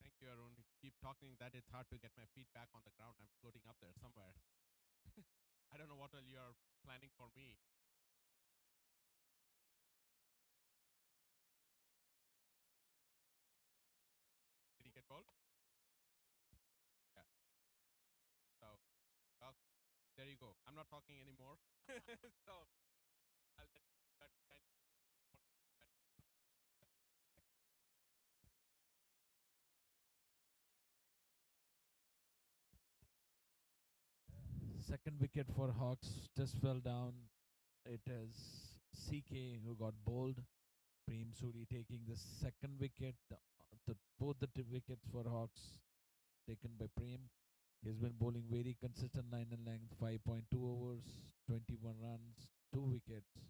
Thank you, Arun. You keep talking that it's hard to get my feet back on the ground. I'm floating up there somewhere. I don't know what all you're planning for me. Did he get cold? Yeah. So, well, there you go. I'm not talking anymore. So, I'll let that kind of Second wicket for Hawks just fell down. It is CK who got bowled. Prem Suri taking the second wicket. Both the wickets for Hawks taken by Prem. He's been bowling very consistent line and length, 5.2 overs, 21 runs, 2 wickets.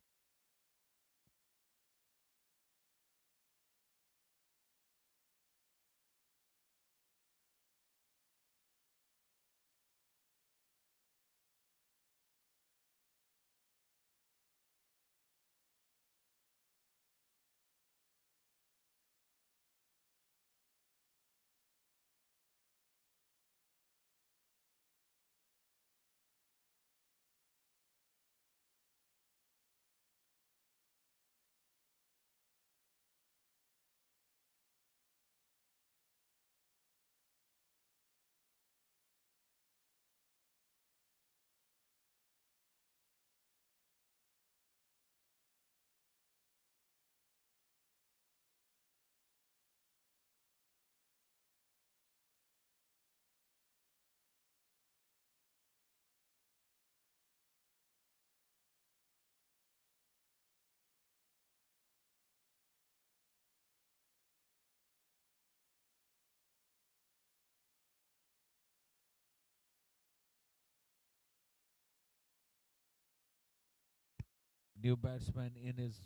New batsman in is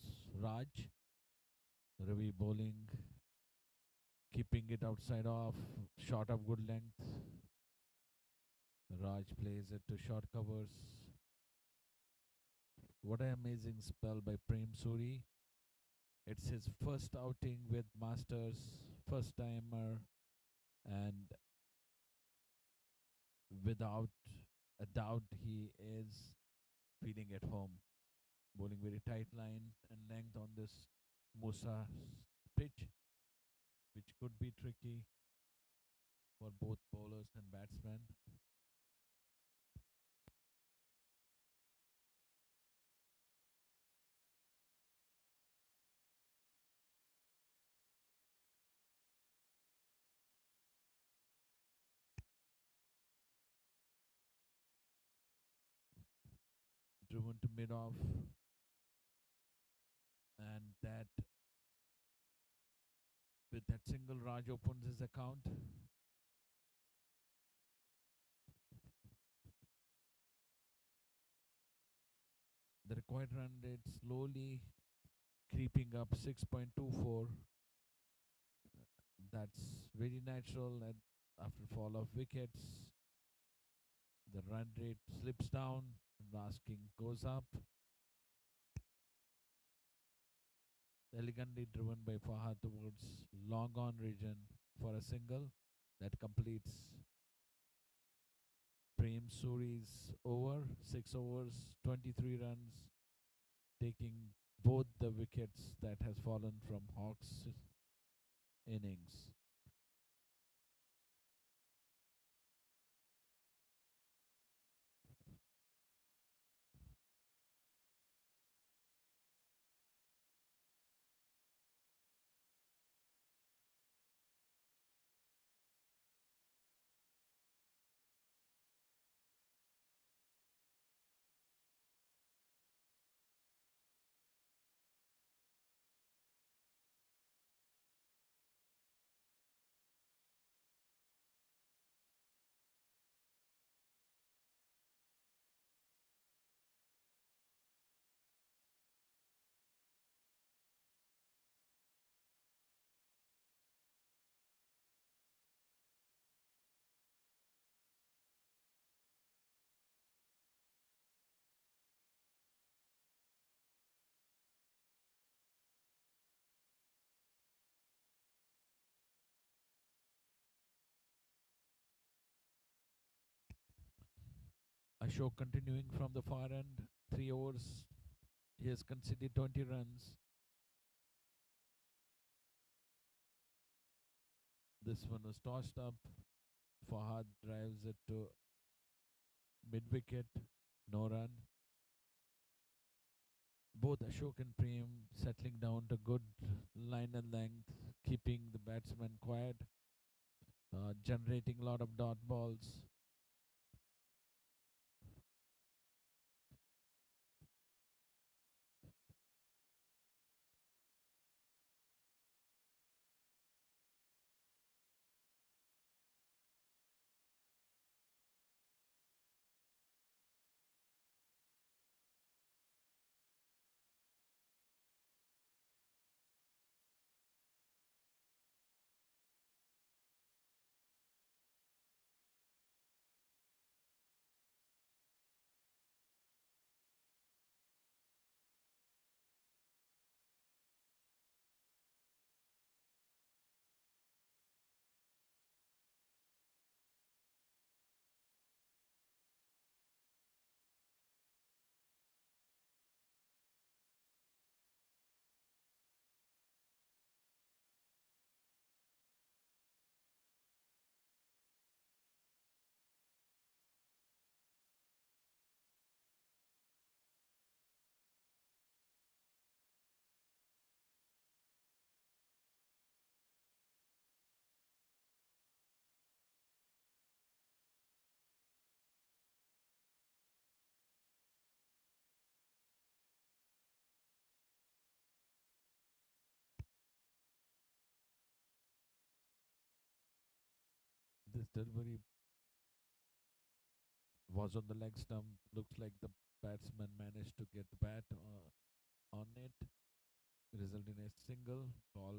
Raj. Ravi bowling, keeping it outside off, shot of good length. Raj plays it to short covers. What an amazing spell by Prem Suri. It's his first outing with Masters, first timer, and without a doubt, he is feeling at home. Bowling very tight line and length on this Musa pitch, which could be tricky for both bowlers and batsmen. Driven to mid off, and that with that single, Raj opens his account. The required run rate slowly creeping up, 6.24. That's very natural, and after fall of wickets, the run rate slips down, Rasking goes up. Elegantly driven by Fahad towards long on region for a single that completes Prem Suri's over, 6 overs, 23 runs, taking both the wickets that has fallen from Hawks' innings. Ashok continuing from the far end, 3 overs, he has conceded 20 runs. This one was tossed up. Fahad drives it to mid wicket, no run. Both Ashok and Prem settling down to good line and length, keeping the batsman quiet, generating a lot of dot balls. delivery was on the leg stump. Looks like the batsman managed to get the bat on it, resulting in a single. Ball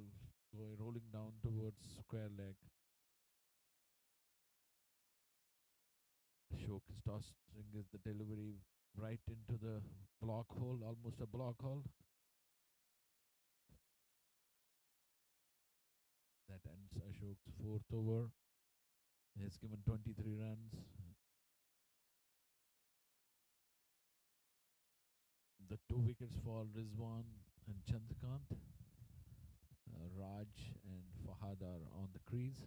going rolling down towards square leg. Ashok is tossing is the delivery right into the block hole, almost a block hole. That ends Ashok's fourth over. He has given 23 runs. The 2 wickets fall Rizwan and Chandrakant. Raj and Fahad are on the crease.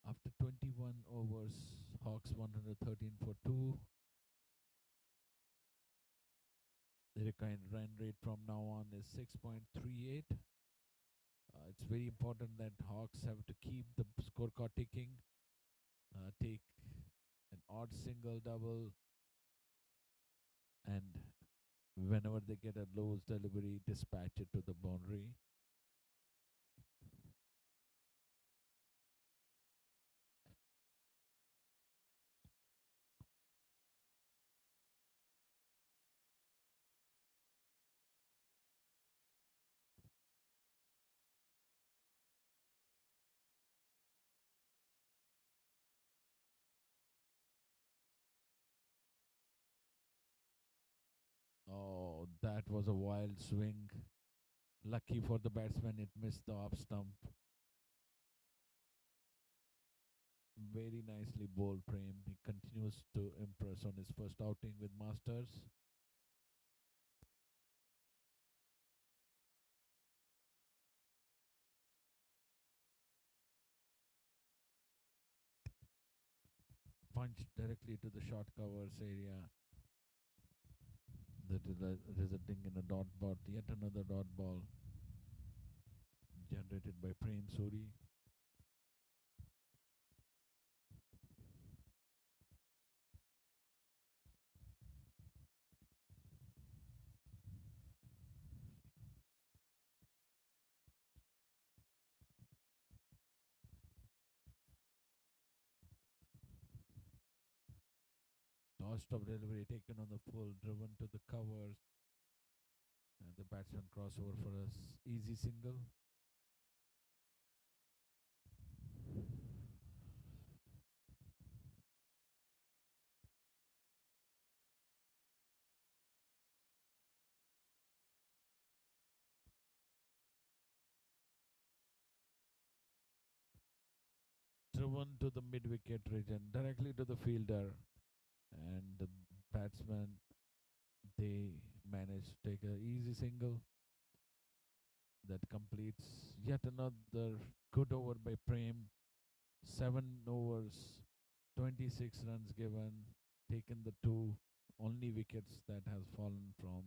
After 21 overs, Hawks 113 for 2. The required run rate from now on is 6.38. It's very important that Hawks have to keep the scorecard ticking, take an odd single, double, and whenever they get a loose delivery, dispatch it to the boundary. Oh, that was a wild swing. Lucky for the batsman, it missed the off stump. Very nicely bowled, Prem. He continues to impress on his first outing with Masters. Punched directly to the short covers area. That is resulting in a dot ball, yet another dot ball generated by Prem Suri. Tossed up delivery taken on the full, driven to the covers, and the batsman crossover for a easy single. Driven to the mid wicket region, directly to the fielder, and the batsman they managed to take a easy single that completes yet another good over by Prem. 7 overs, 26 runs given, taken the two only wickets that has fallen from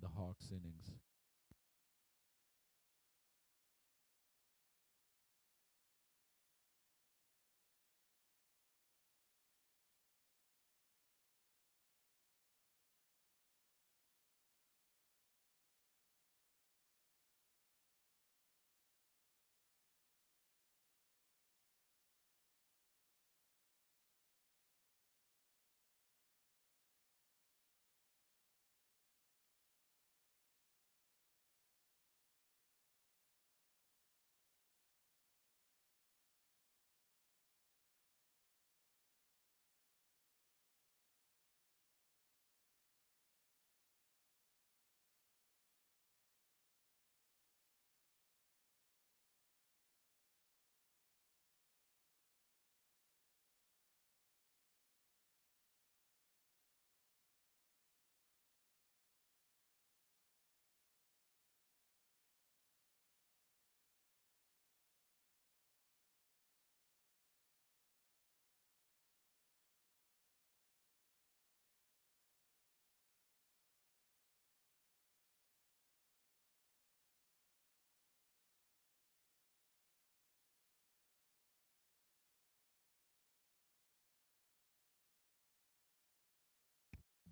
the Hawks innings.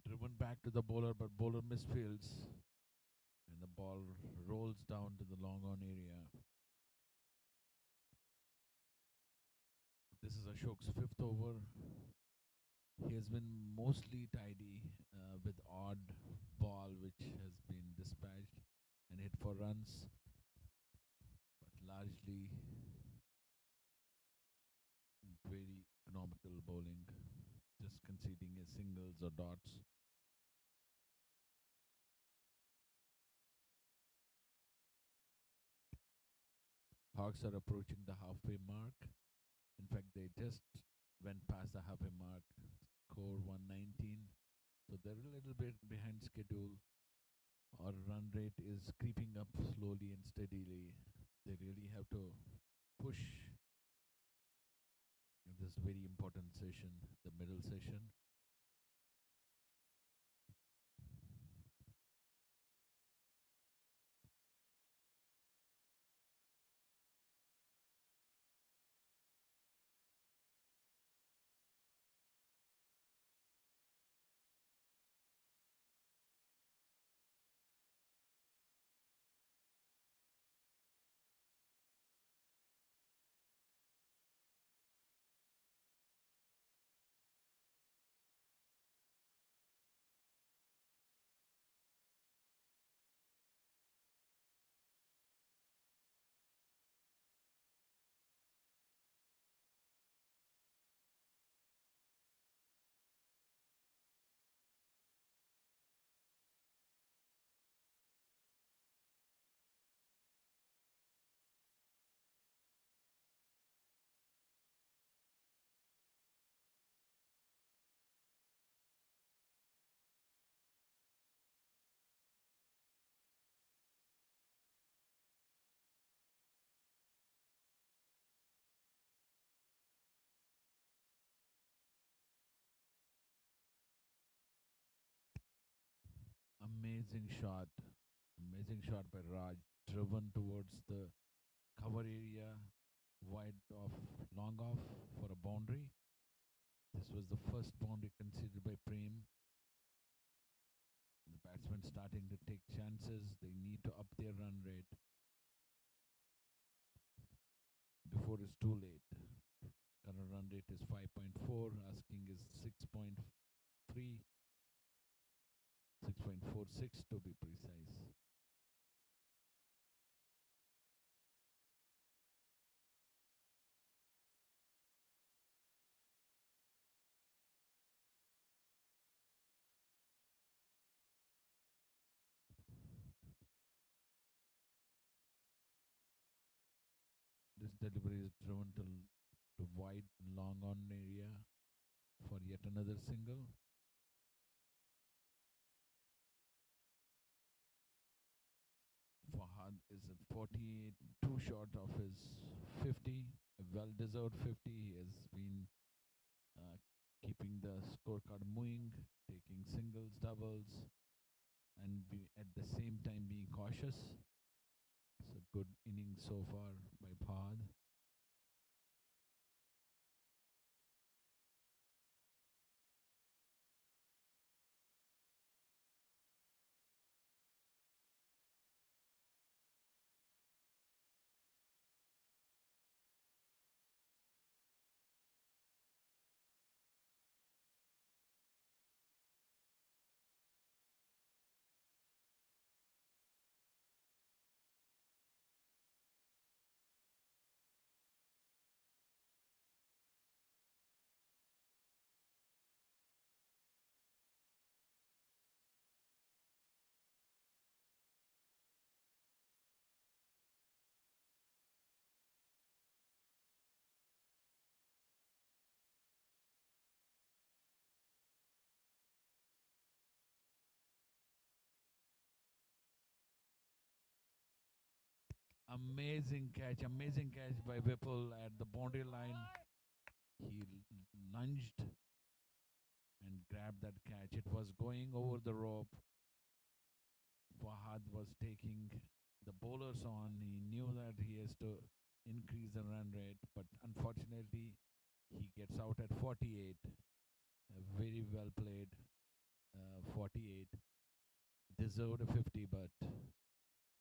Driven back to the bowler, but bowler misfields, and the ball rolls down to the long on area. This is Ashok's fifth over. He has been mostly tidy with odd ball which has been dispatched and hit for runs, but largely very economical bowling, just conceding a singles or dots. Hawks are approaching the halfway mark. In fact, they just went past the halfway mark, score 119. So they're a little bit behind schedule. Our run rate is creeping up slowly and steadily. They really have to push in this very important session, the middle session. Amazing shot. Amazing shot by Raj. Driven towards the cover area, wide off, long off for a boundary. This was the first boundary conceded by Prem. The batsmen starting to take chances. They need to up their run rate before it's too late. Current run rate is 5.4. Asking is 6.3. 6.46 to be precise. This delivery is driven to wide long on area for yet another single. Fahad is at 48, too short of his 50, a well-deserved 50. He has been uh, keeping the scorecard moving, taking singles, doubles, and at the same time being cautious. It's a good inning so far by Fahad. Amazing catch by Whipple at the boundary line. He lunged and grabbed that catch. It was going over the rope. Fahad was taking the bowlers on. He knew that he has to increase the run rate, but unfortunately, he gets out at 48. A very well played 48. Deserved a 50, but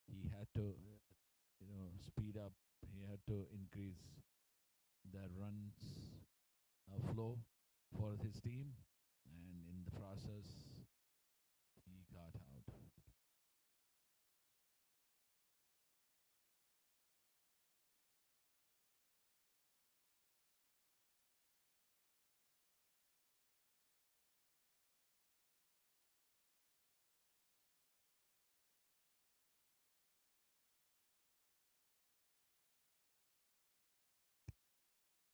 he had to, speed up. He had to increase the runs flow for his team, and in the process, he got out.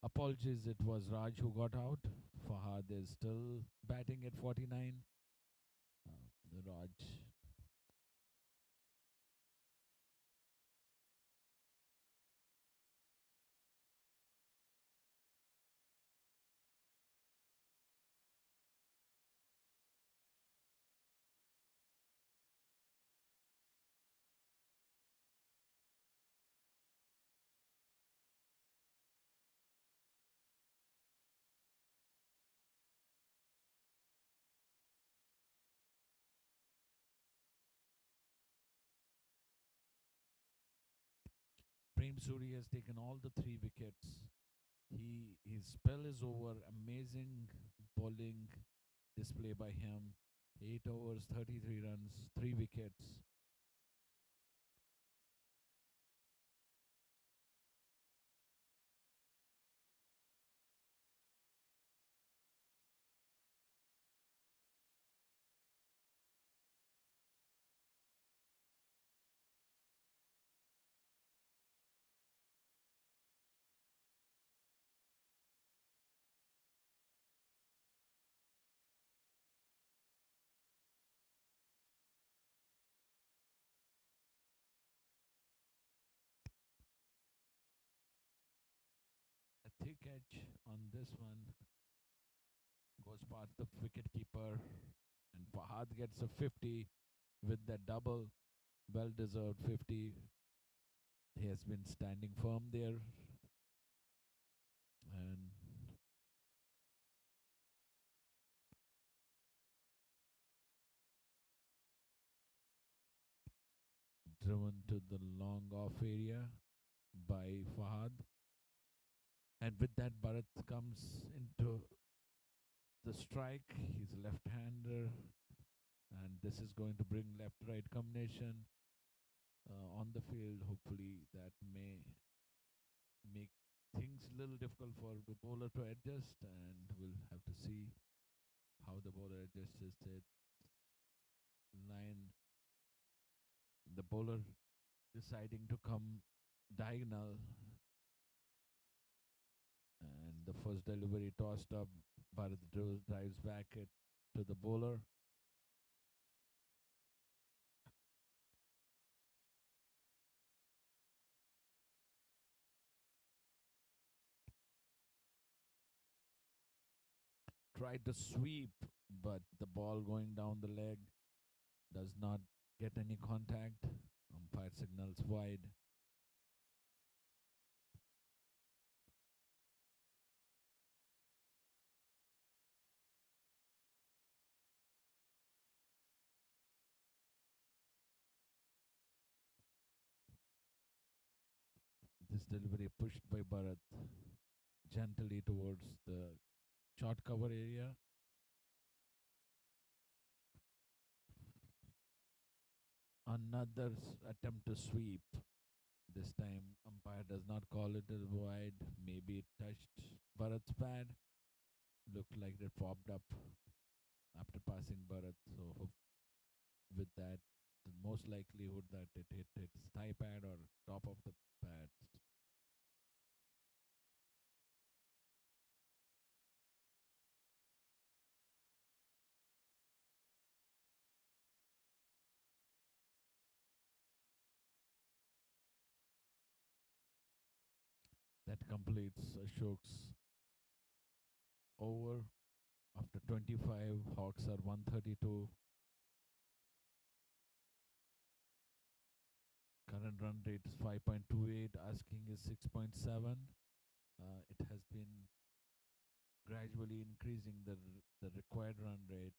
Apologies, it was Raj who got out. Fahad is still batting at 49. Raj. Prem Suri has taken all the 3 wickets. His spell is over. Amazing bowling display by him. 8 overs, 33 runs, 3 wickets. A thick edge on this one goes past the wicketkeeper, and Fahad gets a 50 with that double. Well deserved 50. He has been standing firm there, and driven to the long off area by Fahad. And with that, Bharat comes into the strike. He's a left-hander, and this is going to bring left-right combination on the field. Hopefully, that may make things a little difficult for the bowler to adjust, and we'll have to see how the bowler adjusts it. Line, the bowler deciding to come diagonal, and the first delivery tossed up. Bharat drives back it to the bowler. Tried to sweep, but the ball going down the leg does not get any contact. Umpire signals wide. This delivery pushed by Bharat gently towards the short cover area. Another attempt to sweep. This time, umpire does not call it as wide. Maybe it touched Bharat's pad. Looked like it popped up after passing Bharat. So, with that, the most likelihood that it hit its thigh pad or top of the pad. That completes Ashok's over. After 25, Hawks are 132. Current run rate is 5.28. Asking is 6.7. It has been gradually increasing the required run rate.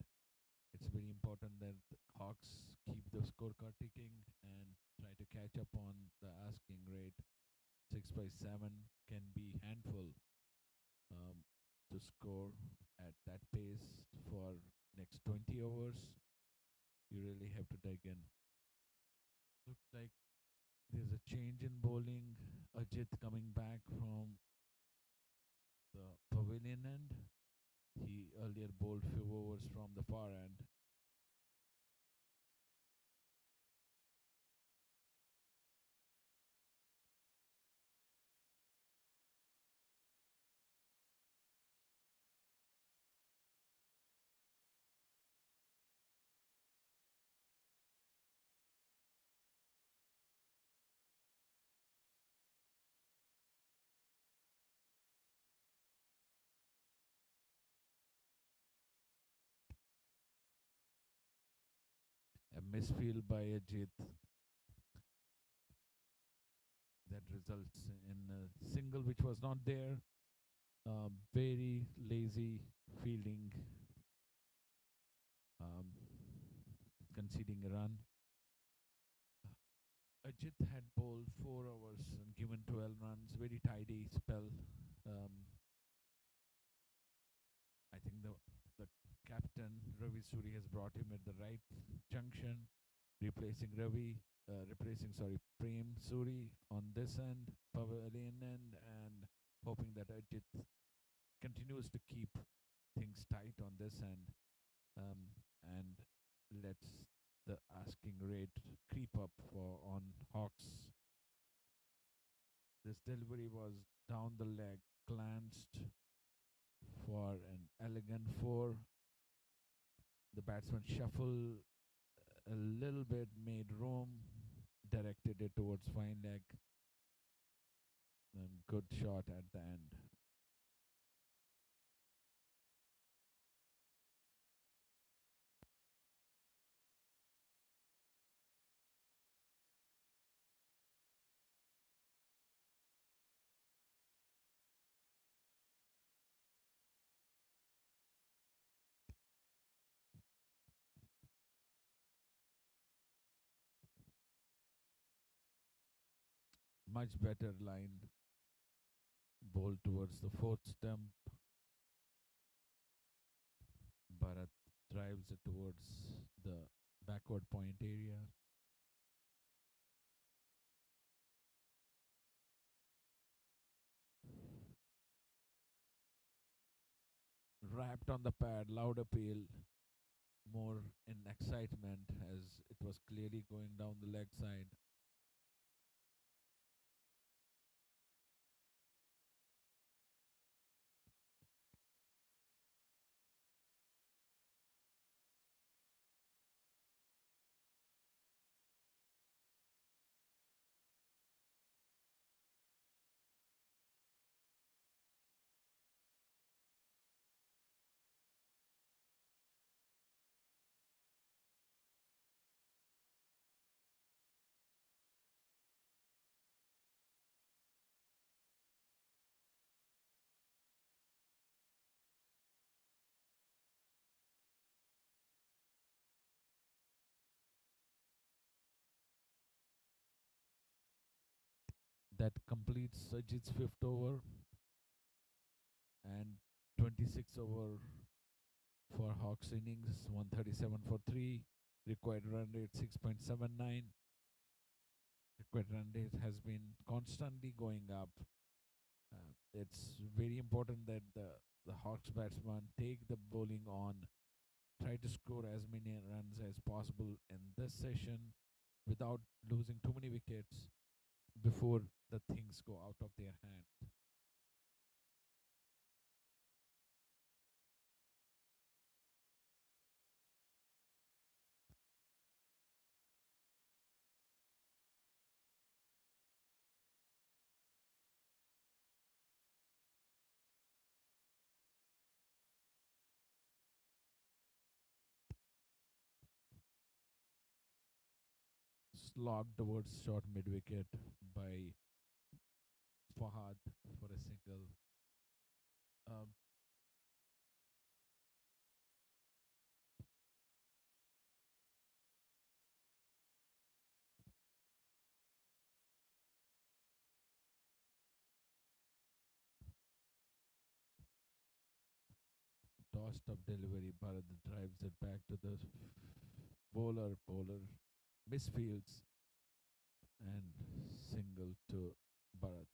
It's very important that the Hawks keep the scorecard ticking and try to catch up on the asking rate. 6 by 7 can be handful to score at that pace for next 20 overs, you really have to dig in. Looks like there's a change in bowling. Ajit coming back from the pavilion end. He earlier bowled few overs from the far end. A misfield by Ajit that results in a single which was not there. Very lazy fielding, um, conceding a run. Ajit had bowled 4 overs and given 12 runs. Very tidy spell. Um, I think the captain Ravi Suri has brought him at the right junction, replacing Prem Suri on this end, pavilion end, and hoping that Ajit continues to keep things tight on this end, and lets the asking rate creep up for on Hawks. This delivery was down the leg, glanced for an elegant four. The batsman shuffled a little bit, made room, directed it towards fine leg, and good shot at the end. Much better line, ball towards the fourth stump. Bharat drives it towards the backward point area. Wrapped on the pad, loud appeal, more in excitement as it was clearly going down the leg side. That completes Sajid's fifth over and 26 over for Hawks innings, 137 for 3. Required run rate 6.79. Required run rate has been constantly going up. It's very important that the Hawks batsman take the bowling on, try to score as many runs as possible in this session without losing too many wickets before the things go out of their hand. Slogged towards short mid wicket by Fahad for a single. Um, tossed up delivery. Bharat drives it back to the bowler. Bowler misfields and single to Bharat.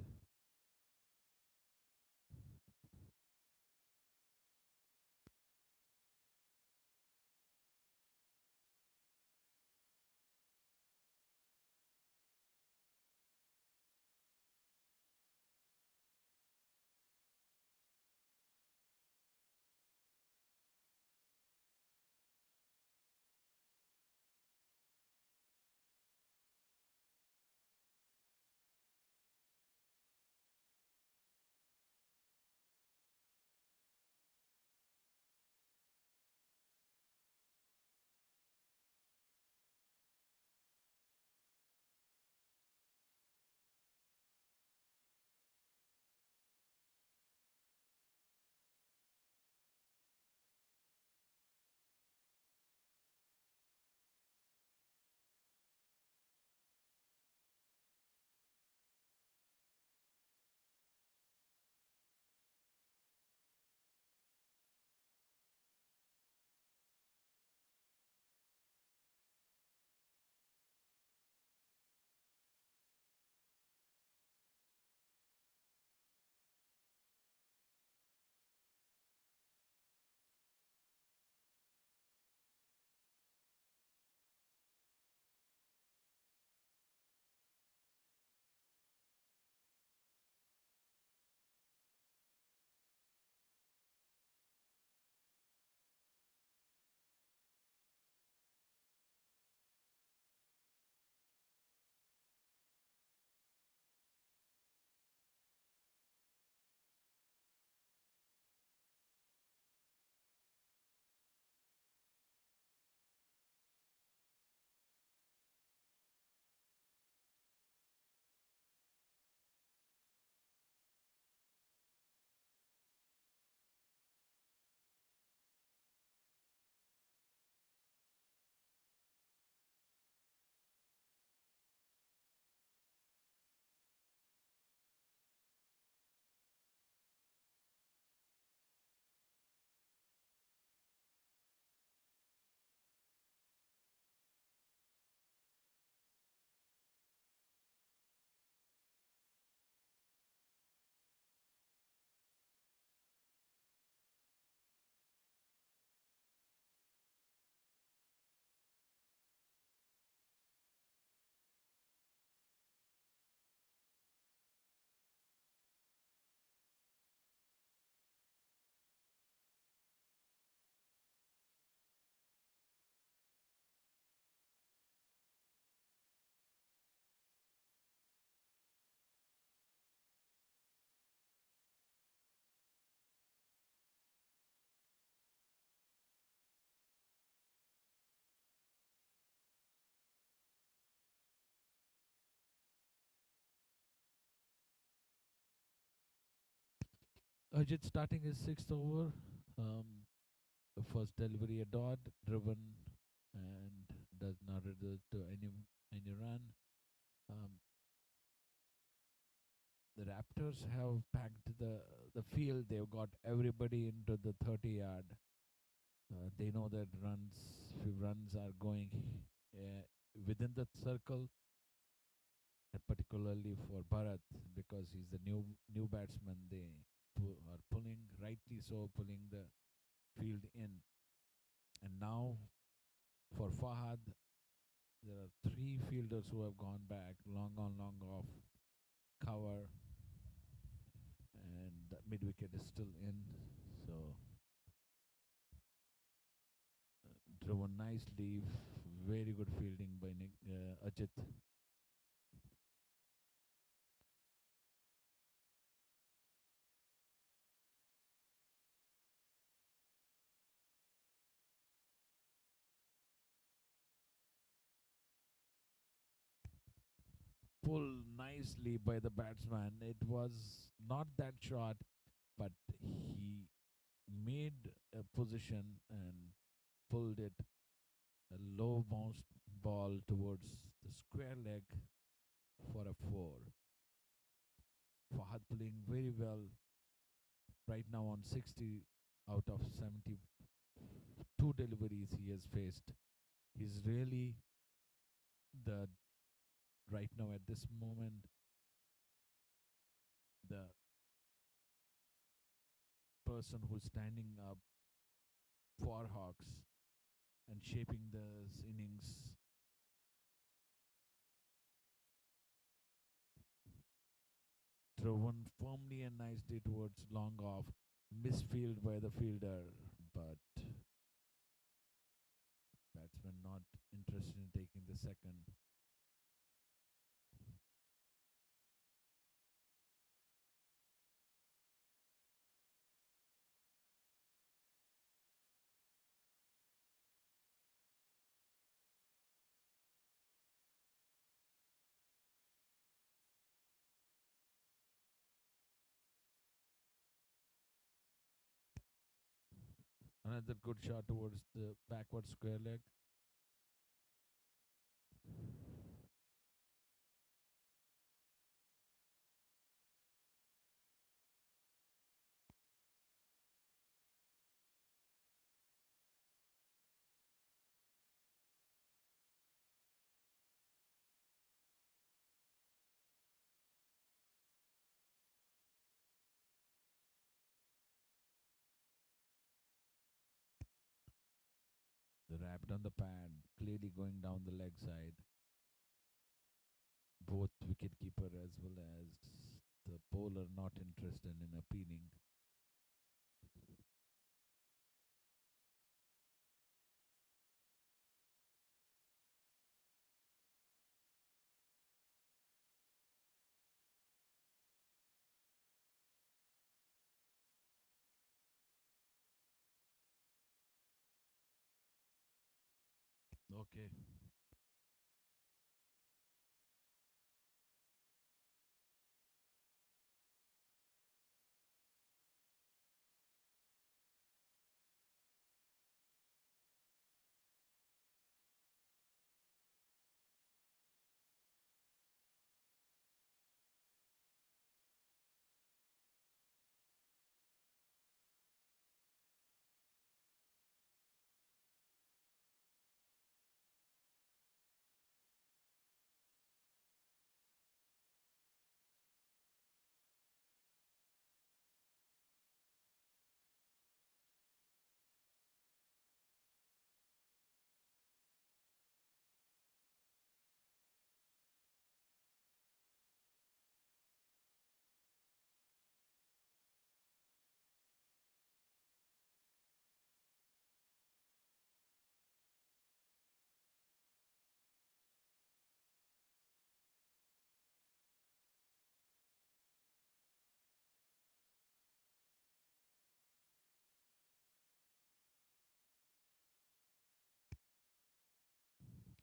Ajit starting his sixth over. The first delivery a dot driven and does not result to any run. Um, the Raptors have packed the field. They've got everybody into the 30-yard. They know that few runs are going uh, within the circle, particularly for Bharat because he's the new batsman. They are pulling, rightly so, pulling the field in. And now for Fahad, there are three fielders who have gone back, long on, long off, cover, and the mid wicket is still in. So driven nicely, very good fielding by Ajit. Pulled nicely by the batsman. It was not that shot, but he made a position and pulled it a low bounced ball towards the square leg for a four. Fahad playing very well right now on 60 out of 72 deliveries he has faced. He's really the right now at this moment the person who's standing up for Hawks and shaping the innings. Thrown firmly and nicely towards long off, misfield by the fielder, but batsman not interested in taking the second. Another good shot towards the backward square leg. The rabbit on the pad, clearly going down the leg side. Both wicketkeeper as well as the bowler not interested in appealing. Okay.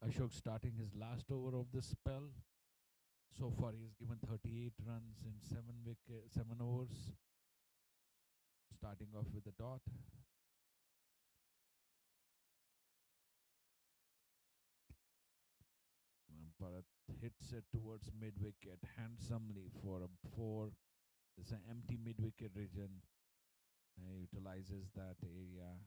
Ashok starting his last over of this spell. So far, he has given 38 runs in 7 overs. Starting off with a dot. Bharat hits it towards mid wicket handsomely for a 4. It's an empty mid wicket region. Utilizes that area.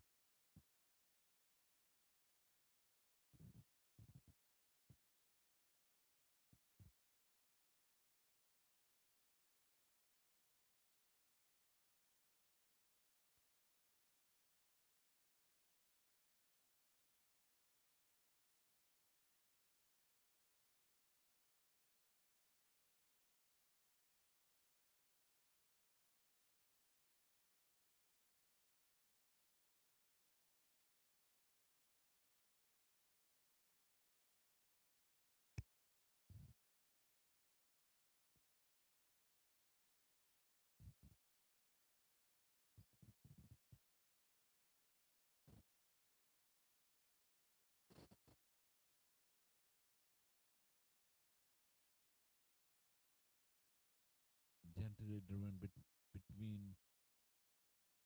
Gently driven between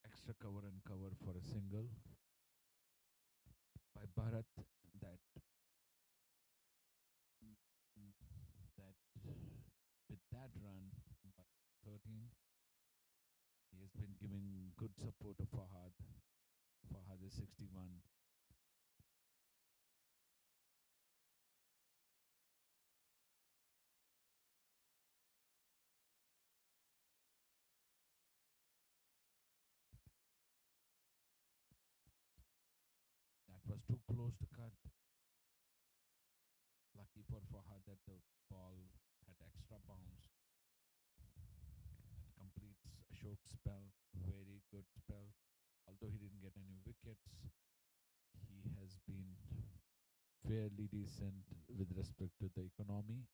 extra cover and cover for a single by Bharat. That that with that run, 13, he has been giving good support to Fahad. 61. That was too close to cut. Lucky for Fahad that the ball had extra bounce. That completes Ashok's spell. Very good spell. Although he didn't get any wickets, he has been fairly decent with respect to the economy.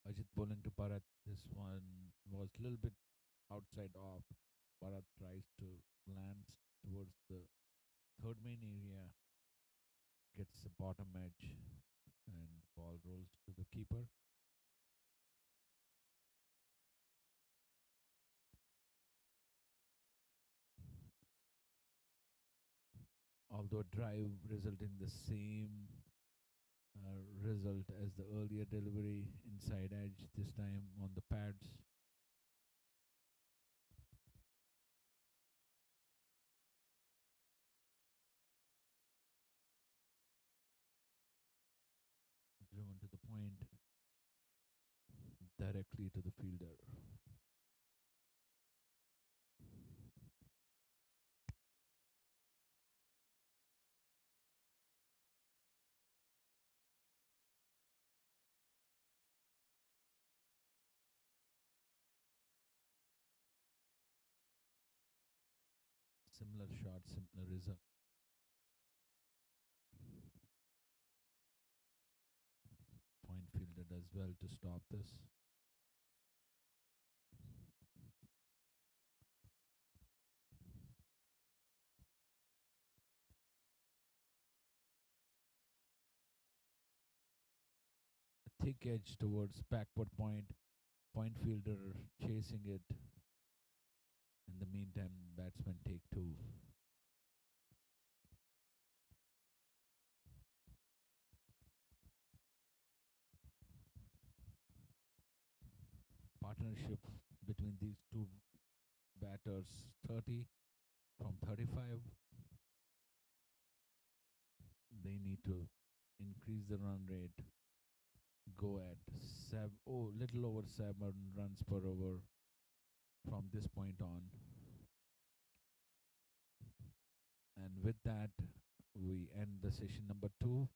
Ajit bowling to Bharat. This one was a little bit outside off. Bharat tries to land towards the third main area, gets the bottom edge, and ball rolls to the keeper. Although drive resulting the same result as the earlier delivery, inside edge this time on the pads. Driven to the point directly to the fielder. Similar shot, similar result. Point fielder does well to stop this. A thick edge towards backward point. Point fielder chasing it. In the meantime, batsmen take two. Partnership between these two batters 30 from 35. They need to increase the run rate. Go at little over 7 runs per over from this point on. And with that, we end the session number 2.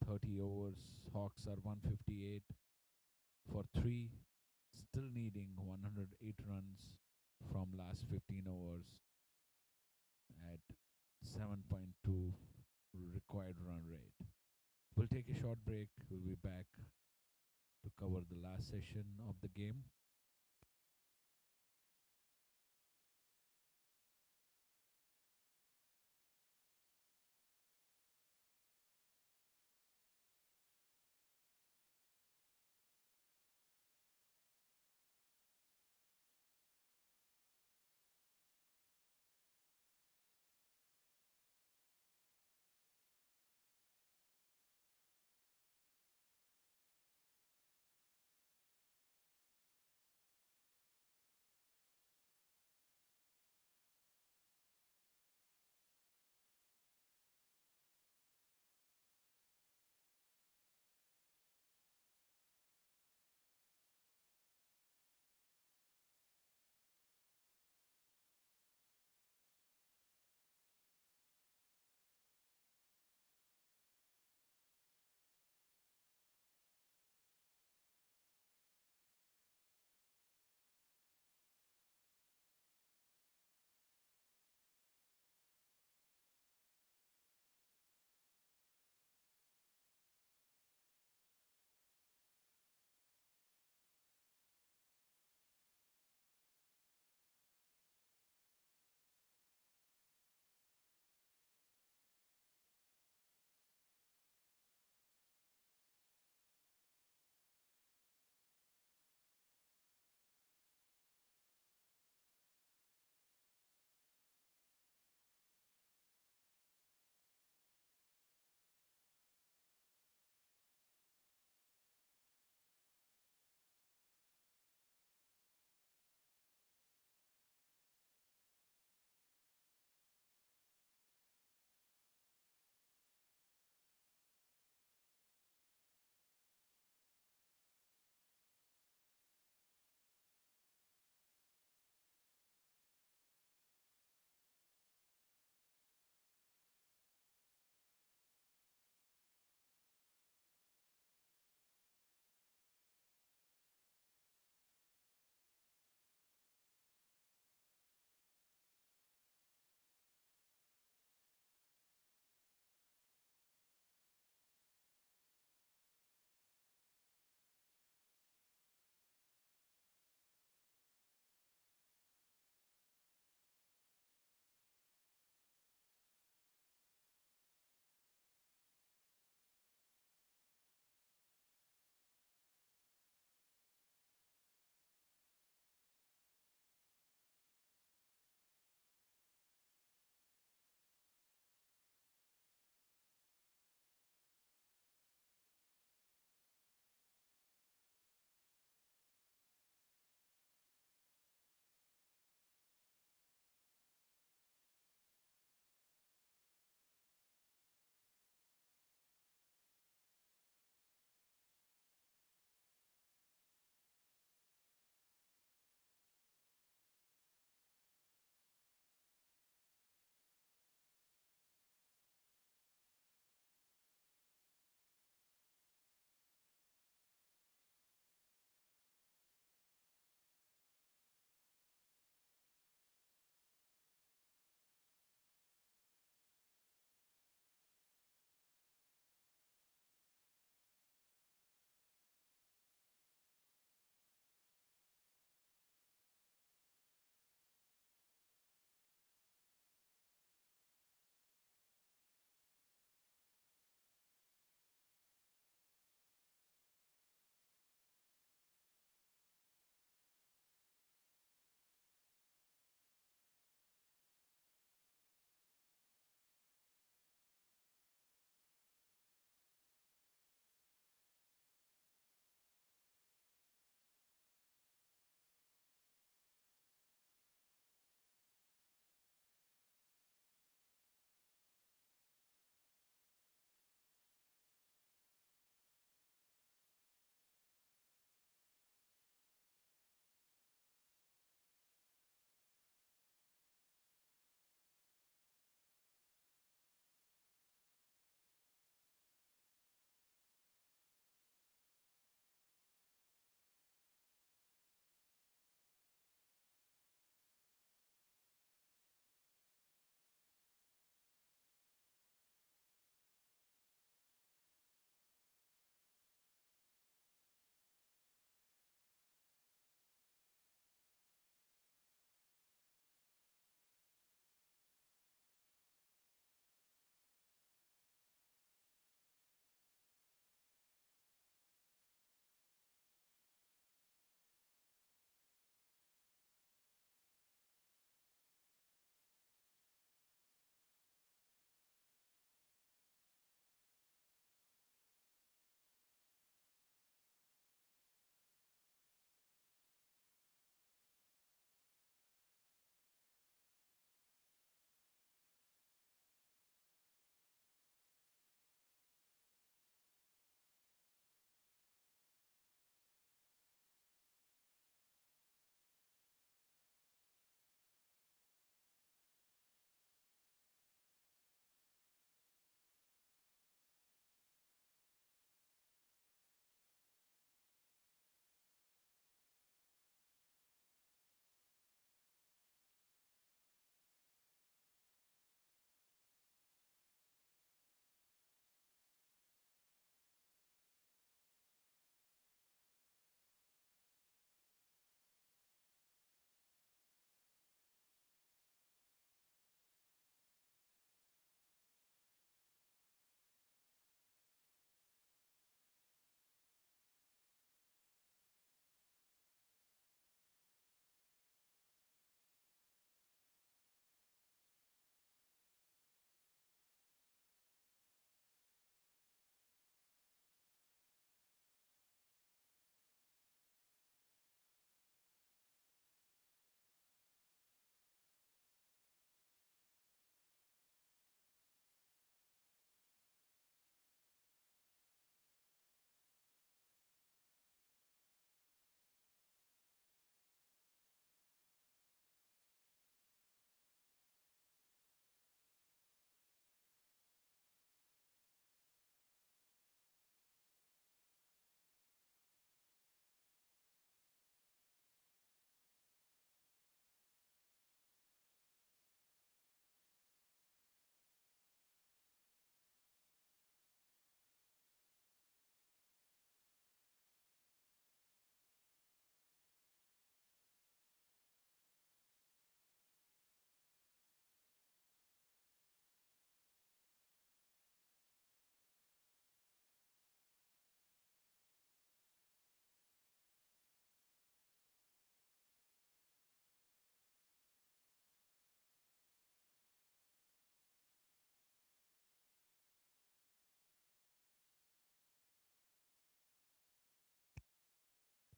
30 overs. Hawks are 158 for 3. Still needing 108 runs from last 15 overs at 7.2 required run rate. We'll take a short break. We'll be back to cover the last session of the game.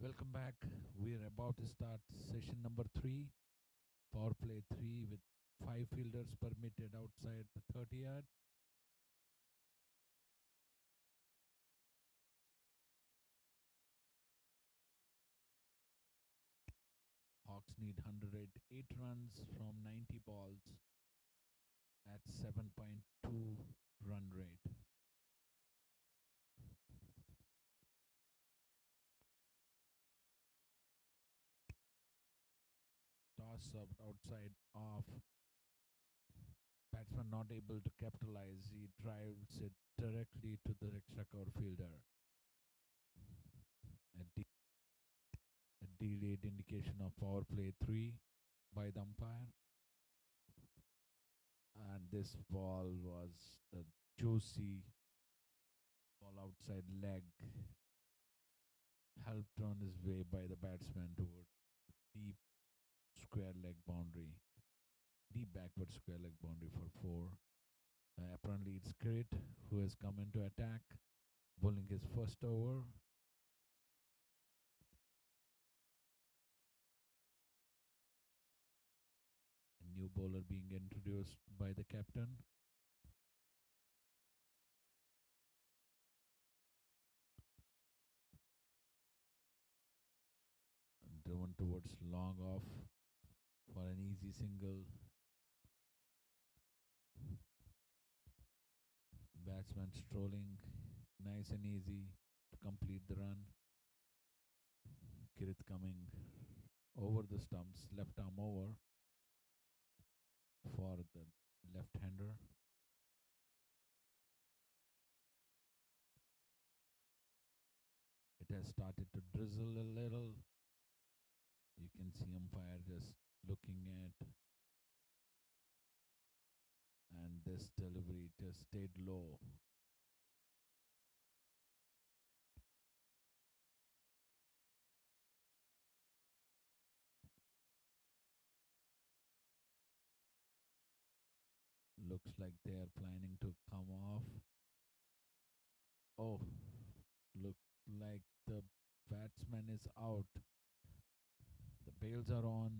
Welcome back. We're about to start session number 3, power play 3 with 5 fielders permitted outside the 30 yard. Hawks need 108 runs from 90 balls at 7.2 run rate. Toss up outside off. Batsman not able to capitalize. He drives it directly to the extra cover fielder. A delayed indication of power play 3 by the umpire. And this ball was a juicy ball outside leg, helped on his way by the batsman toward deep square leg boundary, deep backward square leg boundary for 4. Apparently it's Crit who has come into attack, bowling his first over. A new bowler being introduced by the captain. Driven towards long off for an easy single. Batsman strolling nice and easy to complete the run. Kirit coming over the stumps, left arm over for the left-hander. It has started to drizzle a little. You can see umpire just looking at, and this delivery just stayed low. Looks like they are planning to come off. Oh, look like the batsman is out. The bails are on.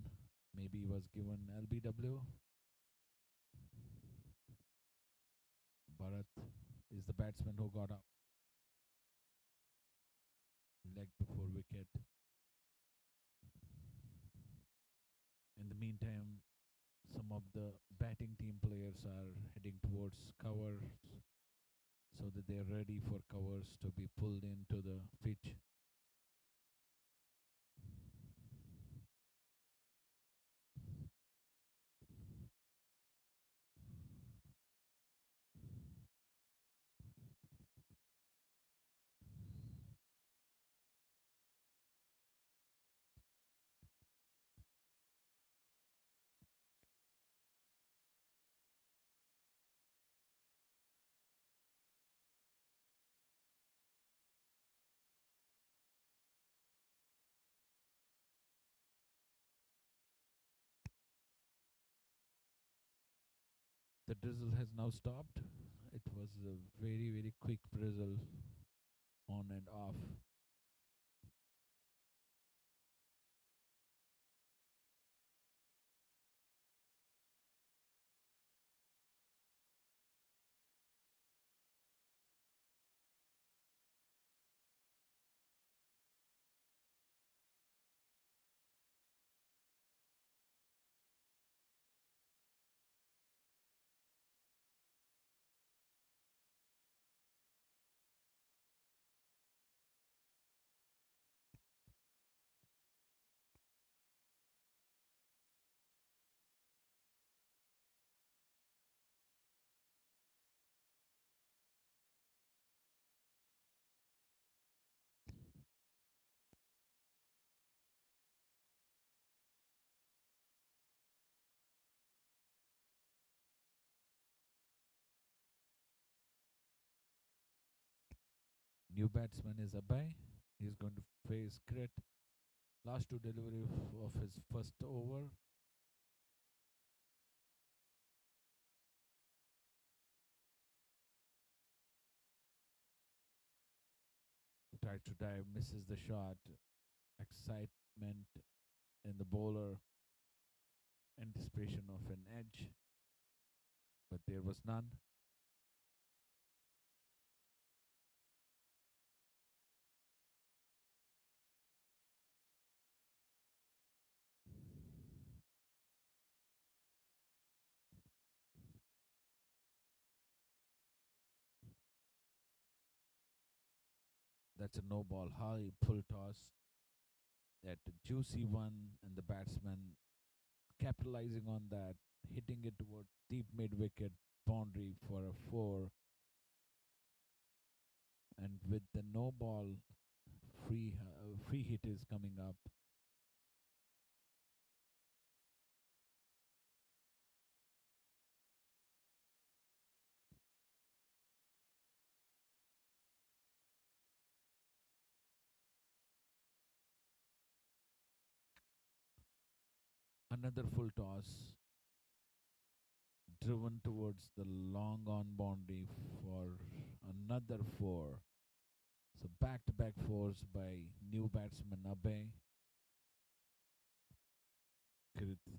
Maybe he was given LBW. Bharat is the batsman who got out. Leg before wicket. In the meantime, some of the batting team players are heading towards covers so that they're ready for covers to be pulled into the pitch. The drizzle has now stopped. It was a very, very quick drizzle on and off. New batsman is Abhay. He's going to face Crit. Last 2 delivery of his first over. Tries to dive, misses the shot. excitement in the bowler, anticipation of an edge, but there was none. That's a no ball. High pull toss, that juicy one, and the batsman capitalizing on that, hitting it toward deep mid wicket boundary for a four. And with the no ball, free hit is coming up. Another full toss, driven towards the long on boundary for another four. So back to back fours by new batsman Abe,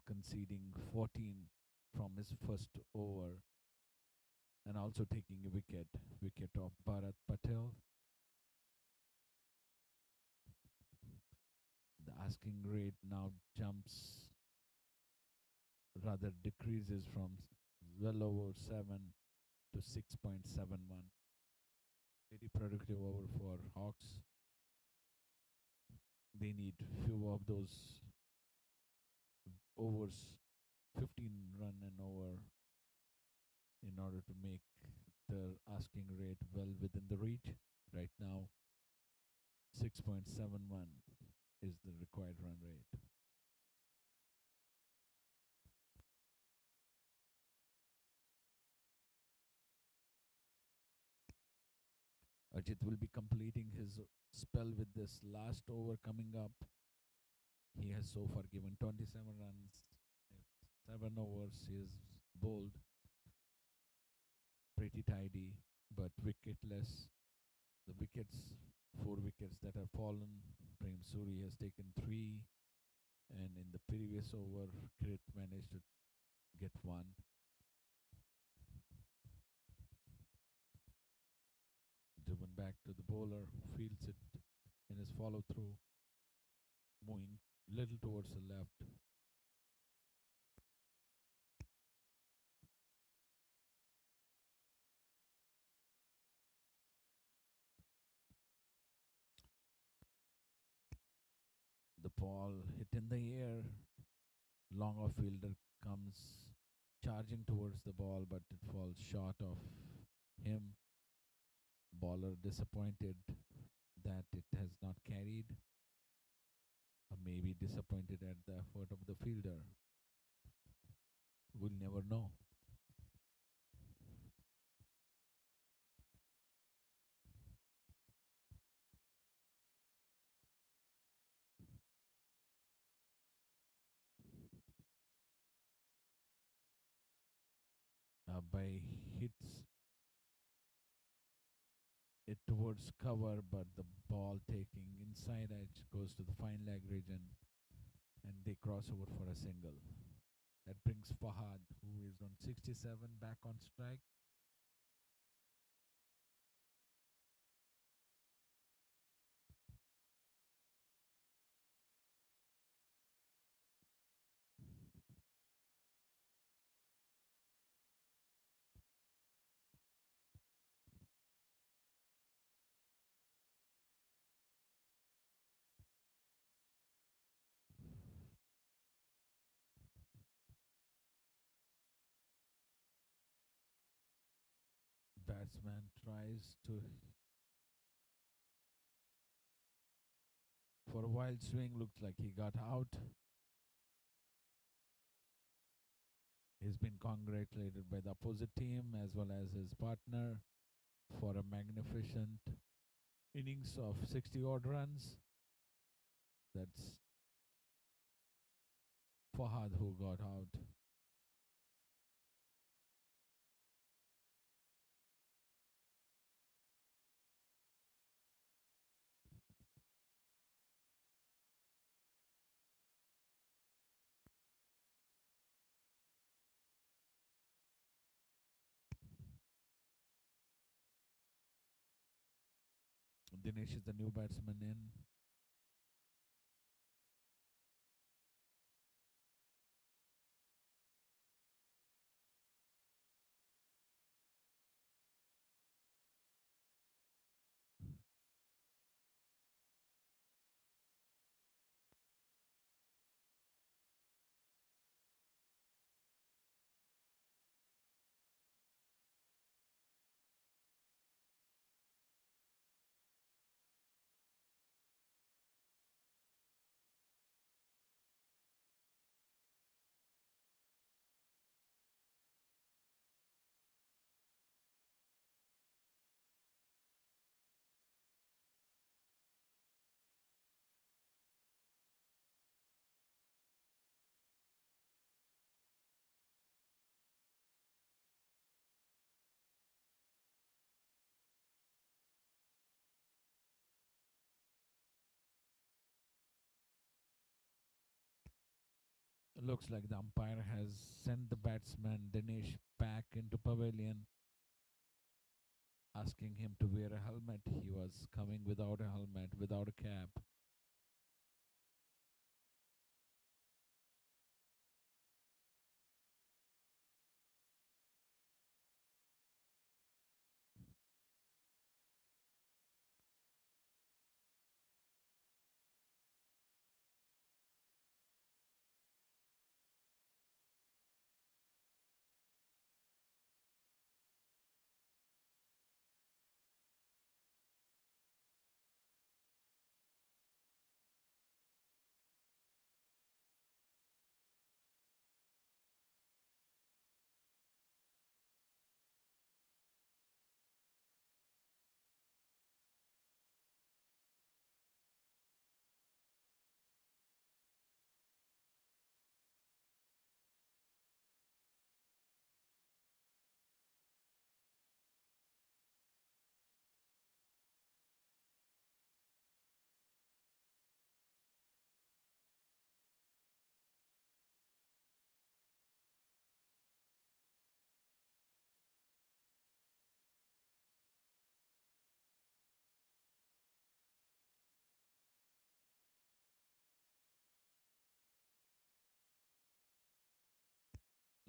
conceding 14 from his first over and also taking a wicket of Bharat Patel. The asking rate now jumps, rather decreases from well over 7 to 6.71. Very productive over for Hawks. They need few of those overs, 15 run and over, in order to make their asking rate well within the reach. Right now, 6.71 is the required run rate. Ajit will be completing his spell with this last over coming up. He has so far given 27 runs, 7 overs. He is bowled pretty tidy, but wicketless. The wickets, 4 wickets that have fallen. Prem Suri has taken 3, and in the previous over, Krit managed to get 1. Driven back to the bowler, fields it in his follow through, moving little towards the left. The ball hit in the air. Long off fielder comes charging towards the ball, but it falls short of him. Bowler disappointed that it has not carried, or maybe disappointed at the effort of the fielder. We'll never know. By hits it towards cover, but the ball taking inside edge goes to the fine leg region, and they cross over for a single. That brings Fahad, who is on 67, back on strike. Batsman tries to for a wild swing, looks like he got out. He's been congratulated by the opposite team as well as his partner for a magnificent innings of 60 odd runs. That's Fahad who got out. Dinesh is the new batsman in. Looks like the umpire has sent the batsman Dinesh back into pavilion, asking him to wear a helmet. He was coming without a helmet, without a cap.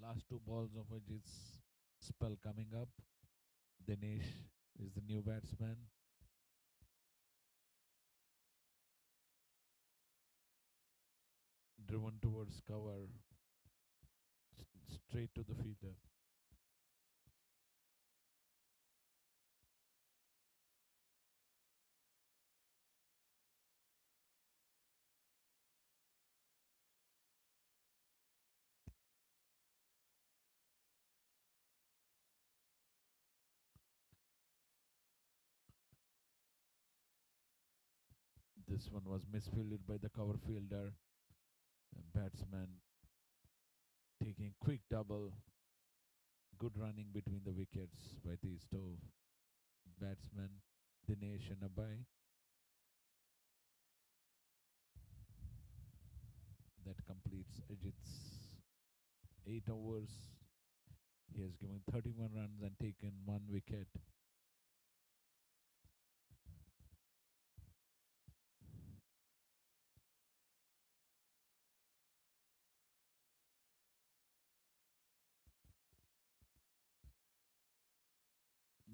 Last two balls of Ajit's spell coming up. Dinesh is the new batsman. Driven towards cover, straight to the fielder. This one was misfielded by the cover fielder. Batsman taking quick double. Good running between the wickets by these two batsmen, Dinesh and Abhay. That completes Ajit's 8 overs. He has given 31 runs and taken 1 wicket.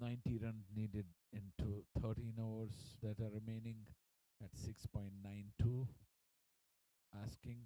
₹90 needed into 13 overs that are remaining at 6.92. Asking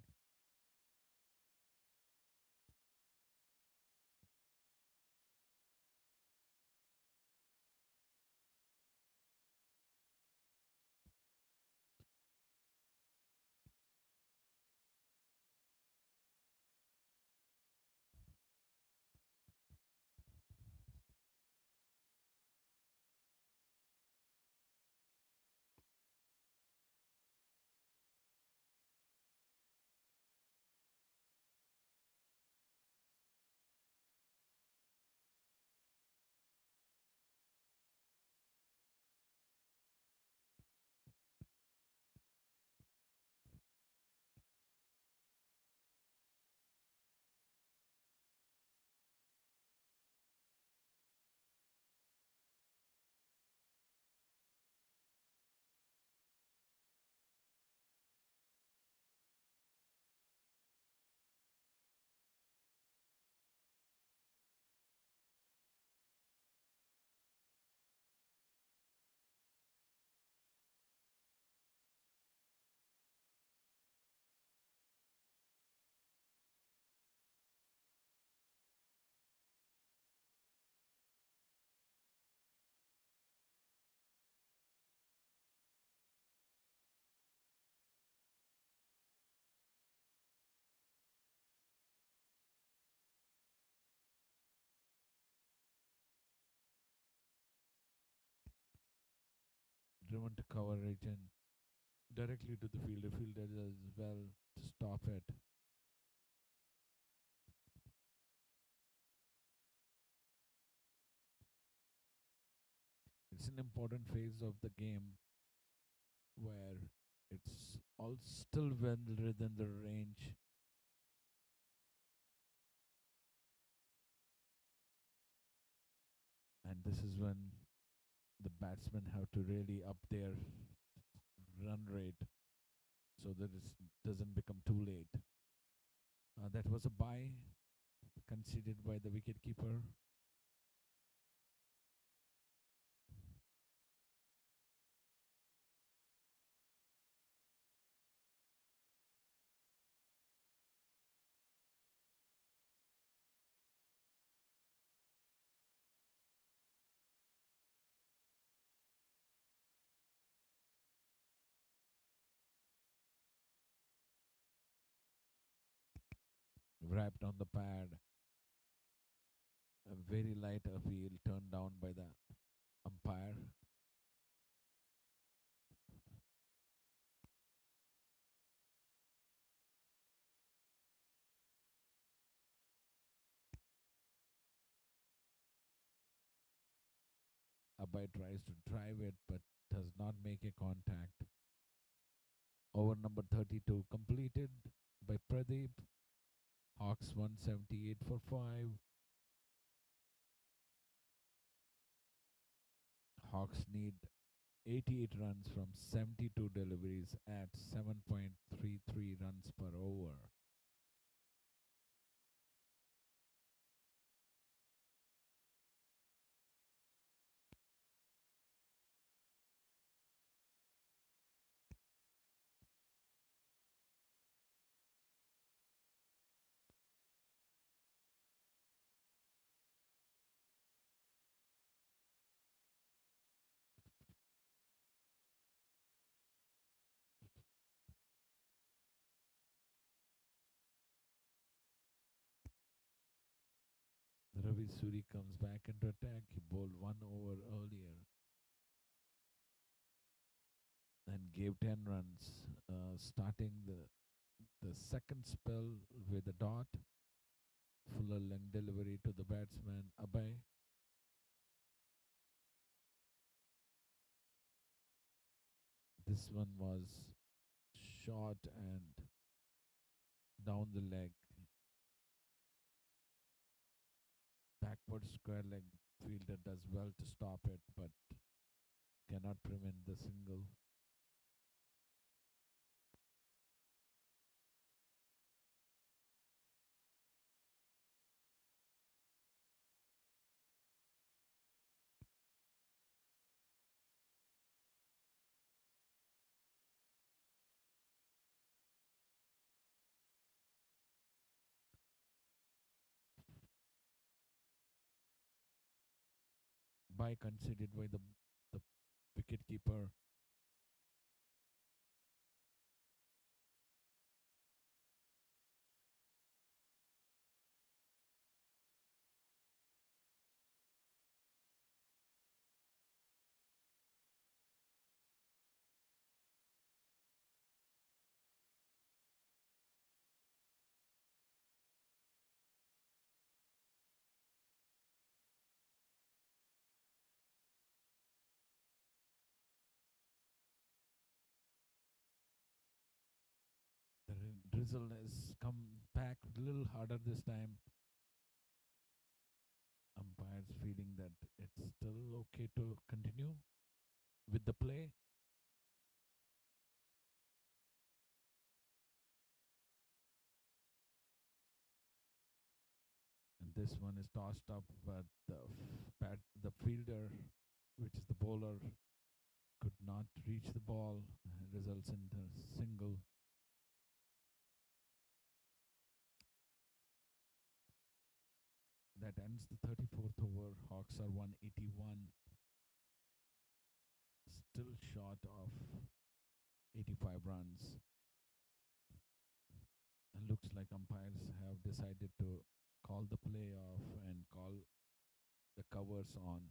driven to coverage and directly to the fielder. Fielder does well to stop it. It's an important phase of the game where it's all still well within the range. And this is when the batsmen have to really up their run rate so that it doesn't become too late. That was a bye conceded by the wicketkeeper. Wrapped on the pad. A very light appeal turned down by the umpire. Abai tries to drive it but does not make a contact. Over number 32 completed by Pradeep. Hawks 178 for 5. Hawks need 88 runs from 72 deliveries at 7.33 runs per over. Ravi Suri comes back into attack. He bowled 1 over earlier and gave 10 runs, starting the second spell with a dot. Fuller length delivery to the batsman Abhay. This one was short and down the leg. Backward square leg fielder does well to stop it, but cannot prevent the single. By conceded by the wicket keeper. The drizzle has come back a little harder this time. Umpires feeling that it's still okay to continue with the play. And this one is tossed up, but the fielder, which is the bowler, could not reach the ball. Results in the single. That ends the 34th over. Hawks are 181. Still short of 85 runs. And looks like umpires have decided to call the play off and call the covers on.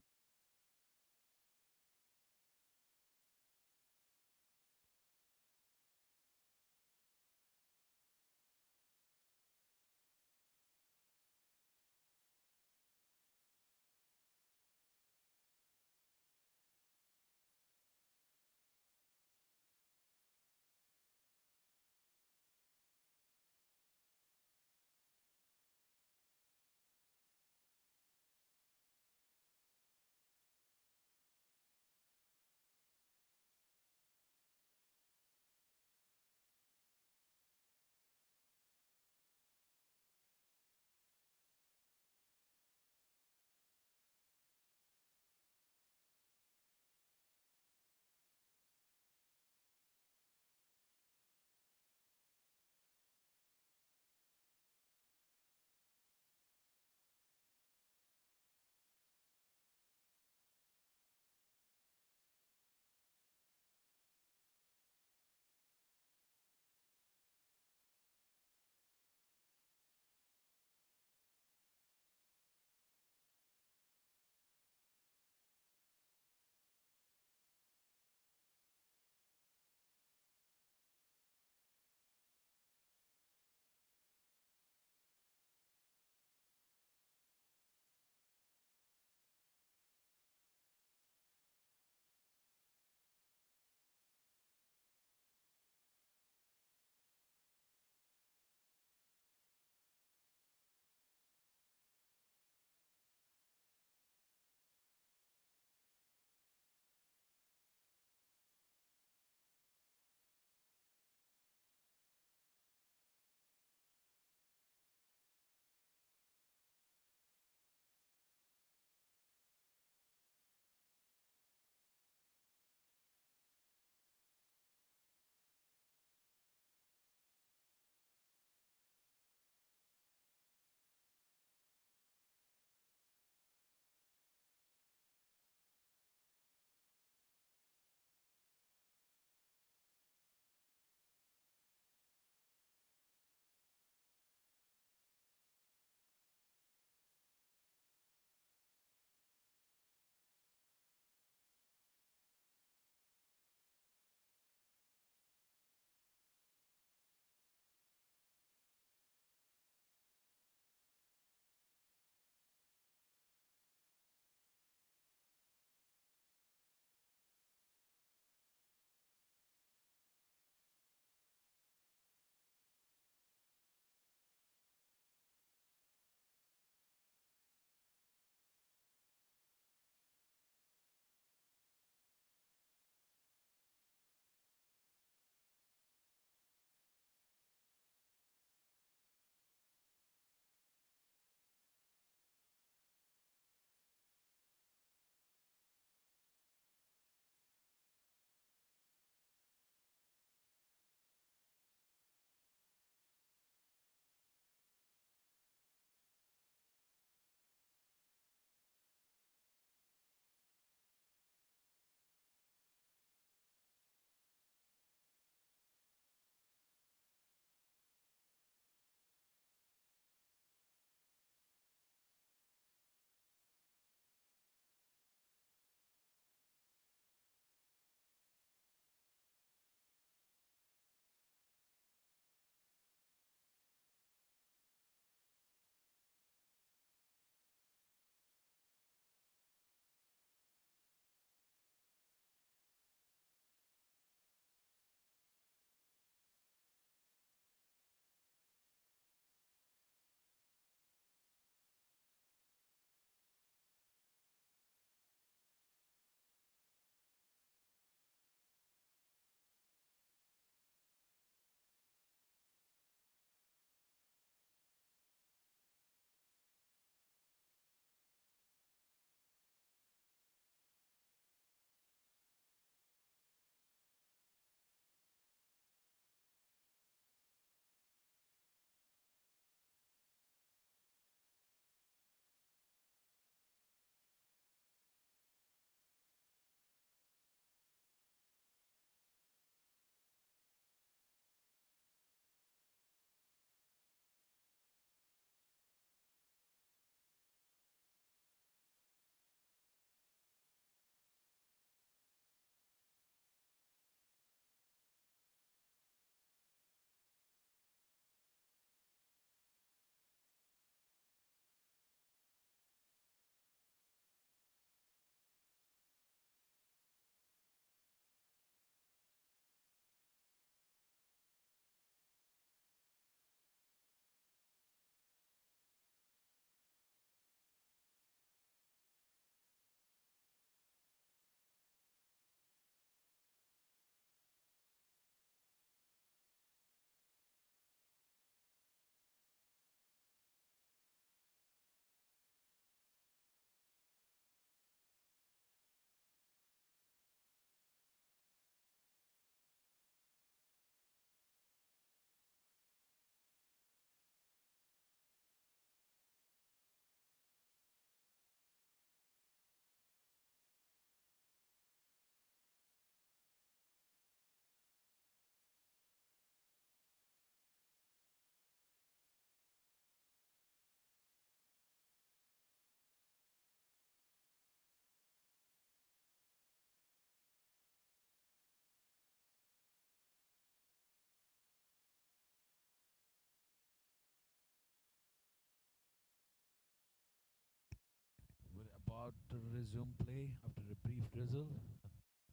resumed play after a brief drizzle.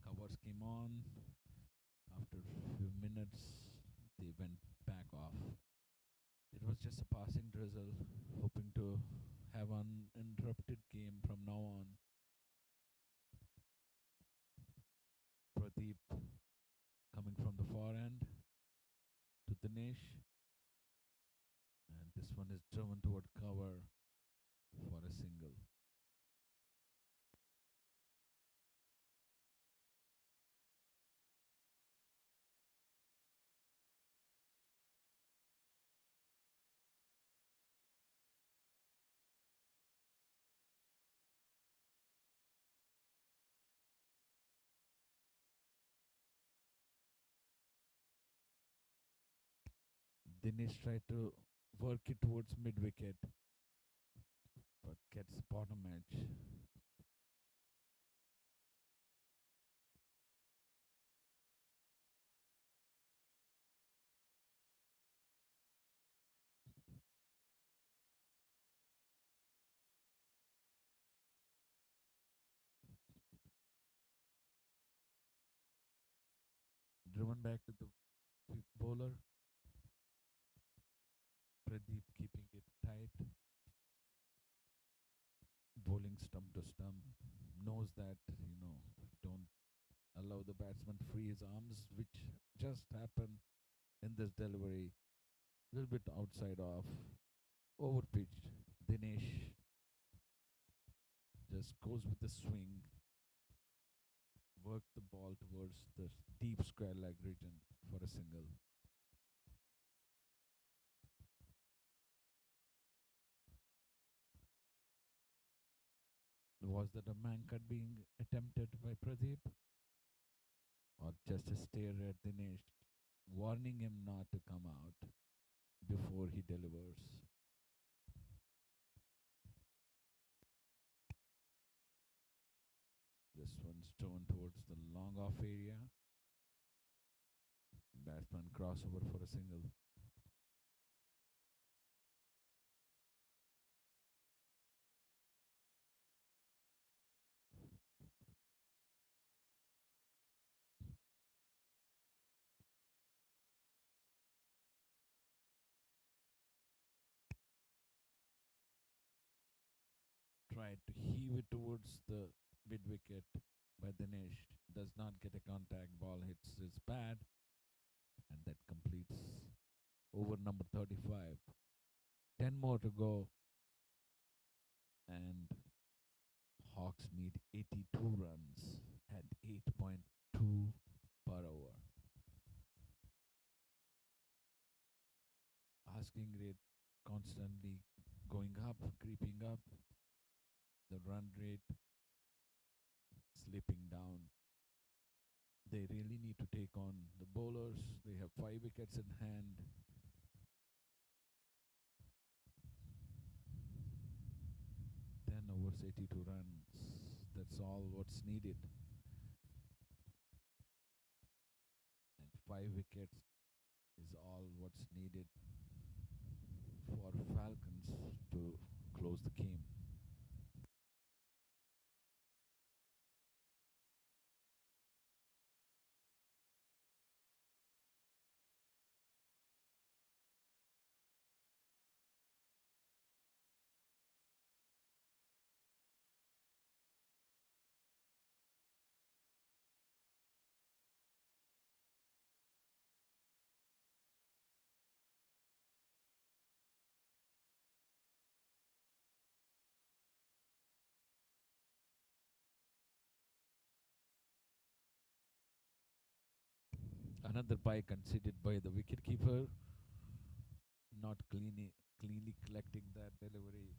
Covers came on. After a few minutes, they went back off. It was just a passing drizzle, hoping to have an uninterrupted game from now on. Pradeep coming from the far end to Dinesh. And this one is driven toward cover for a single. Dinesh tried to work it towards mid wicket, but gets bottom edge. Driven back to the bowler. Pradeep keeping it tight, bowling stump to stump. Knows that, don't allow the batsman free his arms, which just happened in this delivery. A little bit outside off, over pitched. Dinesh just goes with the swing, work the ball towards the deep square leg region for a single. Was that a man cut being attempted by Pradeep? Or just a stare at Dinesh, warning him not to come out before he delivers? This one's thrown towards the long off area. Batsman crossover for a single. Tried to heave it towards the mid wicket, but Dinesh does not get a contact. Ball hits his pad, and that completes over number 35. 10 more to go, and Hawks need 82 runs at 8.2 per over. Asking rate constantly going up, creeping up. The run rate slipping down. They really need to take on the bowlers. They have 5 wickets in hand. 10 overs, 82 runs. That's all what's needed. And 5 wickets is all what's needed for Falcons to close the game. Another bye conceded by the wicketkeeper, not cleanly collecting that delivery.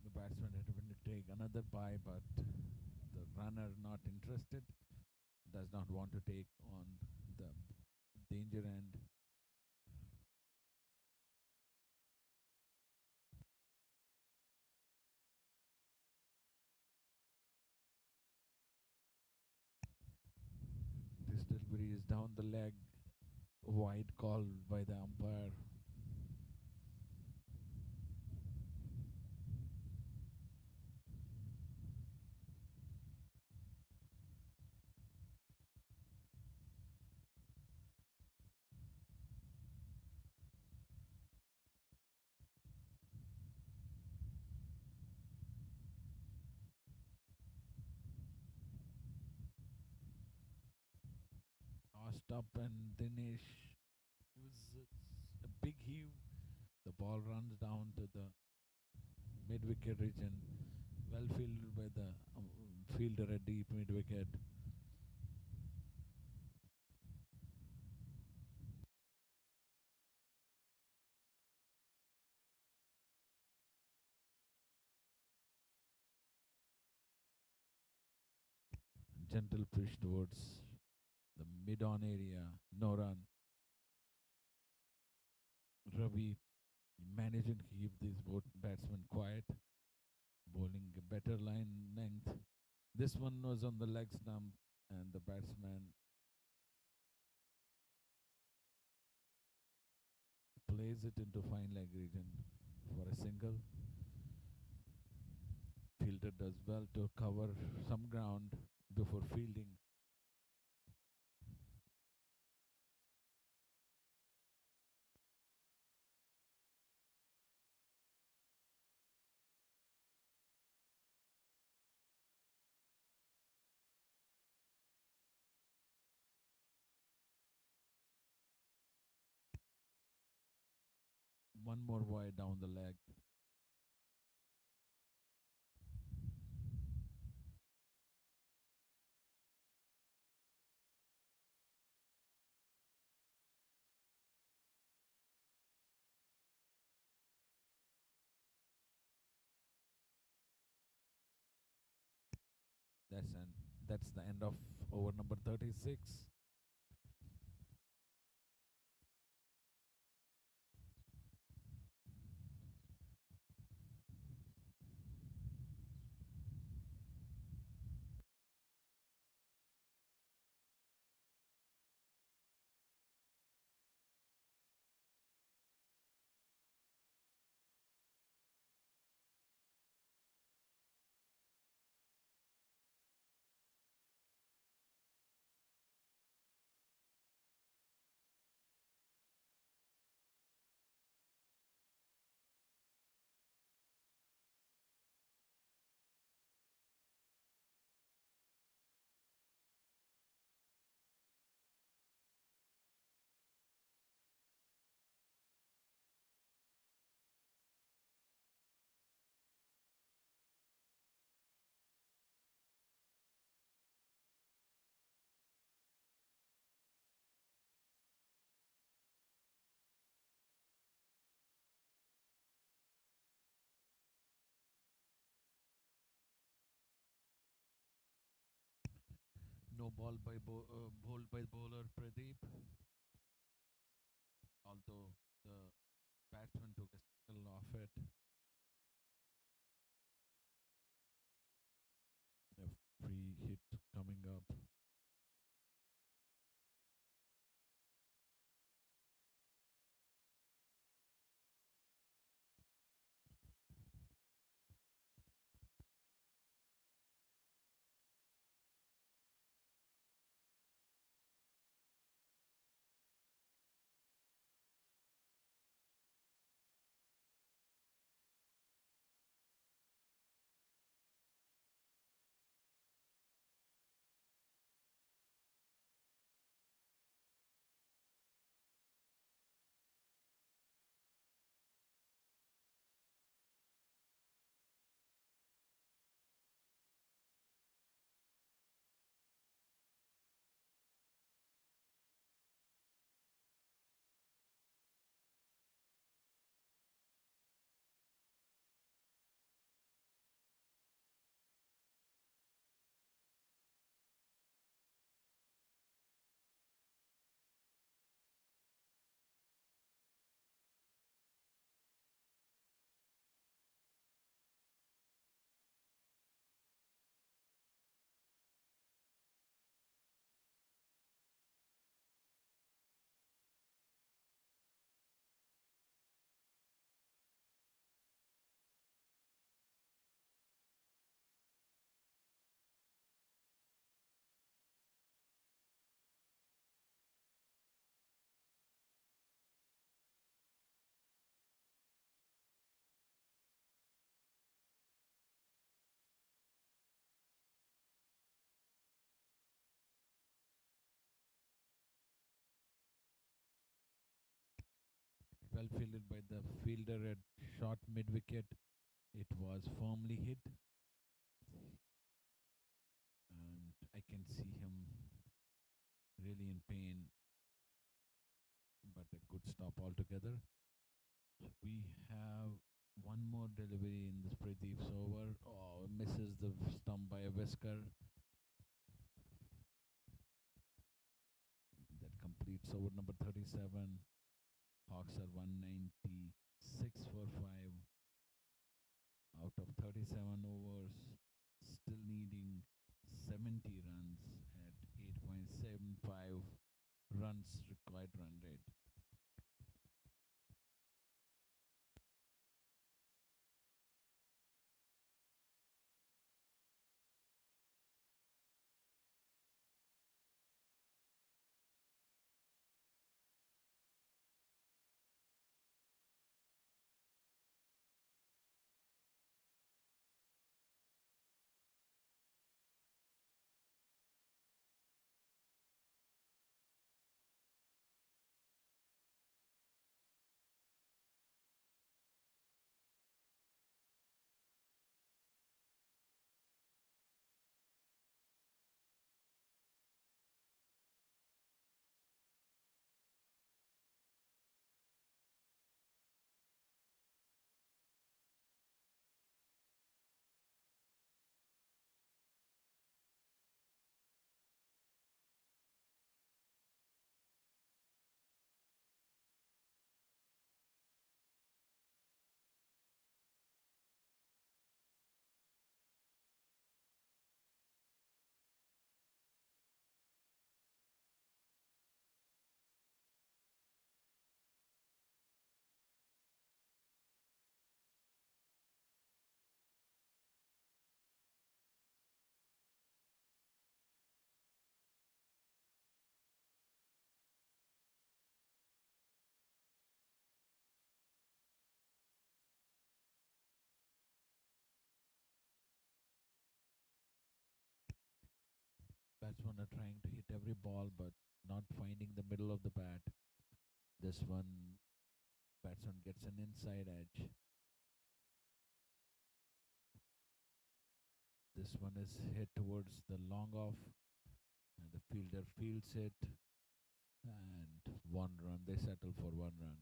The batsman had to take another bye, but the runner not interested, does not want to take on the danger end. is down the leg, wide call by the umpire. Tossed up and Dinesh, it was a big heave. The ball runs down to the mid-wicket region, well fielded by the fielder at deep mid-wicket. Gentle push towards the mid-on area, no run. Ravi managing to keep these both batsmen quiet, bowling a better line length. This one was on the leg stump, and the batsman plays it into fine leg region for a single. Fielder does well to cover some ground before fielding. One more wide down the leg. That's the end of over number 36. No ball by bowled by bowler Pradeep, although the batsman took a single off it. A free hit coming up. well fielded by the fielder at short mid wicket. It was firmly hit, and I can see him really in pain, but a good stop altogether. We have one more delivery in this Pradeep's over. Oh, misses the stump by a whisker. That completes over number 37. Hawks are 196 for 5 out of 37 overs, still needing 70 runs at 8.75 runs required run rate. Batsmen are trying to hit every ball but not finding the middle of the bat. This one, batsman gets an inside edge. This one is hit towards the long off, and the fielder fields it, and 1 run. They settle for 1 run.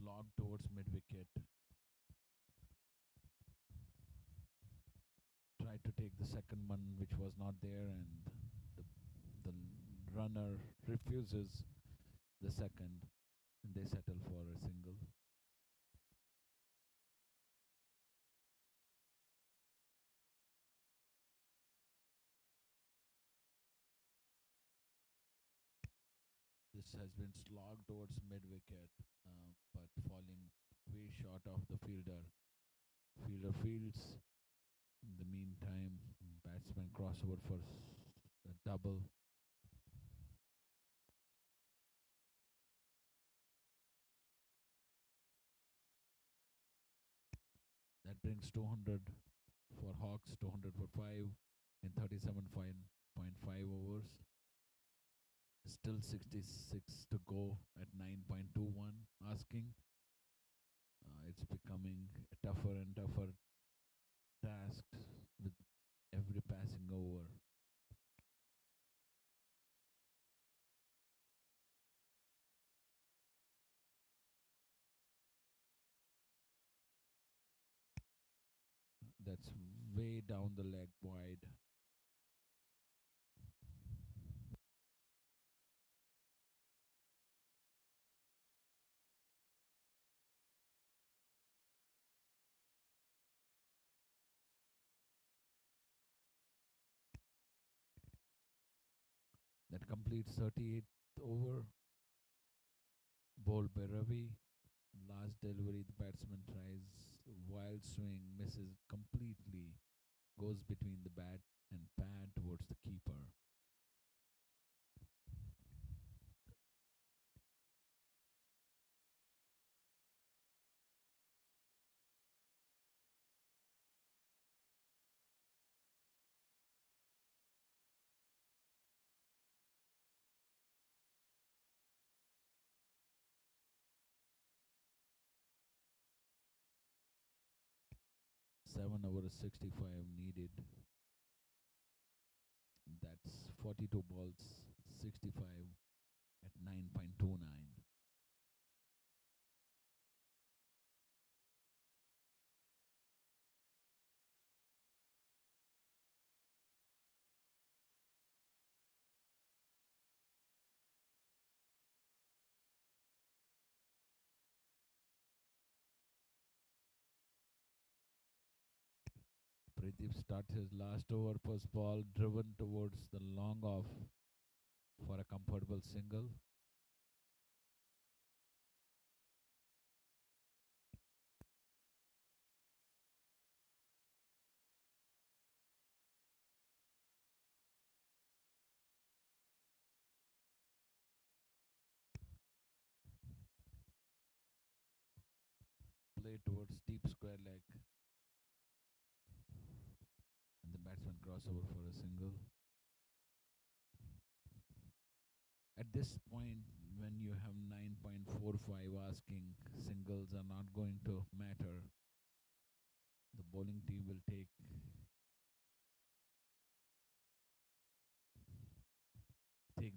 Slog towards mid wicket. Tried to take the second one, which was not there, and the the runner refuses the second, and they settle for a single. This has been slogged towards mid wicket, but falling way short of the fielder. Fielder fields. In the meantime, batsman crossover for a double. That brings 200 for Hawks, 200 for 5 in 37.5 overs. Still 66 to go at 9.21. Asking. It's becoming a tougher and tougher task with every passing over. That's way down the leg wide. That completes 38th over. Bowled by Ravi. Last delivery, the batsman tries wild swing, misses completely. goes between the bat and pad towards the keeper. 7 over 65 needed. That's 42 balls, 65 at 9.29. Pradeep starts his last over, first ball driven towards the long off for a comfortable single. Play towards deep square leg, and the batsman crossover for a single. At this point, when you have 9.45, asking singles are not going to matter. The bowling team will take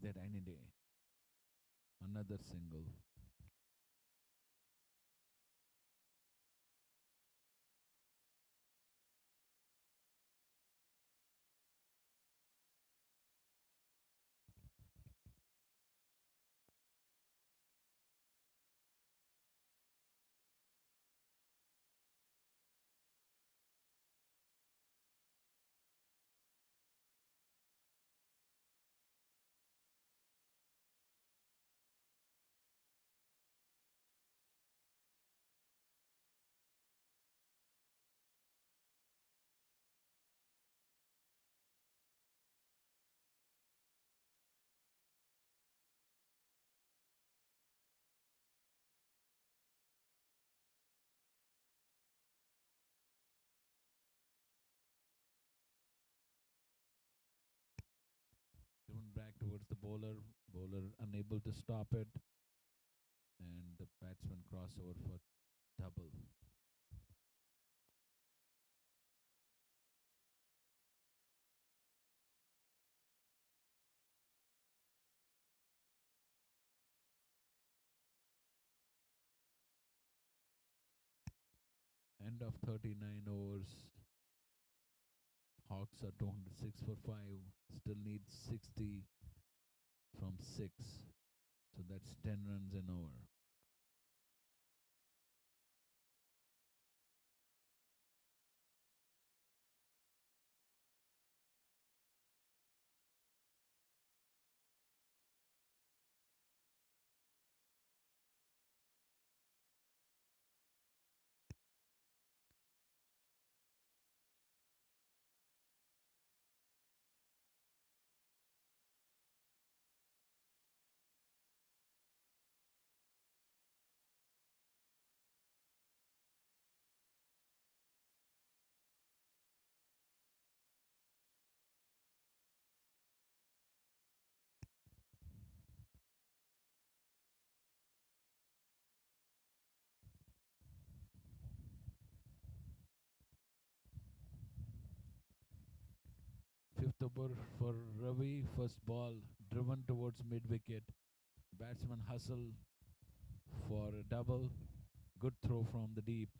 that any day. Another single. Driven back towards the bowler. Bowler unable to stop it. And the batsman crossover for double. End of 39 overs. Hawks are 206 for 5. Still need 60 from 6. So that's 10 runs an over. Fifth over for Ravi. First ball driven towards mid wicket. Batsman hustle for a double. Good throw from the deep.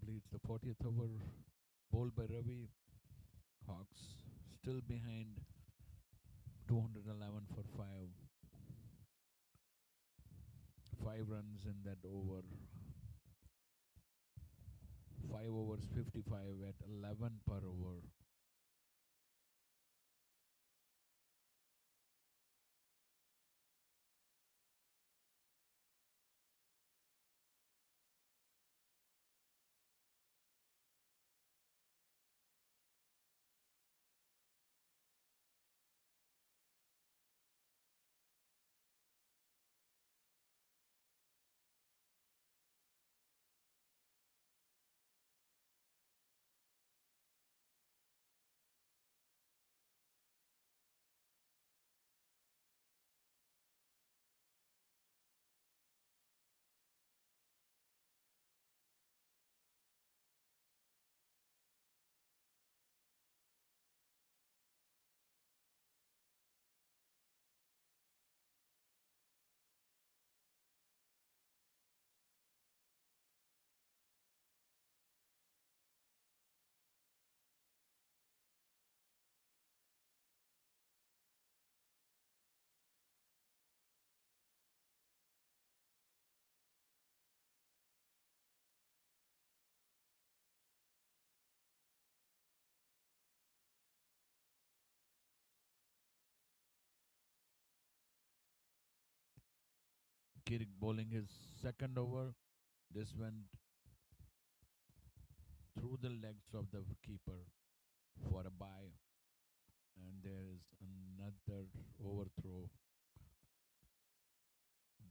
completes the 40th over, bowled by Ravi. Hawks still behind 211 for 5. 5 runs in that over. 5 overs 55 at 11 per over. Kirik bowling his second over. This went through the legs of the keeper for a bye. And there is another overthrow,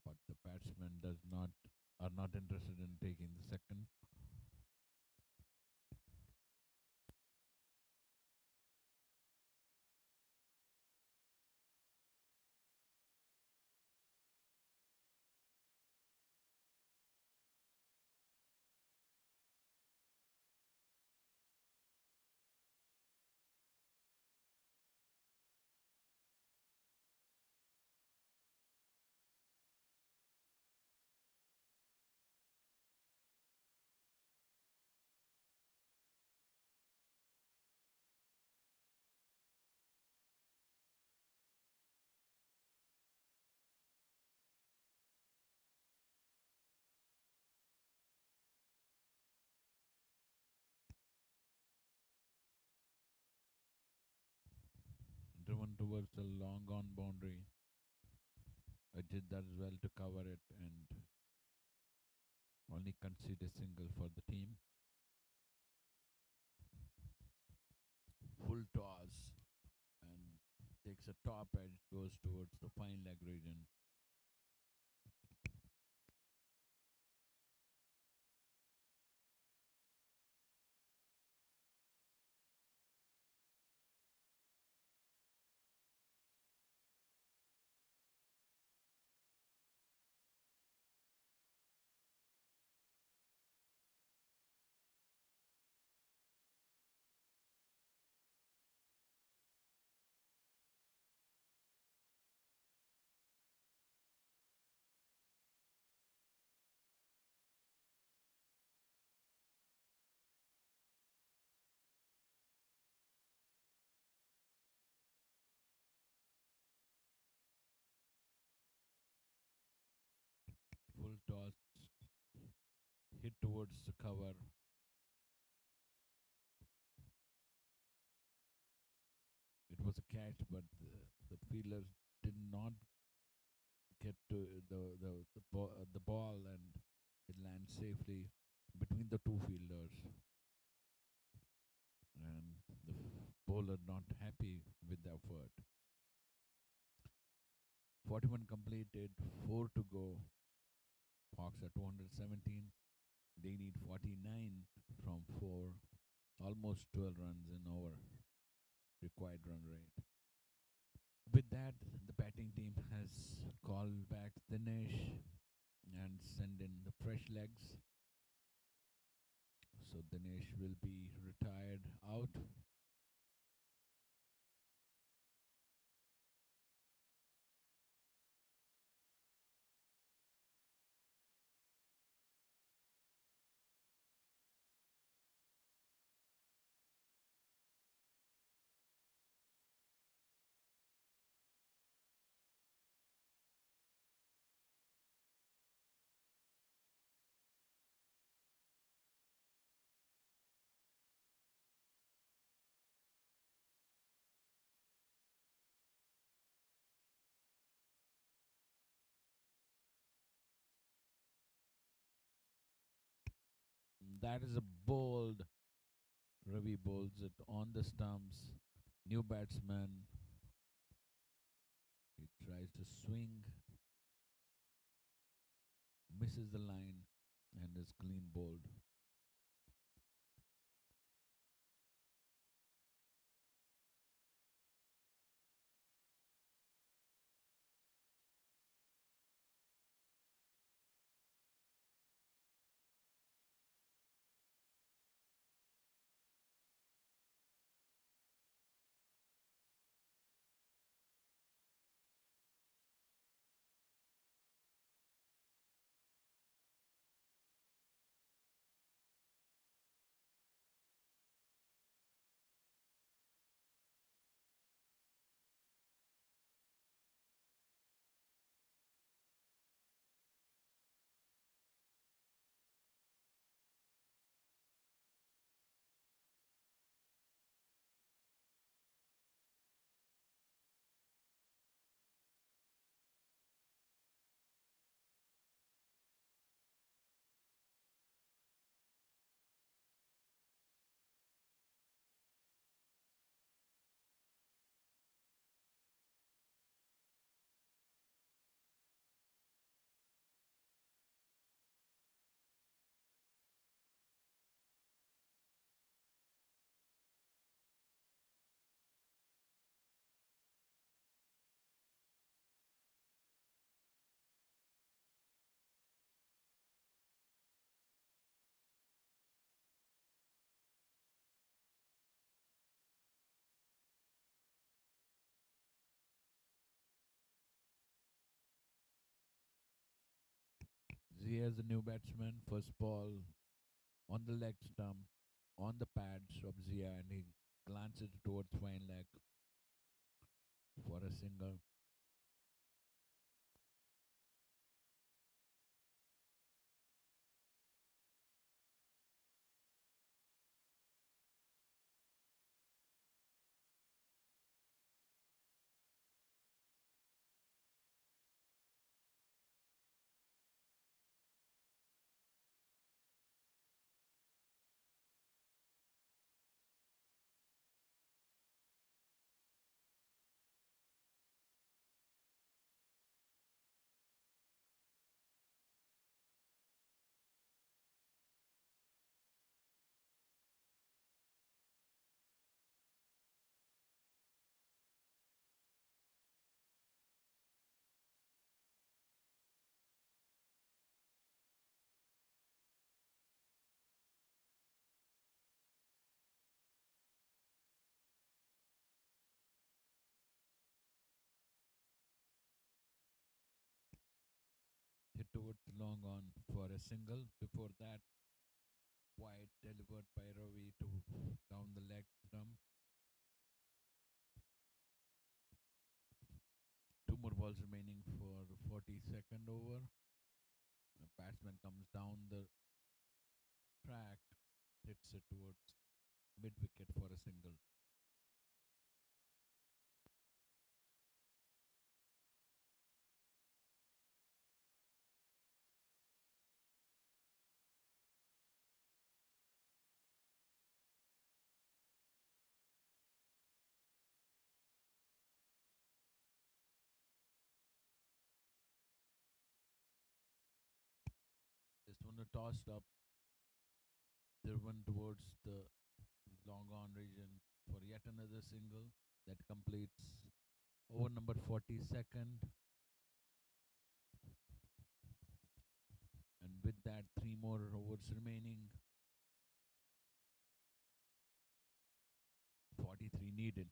but the batsman does not are not interested in taking the second. Driven towards the long on boundary. I did that as well to cover it and only concede a single for the team. Full toss and takes a top edge, goes towards the fine leg region. Full toss hit towards the cover. It was a catch, but the fielder did not get to the ball, and it lands safely between the two fielders. And the bowler not happy with the effort. 41 completed, 4 to go. Hawks are 217. They need 49 from 4. Almost 12 runs in over required run rate. With that, the batting team has called back Dinesh and send in the fresh legs. So Dinesh will be retired out. That is a bold. Ravi bowls it on the stumps. New batsman. He tries to swing, misses the line, and is clean bowled. Zia is the new batsman. First ball on the leg stump, on the pads of Zia, and he glances towards fine leg for a single. Hit towards the long on for a single. Before that, wide delivered by Ravi to down the leg stump. Two more balls remaining for 42nd over. The batsman comes down the track, hits it towards mid wicket for a single. This one tossed up, driven towards the long on region for yet another single that completes over number 42nd. And with that, three more overs remaining. 43 needed.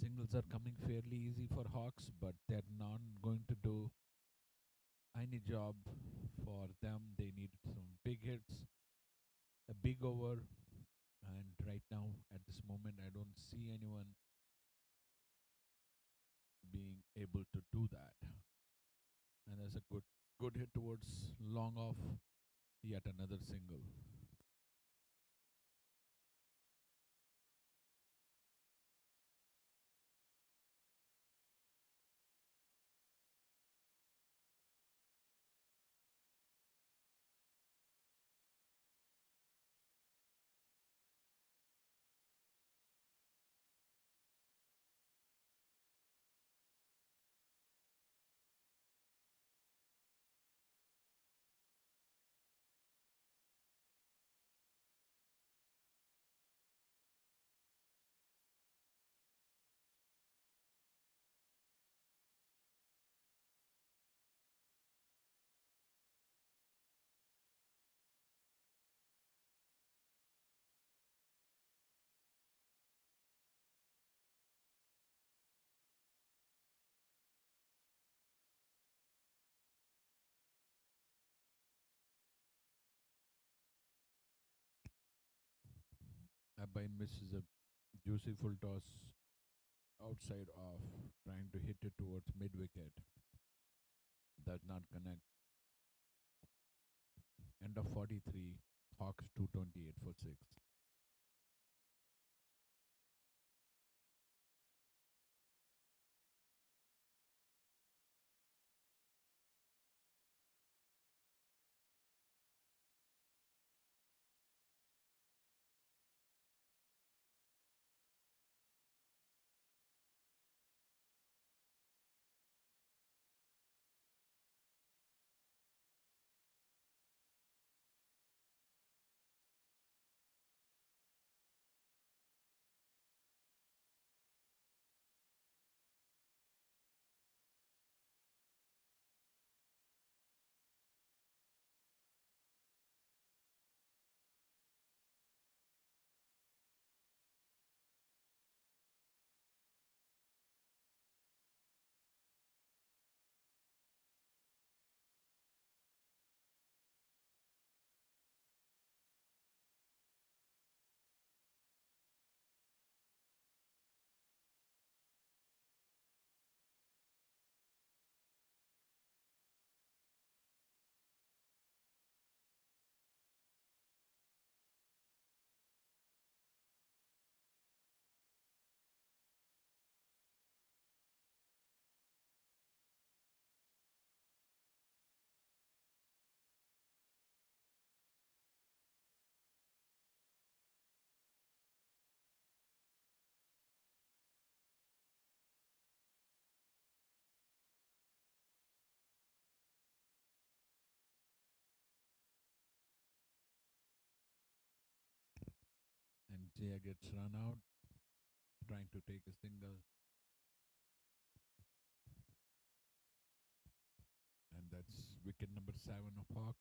Singles are coming fairly easy for Hawks, but they're not going to do any job for them. They need some big hits, a big over, and right now, at this moment, I don't see anyone being able to do that. And there's a good hit towards long off, yet another single. Abai misses a juicy full toss outside off, trying to hit it towards mid wicket. Does not connect. End of 43. Hawks 228 for 6. And Jaya gets run out, trying to take a single. And that's wicket number 7 of Hawk.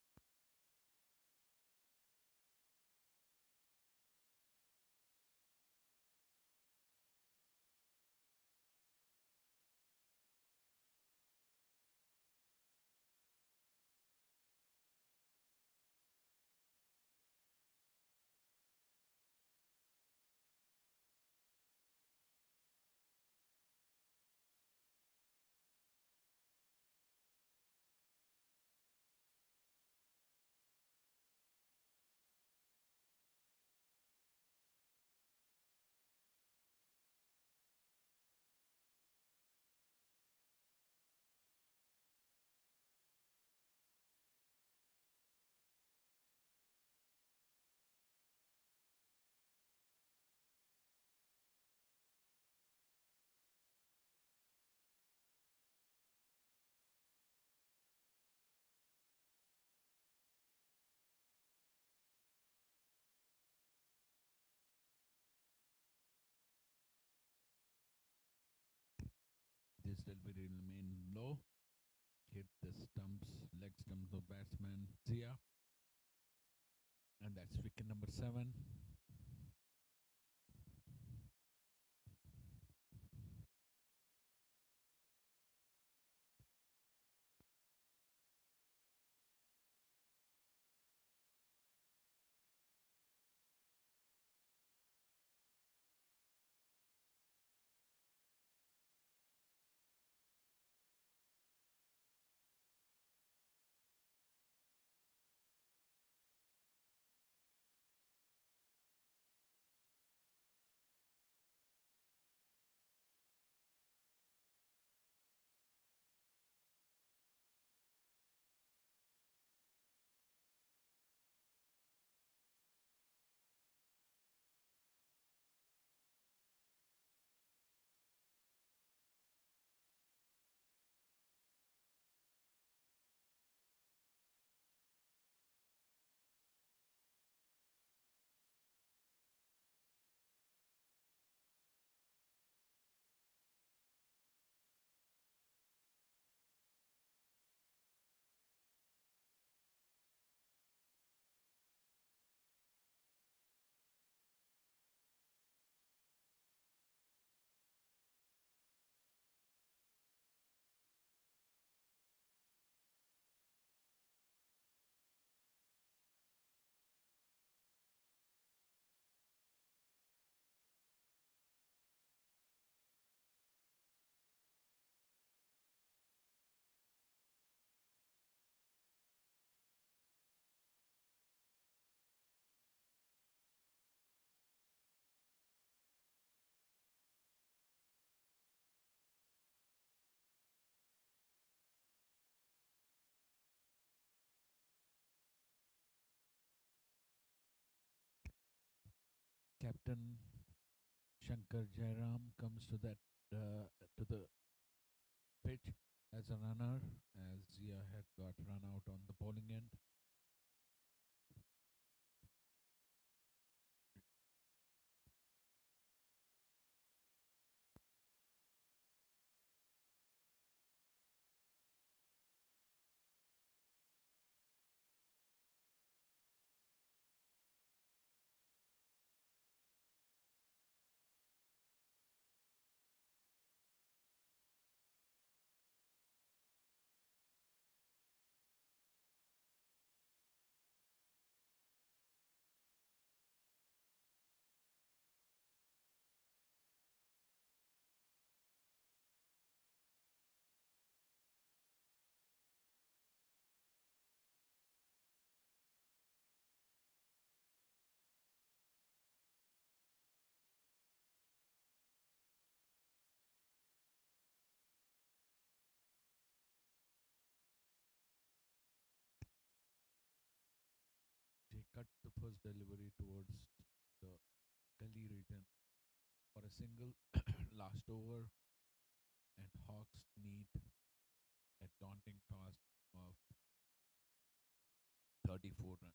This will be remain low. Hit the stumps, leg stumps of batsman Zia. And that's wicket number 7. Captain Shankar Jairam comes to the pitch as a runner, as Zia had got run out on the bowling end. They cut the first delivery towards the gully region for a single last over, and Hawks need a daunting task of 34 runs.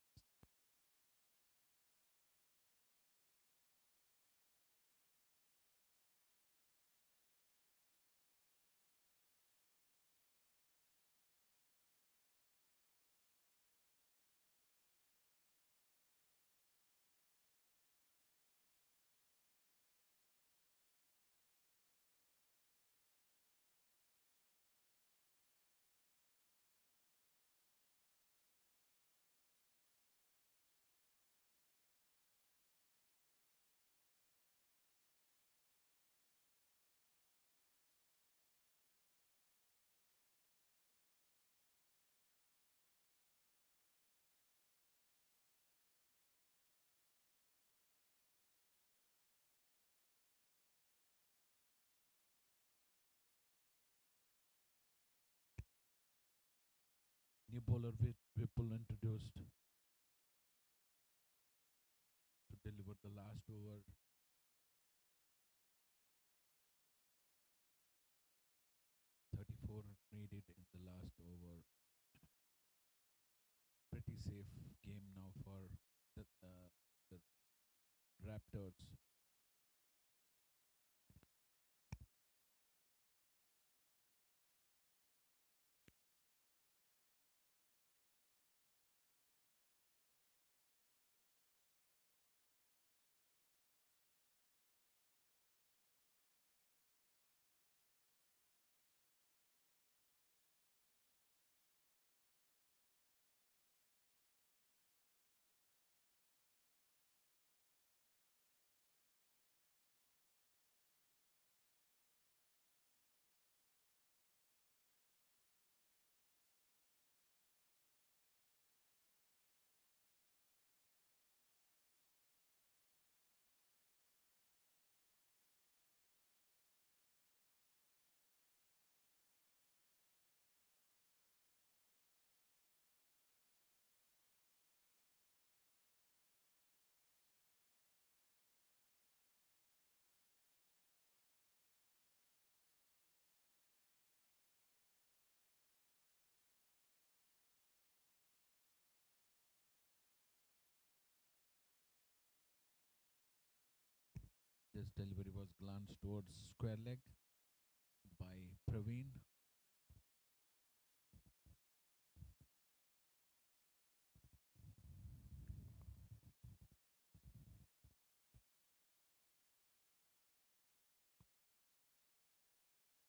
New bowler Whipple introduced to deliver the last over. 34 needed in the last over. Pretty safe game now for the Raptors. This delivery was glanced towards square leg by Praveen.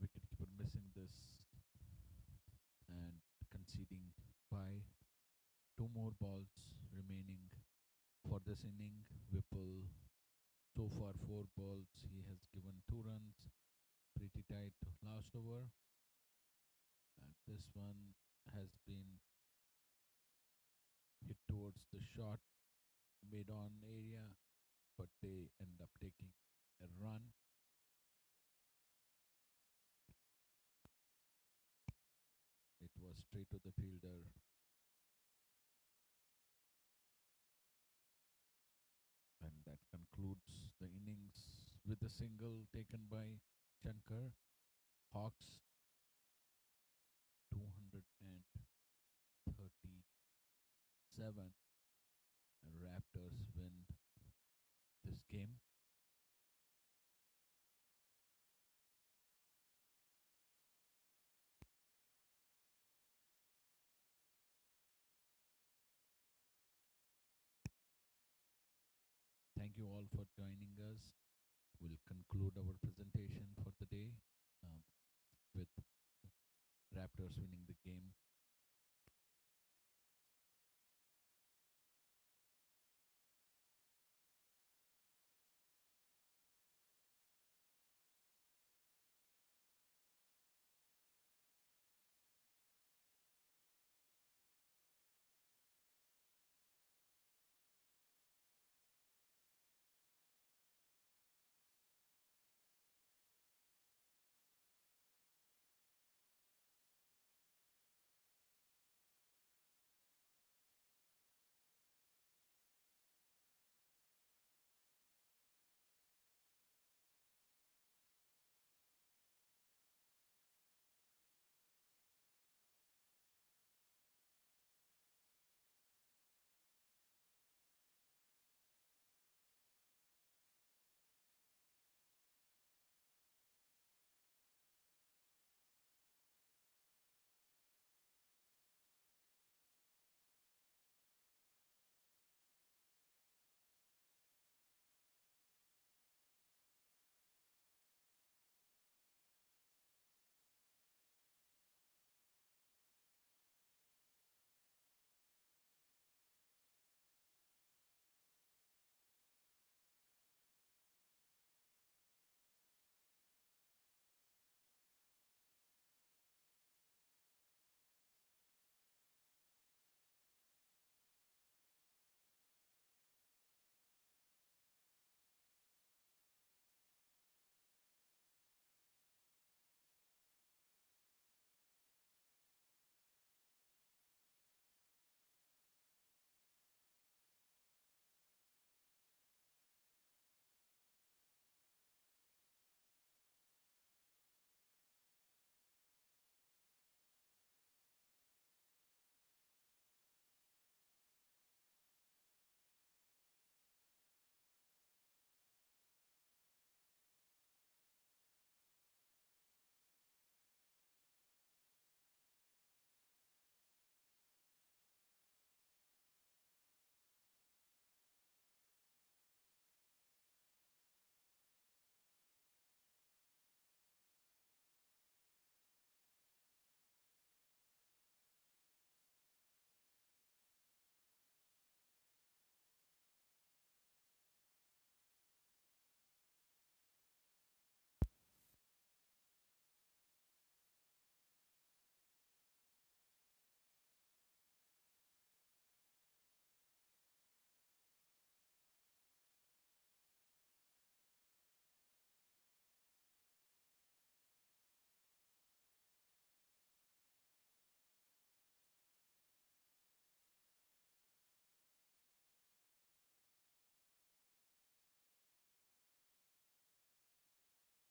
Wicketkeeper missing this and conceding by two more balls remaining for this inning. Whipple, so far 4 balls, he has given 2 runs, pretty tight last over. And this one has been hit towards the short mid-on area, but they end up taking a run. It was straight to the fielder. And that concludes with the single taken by Shankar. Hawks 237. Raptors win this game. Thank you all for joining us. We'll conclude our presentation for the day with Raptors winning the game